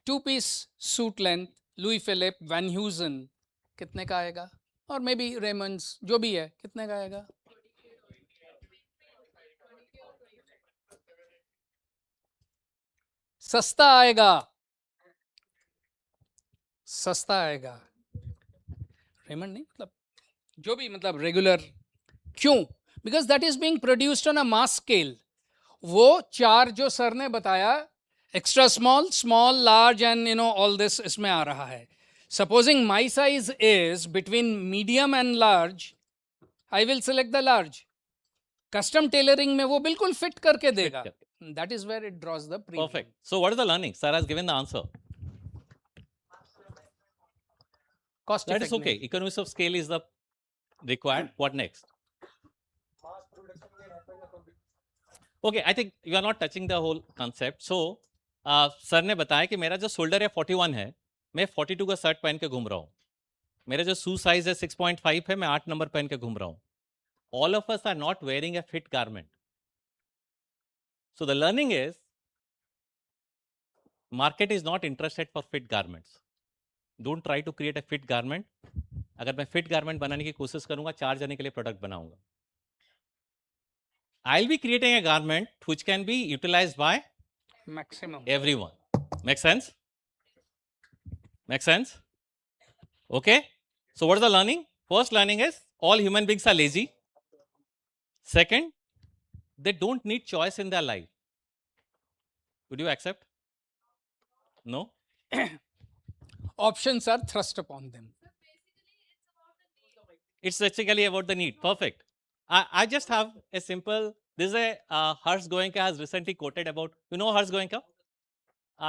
2 piece suit length Louis Philippe Van Heusen कितने का आएगा? और मे बी रेमंड्स जो भी है, कितने का आएगा? सस्ता आएगा, सस्ता आएगा। रेमंड नहीं, मतलब जो भी, मतलब रेगुलर। क्यों? Because that is being produced on a mass scale. वो चार जो सर ने बताया, extra small, small, large and all this इसमें आ रहा है। Supposing my size is between medium and large, I will select the large. Custom tailoring में वो बिल्कुल फिट करके देगा। That is where it draws the premium. Perfect. So what is the learning? Sir has given the answer. Cost That is effective. okay. Economies of scale is the required. What next? Okay, I think you are not touching the whole concept. So, sir ने बताया कि मेरा जो shoulder है 41 है, मैं 42 का shirt पहन के घूम रहा हूँ। मेरा जो शू साइज है 6.5 है, मैं 8 नंबर पहन के घूम रहा हूँ। All of us are not wearing a fit garment. So the learning is, market is not interested for fit garments. Don't try to create a fit garment. अगर मैं fit garment बनाने की कोशिश करूंगा, 4 जने के लिए प्रोडक्ट बनाऊंगा। I'll be creating a garment which can be utilized by maximum everyone. Make sense? Make sense? Okay? So what is the learning? First learning is all human beings are lazy. Second, they don't need choice in their life. Would you accept? No? Options are thrust upon them. It's basically about the need. Perfect. I just have a simple, this is a Harsh Goenka has recently quoted about, you know Harsh Goenka?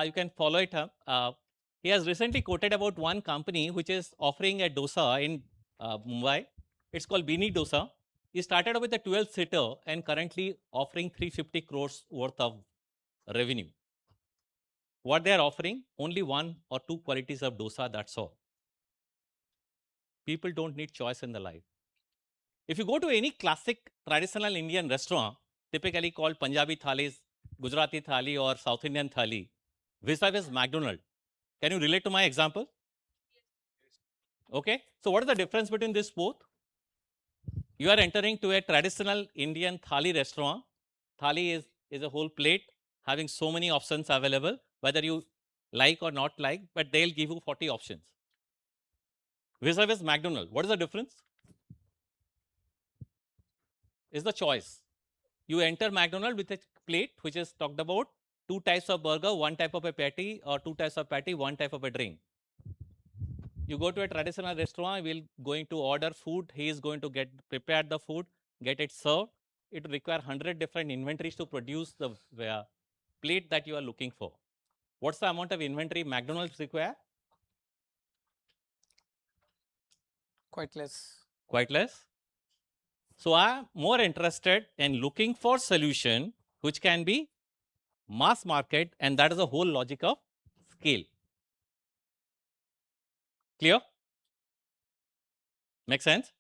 You can follow it up. He has recently quoted about one company which is offering a dosa in Mumbai. It's called Beanie Dosa. He started with a 12-seater and currently offering 350 crores worth of revenue. What they are offering? Only 1 or 2 qualities of dosa, that's all. People don't need choice in their life. If you go to any classic traditional Indian restaurant, typically called Punjabi thalis, Gujarati thali or South Indian thali, vis-a-vis McDonald's. Can you relate to my example? Okay. So what is the difference between this both? You are entering to a traditional Indian thali restaurant. Thali is a whole plate having so many options available, whether you like or not like, but they'll give you 40 options. Vis-a-vis McDonald's, what is the difference? Is the choice. You enter McDonald's with a plate which is talked about 2 types of burger, 1 type of a patty, or 2 types of patty, 1 type of a drink. You go to a traditional restaurant, we'll going to order food, he is going to prepare the food, get it served. It will require 100 different inventories to produce the plate that you are looking for. What's the amount of inventory McDonald's require? Quite less. Quite less. So I'm more interested in looking for solution which can be mass market, and that is the whole logic of scale. Clear? Make sense?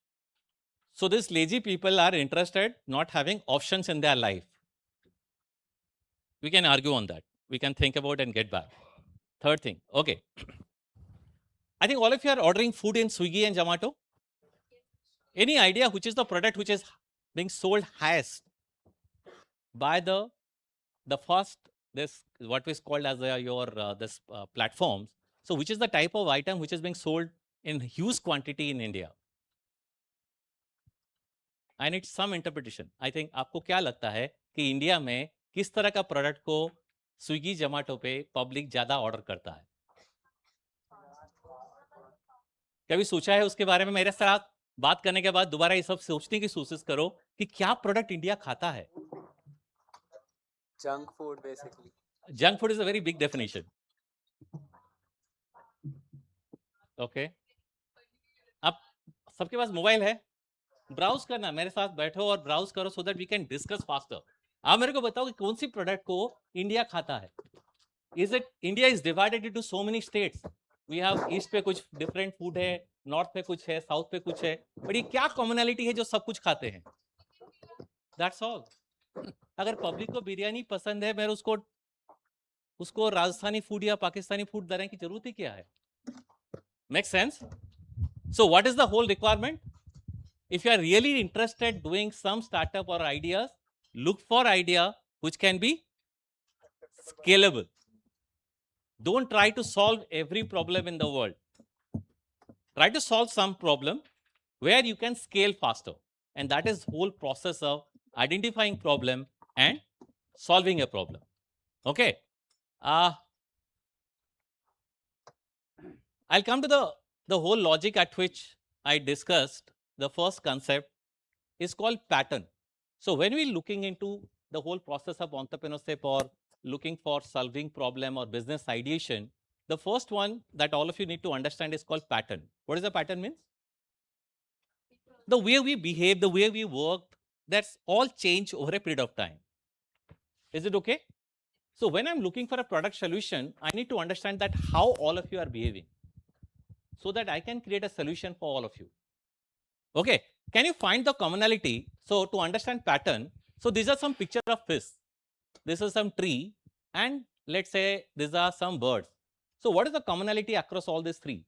So these lazy people are interested not having options in their life. We can argue on that. We can think about and get back. Third thing, okay. I think all of you are ordering food in Swiggy and Zomato. Any idea which is the product which is being sold highest by the first, this what is called as your platforms. So which is the type of item which is being sold in huge quantity in India? I need some interpretation. I think आपको क्या लगता है कि India में किस तरह का product को स्विगी जोमेटो पे पब्लिक ज्यादा ऑर्डर करता है? कभी सोचा है उसके बारे में? मेरे साथ बात करने के बाद दोबारा ये सब सोचने की कोशिश करो कि क्या प्रोडक्ट इंडिया खाता है? Junk food, basically. Junk food is a very big definition. Okay. अब सबके पास मोबाइल है, ब्राउज करना, मेरे साथ बैठो और ब्राउज करो so that we can discuss faster. आप मेरे को बताओ कि कौन सी प्रोडक्ट को इंडिया खाता है? Is it India is divided into so many states. We have east पे कुछ डिफरेंट फूड है, नॉर्थ पे कुछ है, साउथ पे कुछ है, बट ये क्या कॉमनैलिटी है जो सब कुछ खाते हैं? That's all. अगर पब्लिक को बिरयानी पसंद है, मैं उसको राजस्थानी फूड या पाकिस्तानी फूड देने की जरूरत ही क्या है? Make sense? So what is the whole requirement? If you are really interested doing some startup or ideas, look for idea which can be scalable. Don't try to solve every problem in the world. Try to solve some problem where you can scale faster. And that is whole process of identifying problem and solving a problem. Okay. I'll come to the whole logic at which I discussed. The first concept is called pattern. So when we're looking into the whole process of entrepreneurship or looking for solving problem or business ideation, the first one that all of you need to understand is called pattern. What does the pattern mean? The way we behave, the way we work, that's all change over a period of time. Is it okay? So when I'm looking for a product solution, I need to understand that how all of you are behaving so that I can create a solution for all of you. Okay, can you find the commonality? So to understand pattern, so these are some picture of fish. This is some tree, and let's say these are some birds. So what is the commonality across all these three?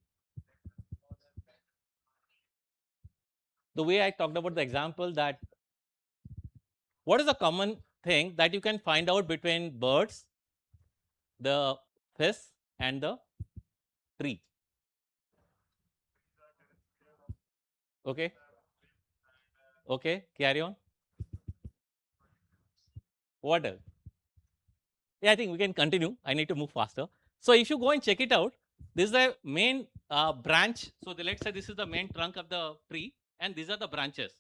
The way I talked about the example, that what is the common thing that you can find out between birds, the fish, and the tree? Okay. Okay, carry on. What else? Yeah, I think we can continue. I need to move faster. So if you go and check it out, this is the main branch. So let's say this is the main trunk of the tree, and these are the branches.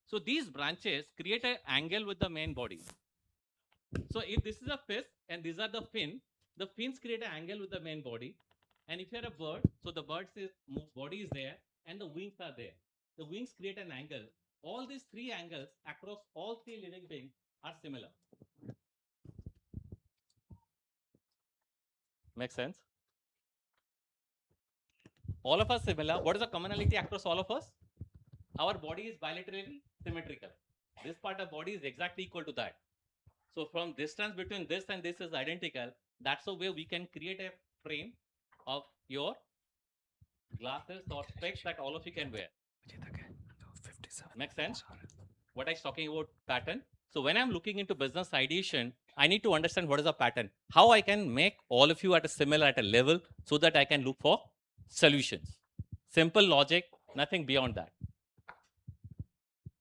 So these branches create an angle with the main body. So if this is a fish and these are the fins create an angle with the main body. And if you're a bird, so the bird's body is there and the wings are there. The wings create an angle. All these three angles across all three living beings are similar. Makes sense? All of us similar. What is the commonality across all of us? Our body is bilaterally symmetrical. This part of body is exactly equal to that. So from distance between this and this is identical. That's the way we can create a frame of your glasses or specs that all of you can wear. Makes sense? What I was talking about pattern. So when I'm looking into business ideation, I need to understand what is the pattern. How I can make all of you at a level so that I can look for solutions. Simple logic, nothing beyond that.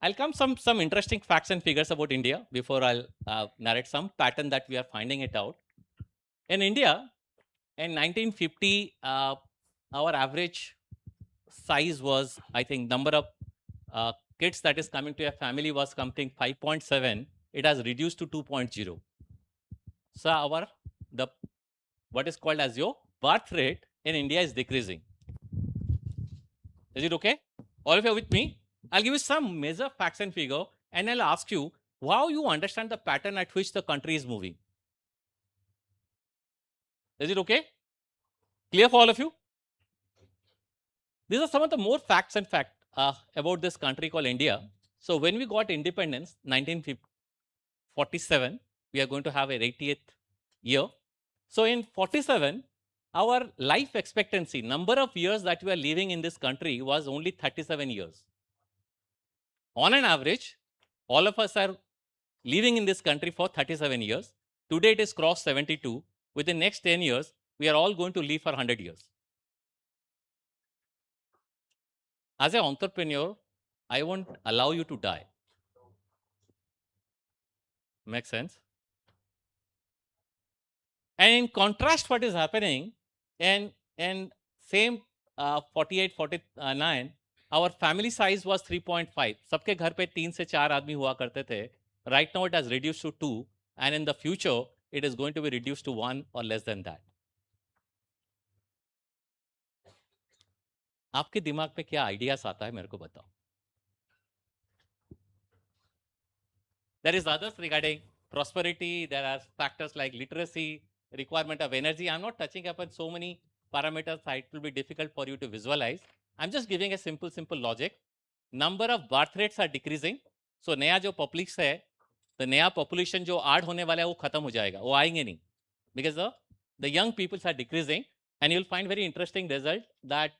I'll come some interesting facts and figures about India before I'll narrate some pattern that we are finding it out. In India, in 1950, our average size was, I think, number of kids that is coming to a family was something 5.7. It has reduced to 2.0. So what is called as your birth rate in India is decreasing. Is it okay? All of you are with me? I'll give you some major facts and figure, and I'll ask you how you understand the pattern at which the country is moving. Is it okay? Clear for all of you? These are some of the more facts and facts about this country called India. So when we got independence, 1947, we are going to have our 80th year. So in 47, our life expectancy, number of years that we are living in this country was only 37 years. On an average, all of us are living in this country for 37 years. Today it is crossed 72. Within the next 10 years, we are all going to live for 100 years. As an entrepreneur, I won't allow you to die. Make sense? And in contrast, what is happening in same 48, 49, our family size was 3.5. सबके घर पे 3 से 4 आदमी हुआ करते थे. Right now it has reduced to 2, and in the future it is going to be reduced to 1 or less than that. आपके दिमाग पे क्या आइडियाज आता है मेरे को बताओ. There is others regarding prosperity. There are factors like literacy, requirement of energy. I'm not touching upon so many parameters. It will be difficult for you to visualize. I'm just giving a simple logic. Number of birth rates are decreasing. So नया जो population है, the नया population जो add होने वाला है वो खत्म हो जाएगा, वो आएंगे नहीं, because the young people are decreasing, and you'll find very interesting result that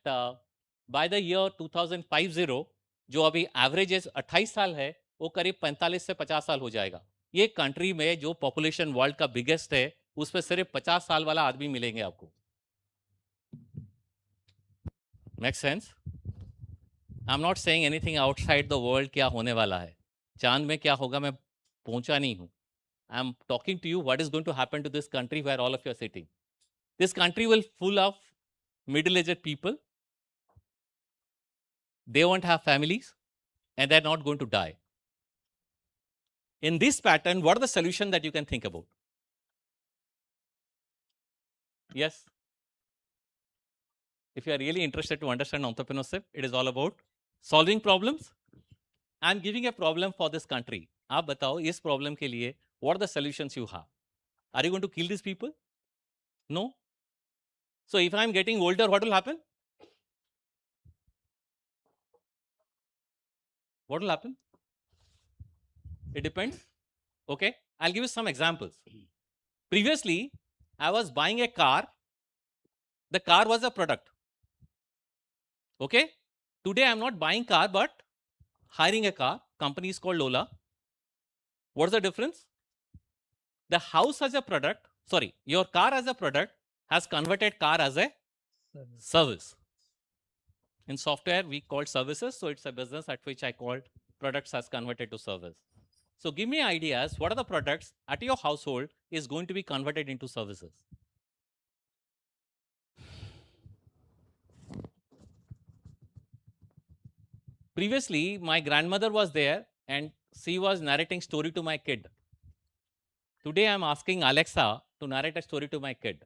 by the year 2050 जो अभी average age 28 साल है, वो करीब 45 से 50 साल हो जाएगा. ये कंट्री में जो पॉपुलेशन वर्ल्ड का बिगेस्ट है, उसमें सिर्फ 50 साल वाला आदमी मिलेंगे आपको. Make sense? I'm not saying anything outside the world क्या होने वाला है. चांद में क्या होगा मैं पहुंचा नहीं हूं. I'm talking to you what is going to happen to this country where all of you are sitting. This country will full of middle-aged people. They won't have families and they're not going to die. In this pattern, what are the solutions that you can think about? Yes? If you are really interested to understand entrepreneurship, it is all about solving problems. I'm giving a problem for this country. आप बताओ इस problem के लिए what are the solutions you have? Are you going to kill these people? No. So if I'm getting older, what will happen? What will happen? It depends. Okay, I'll give you some examples. Previously, I was buying a car. The car was a product. Okay, today I'm not buying car but hiring a car. Company is called Lola. What's the difference? The house as a product, sorry, your car as a product has converted car as a service. In software, we call services. So it's a business at which I called products as converted to service. So give me ideas. What are the products at your household is going to be converted into services? Previously, my grandmother was there and she was narrating story to my kid. Today, I'm asking Alexa to narrate a story to my kid.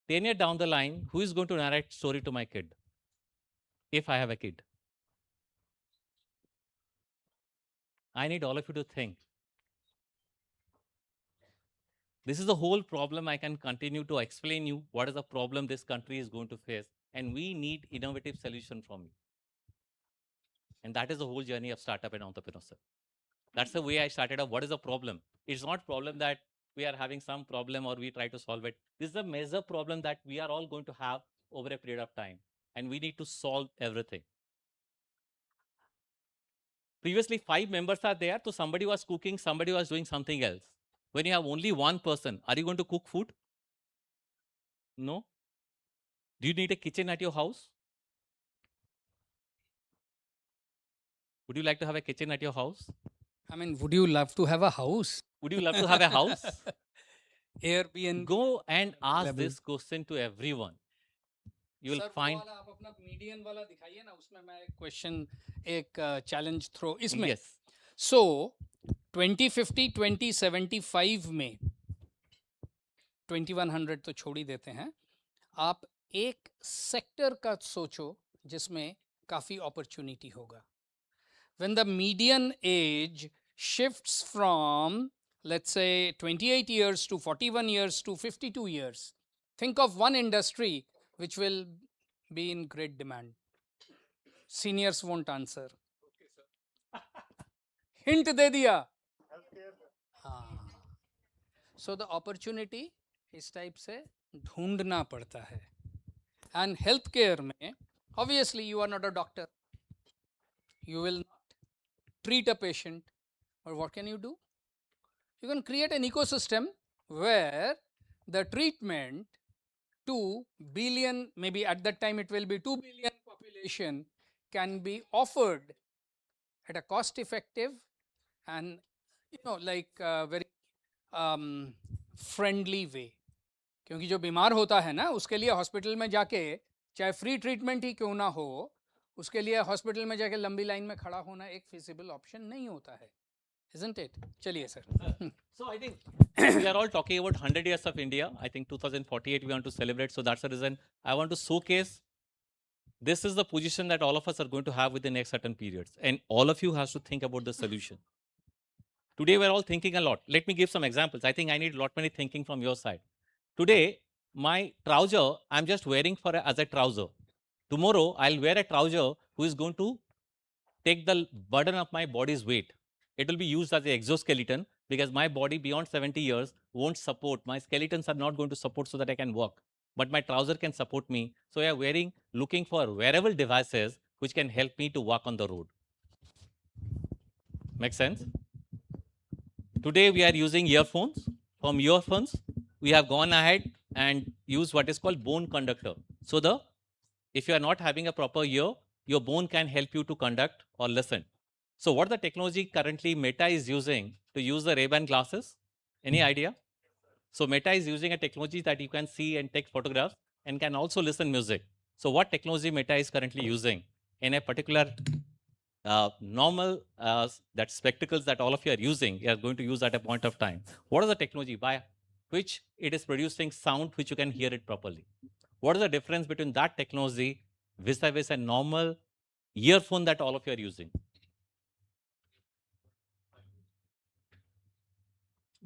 10 years down the line, who is going to narrate story to my kid? If I have a kid. I need all of you to think. This is the whole problem. I can continue to explain you what is the problem this country is going to face, and we need innovative solution from you. And that is the whole journey of startup and entrepreneurship. That's the way I started out. What is the problem? It's not problem that we are having some problem or we try to solve it. This is a major problem that we are all going to have over a period of time, and we need to solve everything. Previously, 5 members are there, so somebody was cooking, somebody was doing something else. When you have only one person, are you going to cook food? No. Do you need a kitchen at your house? Would you like to have a kitchen at your house? I mean, would you love to have a house? Would you love to have a house? Airbnb. Go and ask this question to everyone. You will find. आप अपना median वाला दिखाइए ना, उसमें मैं एक question, एक challenge throw इसमें. Yes. So 2050, 2075 में 2100 तो छोड़ ही देते हैं. आप एक सेक्टर का सोचो जिसमें काफी opportunity होगा. When the median age shifts from, let's say, 28 years to 41 years to 52 years, think of one industry which will be in great demand. Seniors won't answer. Hint दे दिया. हाँ. So the opportunity इस type से ढूंढना पड़ता है. And healthcare में, obviously you are not a doctor. You will not treat a patient, or what can you do? You can create an ecosystem where the treatment 2 billion, maybe at that time it will be 2 billion population, can be offered at a cost effective and like very friendly way. क्योंकि जो बीमार होता है ना, उसके लिए hospital में जाके चाहे फ्री ट्रीटमेंट ही क्यों ना हो, उसके लिए हॉस्पिटल में जाके लंबी लाइन में खड़ा होना एक feasible ऑप्शन नहीं होता है. Isn't it? चलिए sir. So I think we are all talking about 100 years of India. I think 2048 we want to celebrate. So that's the reason I want to showcase this is the position that all of us are going to have within the next certain periods. And all of you has to think about the solution. Today we're all thinking a lot. Let me give some examples. I think I need a lot many thinking from your side. Today, my trouser, I'm just wearing as a trouser. Tomorrow, I'll wear a trouser who is going to take the burden of my body's weight. It will be used as an exoskeleton because my body beyond 70 years won't support. My skeletons are not going to support so that I can walk. But my trouser can support me. So I am looking for wearable devices which can help me to walk on the road. Make sense? Today we are using earphones. From earphones, we have gone ahead and used what is called bone conductor. So if you are not having a proper ear, your bone can help you to conduct or listen. So what the technology currently Meta is using to use the Ray-Ban glasses? Any idea? So Meta is using a technology that you can see and take photographs and can also listen music. So what technology Meta is currently using in a particular normal that spectacles that all of you are using, you are going to use at a point of time. What is the technology by which it is producing sound which you can hear it properly? What is the difference between that technology vis-a-vis a normal earphone that all of you are using?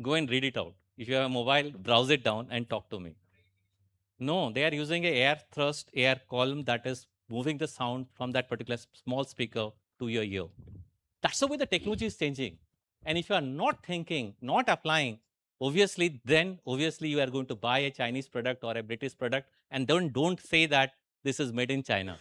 Go and read it out. If you have a mobile, browse it down and talk to me. No, they are using a air thrust, air column that is moving the sound from that particular small speaker to your ear. That's the way the technology is changing. And if you are not thinking, not applying, obviously you are going to buy a Chinese product or a British product, and then don't say that this is made in China.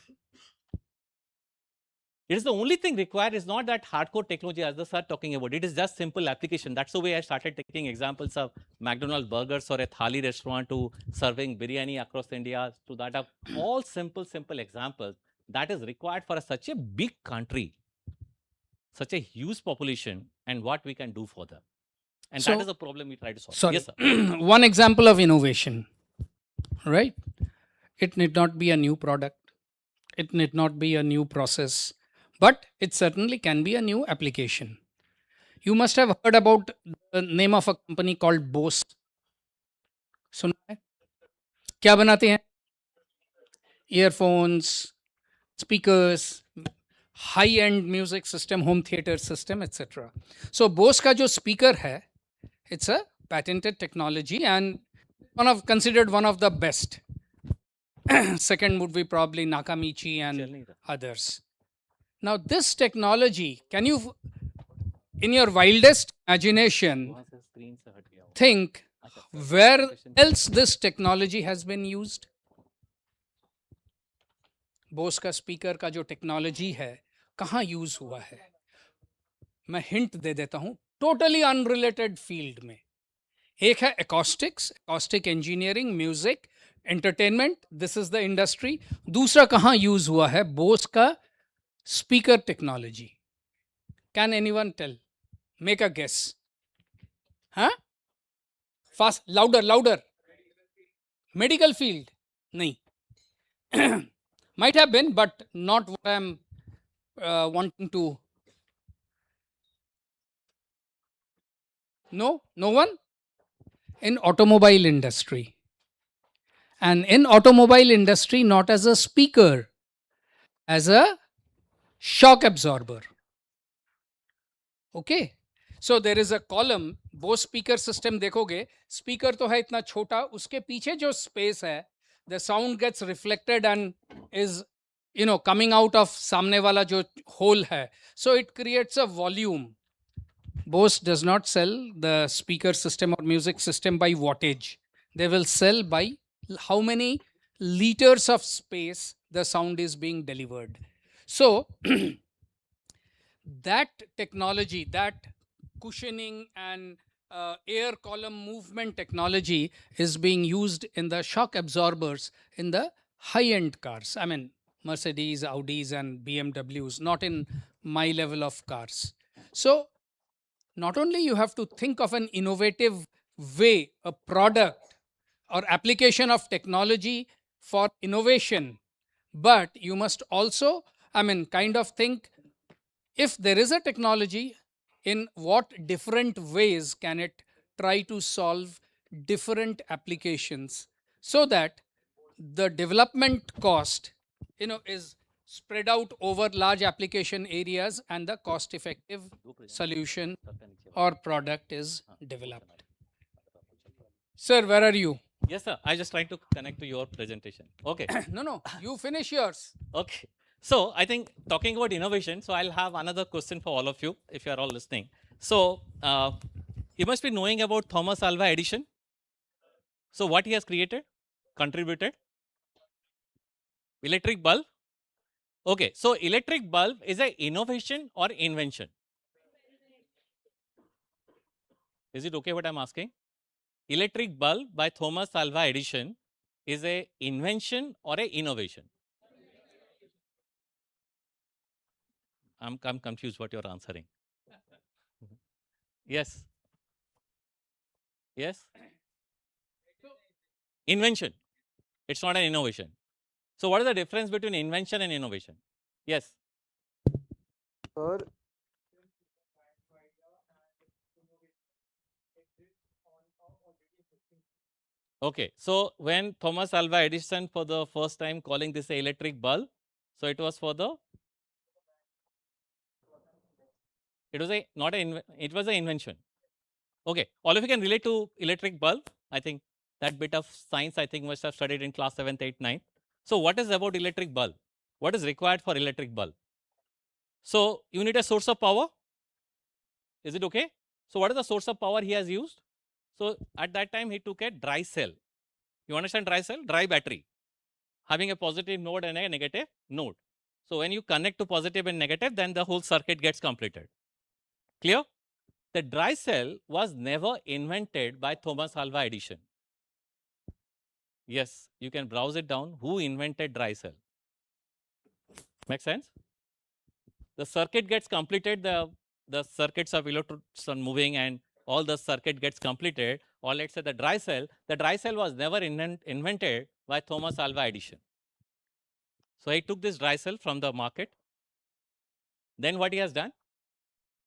It is the only thing required is not that hardcore technology as the sir talking about. It is just simple application. That's the way I started taking examples of McDonald's burgers or a thali restaurant to serving biryani across India. To that are all simple examples that is required for such a big country, such a huge population, and what we can do for them. And that is a problem we try to solve. Sorry. Yes, sir. One example of innovation, right? It need not be a new product. It need not be a new process, but it certainly can be a new application. You must have heard about the name of a company called Bose. सुना है? क्या बनाते हैं? Earphones, speakers, high-end music system, home theater system, etc. So Bose का जो speaker है, it's a patented technology and considered one of the best. Second would be probably Nakamichi and others. Now this technology, can you, in your wildest imagination, think where else this technology has been used? Bose का speaker का जो technology है कहाँ use हुआ है? मैं hint दे देता हूँ, टोटली अनरिलेटेड फील्ड में. एक है acoustics, acoustic engineering, music, entertainment, this is the industry. दूसरा कहाँ यूज हुआ है? बोस का speaker technology. Can anyone tell? Make a guess. हाँ, फास्ट, लाउडर. Medical field? नहीं. Might have been, but not what I'm wanting to. No one? In automobile industry. And in automobile industry, not as a speaker, as a shock absorber. Okay. So there is a column, Bose speaker system देखोगे, speaker तो है इतना छोटा, उसके पीछे जो space है, the sound gets reflected and is, coming out of सामने वाला जो hole है. So it creates a volume. Bose does not sell the speaker system or music system by wattage. They will sell by how many liters of space the sound is being delivered. So that technology, that cushioning and air column movement technology is being used in the shock absorbers in the high-end cars. I mean, Mercedes, Audis and BMWs, not in my level of cars. So not only you have to think of an innovative way, a product or application of technology for innovation, but you must also, kind of think, if there is a technology, in what different ways can it try to solve different applications so that the development cost, is spread out over large application areas and the cost-effective solution or product is developed. Sir, where are you? Yes, sir. I just trying to connect to your presentation. Okay. No, you finish yours. Okay. So I think talking about innovation, so I'll have another question for all of you if you are all listening. So you must be knowing about Thomas Alva Edison. So what he has created, contributed? Electric bulb. Okay. So electric bulb is an innovation or invention? Is it okay what I'm asking? Electric bulb by Thomas Alva Edison is a invention or a innovation? I'm confused what you're answering. Yes. Yes. Invention. It's not an innovation. So what is the difference between invention and innovation? Yes. Sir, Okay. So when Thomas Alva Edison for the first time calling this a electric bulb, so it was for the it was a not a it was an invention. Okay. All of you can relate to electric bulb. I think that bit of science I think must have studied in class 7th, 8th, 9th. So what is about electric bulb? What is required for electric bulb? So you need a source of power. Is it okay? So what is the source of power he has used? So at that time he took a dry cell. You understand dry cell? Dry battery having a positive node and a negative node. So when you connect to positive and negative, then the whole circuit gets completed. Clear? The dry cell was never invented by Thomas Alva Edison. Yes, you can browse it down. Who invented dry cell? Make sense? The circuit gets completed, the circuits of electrons are moving and all the circuit gets completed, or let's say the dry cell was never invented by Thomas Alva Edison. So he took this dry cell from the market. Then what he has done?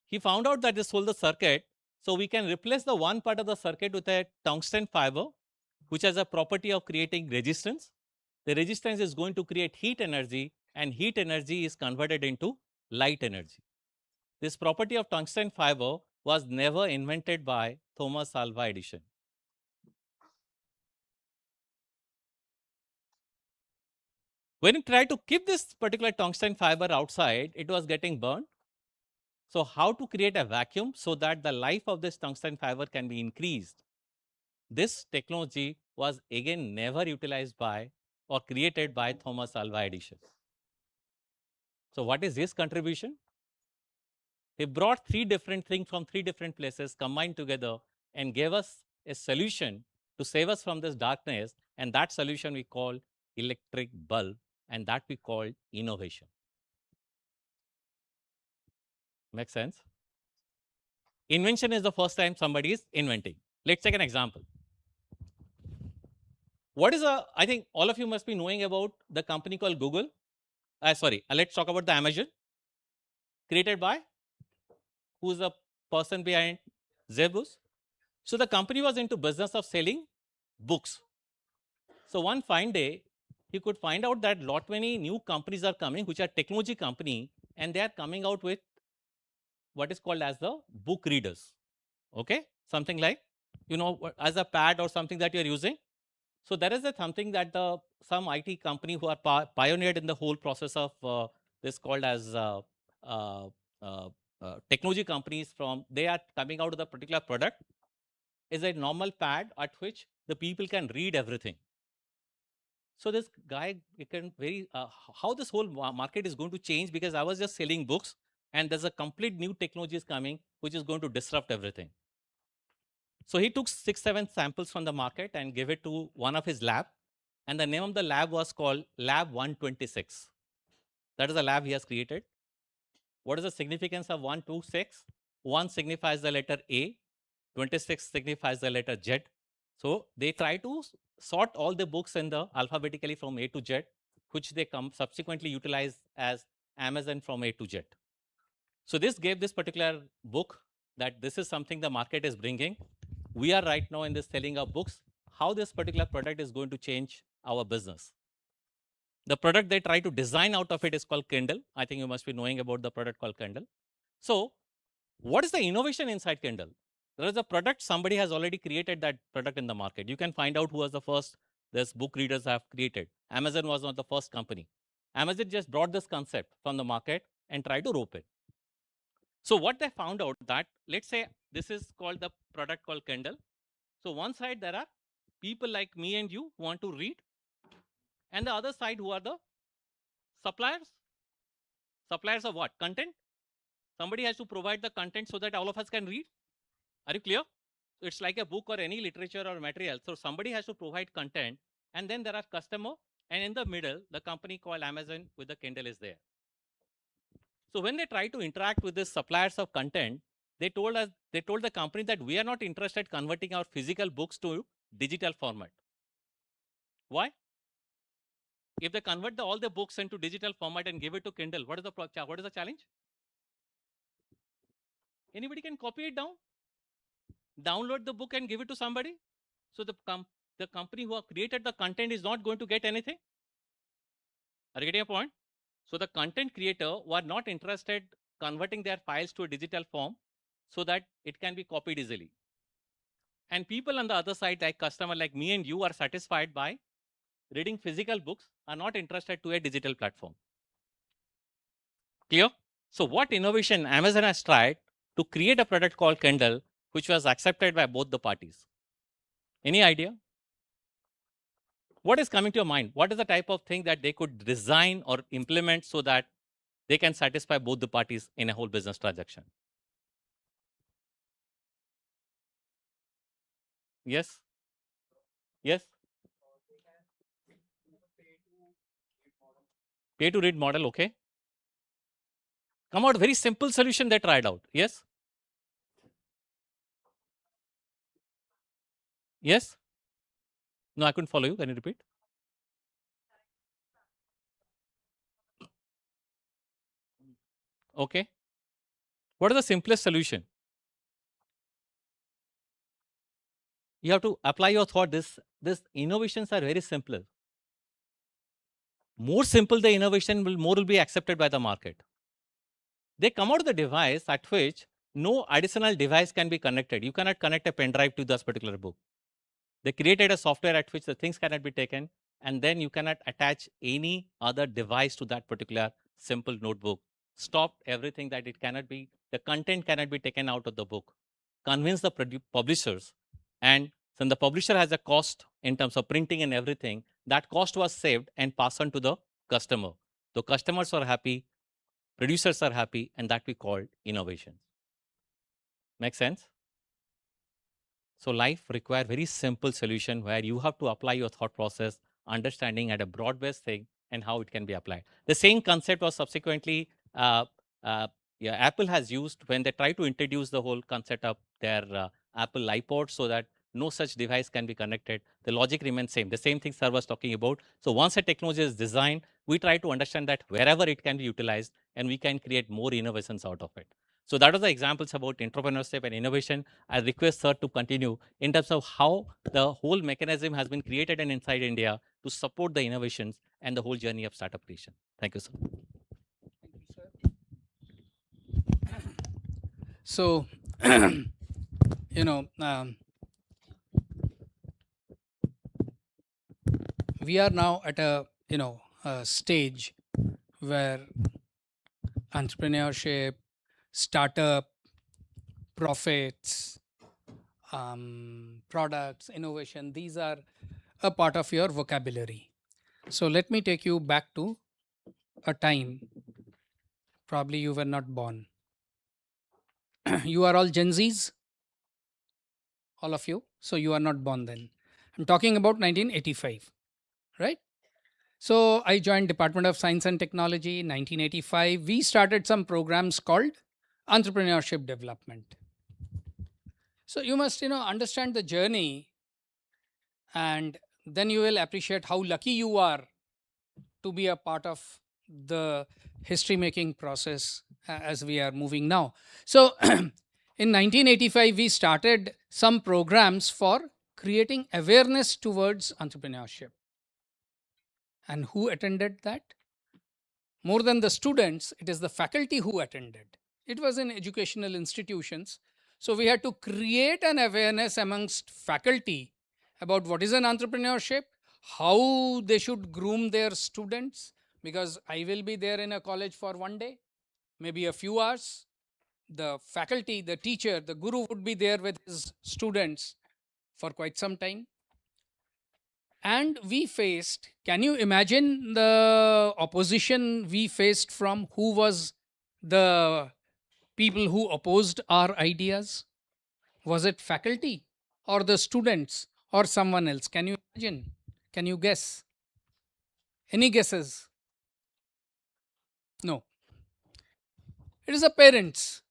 He found out that this whole the circuit, so we can replace the one part of the circuit with a tungsten fiber, which has a property of creating resistance. The resistance is going to create heat energy, and heat energy is converted into light energy. This property of tungsten fiber was never invented by Thomas Alva Edison. When he tried to keep this particular tungsten fiber outside, it was getting burned. So how to create a vacuum so that the life of this tungsten fiber can be increased? This technology was again never utilized by or created by Thomas Alva Edison. So what is his contribution? He brought three different things from three different places, combined together, and gave us a solution to save us from this darkness. And that solution we call electric bulb, and that we call innovation. Make sense? Invention is the first time somebody is inventing. Let's take an example. What is I think all of you must be knowing about the company called Google. Let's talk about the Amazon. Created by? Who's the person behind Zebus? So the company was into business of selling books. So one fine day, he could find out that lot many new companies are coming, which are technology company, and they are coming out with what is called as the book readers. Okay, something like, you know, as a pad or something that you're using. So there is something that some IT company who are pioneered in the whole process of this called as technology companies they are coming out with a particular product is a normal pad at which the people can read everything. So this guy, how this whole market is going to change, because I was just selling books and there's a complete new technology is coming which is going to disrupt everything. So he took 6-7 samples from the market and gave it to one of his lab, and the name of the lab was called Lab 126. That is the lab he has created. What is the significance of 126? 1 signifies the letter A, 26 signifies the letter Z. So they try to sort all the books in the alphabetically from A to Z, which they subsequently utilize as Amazon from A to Z. So this gave this particular book that this is something the market is bringing. We are right now in this selling of books. How this particular product is going to change our business? The product they try to design out of it is called Kindle. I think you must be knowing about the product called Kindle. So what is the innovation inside Kindle? There is a product, somebody has already created that product in the market. You can find out who was the first. This book readers have created. Amazon was not the first company. Amazon just brought this concept from the market and tried to rope it. So what they found out that, let's say this is called the product called Kindle. So one side there are people like me and you who want to read, and the other side who are the suppliers. Suppliers of what? Content. Somebody has to provide the content so that all of us can read. Are you clear? So it's like a book or any literature or material. So somebody has to provide content, and then there are customer, and in the middle, the company called Amazon with the Kindle is there. So when they try to interact with the suppliers of content, they told the company that we are not interested converting our physical books to digital format. Why? If they convert all the books into digital format and give it to Kindle, what is the challenge? Anybody can copy it down, download the book and give it to somebody. So the company who have created the content is not going to get anything. Are you getting a point? So the content creator who are not interested converting their files to a digital form so that it can be copied easily. And people on the other side, like customer like me and you, are satisfied by reading physical books, are not interested to a digital platform. Clear? So what innovation Amazon has tried to create a product called Kindle, which was accepted by both the parties? Any idea? What is coming to your mind? What is the type of thing that they could design or implement so that they can satisfy both the parties in a whole business transaction? Yes? Yes? Pay to read model, okay. Come out very simple solution they tried out. Yes? Yes? No, I couldn't follow you. Can you repeat? Okay. What is the simplest solution? You have to apply your thought. These innovations are very simple. More simple the innovation, more will be accepted by the market. They come out with a device at which no additional device can be connected. You cannot connect a pen drive to this particular book. They created a software at which the things cannot be taken, and then you cannot attach any other device to that particular simple notebook. Stop everything that it cannot be, the content cannot be taken out of the book. Convince the publishers, and then the publisher has a cost in terms of printing and everything. That cost was saved and passed on to the customer. The customers are happy, producers are happy, and that we call innovation. Make sense? So life require very simple solution where you have to apply your thought process, understanding at a broad-based thing and how it can be applied. The same concept was subsequently Apple has used when they try to introduce the whole concept of their Apple iPod so that no such device can be connected. The logic remains same. The same thing Sir was talking about. So once a technology is designed, we try to understand that wherever it can be utilized and we can create more innovations out of it. So that was the examples about entrepreneurship and innovation. I request Sir to continue in terms of how the whole mechanism has been created and inside India to support the innovations and the whole journey of startup creation. Thank you, sir. So, you know, we are now at a a stage where entrepreneurship, startup, profits, products, innovation, these are a part of your vocabulary. So let me take you back to a time probably you were not born. You are all Gen Zs, all of you. So you are not born then. I'm talking about 1985, right? So I joined Department of Science and Technology in 1985. We started some programs called entrepreneurship development. So you must understand the journey, and then you will appreciate how lucky you are to be a part of the history making process as we are moving now. So in 1985 we started some programs for creating awareness towards entrepreneurship. And who attended that? More than the students, it is the faculty who attended. It was in educational institutions. So we had to create an awareness amongst faculty about what is an entrepreneurship, how they should groom their students, because I will be there in a college for one day, maybe a few hours. The faculty, the teacher, the guru would be there with his students for quite some time. And we faced, can you imagine the opposition we faced from who was the people who opposed our ideas? Was it faculty or the students or someone else? Can you imagine? Can you guess? Any guesses? No. It is the parents.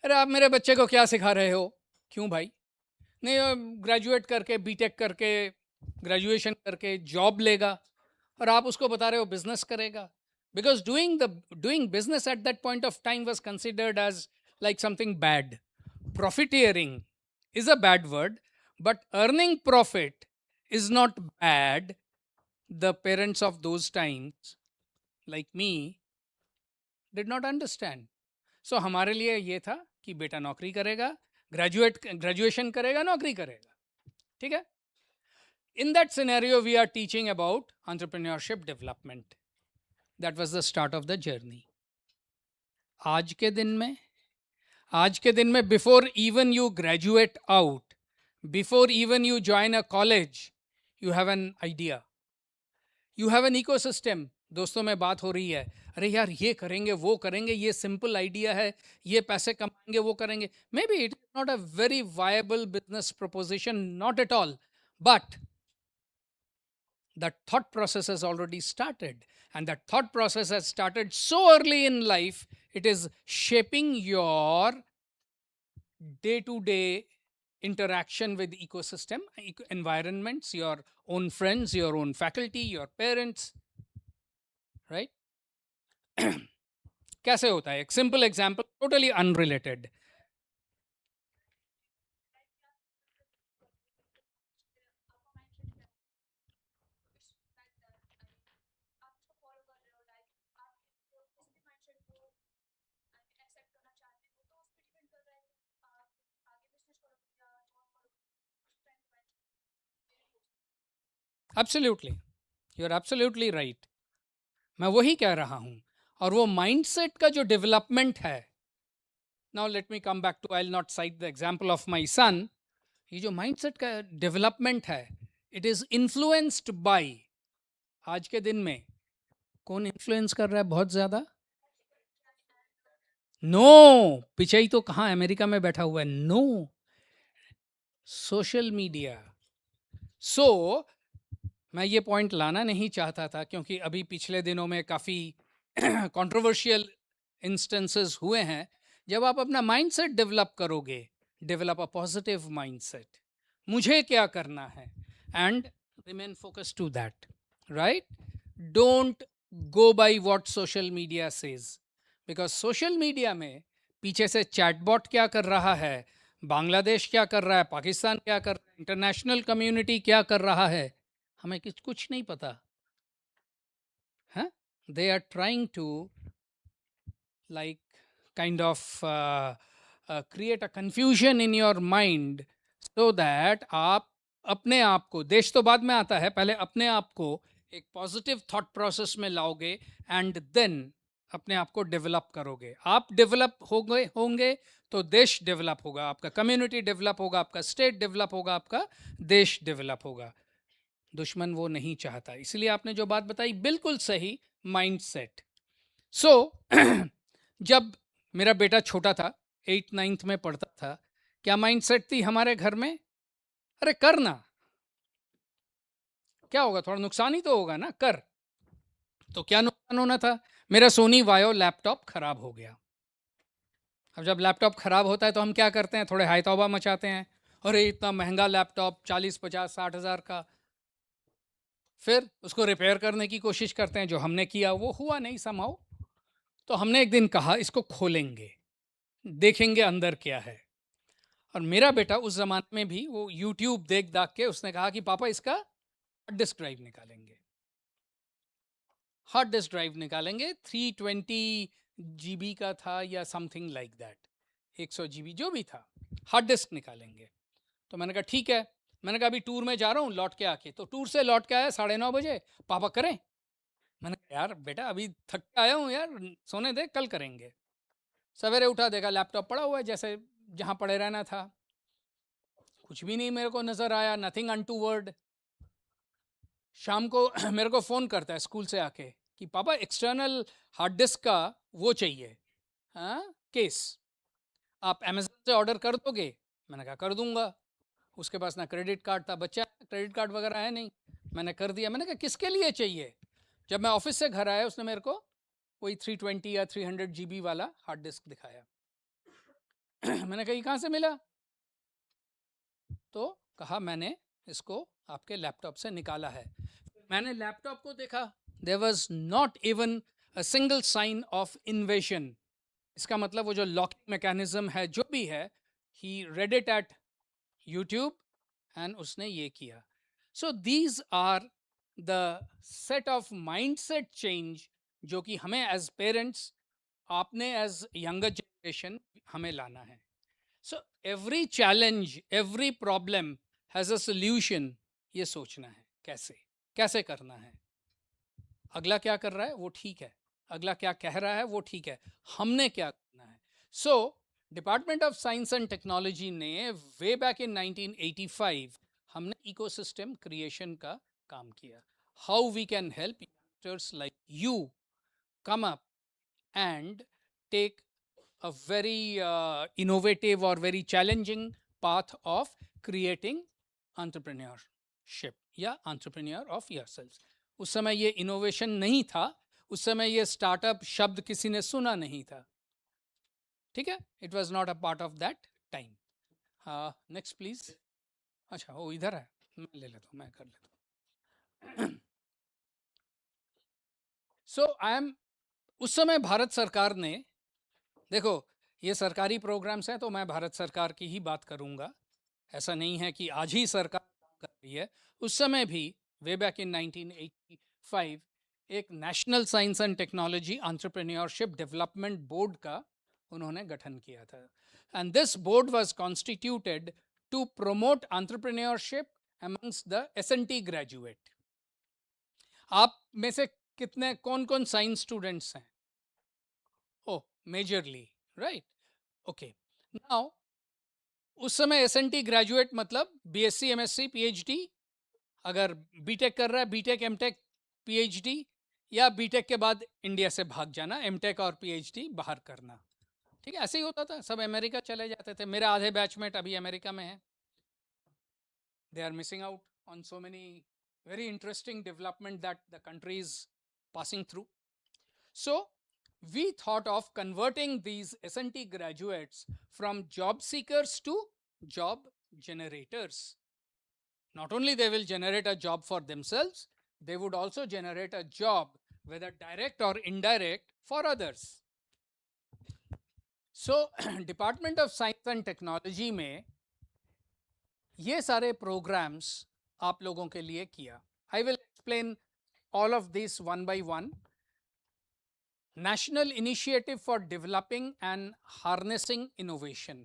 अरे आप मेरे बच्चे को क्या सिखा रहे हो? क्यों भाई? नहीं ग्रेजुएट करके बीटेक करके ग्रेजुएशन करके जॉब लेगा और आप उसको बता रहे हो बिजनेस करेगा. Because doing business at that point of time was considered as like something bad. Profiteering is a bad word, but earning profit is not bad. The parents of those times, like me, did not understand. So हमारे लिए ये था कि बेटा नौकरी करेगा, graduation करेगा, नौकरी करेगा. ठीक है? In that scenario, we are teaching about entrepreneurship development. That was the start of the journey. आज के दिन में before even you graduate out, before even you join a college, you have an idea. You have an ecosystem. दोस्तों में बात हो रही है, अरे यार ये करेंगे वो करेंगे, ये सिंपल आइडिया है, ये पैसे कमाएंगे वो करेंगे. Maybe it is not a very viable business proposition, not at all, but that thought process has already started, and that thought process has started so early in life, it is shaping your day-to-day interaction with ecosystem, environments, your own friends, your own faculty, your parents, right? कैसे होता है? एक simple example, totally unrelated. Absolutely. You're absolutely right. मैं वही कह रहा हूं. और वो माइंडसेट का जो डेवलपमेंट है, now let me come back to, I will not cite the example of my son. ये जो माइंडसेट का डेवलपमेंट है, इट इज इन्फ्लुएंस्ड बाय, आज के दिन में कौन इन्फ्लुएंस कर रहा है बहुत ज्यादा? नो, पिछई तो कहाँ अमेरिका में बैठा हुआ है. No, social media. सो मैं ये पॉइंट लाना नहीं चाहता था, क्योंकि अभी पिछले दिनों में काफ़ी कंट्रोवर्शियल इंस्टेंसेस हुए हैं. जब आप अपना माइंडसेट डेवलप करोगे, डेवलप अ पॉजिटिव माइंडसेट, मुझे क्या करना है, and remain focus to that, right? Don't go by what social media says, because social media में पीछे से चैटबॉट क्या कर रहा है, बांग्लादेश क्या कर रहा है, पाकिस्तान क्या कर रहा है, इंटरनेशनल कम्युनिटी क्या कर रहा है, हमें कुछ नहीं पता है. They are trying to like kind of create a confusion in your mind so that आप अपने आप को, देश तो बाद में आता है, पहले अपने आप को एक पॉजिटिव थॉट प्रोसेस में लाओगे एंड देन अपने आप को डेवलप करोगे. आप डेवलप होंगे तो देश डेवलप होगा, आपका कम्युनिटी डेवलप होगा, आपका स्टेट डेवलप होगा, आपका देश डेवलप होगा. दुश्मन वो नहीं चाहता. इसलिए आपने जो बात बताई बिल्कुल सही, माइंडसेट. सो जब मेरा बेटा छोटा था, 8th-9th में पढ़ता था, क्या माइंडसेट थी हमारे घर में? अरे करना, क्या होगा, थोड़ा नुकसान ही तो होगा ना, कर. तो क्या नुकसान होना था? मेरा सोनी वायो लैपटॉप खराब हो गया. अब जब लैपटॉप खराब होता है तो हम क्या करते हैं? थोड़े हाय तौबा मचाते हैं, अरे इतना महंगा लैपटॉप 40, 50, 60 हज़ार का. फिर उसको रिपेयर करने की कोशिश करते हैं, जो हमने किया वो हुआ नहीं समहाउ. तो हमने एक दिन कहा इसको खोलेंगे, देखेंगे अंदर क्या है. और मेरा बेटा उस ज़माने में भी वो यूट्यूब देख दाख के उसने कहा कि पापा इसका हार्ड डिस्क ड्राइव निकालेंगे. हार्ड डिस्क ड्राइव निकालेंगे, 320 GB का था या समथिंग लाइक दैट. 100 GB जो भी था, हार्ड डिस्क निकालेंगे। तो मैंने कहा ठीक है। मैंने कहा अभी टूर में जा रहा हूँ, लौट के आके। तो टूर से लौट के आया 9:30 बजे, पापा करें? मैंने कहा यार बेटा अभी थक के आया हूँ यार, सोने दे, कल करेंगे। सवेरे उठा, देखा लैपटॉप पड़ा हुआ है जैसे जहाँ पड़े रहना था, कुछ भी नहीं मेरे को नज़र आया, नथिंग अनटूवर्ड। शाम को मेरे को फ़ोन करता है स्कूल से आके कि पापा एक्सटर्नल हार्ड डिस्क का वो चाहिए, हाँ केस, आप अमेज़न से ऑर्डर कर दोगे? मैंने कहा कर दूंगा। उसके पास ना क्रेडिट कार्ड था, बच्चा क्रेडिट कार्ड वगैरह है नहीं। मैंने कर दिया। मैंने कहा किसके लिए चाहिए? जब मैं ऑफिस से घर आया उसने मेरे को कोई 320 या 300 GB वाला हार्ड डिस्क दिखाया। मैंने कहा ये कहाँ से मिला? तो कहा मैंने इसको आपके लैपटॉप से निकाला है। मैंने लैपटॉप को देखा, there was not even a single sign of innovation. इसका मतलब वो जो लॉकिंग मैकेनिज्म है जो भी है, he read it at YouTube and उसने ये किया। So these are the set of mindset change जो कि हमें एज पेरेंट्स, आपने एज यंगर जनरेशन हमें लाना है। So every challenge, every problem has a solution. ये सोचना है कैसे कैसे करना है। अगला क्या कर रहा है वो ठीक है, अगला क्या कह रहा है वो ठीक है, हमने क्या करना है। So department of science and technology ने वे बैक इन 1985 हमने इकोसिस्टम क्रिएशन का काम किया। How we can help youngsters like you come up and take a very innovative or very challenging path of creating entrepreneurship या entrepreneur of yourselves। उस समय ये innovation नहीं था, उस समय ये स्टार्टअप शब्द किसी ने सुना नहीं था, ठीक है? It was not a part of that time. Next please. अच्छा वो इधर है, मैं ले लेता हूँ, मैं कर लेता हूँ। सो आई एम, उस समय भारत सरकार ने, देखो ये सरकारी प्रोग्राम्स हैं तो मैं भारत सरकार की ही बात करूंगा, ऐसा नहीं है कि आज ही सरकार कर रही है। उस समय भी वे बैक इन 1985 एक national science and technology entrepreneurship development board का उन्होंने गठन किया था। And this board was constituted to promote entrepreneurship amongst the SNT graduate. आप में से कितने कौन कौन साइंस स्टूडेंट्स हैं? Oh, majorly, right? Okay. Now, उस समय एसएनटी ग्रेजुएट मतलब बीएससी, एमएससी, पीएचडी, अगर बीटेक कर रहा है बीटेक, एमटेक, पीएचडी, या बीटेक के बाद इंडिया से भाग जाना, एमटेक और पीएचडी बाहर करना, ठीक है? ऐसे ही होता था, सब अमेरिका चले जाते थे। मेरे आधे बैचमेट अभी अमेरिका में हैं। They are missing out on so many very interesting development that the country is passing through. So we thought of converting these S&T graduates from job seekers to job generators. Not only they will generate a job for themselves, they would also generate a job, whether direct or indirect, for others. So Department of Science and Technology में ये सारे programs आप लोगों के लिए किया। I will explain all of this one by one. National Initiative for Developing and Harnessing Innovation.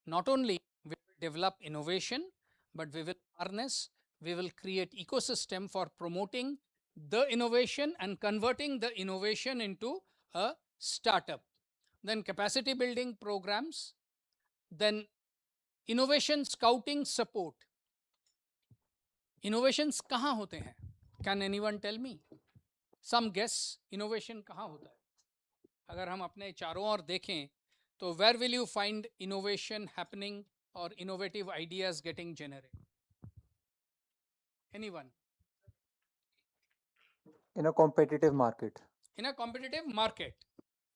Not only we will develop innovation, but we will harness, we will create ecosystem for promoting the innovation and converting the innovation into a startup. Then capacity building programs, then innovation scouting support. Innovations कहाँ होते हैं? Can anyone tell me? Some guess innovation कहाँ होता है? अगर हम अपने चारों ओर देखें तो where will you find innovation happening or innovative ideas getting generated? Anyone? In a competitive market. In a competitive market.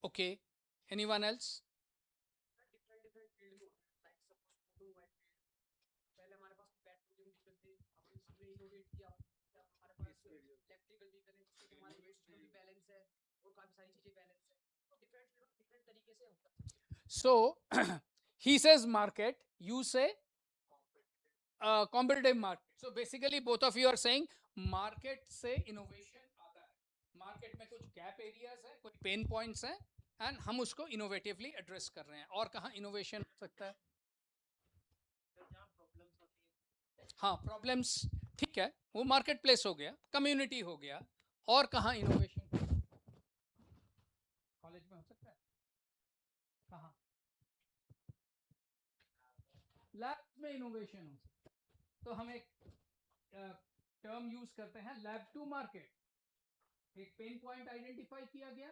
Okay. Anyone else? So he says market, you say competitive market. So basically both of you are saying market से innovation आता है, market में कुछ gap areas है, कुछ pain points हैं, and हम उसको इनोवेटिवली एड्रेस कर रहे हैं. और कहाँ इनोवेशन हो सकता है? हाँ, प्रॉब्लम्स ठीक है, वो मार्केट प्लेस हो गया, कम्युनिटी हो गया. और कहाँ इनोवेशन? कॉलेज में हो सकता है. कहाँ? लैब में इनोवेशन हो सकता है. तो हम एक टर्म यूज करते हैं, लैब टू मार्केट. एक पेन पॉइंट आइडेंटिफाई किया गया,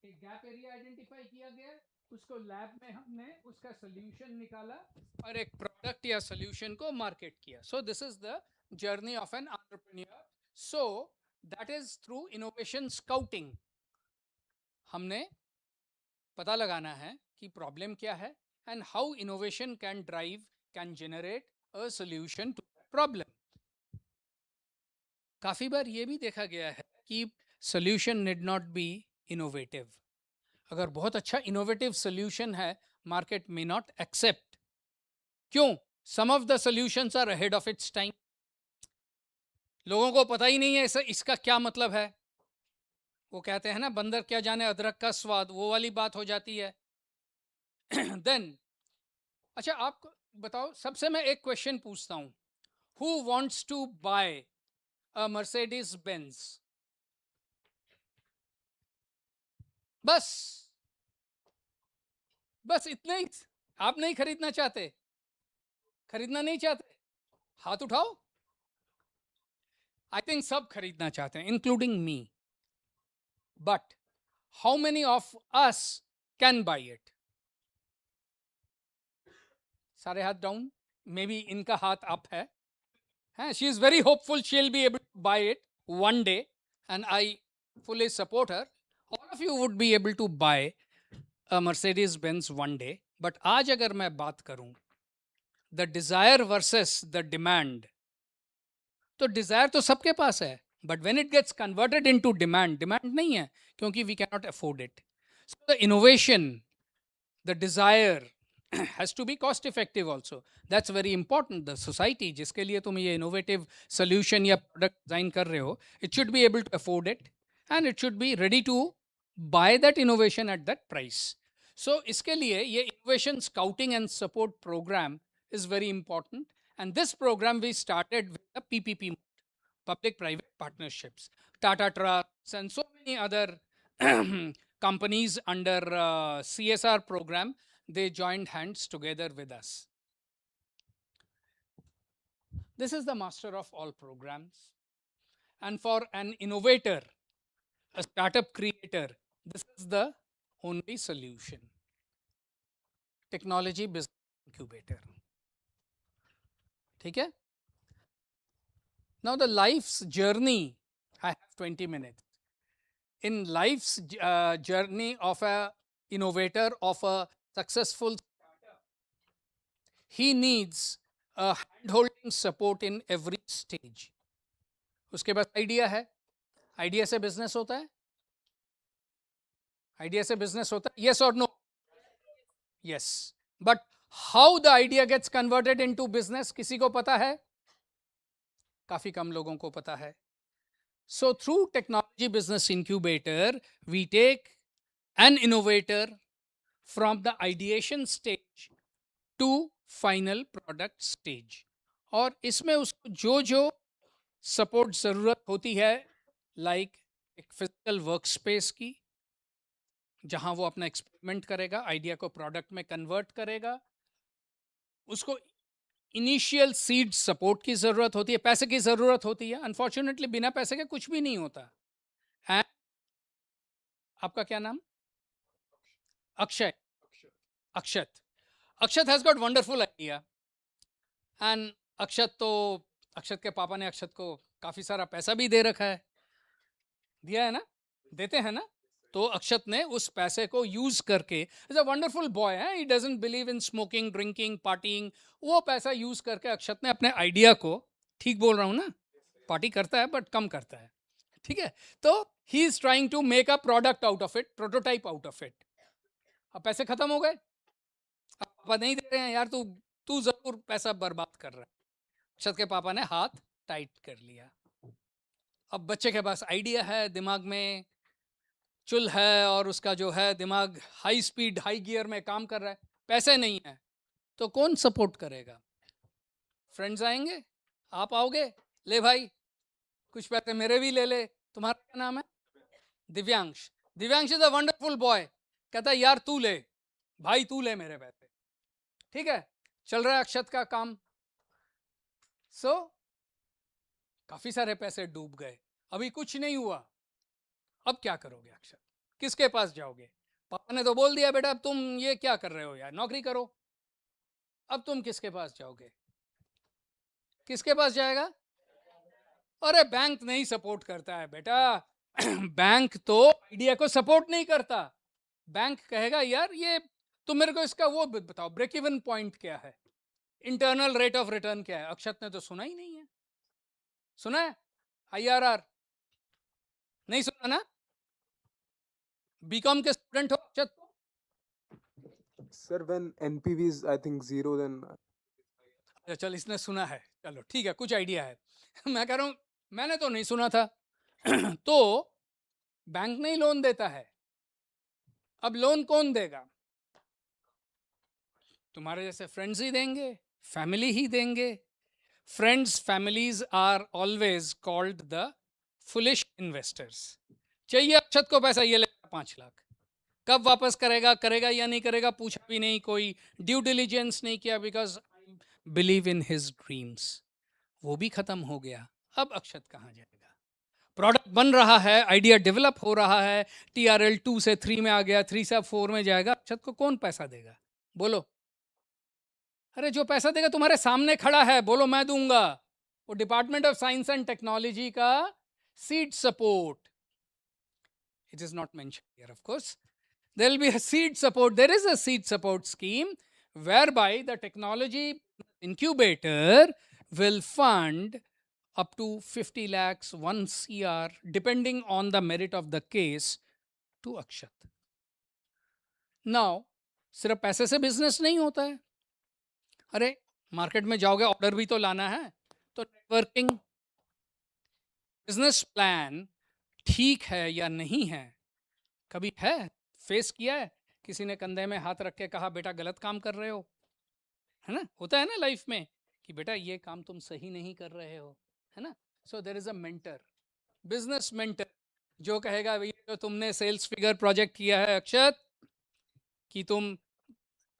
एक गैप एरिया आइडेंटिफाई किया गया, उसको लैब में हमने उसका सोल्यूशन निकाला और एक प्रोडक्ट या सोल्यूशन को मार्केट किया. So this is the journey of an entrepreneur. So that is through innovation scouting. हमने पता लगाना है कि प्रॉब्लम क्या है and how innovation can generate a solution to problem. काफी बार ये भी देखा गया है कि solution need not be innovative. अगर बहुत अच्छा इनोवेटिव सोल्यूशन है, मार्केट मे नॉट एक्सेप्ट. क्यों? Some of the solutions are ahead of its time. लोगों को पता ही नहीं है इसका क्या मतलब है. वो कहते हैं ना, बंदर क्या जाने अदरक का स्वाद, वो वाली बात हो जाती है. देन अच्छा, आप बताओ, सबसे मैं एक क्वेश्चन पूछता हूं. Who wants to buy a Mercedes Benz? बस बस इतना ही. आप नहीं खरीदना चाहते? खरीदना नहीं चाहते? हाथ उठाओ. आई थिंक सब खरीदना चाहते हैं, including me. But how many of us can buy it? सारे हाथ डाउन. मे बी इनका हाथ अप है. She is very hopeful she'll be able to buy it one day, and I fully support her. All of you would be able to buy a Mercedes Benz one day. But आज अगर मैं बात करूं, the desire versus the demand, तो desire तो सबके पास है, but when it gets converted into demand नहीं है, क्योंकि we cannot afford it. So the innovation, the desire has to be cost effective also. That's very important. The society जिसके लिए तुम ये innovative solution या product design कर रहे हो, it should be able to afford it and it should be ready to buy that innovation at that price. So इसके लिए ये innovation scouting and support program is very important, and this program we started with the PPP, public private partnerships. Tata Trucks and so many other companies under CSR program, they joined hands together with us. This is the master of all programs. And for an innovator, a startup creator, this is the only solution. Technology Business Incubator. ठीक है? Now the life's journey, I have 20 minutes. In life's journey of a innovator, of a successful startup, he needs a hand-holding support in every stage. उसके पास idea है, idea से business होता है, idea से business होता है, yes or no? Yes. But how the idea gets converted into business, किसी को पता है? काफी कम लोगों को पता है. So through Technology Business Incubator, we take an innovator from the ideation stage to final product stage. और इसमें उसको जो जो सपोर्ट ज़रूरत होती है, लाइक एक फिजिकल वर्क स्पेस की, जहां वो अपना एक्सपेरिमेंट करेगा, आइडिया को प्रोडक्ट में कन्वर्ट करेगा, उसको इनिशियल सीड सपोर्ट की ज़रूरत होती है, पैसे की ज़रूरत होती है. अनफॉर्चुनेटली बिना पैसे के कुछ भी नहीं होता. एंड आपका क्या नाम? Akshay. Akshat. Akshat has got wonderful idea. And Akshat के पापा ने अक्षत को काफ़ी सारा पैसा भी दे रखा है. दिया है ना? देते हैं ना? तो अक्षत ने उस पैसे को यूज करके, इज अ वंडरफुल बॉय है, he doesn't believe in smoking, drinking, partying. वो पैसा यूज करके अक्षत ने अपने आइडिया को, ठीक बोल रहा हूं ना? पार्टी करता है बट कम करता है, ठीक है? तो he is trying to make a product out of it, prototype out of it. अब पैसे खत्म हो गए, पापा नहीं दे रहे हैं, यार तू जरूर पैसा बर्बाद कर रहा है. अक्षत के पापा ने हाथ टाइट कर लिया. अब बच्चे के पास आइडिया है दिमाग में, चुल है और उसका जो है दिमाग हाई स्पीड हाई गियर में काम कर रहा है, पैसे नहीं है, तो कौन सपोर्ट करेगा? फ्रेंड्स आएंगे, आप आओगे, ले भाई कुछ पैसे मेरे भी ले ले। तुम्हारा क्या नाम है? Divyansh. Divyansh is a wonderful boy. कहता है यार तू ले, भाई तू ले मेरे पैसे। ठीक है, चल रहा है अक्षत का काम। सो काफी सारे पैसे डूब गए, अभी कुछ नहीं हुआ। अब क्या करोगे अक्षत? किसके पास जाओगे? पापा ने तो बोल दिया बेटा अब तुम ये क्या कर रहे हो यार, नौकरी करो। अब तुम किसके पास जाओगे? किसके पास जाएगा? अरे बैंक नहीं सपोर्ट करता है बेटा। बैंक तो आइडिया को सपोर्ट नहीं करता। बैंक कहेगा यार ये तुम मेरे को इसका वो बताओ, ब्रेक इवन पॉइंट क्या है, इंटरनल रेट ऑफ रिटर्न क्या है। अक्षत ने तो सुना ही नहीं है। सुना है IRR? नहीं सुना ना? बीकॉम के स्टूडेंट हो अक्षत? Sir, when NPV is I think 0, then अच्छा चल, इसने सुना है, चलो ठीक है, कुछ आइडिया है। मैं कह रहा हूं मैंने तो नहीं सुना था। तो बैंक नहीं लोन देता है, अब लोन कौन देगा? तुम्हारे जैसे फ्रेंड्स ही देंगे, फैमिली ही देंगे। Friends families are always called the foolish investors. चाहिए अक्षत को पैसा, ये लेगा 5 लाख, कब वापस करेगा, करेगा या नहीं करेगा पूछा भी नहीं, कोई ड्यू डिलीजेंस नहीं किया, because believe in his dreams. वो भी खत्म हो गया। अब अक्षत कहाँ जाएगा? प्रोडक्ट बन रहा है, आइडिया डेवलप हो रहा है, TRL 2 से 3 में आ गया, 3 से 4 में जाएगा, अक्षत को कौन पैसा देगा? बोलो। अरे जो पैसा देगा तुम्हारे सामने खड़ा है, बोलो मैं दूंगा। वो department of science and technology का seed support. It is not mentioned here, of course. There will be a seed support. There is a seed support scheme whereby the technology incubator will fund up to 50 lakhs, 1 CR, depending on the merit of the case, to Akshat. Now, सिर्फ पैसे से business नहीं होता है। अरे market में जाओगे, order भी तो लाना है, तो नेटवर्किंग, बिजनेस प्लान ठीक है या नहीं है, कभी है फेस किया है? किसी ने कंधे में हाथ रख के कहा बेटा गलत काम कर रहे हो, है ना? होता है ना लाइफ में कि बेटा ये काम तुम सही नहीं कर रहे हो, है ना? So there is a mentor, business mentor, जो कहेगा भैया तो तुमने सेल्स फिगर प्रोजेक्ट किया है अक्षत कि तुम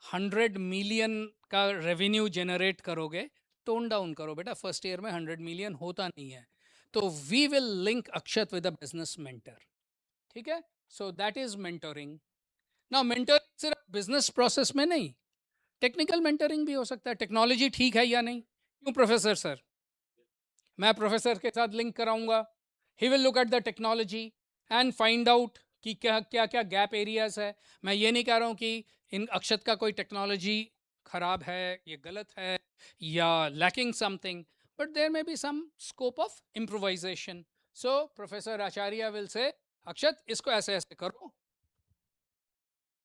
100 मिलियन का रेवेन्यू जनरेट करोगे, टोन डाउन करो बेटा, फर्स्ट ईयर में 100 मिलियन होता नहीं है। तो we will link Akshat with a business mentor. ठीक है, सो दैट इज मेंटोरिंग। ना मेंटरिंग सिर्फ बिजनेस प्रोसेस में नहीं, टेक्निकल मेंटरिंग भी हो सकता है। टेक्नोलॉजी ठीक है या नहीं, क्यों प्रोफेसर सर? मैं प्रोफेसर के साथ लिंक कराऊंगा, he will look at the technology and find out कि क्या क्या क्या गैप एरियाज है। मैं ये नहीं कह रहा हूँ कि इन अक्षत का कोई टेक्नोलॉजी खराब है, ये गलत है या lacking something, but there may be some scope of improvisation. So professor Acharya will say Akshat इसको ऐसे ऐसे करो,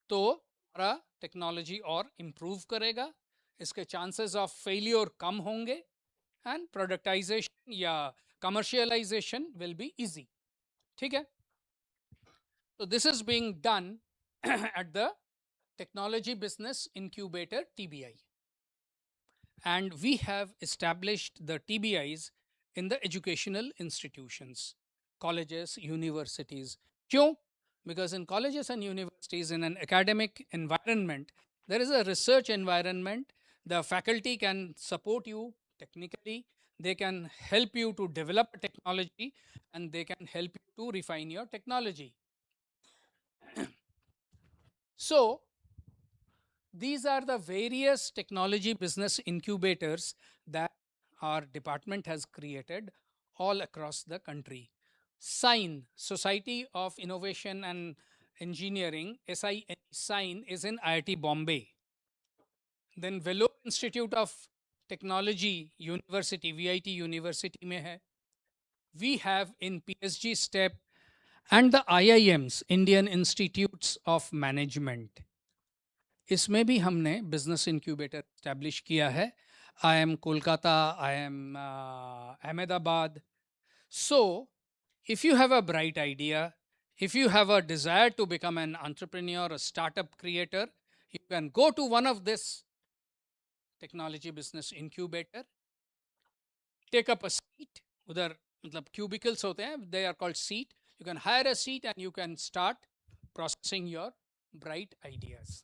तो हमारा टेक्नोलॉजी और इम्प्रूव करेगा, इसके चांसेस ऑफ फेलियर कम होंगे एंड प्रोडक्टाइजेशन या कमर्शियलाइजेशन विल बी इजी। ठीक है, तो this is being done at the technology business incubator TBI, and we have established the TBIs in the educational institutions, colleges, universities. क्यों? Because in colleges and universities, in an academic environment, there is a research environment. The faculty can support you technically, they can help you to develop technology, and they can help you to refine your technology. So these are the various technology business incubators that our department has created all across the country. SINE, Society of Innovation and Engineering, SINE is in IIT Bombay. Then Vellore Institute of Technology University, VIT University में है. We have in PSG STEP and the IIMs, Indian Institutes of Management. इसमें भी हमने business incubator establish किया है। IIM Kolkata, IIM Ahmedabad. So if you have a bright idea, if you have a desire to become an entrepreneur, a startup creator, you can go to one of this technology business incubator, take up a seat. उधर मतलब cubicles होते हैं, they are called seat. You can hire a seat and you can start processing your bright ideas.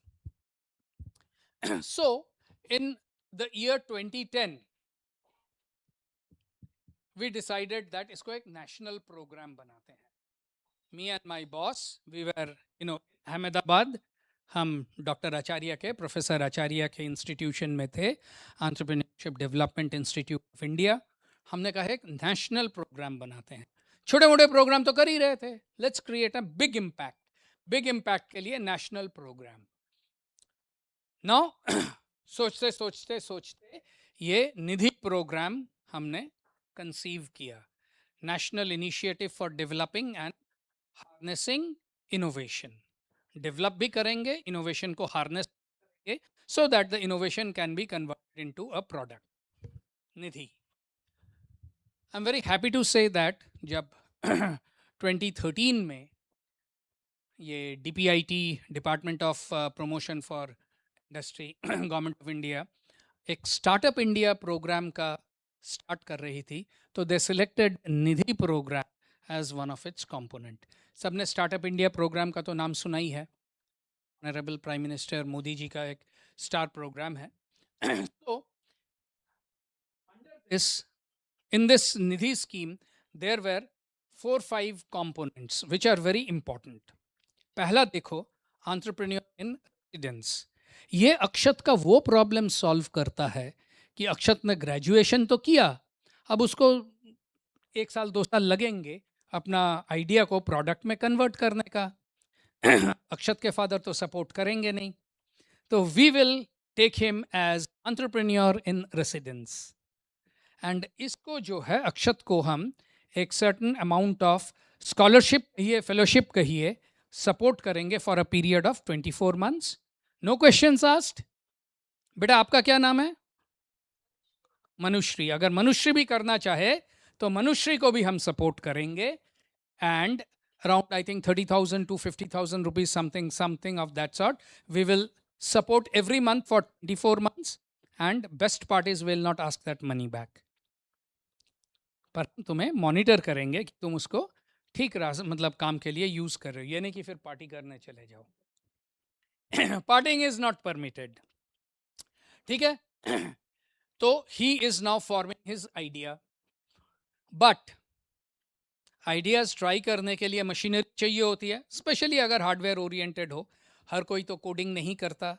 So in the year 2010, we decided that इसको एक national program बनाते हैं. Me and my boss, we were, Ahmedabad. हम doctor आचार्य के, professor आचार्य के institution में थे, entrepreneurship development institute of India. हमने कहा एक नेशनल प्रोग्राम बनाते हैं. छोटे मोटे प्रोग्राम तो कर ही रहे थे, let's create a big impact. Big impact के लिए नेशनल प्रोग्राम. नाउ सोचते सोचते सोचते ये निधि प्रोग्राम हमने कंसीव किया. National initiative for developing and harnessing innovation. Develop भी करेंगे, इनोवेशन को हार्नेस करेंगे, so that the innovation can be converted into a product. Nidhi. I am very happy to say that जब 2013 में ये DPIT, department of promotion for industry, government of India, एक startup India program का start कर रही थी, तो they selected Nidhi program as one of its component. सबने स्टार्टअप इंडिया प्रोग्राम का तो नाम सुना ही है. Honourable prime minister Modi ji का एक स्टार प्रोग्राम है. तो in this Nidhi scheme there were 4-5 components which are very important. पहला देखो, entrepreneur in residence. ये अक्षत का वो प्रॉब्लम सॉल्व करता है कि अक्षत ने ग्रेजुएशन तो किया, अब उसको 1 साल 2 साल लगेंगे अपना आइडिया को प्रोडक्ट में कन्वर्ट करने का. अक्षत के फादर तो सपोर्ट करेंगे नहीं, तो we will take him as entrepreneur in residence. And इसको जो है अक्षत को हम एक सर्टन अमाउंट ऑफ स्कॉलरशिप कहिए, फेलोशिप कहिए, सपोर्ट करेंगे for a period of 24 months. No questions asked. बेटा आपका क्या नाम है? मनुश्री. अगर मनुश्री भी करना चाहे तो मनुश्री को भी हम सपोर्ट करेंगे. And around I think 30,000 to 50,000 rupees, something of that sort, we will support every month for 24 months, and best part is we will not ask that money back. पर तुम्हें मॉनिटर करेंगे कि तुम उसको ठीक मतलब काम के लिए यूज कर रहे हो. ये नहीं कि फिर पार्टी करने चले जाओ. Partying is not permitted. ठीक है. तो he is now forming his idea, but ideas try करने के लिए मशीनरी चाहिए होती है, स्पेशली अगर हार्डवेयर ओरिएंटेड हो. हर कोई तो कोडिंग नहीं करता,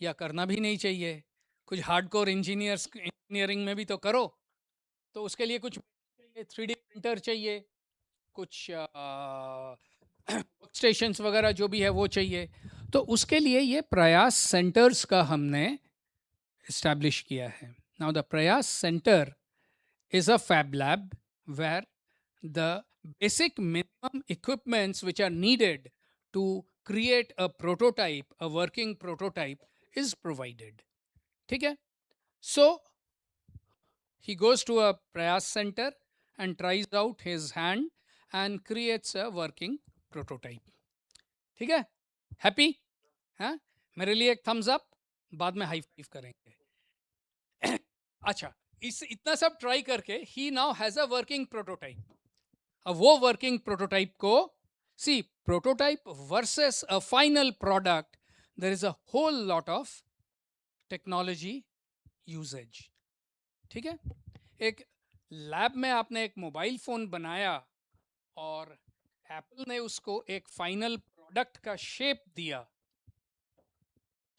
या करना भी नहीं चाहिए. कुछ हार्डकोर इंजीनियरिंग में भी तो करो, तो उसके लिए कुछ 3D प्रिंटर चाहिए, कुछ स्टेशंस वगैरह जो भी है वो चाहिए. तो उसके लिए ये प्रयास सेंटर्स का हमने इस्टेब्लिश किया है. Now the Prayas centre is a fab lab where the basic minimum equipments which are needed to create a prototype, a working prototype, is provided. ठीक है. So he goes to a Prayas center and tries out his hand and creates a working prototype. ठीक है. Happy? हाँ, मेरे लिए एक thumbs up, बाद में हाई फाइव करेंगे. अच्छा, इतना सब ट्राई करके he now has a working prototype. अब वो वर्किंग प्रोटोटाइप को, see prototype versus a final product, there is a whole lot of technology usages. ठीक है. एक लैब में आपने एक मोबाइल फोन बनाया और एप्पल ने उसको एक फाइनल प्रोडक्ट का शेप दिया.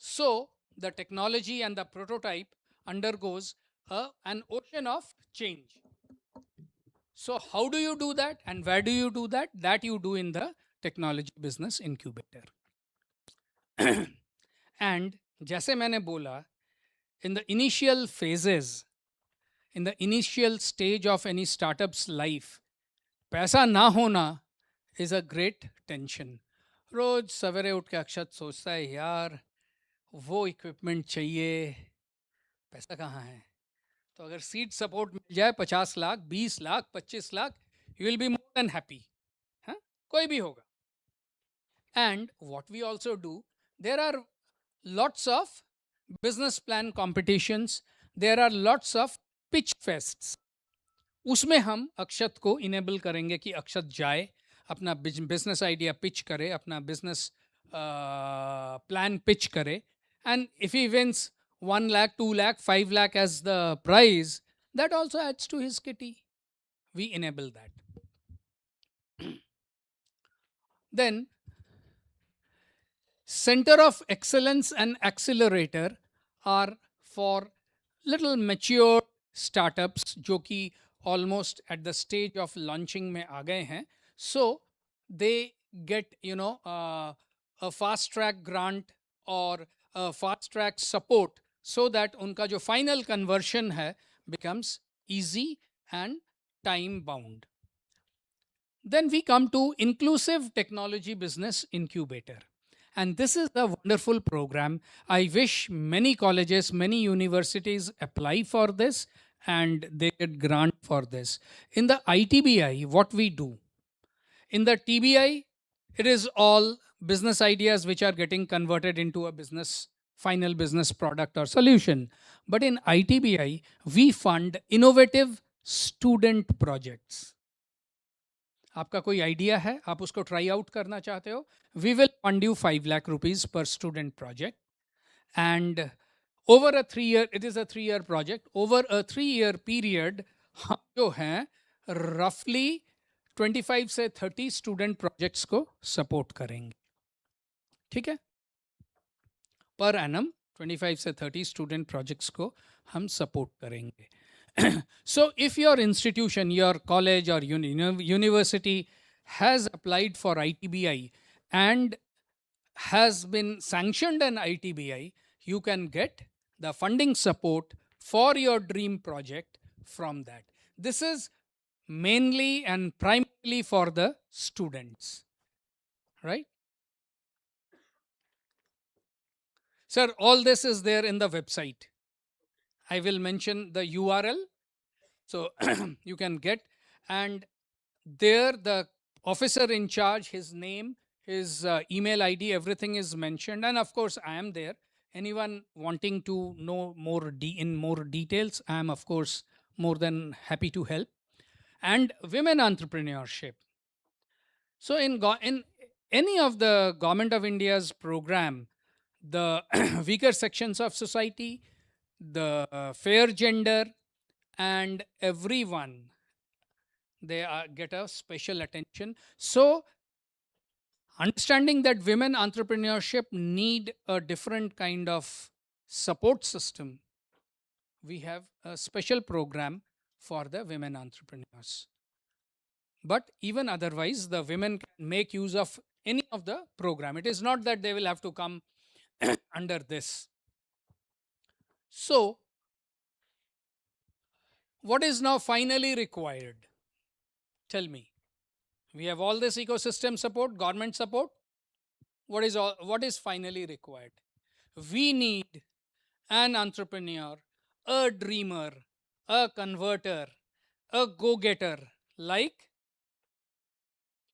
So the technology and the prototype undergoes an ocean of change. So how do you do that and where do you do that? That you do in the technology business incubator. And जैसे मैंने बोला, in the initial phases, in the initial stage of any startup's life, पैसा ना होना is a great tension. रोज सवेरे उठ के अक्षत सोचता है, यार वो इक्विपमेंट चाहिए, पैसा कहाँ है. तो अगर सीड सपोर्ट मिल जाए 50 lakh, 20 lakh, 25 lakh, you will be more than happy. हाँ, कोई भी होगा. And what we also do, there are lots of business plan competitions, there are lots of pitch fests. उसमें हम अक्षत को इनेबल करेंगे कि अक्षत जाए, अपना बिजनेस आइडिया पिच करे, अपना बिजनेस प्लान पिच करे, and if he wins 1 lakh, 2 lakh, 5 lakh as the prize, that also adds to his kitty. We enable that. Then Center of Excellence and Accelerator are for little mature startups जो कि almost at the stage of launching में आ गए हैं. So they get a fast track grant or a fast track support so that उनका जो final conversion है becomes easy and time bound. Then we come to Inclusive Technology Business Incubator. And this is a wonderful program. I wish many colleges, many universities apply for this and they get grant for this. In the ITBI, what we do? In the TBI, it is all business ideas which are getting converted into a final business product or solution. But in ITBI, we fund innovative student projects. आपका कोई idea है, आप उसको try out करना चाहते हो, we will fund you 5 lakh rupees per student project. And over a 3 year, it is a 3 year project, over a 3 year period हम जो हैं रफली 25 से 30 स्टूडेंट प्रोजेक्ट्स को सपोर्ट करेंगे. ठीक है, पर एनम 25 से 30 स्टूडेंट प्रोजेक्ट्स को हम सपोर्ट करेंगे. So if your institution, your college or university has applied for ITBI and has been sanctioned an ITBI, you can get the funding support for your dream project from that. This is mainly and primarily for the students, right? Sir, all this is there in the website. I will mention the URL. So you can get, and there the officer in charge, his name, his email ID, everything is mentioned. And of course, I am there. Anyone wanting to know more in more details, I am of course more than happy to help. And women entrepreneurship. So in any of the Government of India's program, the weaker sections of society, the fair gender, and everyone, they get a special attention. So understanding that women entrepreneurship need a different kind of support system, we have a special program for the women entrepreneurs. But even otherwise, the women can make use of any of the program. It is not that they will have to come under this. So what is now finally required? Tell me. We have all this ecosystem support, government support. What is finally required? We need an entrepreneur, a dreamer, a converter, a go-getter, like,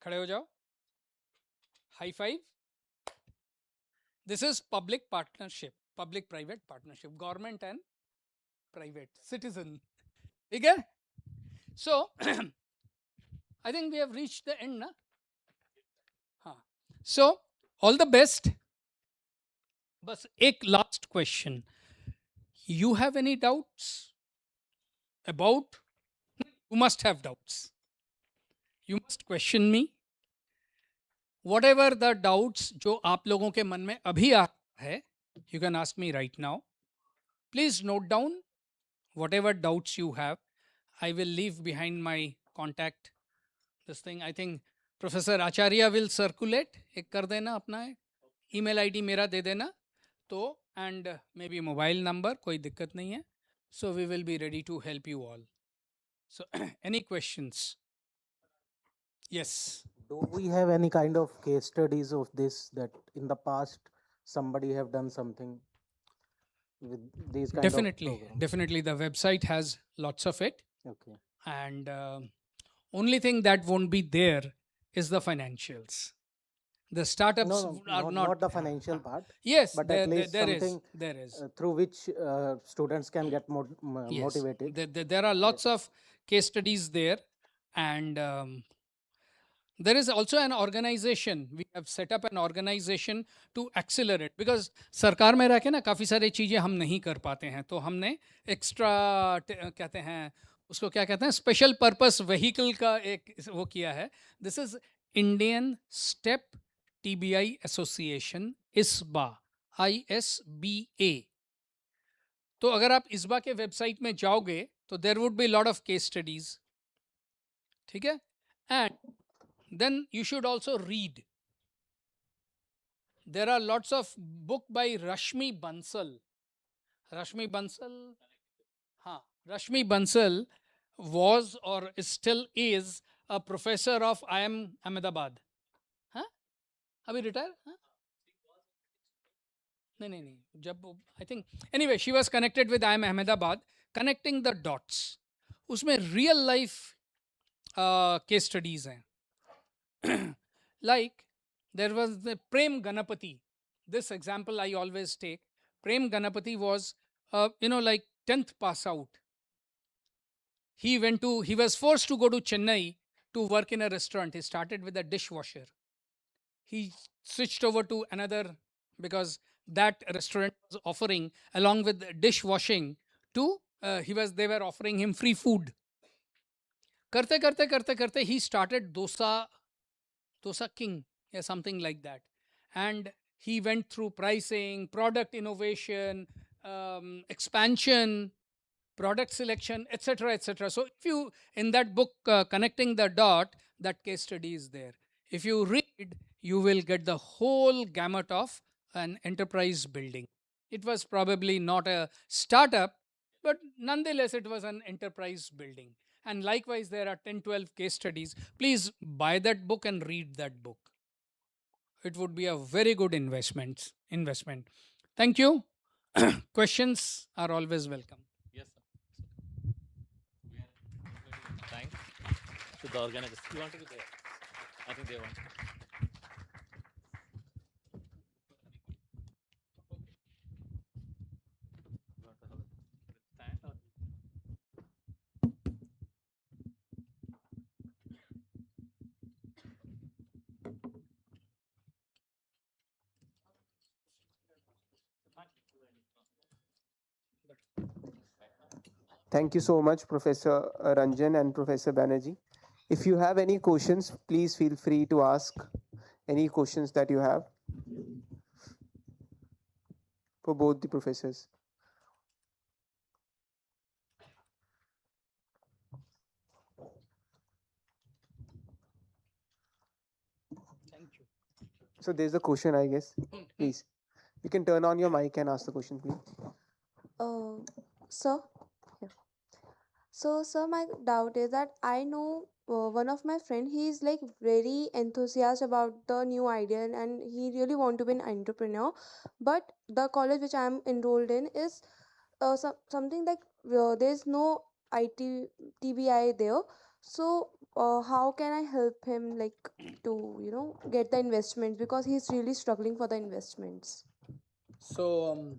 खड़े हो जाओ, high five. This is public partnership, public-private partnership, government and private, citizen. Okay? So, I think we have reached the end, na? So, all the best. But एक last question. You have any doubts about? You must have doubts. You must question me. Whatever the doubts जो आप लोगों के मन में अभी आ है, you can ask me right now. Please note down whatever doubts you have. I will leave behind my contact. This thing, I think Professor Acharya will circulate. एक कर देना अपना email ID मेरा दे देना तो, and maybe mobile number, कोई दिक्कत नहीं है. So we will be ready to help you all. So any questions? Yes. Do we have any kind of case studies of this, that in the past somebody have done something with these kind Definitely, of programs? definitely. The website has lots of it. Okay. And only thing that won't be there is the financials. The startups are not the financial part. Yes, but there, at least there something is. through which students can get Yes, motivated. there are lots of case studies there, and there is also an organization. We have set up an organization to accelerate, because सरकार में रह के ना काफ़ी सारी चीज़ें हम नहीं कर पाते हैं, तो हमने एक्स्ट्रा कहते हैं उसको, क्या कहते हैं, स्पेशल पर्पस व्हीकल का एक वो किया है. This is Indian step TBI association, ISBA, ISBA. तो अगर आप ISBA के वेबसाइट में जाओगे तो there would be lot of case studies. ठीक है. And then you should also read. There are lots of book by Rashmi Bansal. Rashmi Bansal was, or still is, a professor of IIM Ahmedabad. हाँ, अभी retire? नहीं, जब I think anyway she was connected with IIM Ahmedabad, connecting the dots. उसमें real life case studies हैं. Like there was the Prem Ganapati. This example I always take. Prem Ganapati was, like 10th pass out. He was forced to go to Chennai to work in a restaurant. He started with a dishwasher. He switched over to another because that restaurant was offering, along with dishwashing, they were offering him free food. Karte, he started dosa king, yeah, something like that. And he went through pricing, product innovation, expansion, product selection, etc., etc. So if you, in that book, Connecting the Dot, that case study is there. If you read, you will get the whole gamut of an enterprise building. It was probably not a startup, but nonetheless it was an enterprise building. And likewise, there are 10, 12 case studies. Please buy that book and read that book. It would be a very good investment. Thank you. Questions are always welcome. Yes, sir. Thanks to the organizers. You want to be there? I think they want. Thank you so much, Professor Ranjan and Professor Banerjee. If you have any questions, please feel free to ask any questions that you have for both the professors. Thank you. So there's a question, I guess. Please, you can turn on your mic and ask the question, please. Sir? Yeah. So, sir, my doubt is that I know one of my friend, he is like very enthusiastic about the new idea and he really want to be an entrepreneur. But the college which I am enrolled in is something like there's no IT TBI there. So how can I help him like to get the investments, because he's really struggling for the investments. So,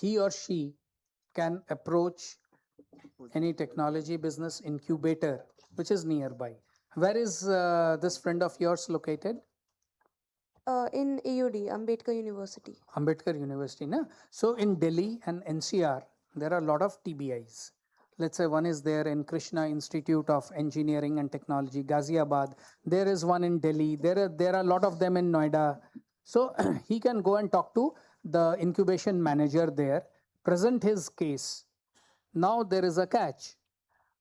he or she can approach any technology business incubator which is nearby. Where is this friend of yours located? In AUD, Ambedkar University. Ambedkar University, na? So in Delhi and NCR, there are a lot of TBIs. Let's say one is there in Krishna Institute of Engineering and Technology, Ghaziabad. There is one in Delhi. There are a lot of them in Noida. So he can go and talk to the incubation manager there, present his case. Now there is a catch.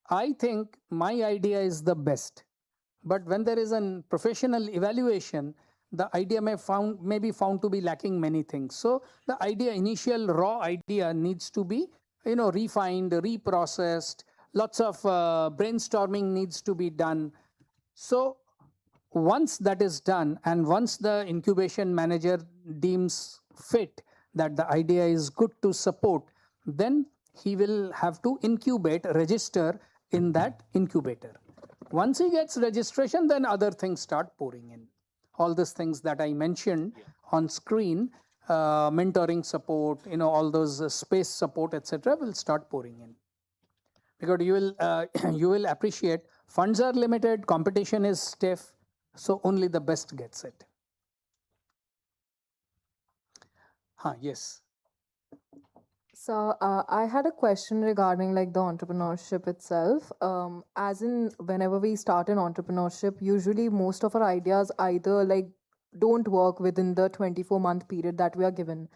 I think my idea is the best, but when there is a professional evaluation, the idea may be found to be lacking many things. So the initial raw idea needs to be refined, reprocessed. Lots of brainstorming needs to be done. So once that is done, and once the incubation manager deems fit that the idea is good to support, then he will have to register in that incubator. Once he gets registration, then other things start pouring in. All these things that I mentioned on screen, mentoring support, all those space support, etc., will start pouring in. Because you will you will appreciate funds are limited, competition is stiff, so only the best gets it. Yes. So I had a question regarding like the entrepreneurship itself. As in, whenever we start an entrepreneurship, usually most of our ideas either like don't work within the 24-month period that we are given.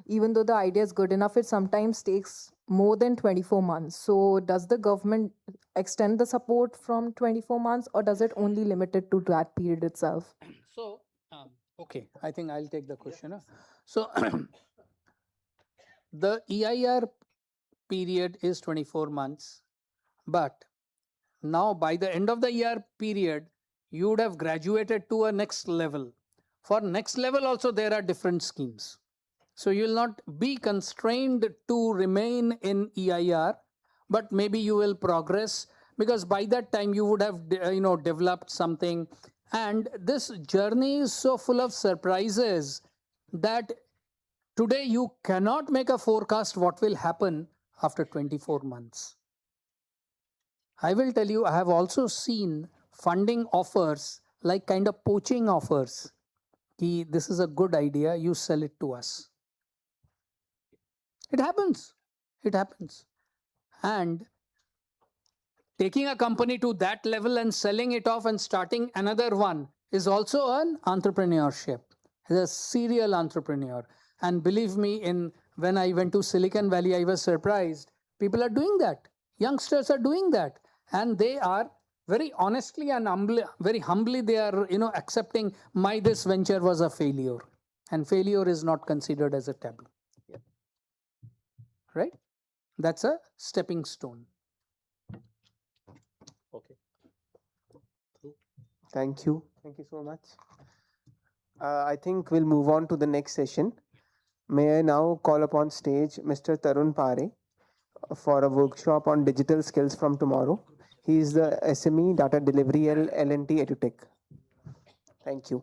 Even though the idea is good enough, it sometimes takes more than 24 months. So does the government extend the support from 24 months, or does it only limit it to that period itself? So, okay, I think I'll take the question. So, the EIR period is 24 months, but now by the end of the year period, you would have graduated to a next level. For next level also, there are different schemes. So you will not be constrained to remain in EIR, but maybe you will progress, because by that time you would have developed something. And this journey is so full of surprises that today you cannot make a forecast what will happen after 24 months. I will tell you, I have also seen funding offers like kind of poaching offers. This is a good idea, you sell it to us. It happens. It happens. And taking a company to that level and selling it off and starting another one is also an entrepreneurship. He's a serial entrepreneur. And believe me, when I went to Silicon Valley, I was surprised. People are doing that. Youngsters are doing that. And they are very honestly and very humbly, they are accepting this venture was a failure. And failure is not considered as a taboo. Right? That's a stepping stone. Okay. Thank you. Thank you so much. I think we'll move on to the next session. May I now call upon stage Mr. Tarun Pare for a workshop on digital skills from tomorrow. He is the SME Data Delivery L&T EduTech. Thank you.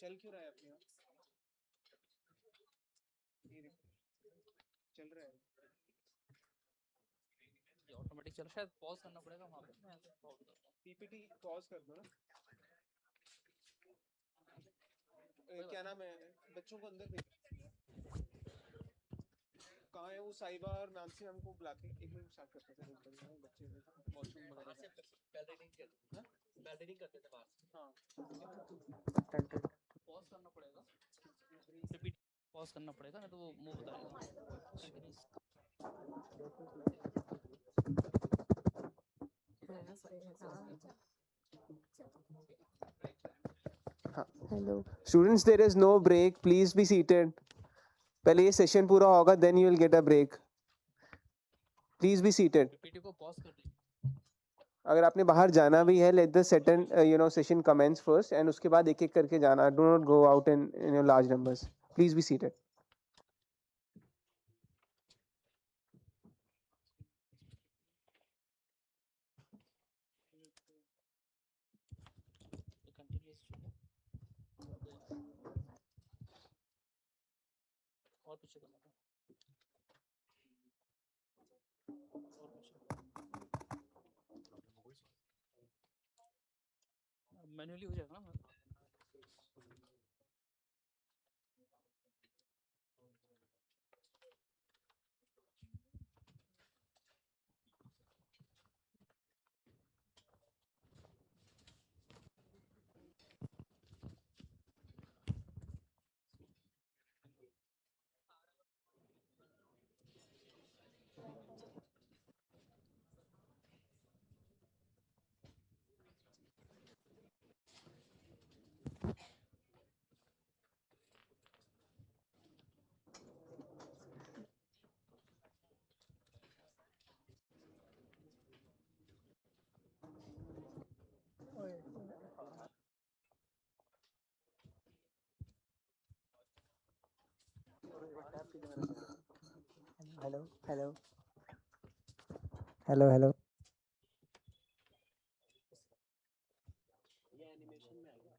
चल क्यों रहा है अपने आप चल रहा है ये ऑटोमेटिक चल शायद पॉज करना पड़ेगा वहां पे मैं ऐसे पीपीटी पॉज कर दो ना क्या नाम है बच्चों को अंदर भेज कहाँ है वो साइबा और नानसी मैम को बुला के एक मिनट स्टार्ट करते थे बच्चे वॉशरूम वगैरह पहले नहीं करते थे बाहर हाँ पॉज करना पड़ेगा पॉज करना पड़ेगा ना तो वो मूव बताएगा Hello. Students, there is no break. Please be seated. पहले ये session पूरा होगा, then you will get a break. Please be seated. PPT को पॉज कर दीजिए अगर आपने बाहर जाना भी है, let the session commence first, and उसके बाद एक एक करके जाना. Do not go out in large numbers. Please be seated. और पीछे करना था और पीछे मैन्युअली हो जाएगा ना Hello.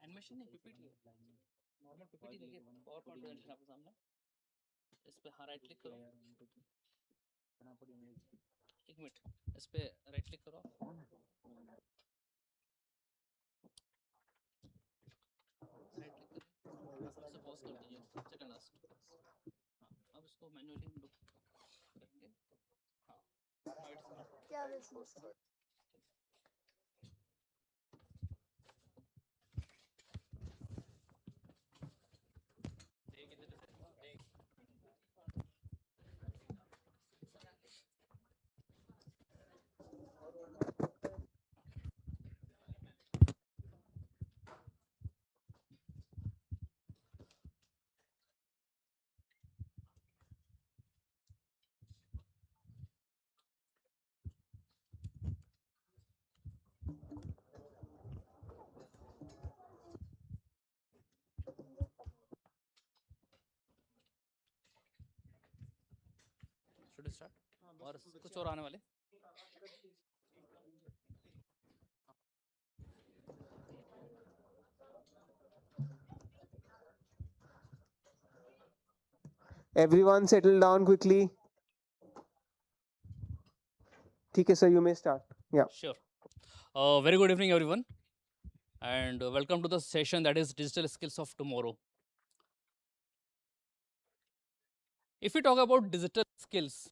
एनिमेशन नहीं पीपीटी है नॉर्मल पीपीटी देखिए पावर पॉइंट प्रेजेंटेशन आपके सामने इस पे हाँ राइट क्लिक करो एक मिनट इस पे राइट क्लिक करो राइट क्लिक करो इसे पॉज कर दीजिए सेकंड लास्ट हाँ अब इसको मैन्युअली हम लोग करेंगे हाँ नाउ इट्स क्या बिजनेस शुड स्टार्ट और कुछ और आने वाले Everyone settle down quickly. ठीक है sir, you may start. Yeah. Sure. Very good evening, everyone, and welcome to the session that is Digital Skills of Tomorrow. If we talk about digital skills,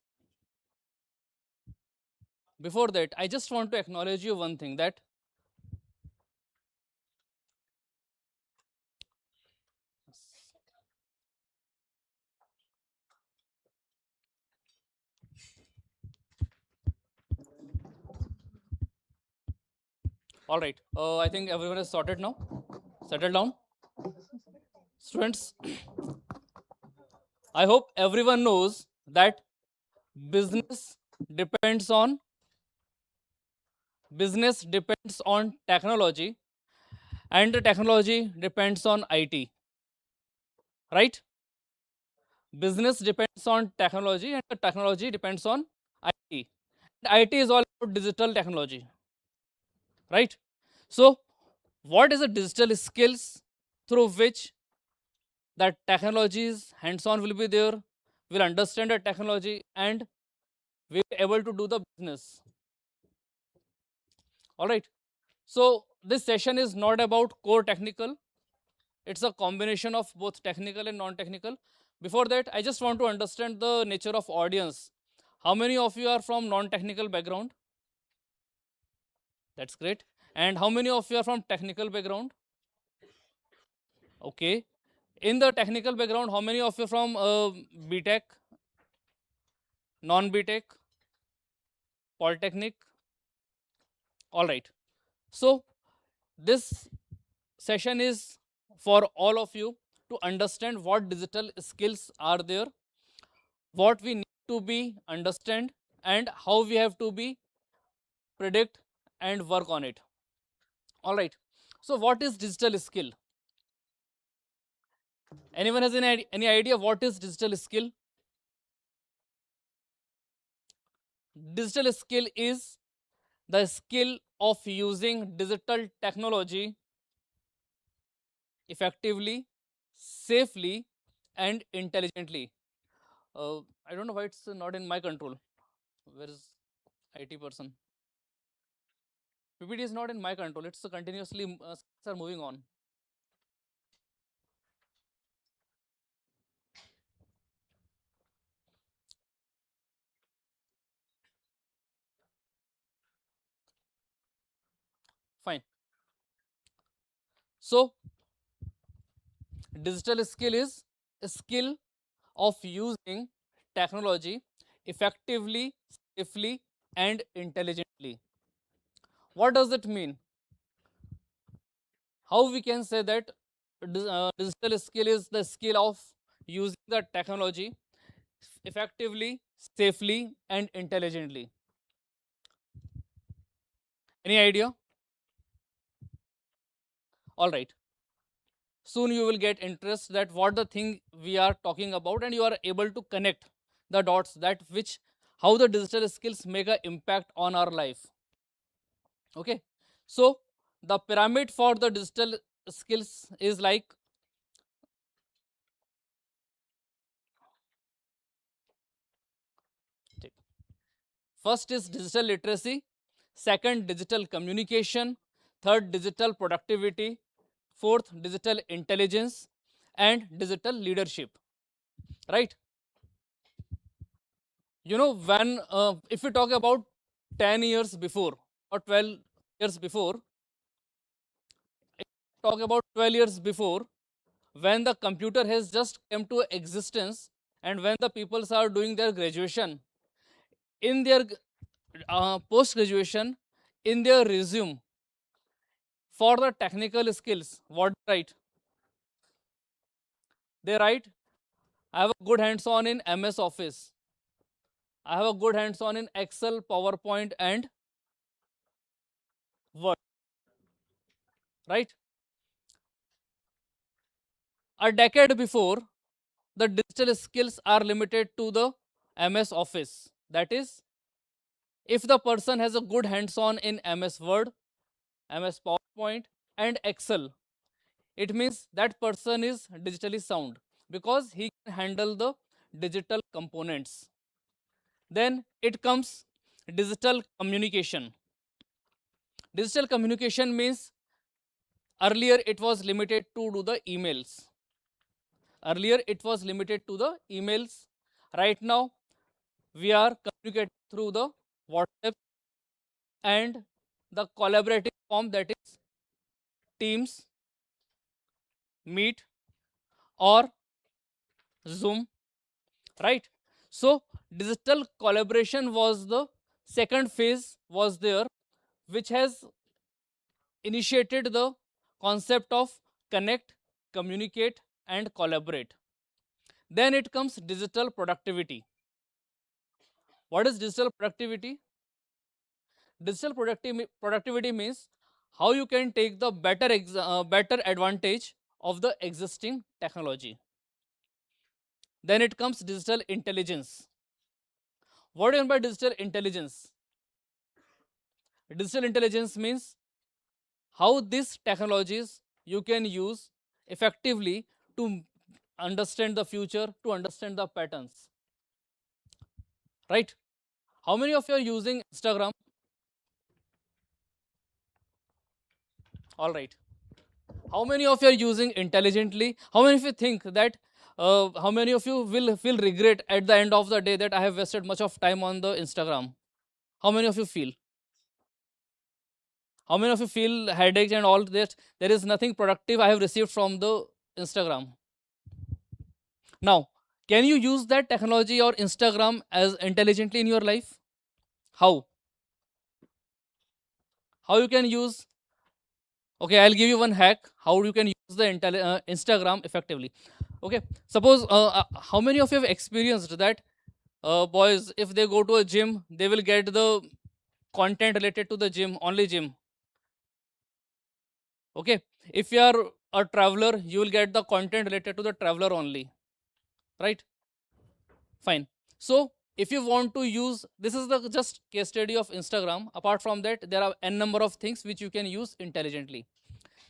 before that, I just want to acknowledge you one thing that all right, I think everyone is sorted now. Settle down. Students, I hope everyone knows that business depends on technology and the technology depends on IT, right? Business depends on technology and the technology depends on IT. And IT is all about digital technology, right? So, what is the digital skills through which that technologies hands-on will be there, will understand the technology and will be able to do the business. All right. So this session is not about core technical. It's a combination of both technical and non-technical. Before that, I just want to understand the nature of audience. How many of you are from non-technical background? That's great. And how many of you are from technical background? Okay. In the technical background, how many of you from BTech, non-BTech, Polytechnic? All right. So this session is for all of you to understand what digital skills are there, what we need to be understand, and how we have to be predict and work on it. All right. So what is digital skill? Anyone has any idea what is digital skill? Digital skill is the skill of using digital technology effectively, safely, and intelligently. I don't know why it's not in my control. Where is IT person? PPT is not in my control. It's continuously are moving on. Fine. So digital skill is a skill of using technology effectively, safely, and intelligently. What does it mean? How we can say that digital skill is the skill of using the technology effectively, safely, and intelligently? Any idea? All right. Soon you will get interest that what the thing we are talking about, and you are able to connect the dots that which how the digital skills make an impact on our life. Okay. So the pyramid for the digital skills is like first is digital literacy, second digital communication, third digital productivity, fourth digital intelligence, and digital leadership. Right? You know, when if we talk about 10 years before or 12 years before, talk about 12 years before, when the computer has just come to existence and when the peoples are doing their graduation, in their post graduation, in their resume for the technical skills, what they write? They write, I have a good hands on in MS Office, I have a good hands on in Excel, PowerPoint, and Word. Right? A decade before, the digital skills are limited to the MS Office. That is, if the person has a good hands-on in MS Word, MS PowerPoint, and Excel, it means that person is digitally sound because he can handle the digital components. Then it comes digital communication. Digital communication means earlier it was limited to do the emails. Earlier it was limited to the emails. Right now we are communicating through the WhatsApp and the collaborative form, that is Teams, Meet, or Zoom, right? So digital collaboration was the second phase was there, which has initiated the concept of connect, communicate, and collaborate. Then it comes digital productivity. What is digital productivity? Digital productivity means how you can take the better advantage of the existing technology. Then it comes digital intelligence. What do you mean by digital intelligence? Digital intelligence means how these technologies you can use effectively to understand the future, to understand the patterns. Right? How many of you are using Instagram? All right. How many of you are using intelligently? How many of you think that how many of you will feel regret at the end of the day that I have wasted much of time on the Instagram? How many of you feel? How many of you feel headache and all that? There is nothing productive I have received from the Instagram. Now, can you use that technology or Instagram as intelligently in your life? How you can use? Okay, I'll give you one hack how you can use the Instagram effectively. Okay, suppose how many of you have experienced that boys, if they go to a gym, they will get the content related to the gym, only gym. Okay, if you are a traveler, you will get the content related to the traveler only, right? Fine. So if you want to use, this is the just case study of Instagram. Apart from that, there are n number of things which you can use intelligently.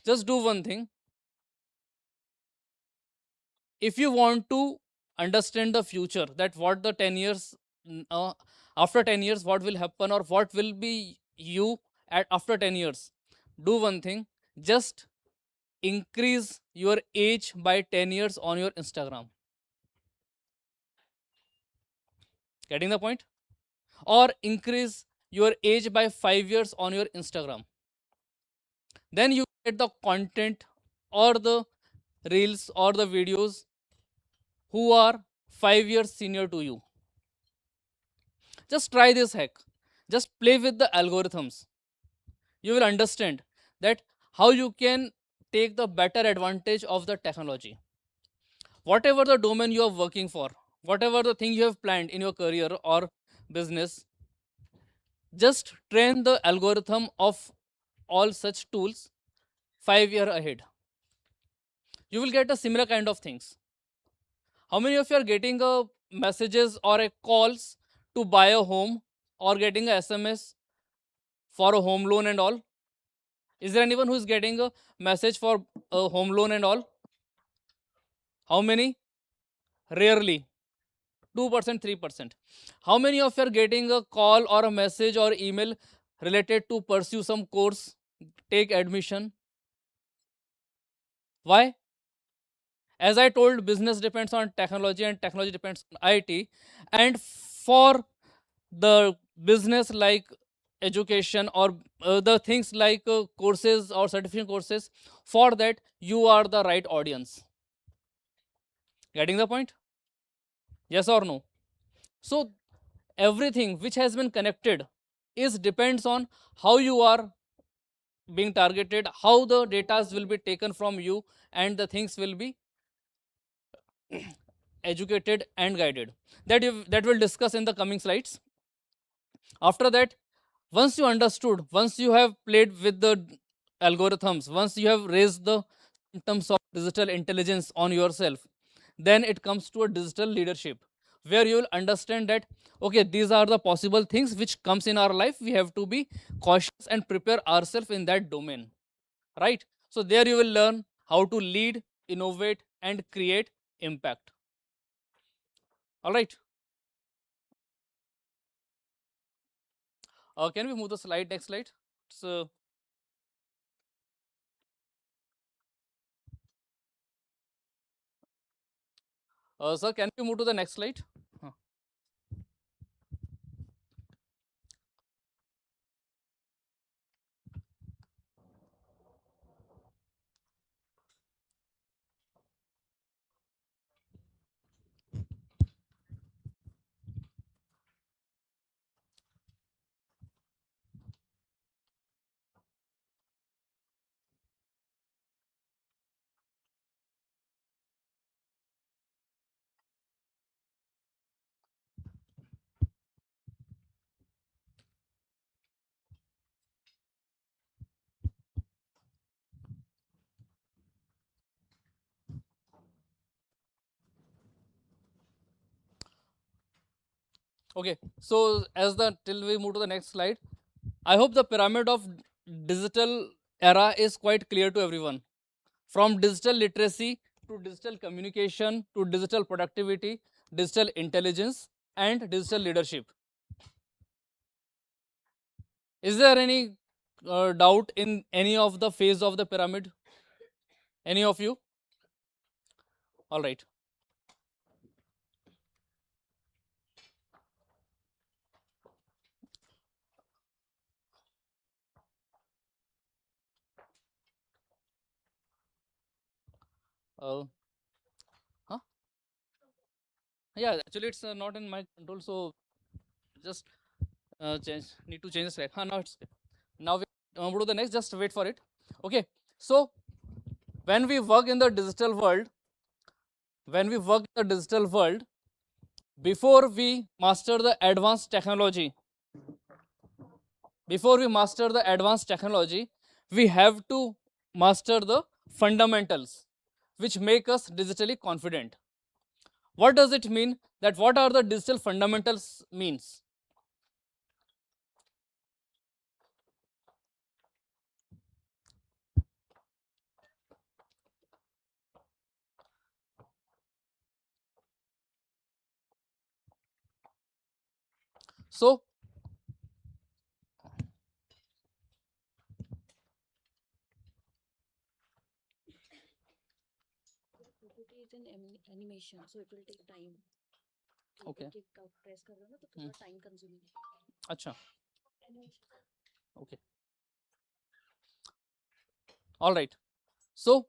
Just do one thing. If you want to understand the future, that what the 10 years after 10 years what will happen, or what will be you at after 10 years, do one thing. Just increase your age by 10 years on your Instagram. Getting the point? Or increase your age by 5 years on your Instagram. Then you get the content or the reels or the videos who are 5 years senior to you. Just try this hack. Just play with the algorithms. You will understand that how you can take the better advantage of the technology. Whatever the domain you are working for, whatever the thing you have planned in your career or business, just train the algorithm of all such tools 5 years ahead. You will get a similar kind of things. How many of you are getting a messages or a calls to buy a home, or getting a SMS for a home loan and all? Is there anyone who is getting a message for a home loan and all? How many? Rarely. 2%, 3%. How many of you are getting a call or a message or email related to pursue some course, take admission? Why? As I told, business depends on technology and technology depends on IT. And for the business like education or the things like courses or certification courses, for that you are the right audience. Getting the point? Yes or no? So everything which has been connected is depends on how you are being targeted, how the data will be taken from you, and the things will be educated and guided. That we'll discuss in the coming slides. After that, once you understood, once you have played with the algorithms, once you have raised the symptoms of digital intelligence on yourself, then it comes to a digital leadership, where you will understand that okay, these are the possible things which comes in our life. We have to be cautious and prepare ourselves in that domain, right? So there you will learn how to lead, innovate, and create impact. All right. Can we move the slide, next slide? So sir, can we move to the next slide? Okay, so as the till we move to the next slide, I hope the pyramid of digital era is quite clear to everyone. From digital literacy to digital communication to digital productivity, digital intelligence, and digital leadership. Is there any doubt in any of the phase of the pyramid? Any of you? All right. Uh, huh? Yeah, actually it's not in my control, so just need to change the slide. Now it's now we go to the next. Just wait for it. Okay, so when we work in the digital world, before we master the advanced technology, we have to master the fundamentals which make us digitally confident. What does it mean? That what are the digital fundamentals means? So It is in animation, so it will take time. Okay. Press कर रहे हो ना तो थोड़ा time consuming है. अच्छा. Okay. All right. So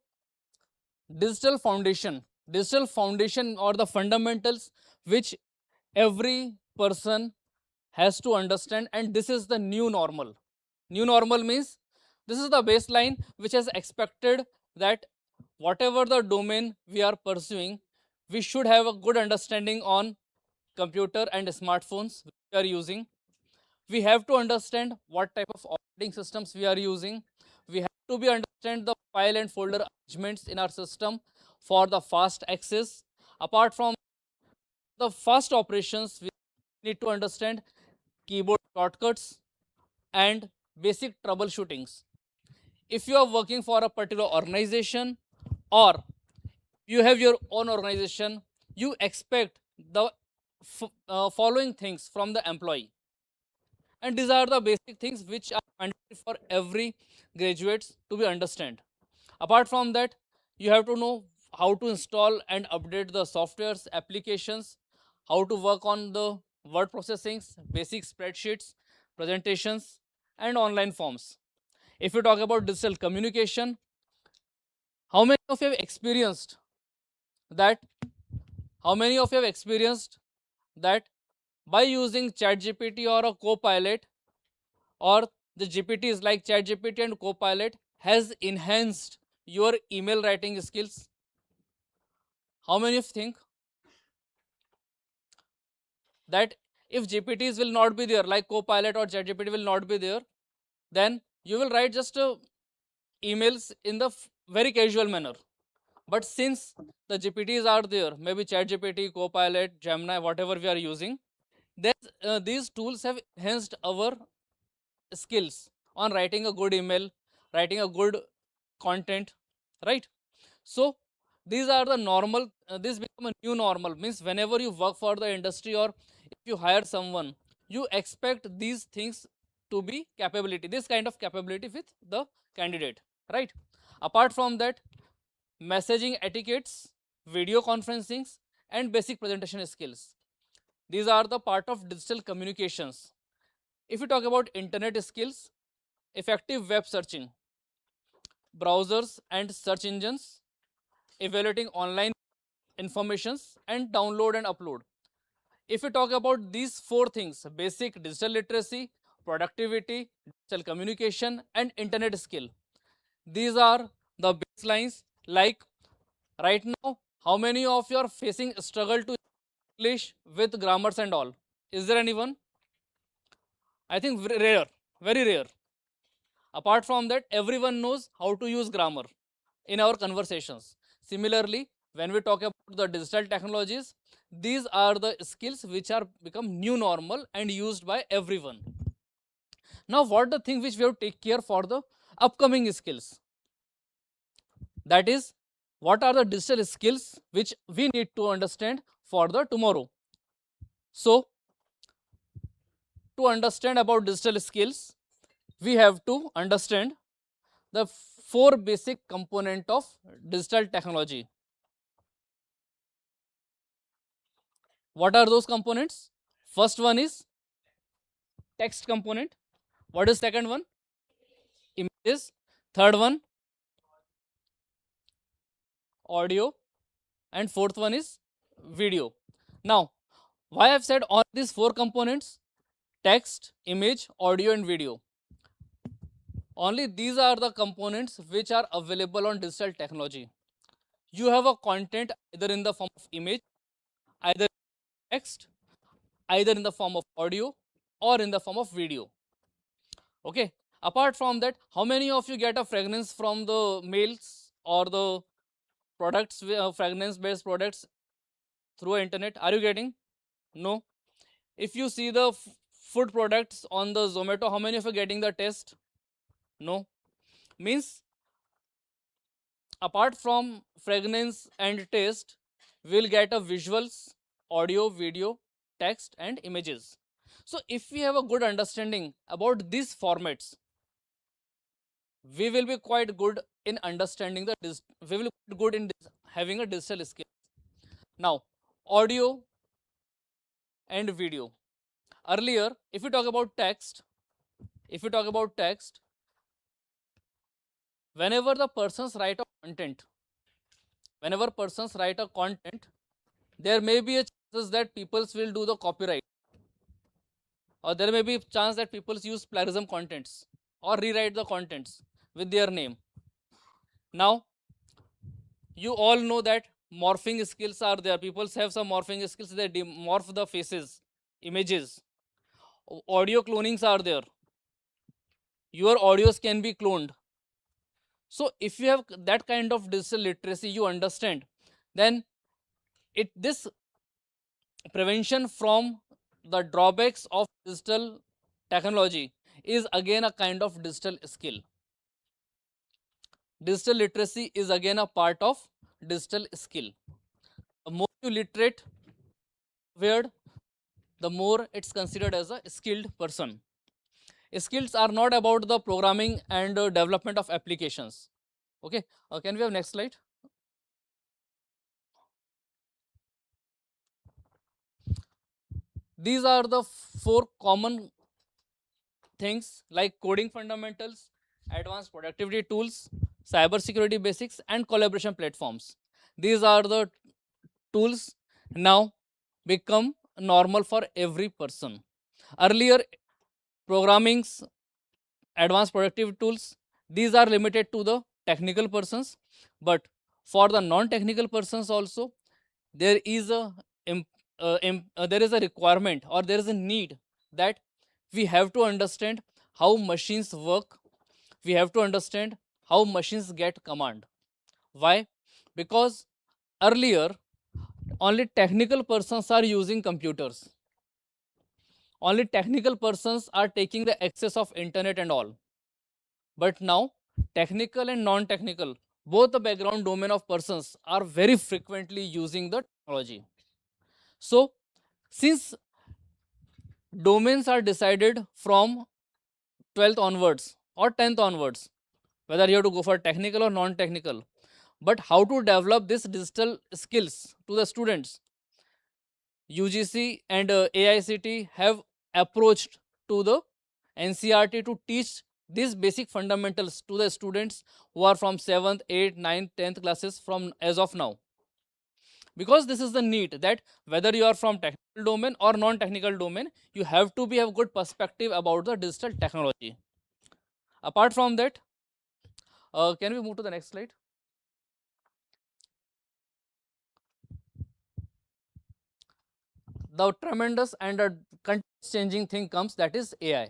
digital foundation or the fundamentals which every person has to understand, and this is the new normal. New normal means this is the baseline which is expected that whatever the domain we are pursuing, we should have a good understanding on computer and smartphones we are using. We have to understand what type of operating systems we are using. We have to be understand the file and folder arrangements in our system for the fast access. Apart from the fast operations, we need to understand keyboard shortcuts and basic troubleshootings. If you are working for a particular organization or you have your own organization, you expect the following things from the employee. And these are the basic things which are mandatory for every graduates to be understand. Apart from that, you have to know how to install and update the softwares, applications, how to work on the word processings, basic spreadsheets, presentations, and online forms. If you talk about digital communication, how many of you have experienced that? How many of you have experienced that by using ChatGPT or a Copilot, or the GPTs like ChatGPT and Copilot has enhanced your email writing skills? How many of you think that if GPTs will not be there, like Copilot or ChatGPT will not be there, then you will write just emails in the very casual manner. But since the GPTs are there, maybe ChatGPT, Copilot, Gemini, whatever we are using, then these tools have enhanced our skills on writing a good email, writing a good content, right? So these are the normal, this become a new normal, means whenever you work for the industry or if you hire someone, you expect these things to be capability, this kind of capability with the candidate, right? Apart from that, messaging etiquettes, video conferencings, and basic presentation skills, these are the part of digital communications. If you talk about internet skills, effective web searching, browsers and search engines, evaluating online informations, and download and upload. If you talk about these four things, basic digital literacy, productivity, digital communication, and internet skill, these are the baselines. Like right now, how many of you are facing struggle to English with grammars and all? Is there anyone? I think very rare, very rare. Apart from that, everyone knows how to use grammar in our conversations. Similarly, when we talk about the digital technologies, these are the skills which are become new normal and used by everyone. Now, what the thing which we have to take care for the upcoming skills? That is, what are the digital skills which we need to understand for the tomorrow? So, to understand about digital skills, we have to understand the four basic component of digital technology. What are those components? First one is text component. What is second one? Images. Third one, audio. And fourth one is video. Now, why I've said all these 4 components: text, image, audio, and video. Only these are the components which are available on digital technology. You have a content either in the form of image, either text, either in the form of audio, or in the form of video. Okay. Apart from that, how many of you get a fragrance from the mails or the products, fragrance based products through internet? Are you getting? No. If you see the food products on the Zomato, how many of you getting the taste? No. Means apart from fragrance and taste, we'll get a visuals, audio, video, text, and images. So if we have a good understanding about these formats, we will be quite good in understanding we will be good in having a digital skill. Now, audio and video. Earlier, if you talk about text, whenever the persons write a content, there may be a chances that people will do the copyright, or there may be a chance that people use plagiarism contents or rewrite the contents with their name. Now, you all know that morphing skills are there. People have some morphing skills. They morph the faces, images. Audio clonings are there. Your audios can be cloned. So if you have that kind of digital literacy, you understand, then this prevention from the drawbacks of digital technology is again a kind of digital skill. Digital literacy is again a part of digital skill. The more you literate word, the more it's considered as a skilled person. Skills are not about the programming and development of applications. Okay, can we have next slide? These are the 4 common things like coding fundamentals, advanced productivity tools, cyber security basics, and collaboration platforms. These are the tools now become normal for every person. Earlier, programming's advanced productivity tools, these are limited to the technical persons, but for the non-technical persons also, there is a requirement, or there is a need that we have to understand how machines work. We have to understand how machines get command. Why? Because earlier only technical persons are using computers. Only technical persons are taking the access of internet and all. But now technical and non-technical, both the background domain of persons, are very frequently using the technology. So since domains are decided from 12th onwards or 10th onwards, whether you have to go for technical or non-technical, but how to develop this digital skills to the students, UGC and AICT have approached to the NCRT to teach these basic fundamentals to the students who are from 7th, 8th, 9th, 10th classes from as of now. Because this is the need that whether you are from technical domain or non-technical domain, you have to have good perspective about the digital technology. Apart from that, can we move to the next slide? The tremendous and a changing thing comes, that is AI.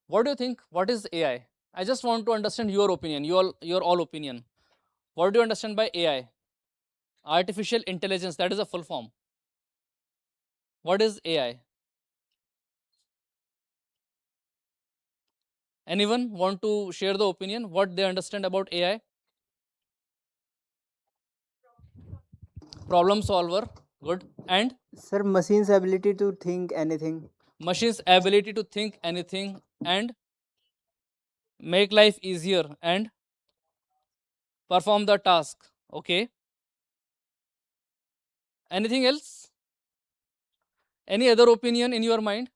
What do you think? What is AI? I just want to understand your opinion, your all opinion. What do you understand by AI? Artificial intelligence, that is a full form. What is AI? Anyone want to share the opinion, what they understand about AI? Problem solver, good. And Sir, machine's ability to think anything. machine's ability to think anything and make life easier and perform the task. Okay. Anything else? Any other opinion in your mind?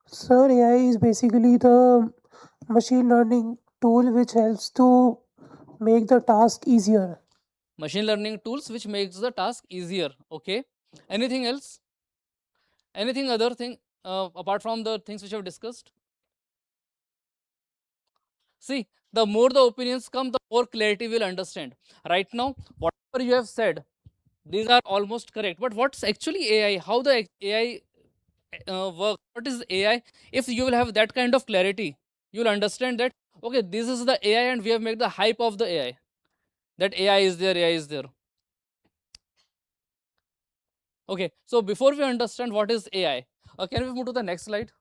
Sir, AI is basically the machine learning tool which helps to make the task easier. Machine learning tools which makes the task easier. Okay. Anything else? Anything other thing apart from the things which I've discussed? See, the more the opinions come, the more clarity we'll understand. Right now, whatever you have said, these are almost correct. But what's actually AI? How the AI works? What is AI? If you will have that kind of clarity, you'll understand that, okay, this is the AI and we have made the hype of the AI. That AI is there, AI is there. Okay, so before we understand what is AI, can we move to the next slide?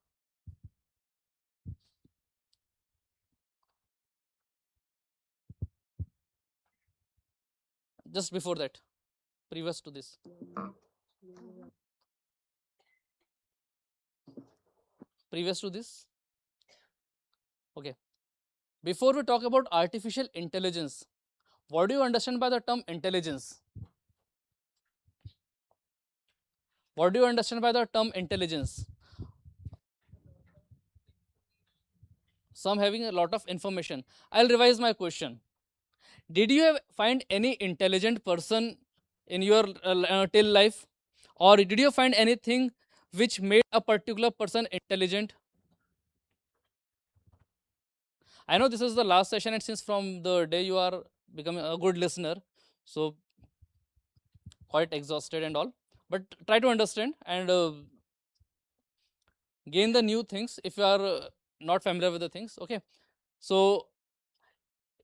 Just before that, previous to this. Previous to this. Okay. Before we talk about artificial intelligence, what do you understand by the term intelligence? What do you understand by the term intelligence? Some having a lot of information. I'll revise my question. Did you find any intelligent person in your till life? Or did you find anything which made a particular person intelligent? I know this is the last session, and since from the day you are becoming a good listener, so quite exhausted and all, but try to understand and gain the new things if you are not familiar with the things. Okay, so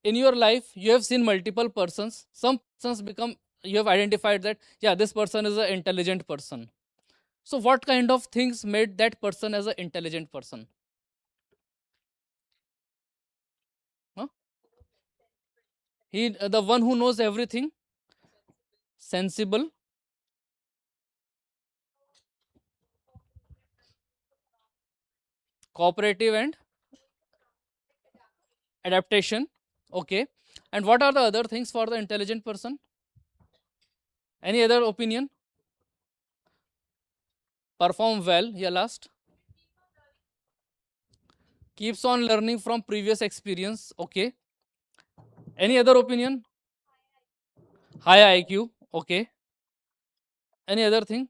in your life you have seen multiple persons. Some persons become, you have identified that, yeah, this person is an intelligent person. So what kind of things made that person as an intelligent person? Huh? He the one who knows everything, sensible, cooperative, and adaptation. Okay, and what are the other things for the intelligent person? Any other opinion? Perform well, yeah, last. Keeps on learning from previous experience. Okay, any other opinion? High IQ. Okay, any other thing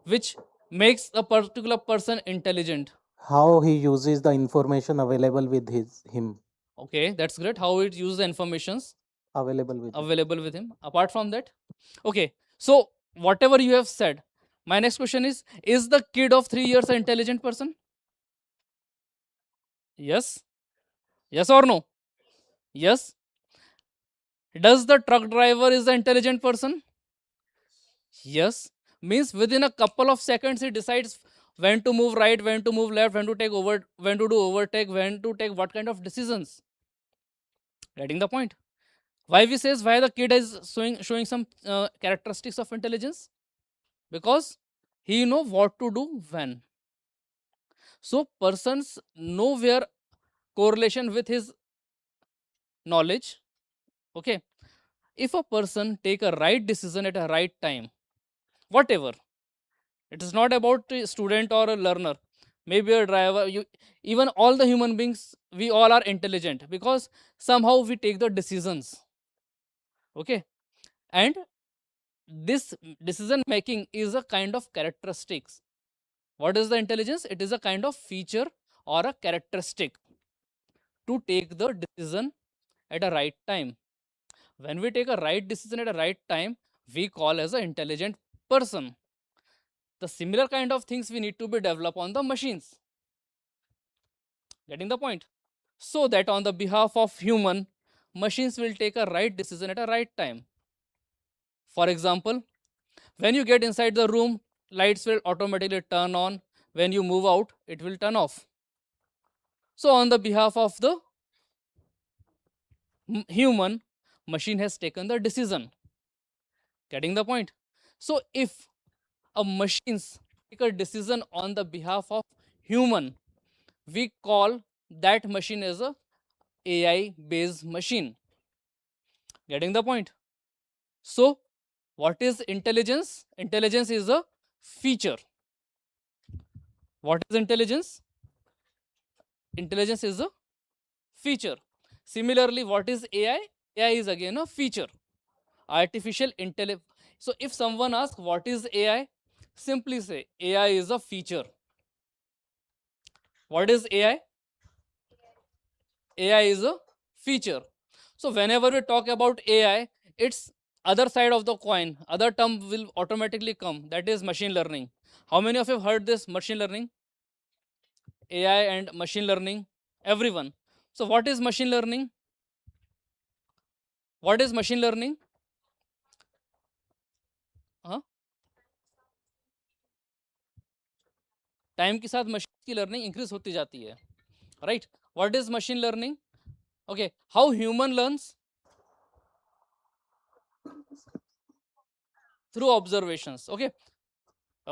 which makes a particular person intelligent? How he uses the information available with him. Okay, that's great. How it uses the informations Available with him. Apart from that, okay, so whatever you have said, my next question is the kid of 3 years an intelligent person? Yes. Yes or no? Yes. Does the truck driver is the intelligent person? Yes. Means within a couple of seconds he decides when to move right, when to move left, when to take over, when to do overtake, when to take what kind of decisions. Getting the point? Why we says why the kid is showing some characteristics of intelligence? Because he know what to do when. So persons know where correlation with his knowledge. Okay, if a person take a right decision at a right time, whatever, it is not about a student or a learner, maybe a driver, you, even all the human beings, we all are intelligent because somehow we take the decisions. Okay, and this decision making is a kind of characteristics. What is the intelligence? It is a kind of feature or a characteristic to take the decision at a right time. When we take a right decision at a right time, we call as an intelligent person. The similar kind of things we need to be developed on the machines. Getting the point? So that on the behalf of human, machines will take a right decision at a right time. For example, when you get inside the room, lights will automatically turn on. When you move out, it will turn off. So on the behalf of the human, machine has taken the decision. Getting the point? So if a machines take a decision on the behalf of human, we call that machine as a AI based machine. Getting the point? So what is intelligence? Intelligence is a feature. What is intelligence? Intelligence is a feature. Similarly, what is AI? AI is again a feature. artificial intelligence. So if someone asks what is AI, simply say AI is a feature. What is AI? AI is a feature. So whenever we talk about AI, it's other side of the coin, other term will automatically come, that is machine learning. How many of you have heard this machine learning? AI and machine learning, everyone. So what is machine learning? What is machine learning? हाँ? Time के साथ machine की learning increase होती जाती है, right? What is machine learning? Okay, how human learns? Through observations. Okay,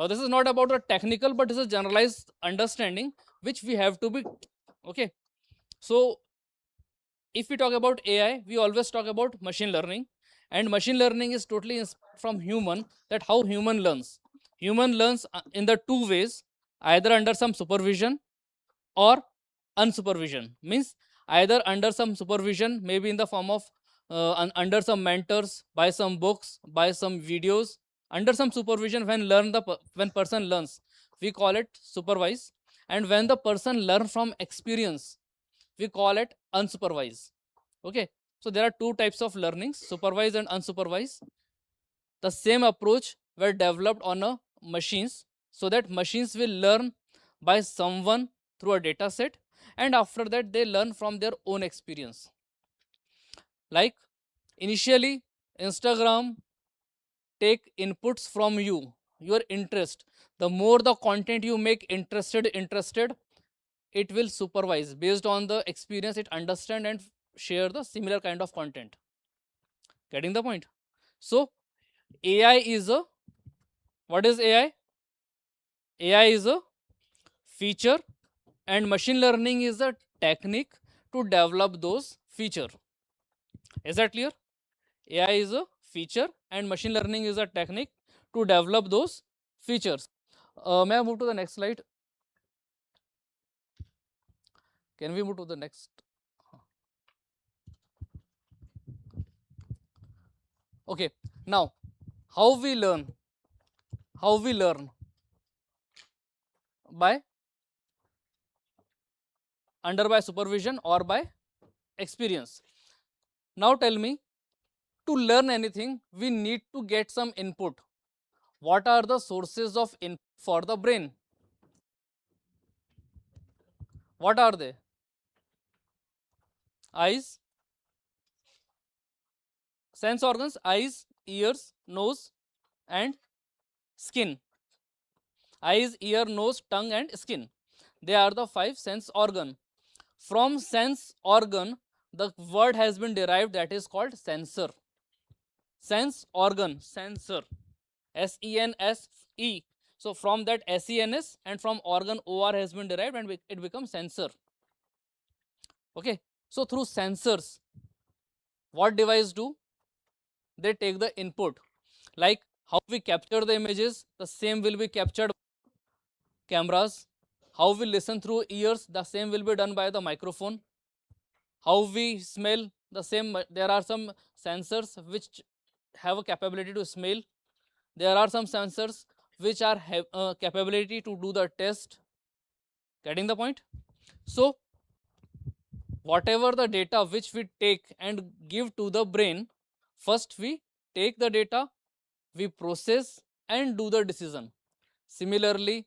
this is not about a technical, but this is generalized understanding which we have to be. Okay, so if we talk about AI, we always talk about machine learning, and machine learning is totally from human, that how human learns. Human learns in the two ways, either under some supervision or unsupervision. Means either under some supervision, maybe in the form of under some mentors, by some books, by some videos, under some supervision. When person learns, we call it supervise, and when the person learn from experience, we call it unsupervised. Okay, so there are two types of learnings, supervised and unsupervised. The same approach were developed on a machines, so that machines will learn by someone through a data set, and after that they learn from their own experience. Like initially Instagram take inputs from you, your interest. The more the content you make interested, it will supervise based on the experience, it understand and share the similar kind of content. Getting the point? So AI is a, what is AI? AI is a feature, and machine learning is a technique to develop those feature. Is that clear? AI is a feature and machine learning is a technique to develop those features. May I move to the next slide? Can we move to the next? Okay, now how we learn? How we learn? By supervision or by experience. Now tell me, to learn anything, we need to get some input. What are the sources of input for the brain? What are they? Eyes, sense organs, eyes, ears, nose, and skin. Eyes, ear, nose, tongue, and skin. They are the 5 sense organ. From sense organ, the word has been derived, that is called sensor. Sense organ, sensor, S-E-N-S-E. So from that S-E-N-S and from organ O-R has been derived, and it becomes sensor. Okay, so through sensors, what device do? They take the input. Like how we capture the images, the same will be captured by cameras. How we listen through ears, the same will be done by the microphone. How we smell, the same, there are some sensors which have a capability to smell. There are some sensors which are have capability to do the test. Getting the point? So whatever the data which we take and give to the brain, first we take the data, we process and do the decision. Similarly,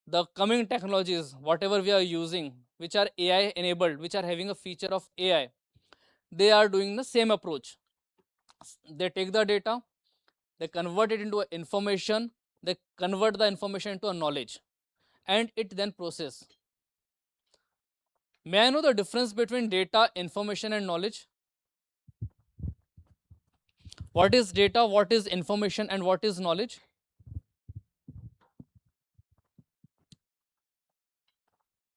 the coming technologies, whatever we are using, which are AI enabled, which are having a feature of AI, they are doing the same approach. They take the data, they convert it into information, they convert the information into a knowledge, and it then process. May I know the difference between data, information, and knowledge? What is data, what is information, and what is knowledge?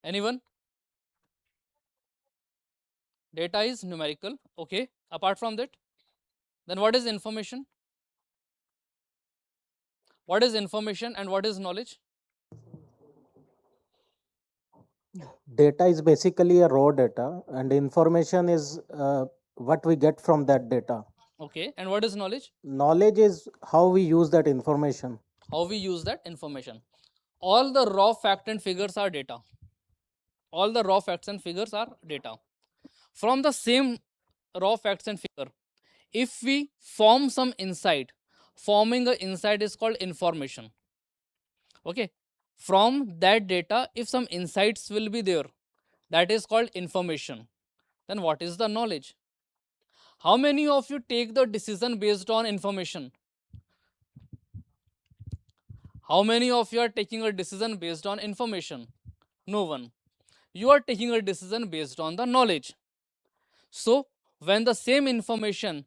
Anyone? Data is numerical. Okay. Apart from that, then what is information? What is information and what is knowledge? Data is basically a raw data, and information is what we get from that data. Okay, and what is knowledge? Knowledge is how we use that information. How we use that information. All the raw fact and figures are data. All the raw facts and figures are data. From the same raw facts and figure, if we form some insight, forming an insight is called information. Okay, from that data, if some insights will be there, that is called information. Then what is the knowledge? How many of you take the decision based on information? How many of you are taking a decision based on information? No one. You are taking a decision based on the knowledge. So when the same information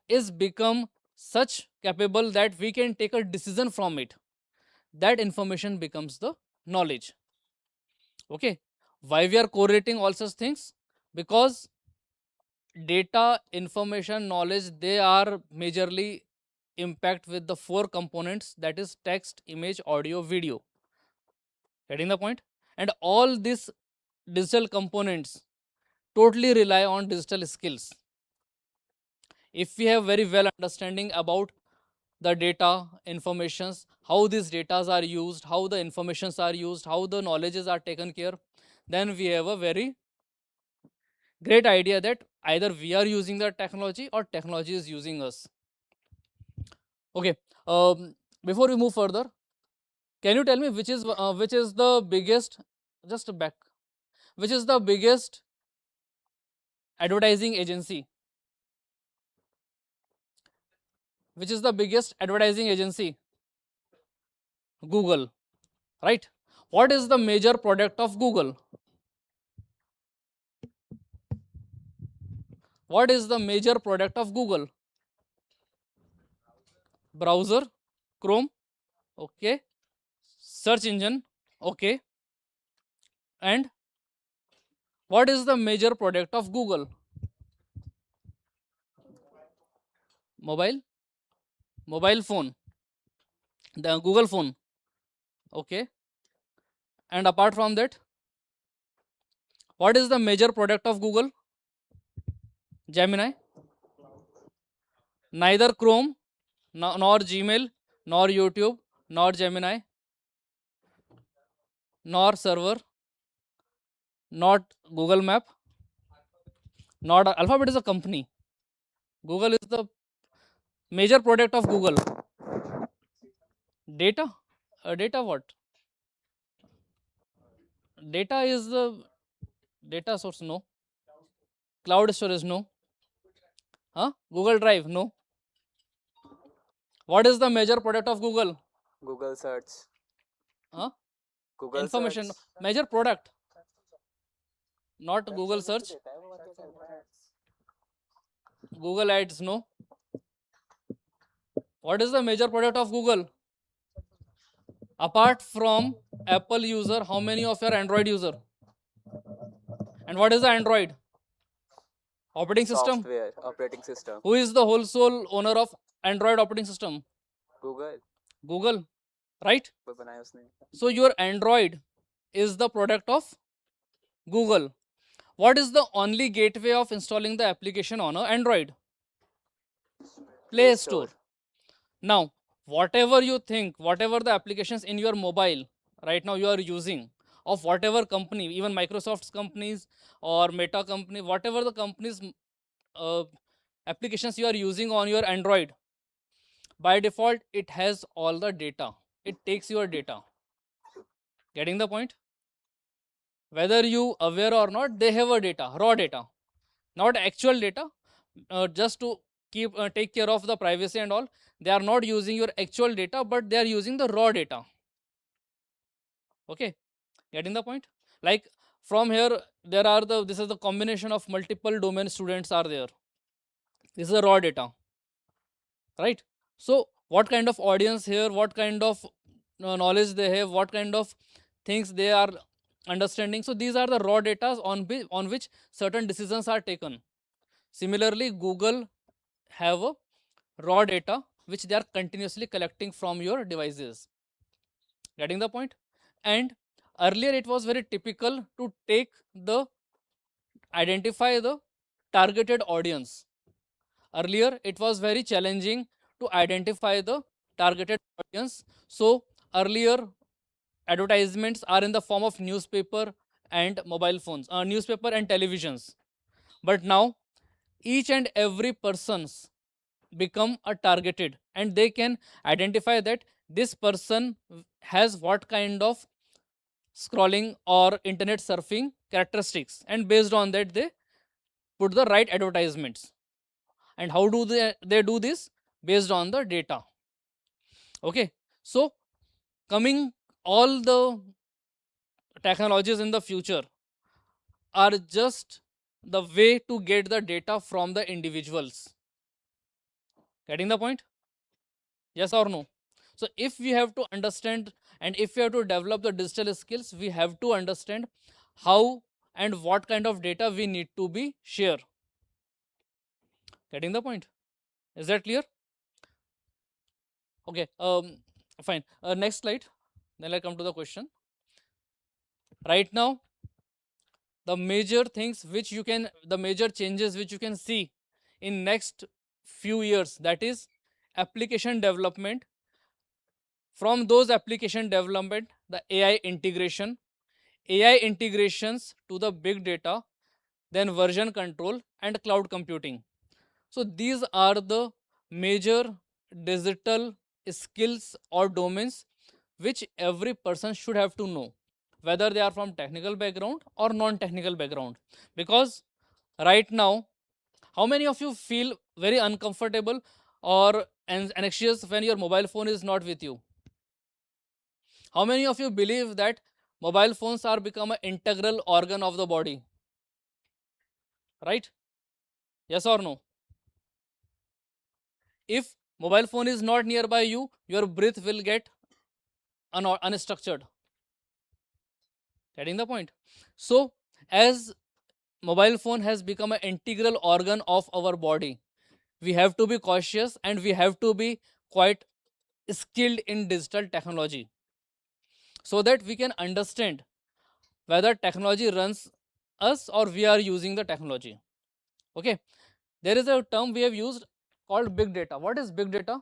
is become such capable that we can take a decision from it, that information becomes the knowledge. Okay, why we are correlating all such things? Because data, information, knowledge, they are majorly impact with the four components, that is text, image, audio, video. Getting the point? And all these digital components totally rely on digital skills. If we have very well understanding about the data, informations, how these datas are used, how the informations are used, how the knowledges are taken care, then we have a very great idea that either we are using the technology or technology is using us. Okay, before we move further, can you tell me which is the biggest, just back, which is the biggest advertising agency? Which is the biggest advertising agency? Google, right? What is the major product of Google? What is the major product of Google? Browser, Chrome, okay. Search engine, okay. And what is the major product of Google? Mobile phone, the Google phone, okay. And apart from that, what is the major product of Google? Gemini. Neither Chrome, nor Gmail, nor YouTube, nor Gemini, nor server, not Google Map, not Alphabet is a company. Google is the major product of Google. Data? Data what? Data is the data source, no. Cloud storage, no. Google Drive, no. What is the major product of Google? Google search. Google Information. search. Major product, not Google search. Google Ads, no. What is the major product of Google? Apart from Apple user, how many of your Android user? And what is the Android? Operating system. Software, operating system. Who is the whole sole owner of Android operating system? Google. Google, right? कोई बनाया उसने. So your Android is the product of Google. What is the only gateway of installing the application on a Android? Play Store. Now, whatever you think, whatever the applications in your mobile right now you are using, of whatever company, even Microsoft's companies or Meta company, whatever the companies applications you are using on your Android, by default it has all the data. It takes your data. Getting the point? Whether you aware or not, they have a data, raw data, not actual data. Just to take care of the privacy and all, they are not using your actual data, but they are using the raw data. Okay, getting the point? Like from here, this is the combination of multiple domain students are there. This is the raw data, right? So what kind of audience here, what kind of knowledge they have, what kind of things they are understanding. So these are the raw data on which certain decisions are taken. Similarly, Google have a raw data which they are continuously collecting from your devices. Getting the point? And earlier it was very typical to identify the targeted audience. Earlier, it was very challenging to identify the targeted audience. So earlier, advertisements are in the form of newspaper and mobile phones, newspaper and televisions. But now, each and every person's become a targeted, and they can identify that this person has what kind of scrolling or internet surfing characteristics, and based on that they put the right advertisements. And how do they do this? Based on the data. Okay, so coming, all the technologies in the future are just the way to get the data from the individuals. Getting the point? Yes or no? So if we have to understand, and if we have to develop the digital skills, we have to understand how and what kind of data we need to be share. Getting the point? Is that clear? Okay, fine. Next slide. Then I come to the question. Right now, the major things which you can, the major changes which you can see in next few years, that is application development. From those application development, the AI integrations to the big data, then version control and cloud computing. So these are the major digital skills or domains which every person should have to know, whether they are from technical background or non-technical background. Because right now, how many of you feel very uncomfortable or anxious when your mobile phone is not with you? How many of you believe that mobile phones are become an integral organ of the body? Right? Yes or no? If mobile phone is not nearby you, your breath will get unstructured. Getting the point? So, as mobile phone has become an integral organ of our body, we have to be cautious and we have to be quite skilled in digital technology, so that we can understand whether technology runs us or we are using the technology. Okay, there is a term we have used called big data. What is big data?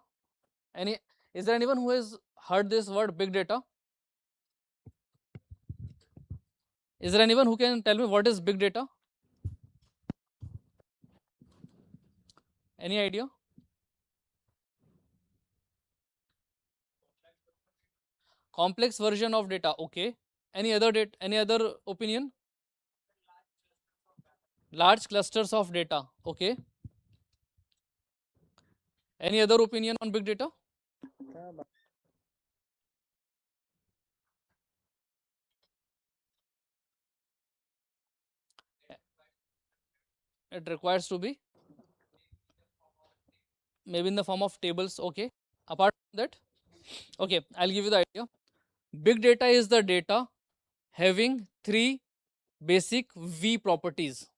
Is there anyone who has heard this word big data? Is there anyone who can tell me what is big data? Any idea? Complex version of data. Okay. Any other opinion? Large clusters of data. Okay. Any other opinion on big data? It requires to be maybe in the form of tables. Okay. Apart from that, okay, I'll give you the idea. Big data is the data having three basic V properties.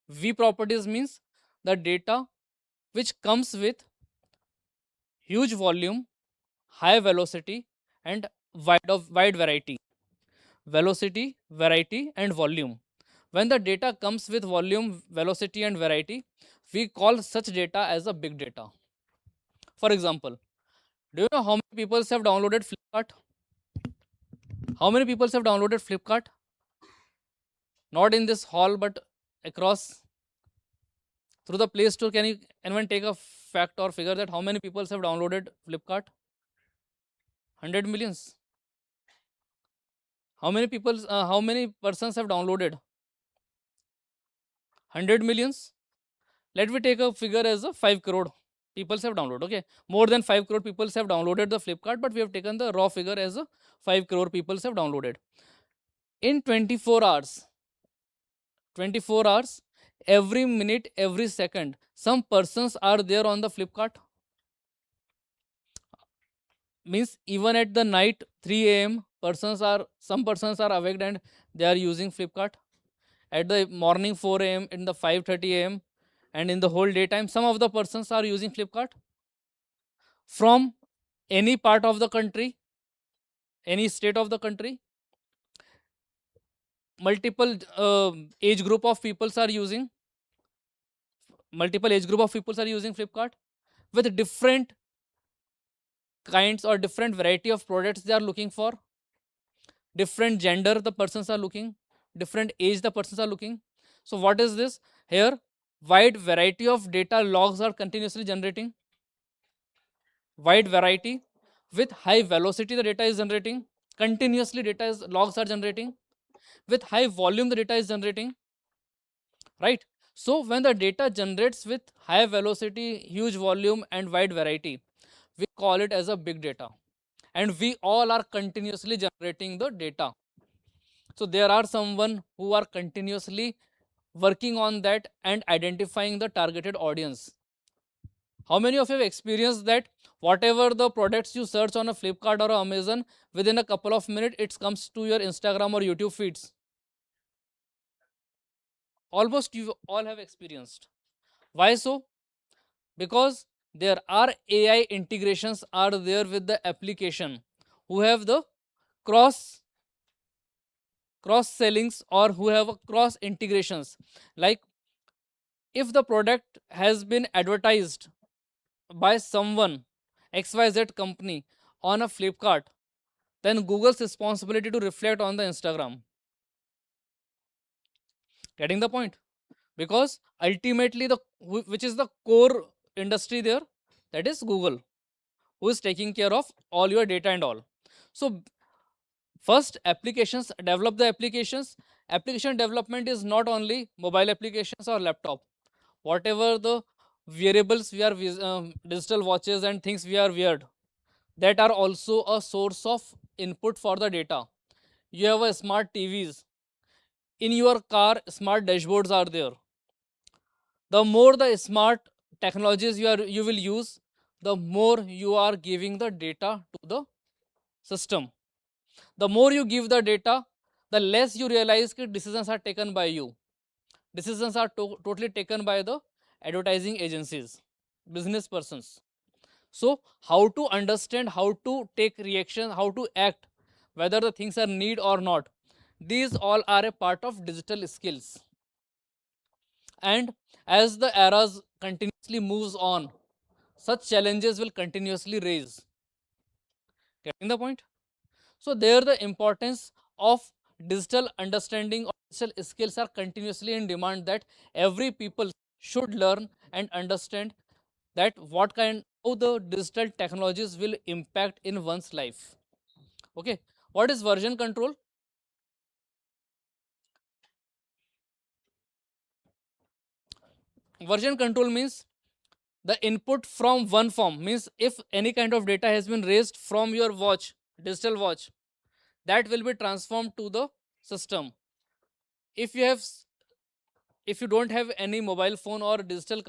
V properties means the data which comes with huge volume, high velocity, and wide variety. Velocity, variety, and volume. When the data comes with volume, velocity, and variety, we call such data as a big data. For example, do you know how many people have downloaded Flipkart? How many people have downloaded Flipkart? Not in this hall, but across through the Play Store. Can anyone take a fact or figure that how many people have downloaded Flipkart? 100 millions. How many people? How many persons have downloaded? 100 millions. Let me take a figure as a 5 crore people have downloaded. Okay, more than 5 crore people have downloaded the Flipkart, but we have taken the raw figure as a 5 crore people have downloaded. In 24 hours, 24 hours, every minute, every second, some persons are there on the Flipkart. Means even at the night 3 a.m. some persons are awake and they are using Flipkart. At the morning 4 a.m. in the 5:30 a.m. and in the whole daytime, some of the persons are using Flipkart. From any part of the country, any state of the country, multiple age group of peoples are using. multiple age group of people are using Flipkart with different kinds or different variety of products they are looking for, different gender the persons are looking, different age the persons are looking. So what is this here? Wide variety of data logs are continuously generating, wide variety with high velocity the data is generating, continuously logs are generating, with high volume the data is generating, right? So when the data generates with high velocity, huge volume and wide variety, we call it as a big data, and we all are continuously generating the data. So there are someone who are continuously working on that and identifying the targeted audience. How many of you have experienced that whatever the products you search on a Flipkart or Amazon, within a couple of minutes it comes to your Instagram or YouTube feeds? Almost you all have experienced. Why so? Because there are AI integrations are there with the application who have the cross sellings or who have a cross integrations. Like if the product has been advertised by someone XYZ company on a Flipkart, then Google's responsibility to reflect on the Instagram. Getting the point? Because ultimately which is the core industry there, that is Google, who is taking care of all your data and all. So first, applications, develop the applications. Application development is not only mobile applications or laptop. Whatever the wearables we are, digital watches and things we are weared, that are also a source of input for the data. You have a smart TVs. In your car, smart dashboards are there. The more the smart technologies you will use, the more you are giving the data to the system. The more you give the data, the less you realize that decisions are taken by you. Decisions are totally taken by the advertising agencies, business persons. So how to understand, how to take reaction, how to act, whether the things are need or not, these all are a part of digital skills. And as the eras continuously moves on, such challenges will continuously raise. Getting the point? So there the importance of digital understanding or digital skills are continuously in demand, that every people should learn and understand that how the digital technologies will impact in one's life. Okay, what is version control? Version control means the input from one form, means if any kind of data has been raised from your watch, digital watch, that will be transformed to the system. If you don't have any mobile phone or digital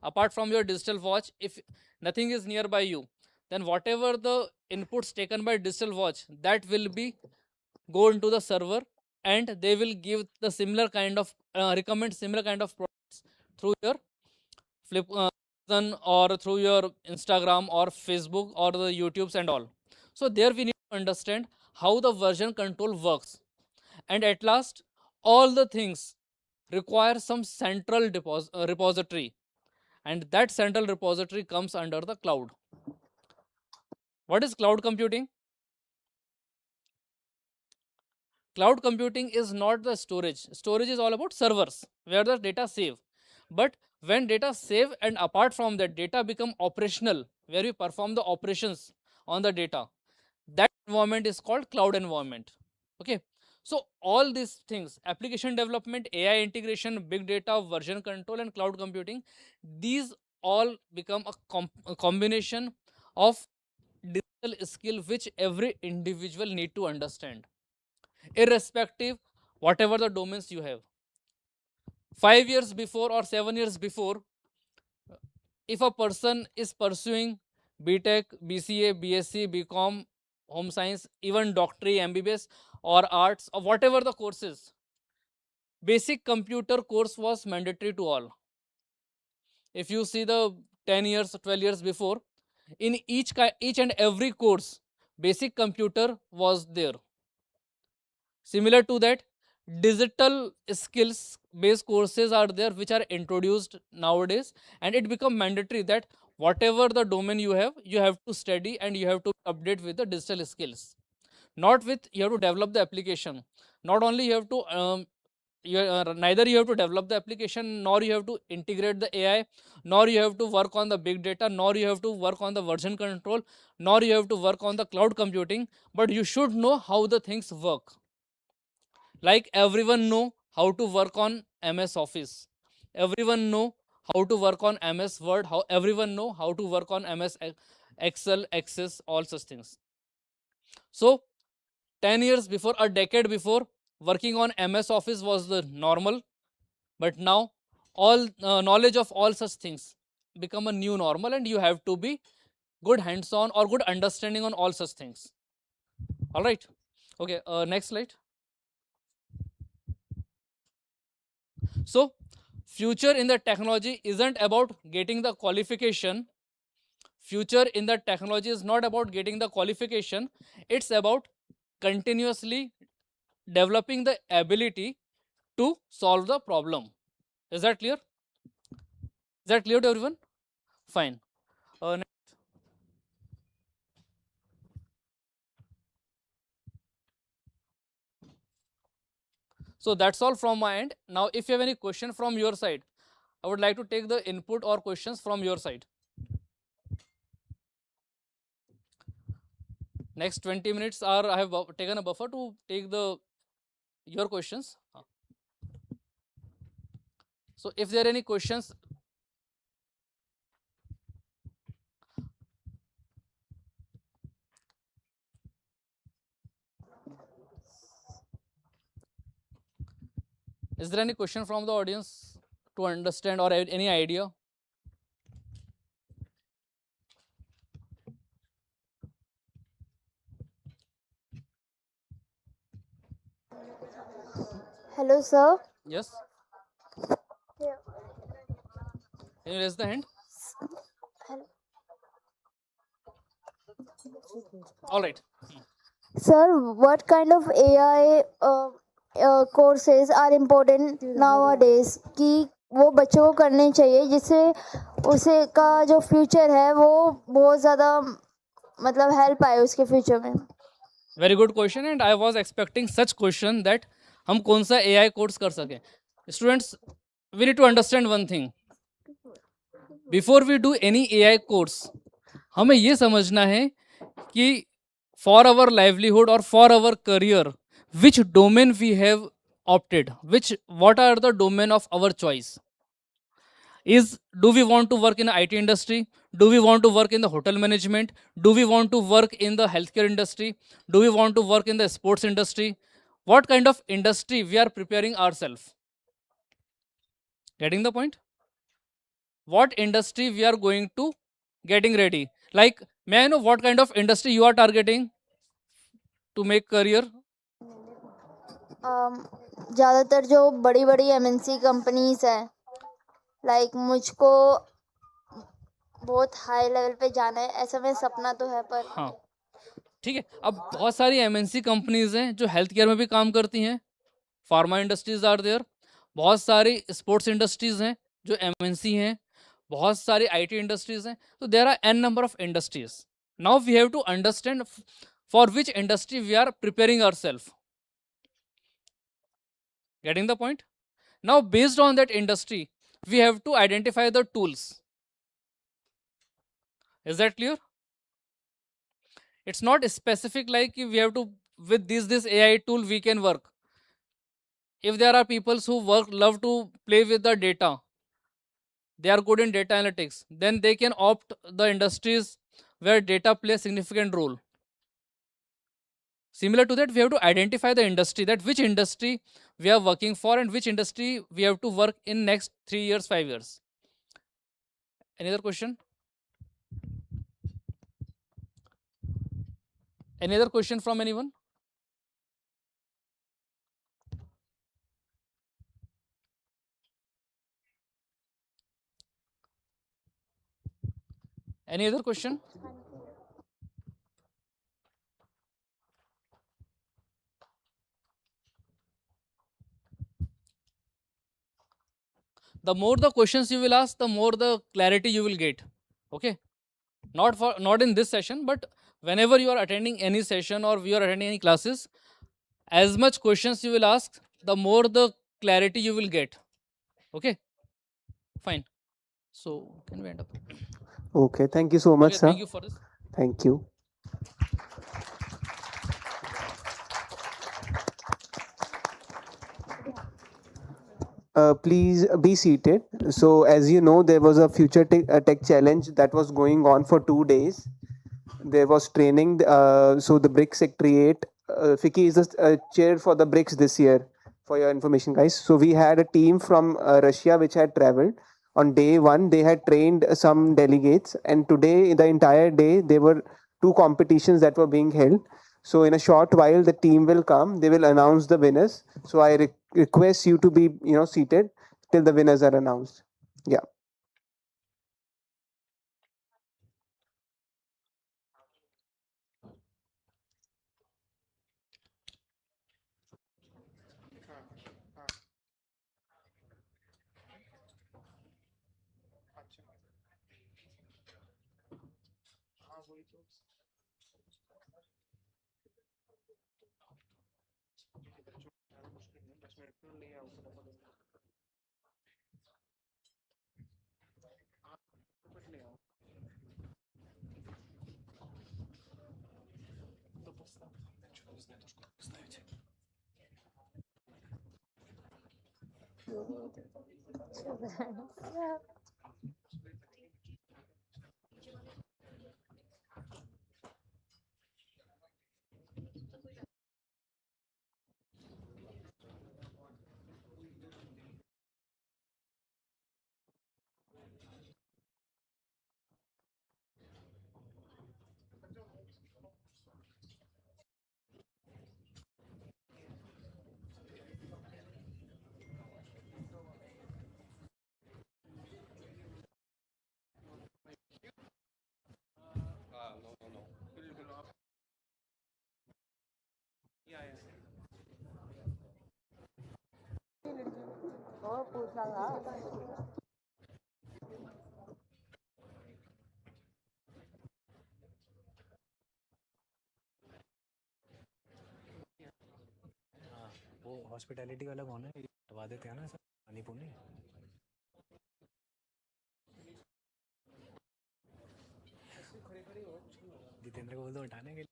apart from your digital watch, if nothing is nearby you, then whatever the inputs taken by digital watch, that will be go into the server, and they will give the similar kind of recommend similar kind of products through your flip or through your Instagram or Facebook or the YouTubes and all. So there we need to understand how the version control works. And at last, all the things require some central repository, and that central repository comes under the cloud. What is cloud computing? Cloud computing is not the storage. Storage is all about servers where the data save. But when data save and apart from that data become operational, where we perform the operations on the data, that environment is called cloud environment. Okay. So all these things, application development, AI integration, big data, version control and cloud computing, these all become a combination of digital skill which every individual need to understand, irrespective whatever the domains you have. 5 years before or 7 years before, if a person is pursuing BTech, BCA, BSc, BCom, home science, even doctorate, MBBS or arts or whatever the courses, basic computer course was mandatory to all. If you see the 10 years, 12 years before, in each and every course, basic computer was there. Similar to that, digital skills based courses are there which are introduced nowadays, and it become mandatory that whatever the domain you have to study and you have to update with the digital skills. Not with you have to develop the application. Not only you have to neither you have to develop the application, nor you have to integrate the AI, nor you have to work on the big data, nor you have to work on the version control, nor you have to work on the cloud computing, but you should know how the things work. Like everyone know how to work on MS Office, everyone know how to work on MS Word, how everyone know how to work on MS Excel, Access, all such things. So 10 years before, a decade before, working on MS Office was the normal, but now all knowledge of all such things become a new normal, and you have to be good hands-on or good understanding on all such things. All right. Okay, next slide. So future in the technology isn't about getting the qualification. Future in the technology is not about getting the qualification. It's about continuously developing the ability to solve the problem. Is that clear? Is that clear to everyone? Fine. Next. So that's all from my end. Now, if you have any question from your side, I would like to take the input or questions from your side. Next 20 minutes are I have taken a buffer to take your questions. So if there are any questions, is there any question from the audience to understand or any idea? Hello, sir. Yes. Yeah. Can you raise the hand? Hello. All right. Sir, what kind of AI courses are important nowadays कि वो बच्चों को करने चाहिए जिससे उसे का जो फ्यूचर है वो बहुत ज़्यादा मतलब हेल्प आए उसके फ्यूचर में. Very good question, and I was expecting such question that हम कौन सा AI कोर्स कर सकें. Students, we need to understand one thing. Before we do any AI course, हमें ये समझना है कि for our livelihood or for our career, which domain we have opted, what are the domain of our choice. Do we want to work in the IT industry? Do we want to work in the hotel management? Do we want to work in the healthcare industry? Do we want to work in the sports industry? What kind of industry we are preparing ourselves? Getting the point? What industry we are going to getting ready? Like, may I know what kind of industry you are targeting to make career? ज़्यादातर जो बड़ी बड़ी MNC companies हैं like मुझको बहुत high level पे जाना है ऐसा मेरा सपना तो है पर हाँ ठीक है. अब बहुत सारी MNC कंपनीज हैं जो हेल्थ केयर में भी काम करती हैं. Pharma industries are there. बहुत सारी स्पोर्ट्स इंडस्ट्रीज हैं जो MNC हैं. बहुत सारी IT इंडस्ट्रीज हैं. तो there are n number of industries. Now we have to understand for which industry we are preparing ourself. Getting the point? Now, based on that industry, we have to identify the tools. Is that clear? It's not specific like we have to, with this AI tool, we can work. If there are people who love to play with the data, they are good in data analytics, then they can opt the industries where data plays significant role. Similar to that, we have to identify the industry, that which industry we are working for and which industry we have to work in next 3 years, 5 years. Any other question? Any other question from anyone? Any other question? the more the questions you will ask, the more the clarity you will get. Okay, not in this session, but whenever you are attending any session or you are attending any classes, as much questions you will ask, the more the clarity you will get. Okay, fine. So can we end up? Okay, thank you so much, Okay, sir. thank you for this. Thank you. Please be seated. So, as you know, there was a future tech challenge that was going on for 2 days. There was training. So, the BRICS Secretariat, FICCI is the chair for the BRICS this year, for your information, guys. So, we had a team from Russia which had traveled. On day one, they had trained some delegates, and today, the entire day, there were two competitions that were being held. So, in a short while, the team will come. They will announce the winners. So, I request you to be, seated till the winners are announced. Yeah. वो hospitality वाला कौन है, हटवा देते हैं ना sir, Manipur नहीं। जितेंद्र को बोल दो हटाने के लिए।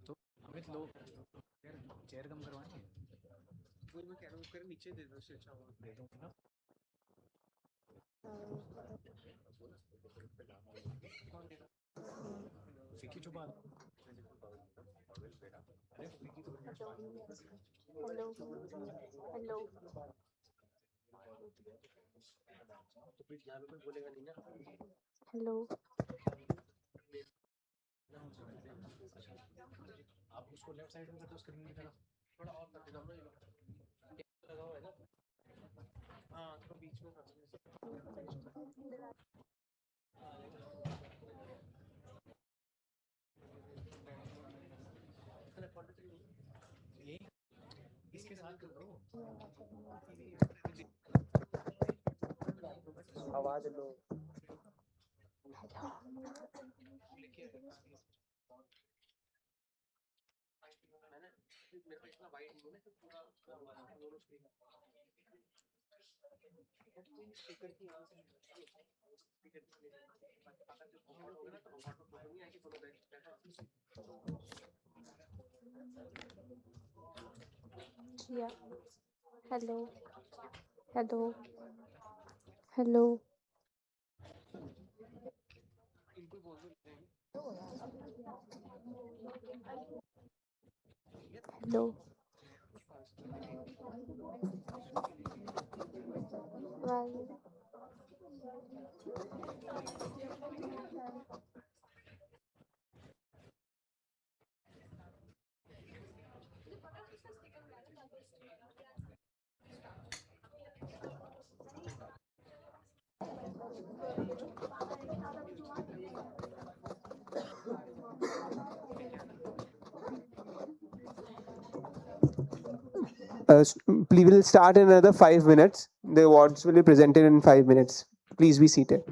तो अमित लो चेयर कम करवाएंगे, वही मैं कह रहा हूँ, कर नीचे दे दो, उससे अच्छा होगा। दे दूंगा ना। फिक्की छुपा दो। अरे फिक्की तो हेलो हेलो तो फिर यहाँ पे कोई बोलेगा नहीं ना। हेलो आप उसको लेफ्ट साइड में कर दो, स्क्रीन की तरफ थोड़ा और कर देना, लगा हुआ है ना। हाँ, थोड़ा बीच में कर दो। ये इसके साथ कर दो। आवाज लो। Yeah. Hello hello hello Hello. Well, We will start in another 5 minutes. The awards will be presented in 5 minutes. Please be seated.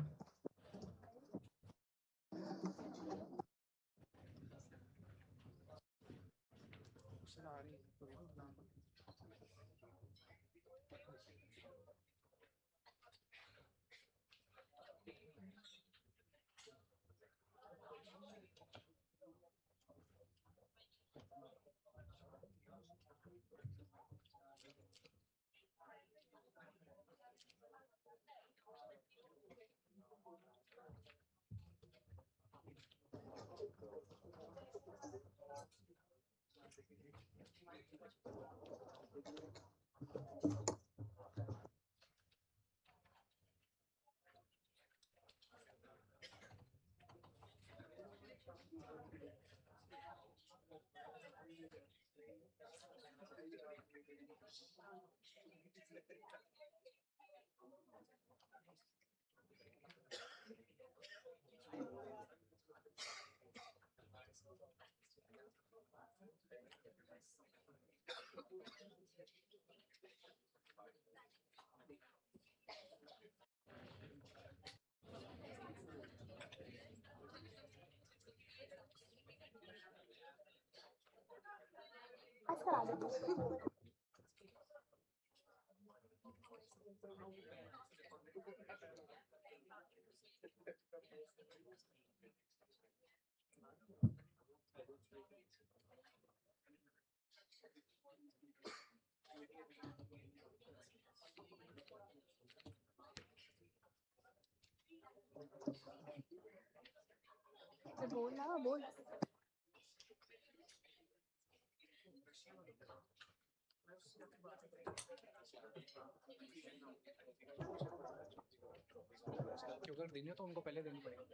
अगर देनी हो तो उनको पहले देनी पड़ेगी।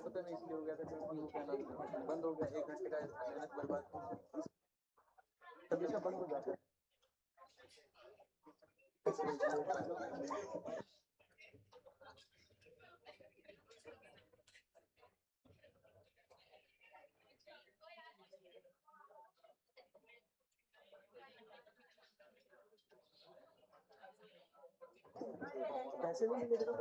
पता नहीं इसलिए हो गया था कि क्या नाम था, बंद हो गया 1 घंटे का मेहनत बर्बाद हमेशा बंद हो जाता है। पैसे नहीं मिलेगा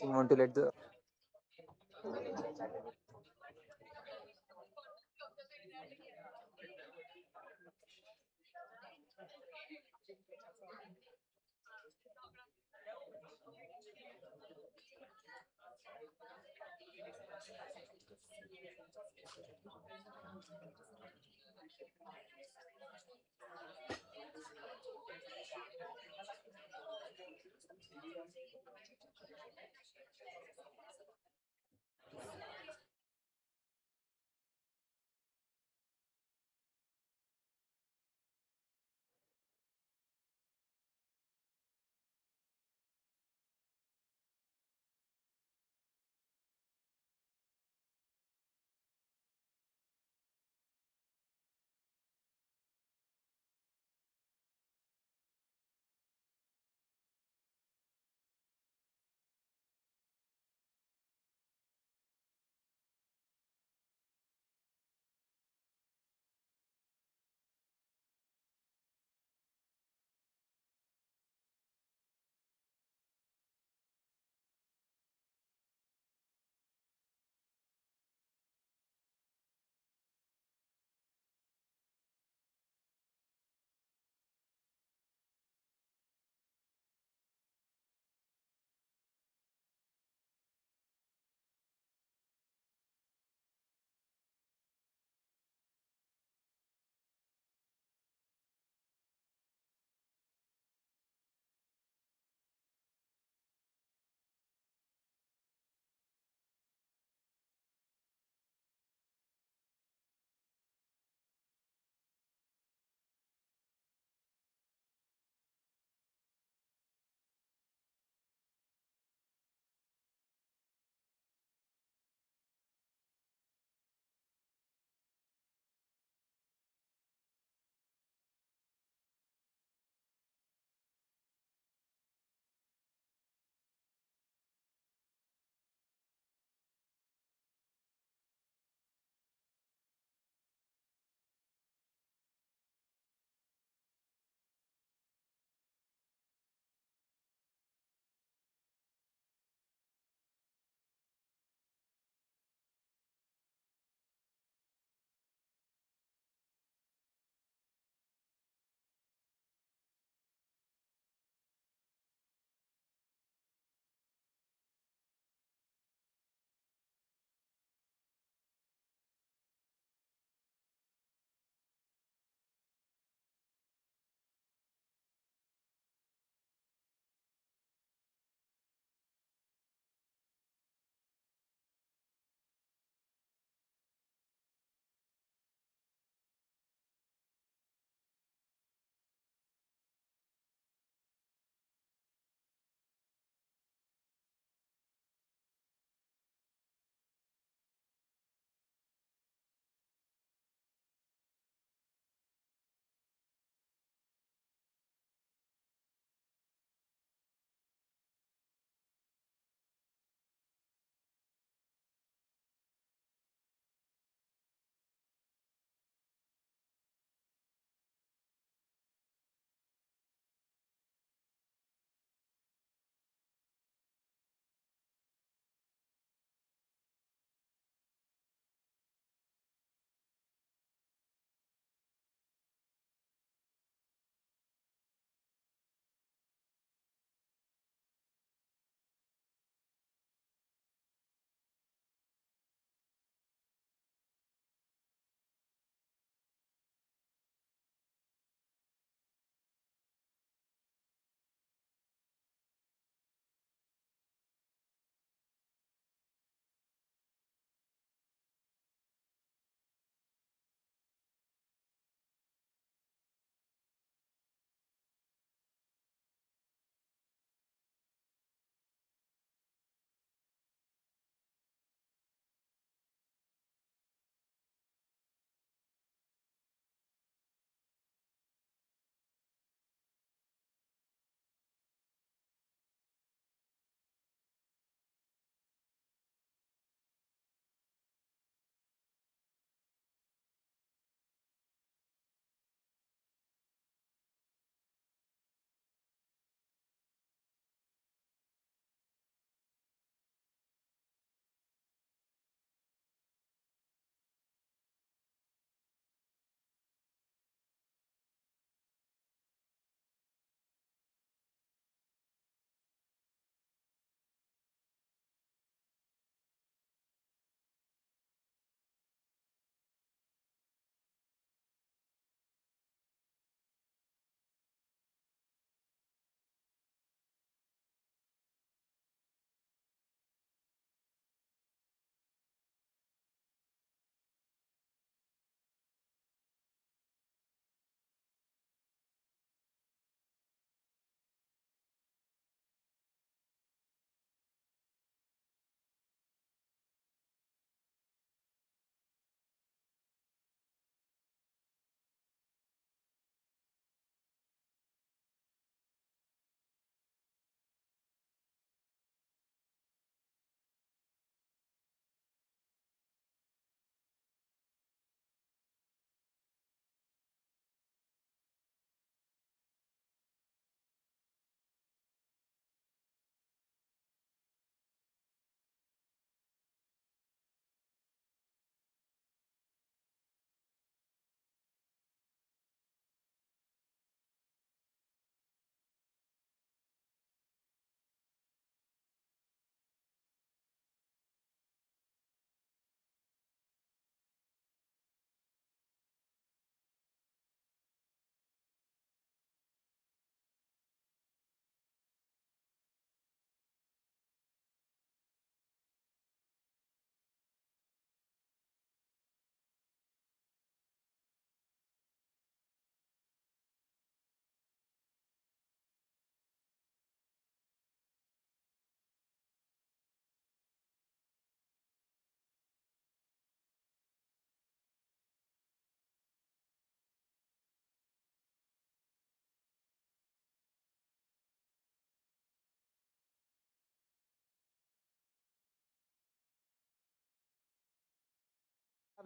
You want to let the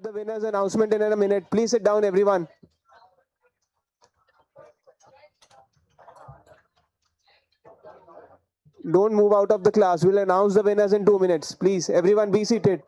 The winner's announcement in a minute. Please sit down, everyone. Don't move out of the class. We'll announce the winners in 2 minutes. Please, everyone be seated.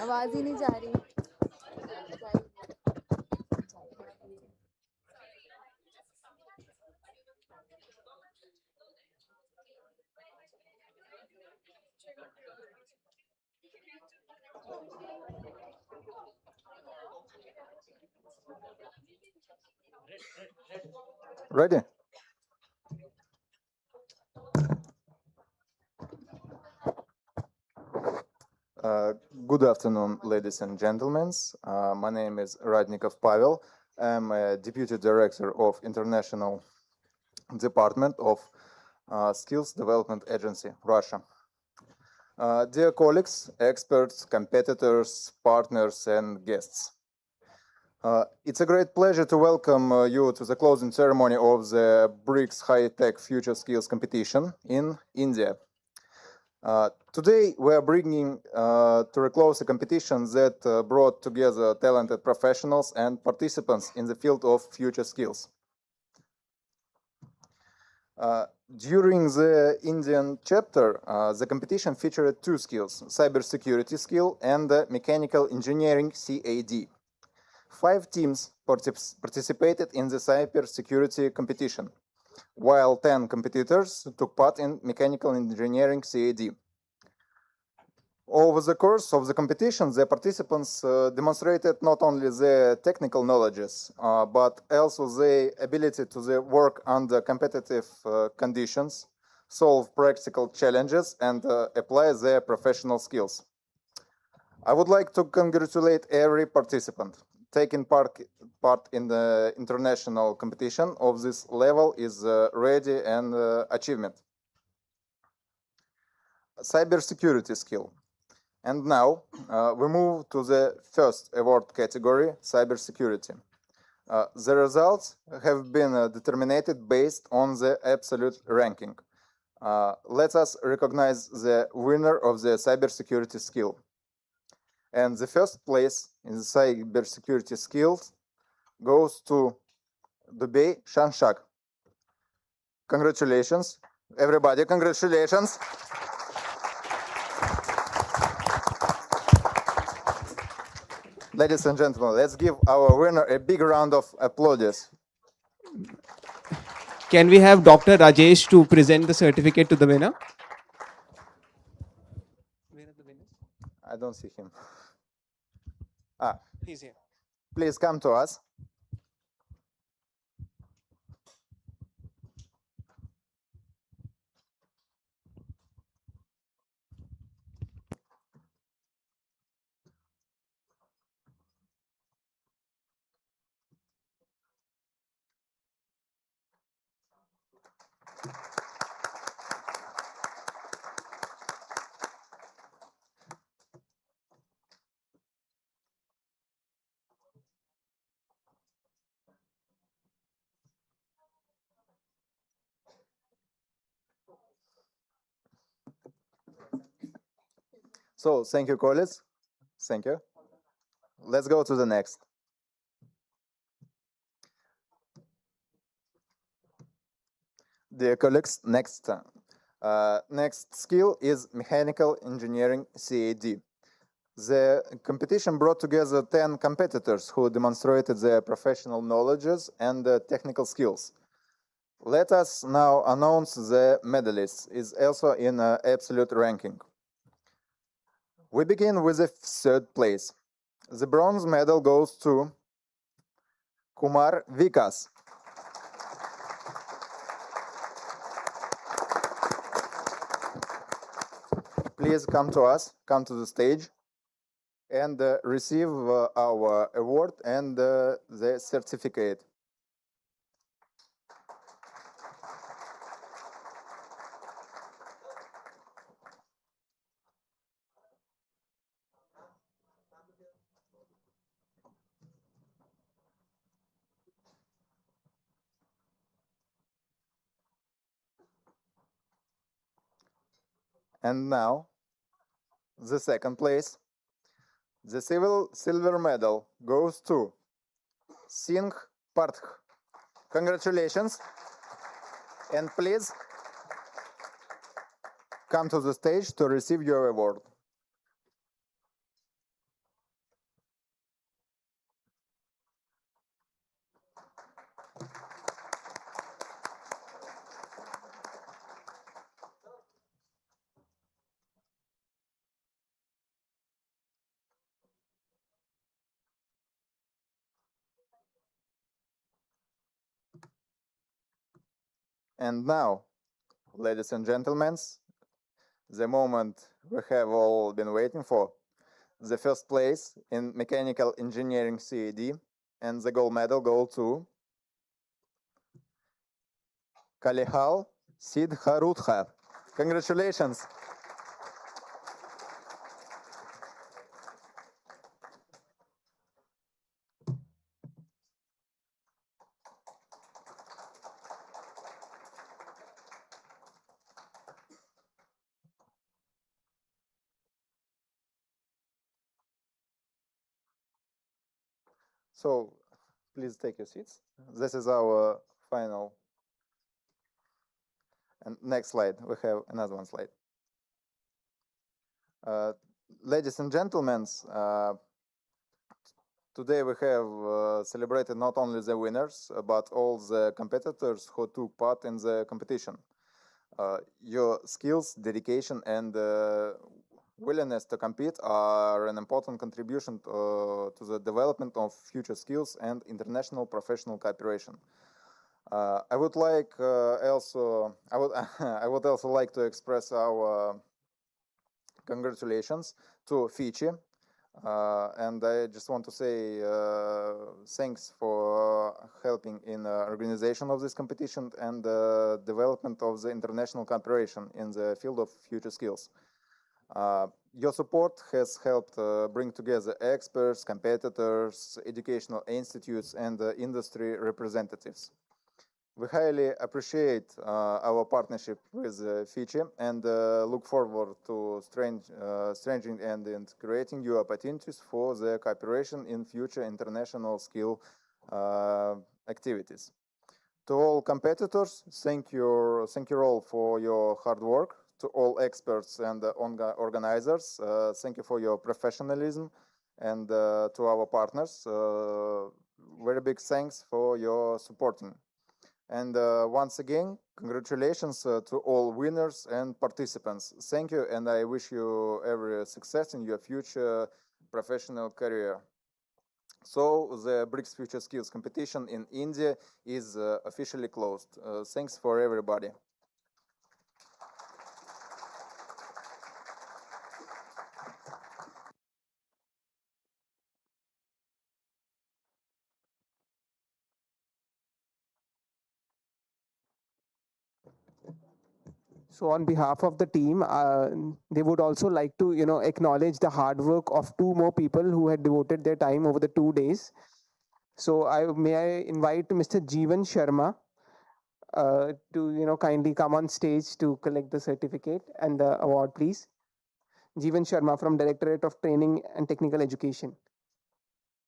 आवाज ही नहीं जा रही. Ready? Good afternoon, ladies and gentlemen. My name is Radnikov Pavel. I'm a Deputy Director of International Department of Skills Development Agency, Russia. Dear colleagues, experts, competitors, partners, and guests. It's a great pleasure to welcome you to the closing ceremony of the BRICS High-Tech Future Skills Competition in India. Today, we are bringing to a close a competition that brought together talented professionals and participants in the field of future skills. During the Indian chapter, the competition featured two skills, cybersecurity skill and mechanical engineering CAD. 5 teams participated in the cybersecurity competition, while 10 competitors took part in mechanical engineering CAD. Over the course of the competition, the participants demonstrated not only their technical knowledges, but also their ability to work under competitive conditions, solve practical challenges, and apply their professional skills. I would like to congratulate every participant. Taking part in the international competition of this level is ready and achievement. Cybersecurity skill. And now we move to the first award category, cybersecurity. The results have been determined based on the absolute ranking. Let us recognize the winner of the cybersecurity skill. And the first place in the cybersecurity skills goes to Dubey Shanshak. Congratulations, everybody, congratulations. Ladies and gentlemen, let's give our winner a big round of applause. Can we have Dr. Rajesh to present the certificate to the winner? Where are the winners? I don't see him. He's here. Please come to us. So thank you, colleagues. Thank you. Let's go to the next. Dear colleagues, next skill is mechanical engineering CAD. The competition brought together 10 competitors who demonstrated their professional knowledges and technical skills. Let us now announce the medalists, is also in absolute ranking. We begin with the third place. The bronze medal goes to Kumar Vikas. Please come to us, come to the stage, and receive our award and the certificate. And now, the second place. The silver medal goes to Singh Parth. Congratulations. And please come to the stage to receive your award. And now, ladies and gentlemen, the moment we have all been waiting for. The first place in mechanical engineering CAD and the gold medal go to Kalihal Sidharutha. Congratulations. So please take your seats. This is our final. And next slide, we have another one slide. Ladies and gentlemen, today we have celebrated not only the winners, but all the competitors who took part in the competition. Your skills, dedication, and willingness to compete are an important contribution to the development of future skills and international professional cooperation. I would also like to express our congratulations to FICCI, and I just want to say thanks for helping in organization of this competition and development of the international cooperation in the field of future skills. Your support has helped bring together experts, competitors, educational institutes, and industry representatives. We highly appreciate our partnership with FICCI and look forward to strengthening and creating new opportunities for the cooperation in future international skill activities. To all competitors, thank you all for your hard work. To all experts and organizers, thank you for your professionalism. And to our partners, very big thanks for your supporting. And once again, congratulations to all winners and participants. Thank you, and I wish you every success in your future professional career. So the BRICS Future Skills competition in India is officially closed. Thanks for everybody. So on behalf of the team, they would also like to, acknowledge the hard work of two more people who had devoted their time over the 2 days. So may I invite Mr. Jeevan Sharma to, kindly come on stage to collect the certificate and the award, please. Jeevan Sharma from Directorate of Training and Technical Education.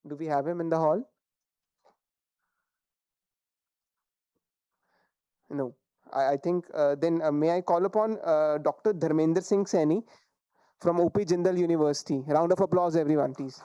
Do we have him in the hall? No. I think then may I call upon Dr. Dharmender Singh Saini from OP Jindal University. Round of applause, everyone, please.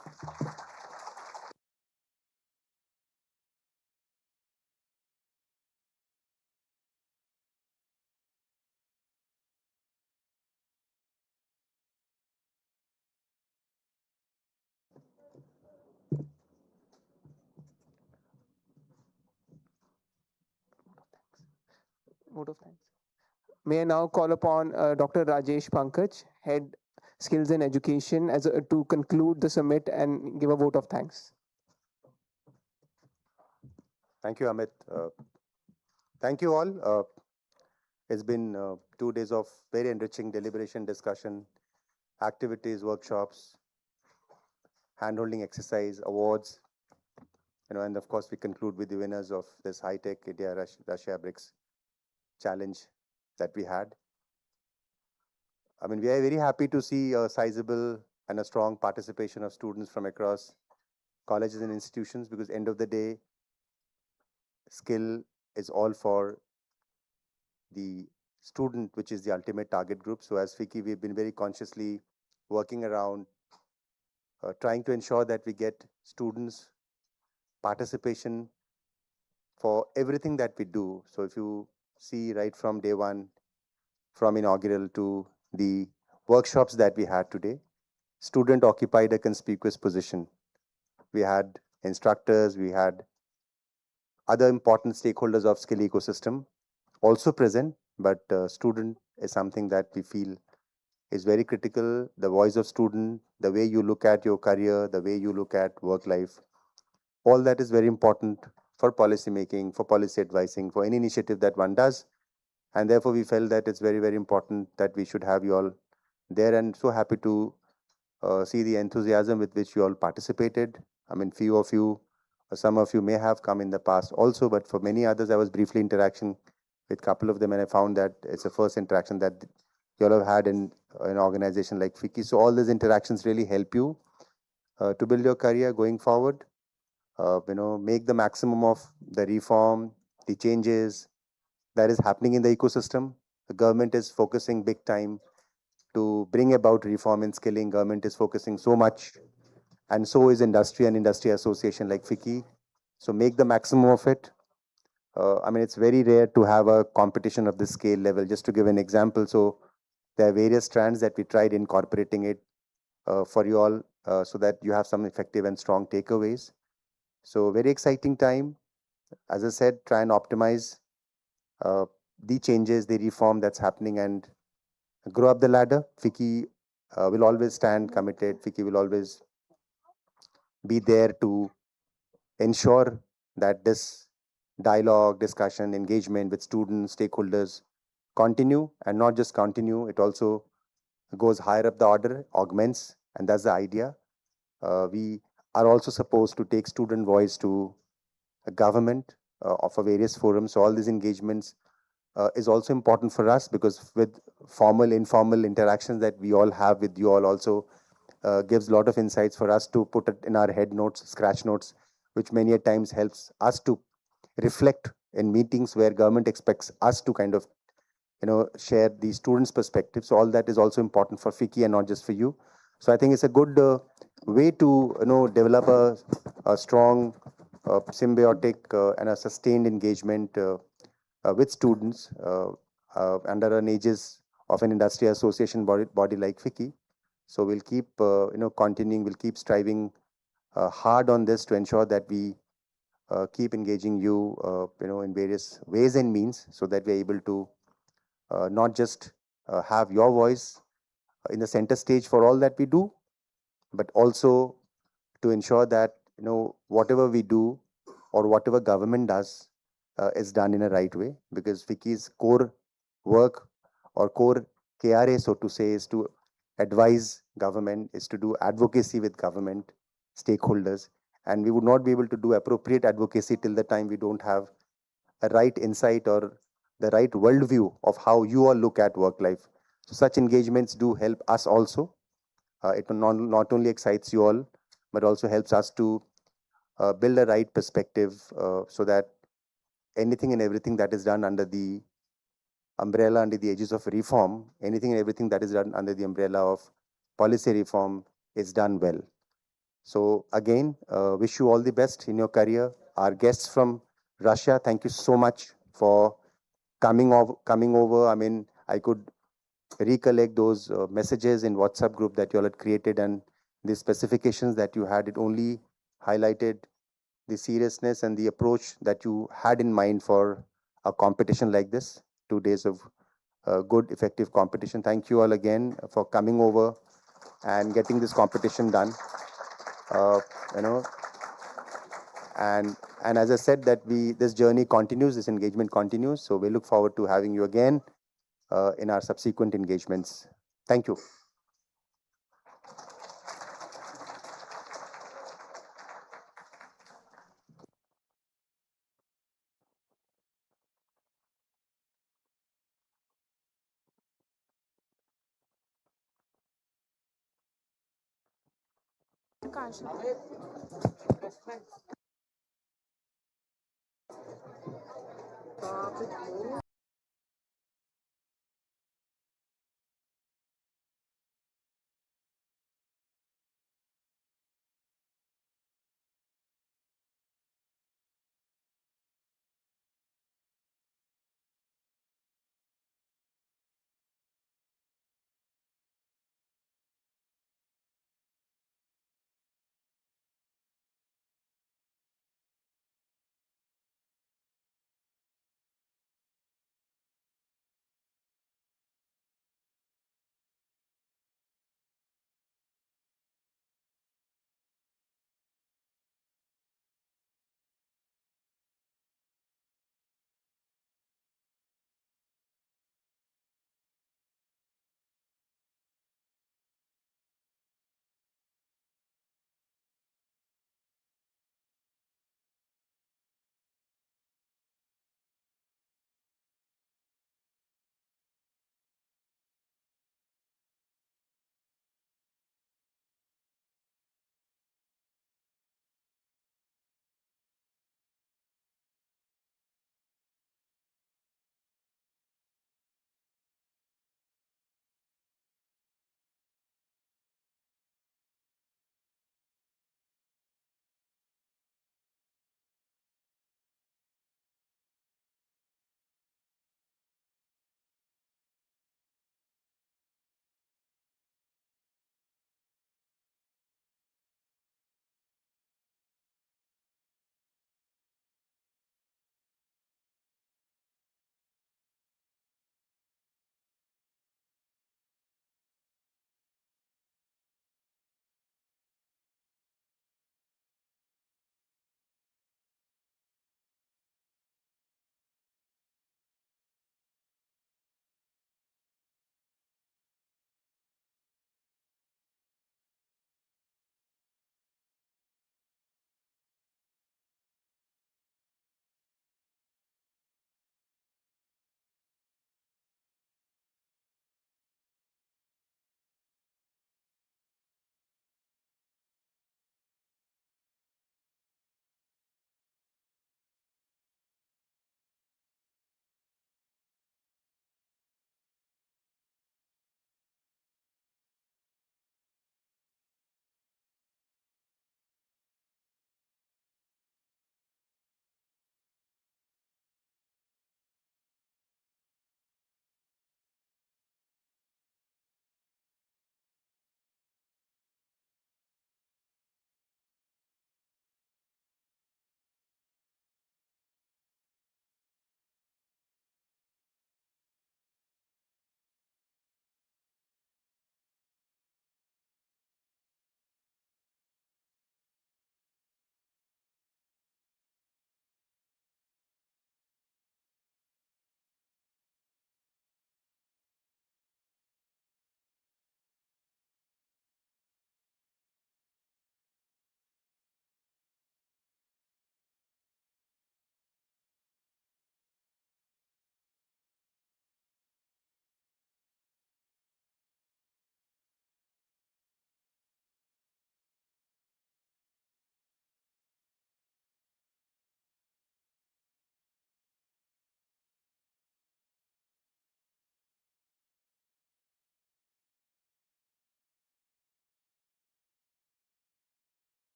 Vote of thanks. May I now call upon Dr. Rajesh Pankaj, Head Skills and Education, to conclude the summit and give a vote of thanks. Thank you, Amit. Thank you all. It's been 2 days of very enriching deliberation, discussion, activities, workshops, hand-holding exercise, awards, and of course we conclude with the winners of this high-tech India-Russia BRICS challenge that we had. I mean, we are very happy to see a sizable and a strong participation of students from across colleges and institutions, because end of the day, skill is all for the student, which is the ultimate target group. So as FICCI, we've been very consciously working around trying to ensure that we get students participation for everything that we do. So if you see right from day one, from inaugural to the workshops that we had today, student occupied a conspicuous position. We had instructors, we had other important stakeholders of skill ecosystem also present, but student is something that we feel is very critical. The voice of student, the way you look at your career, the way you look at work life, all that is very important for policy making, for policy advising, for any initiative that one does. And therefore we felt that it's very, very important that we should have you all there, and so happy to see the enthusiasm with which you all participated. I mean, few of you, some of you may have come in the past also, but for many others, I was briefly interaction with a couple of them, and I found that it's the first interaction that you all have had in an organization like FICCI. So all these interactions really help you to build your career going forward. Make the maximum of the reform, the changes that is happening in the ecosystem. The government is focusing big time to bring about reform in skilling. Government is focusing so much, and so is industry and industry association like FICCI. So make the maximum of it. I mean, it's very rare to have a competition of this scale level. Just to give an example, so there are various strands that we tried incorporating it for you all so that you have some effective and strong takeaways. So very exciting time. As I said, try and optimize the changes, the reform that's happening, and grow up the ladder. FICCI will always stand committed. FICCI will always be there to ensure that this dialogue, discussion, engagement with students, stakeholders continue, and not just continue, it also goes higher up the order, augments, and that's the idea. We are also supposed to take student voice to a government of a various forums. So all these engagements is also important for us, because with formal, informal interactions that we all have with you all also gives a lot of insights for us to put it in our head notes, scratch notes, which many a times helps us to reflect in meetings where government expects us to kind of share the students' perspective. So all that is also important for FICCI and not just for you. So I think it's a good way to develop a strong, symbiotic and a sustained engagement with students under an aegis of an industry association body like FICCI. So we'll keep continuing. We'll keep striving hard on this to ensure that we keep engaging you in various ways and means, so that we're able to not just have your voice in the center stage for all that we do, but also to ensure that whatever we do or whatever government does is done in a right way, because FICCI's core work or core KRA, so to say, is to advise government, is to do advocacy with government stakeholders, and we would not be able to do appropriate advocacy till the time we don't have a right insight or the right worldview of how you all look at work life. So such engagements do help us also It not only excites you all, but also helps us to build a right perspective so that anything and everything that is done under the umbrella, under the aegis of reform, anything and everything that is done under the umbrella of policy reform is done well. So again, wish you all the best in your career. Our guests from Russia, thank you so much for coming over. I mean, I could recollect those messages in WhatsApp group that you all had created, and the specifications that you had. It only highlighted the seriousness and the approach that you had in mind for a competition like this. 2 days of good, effective competition. Thank you all again for coming over and getting this competition done. You know, and as I said, that this journey continues, this engagement continues. So we look forward to having you again in our subsequent engagements. Thank you.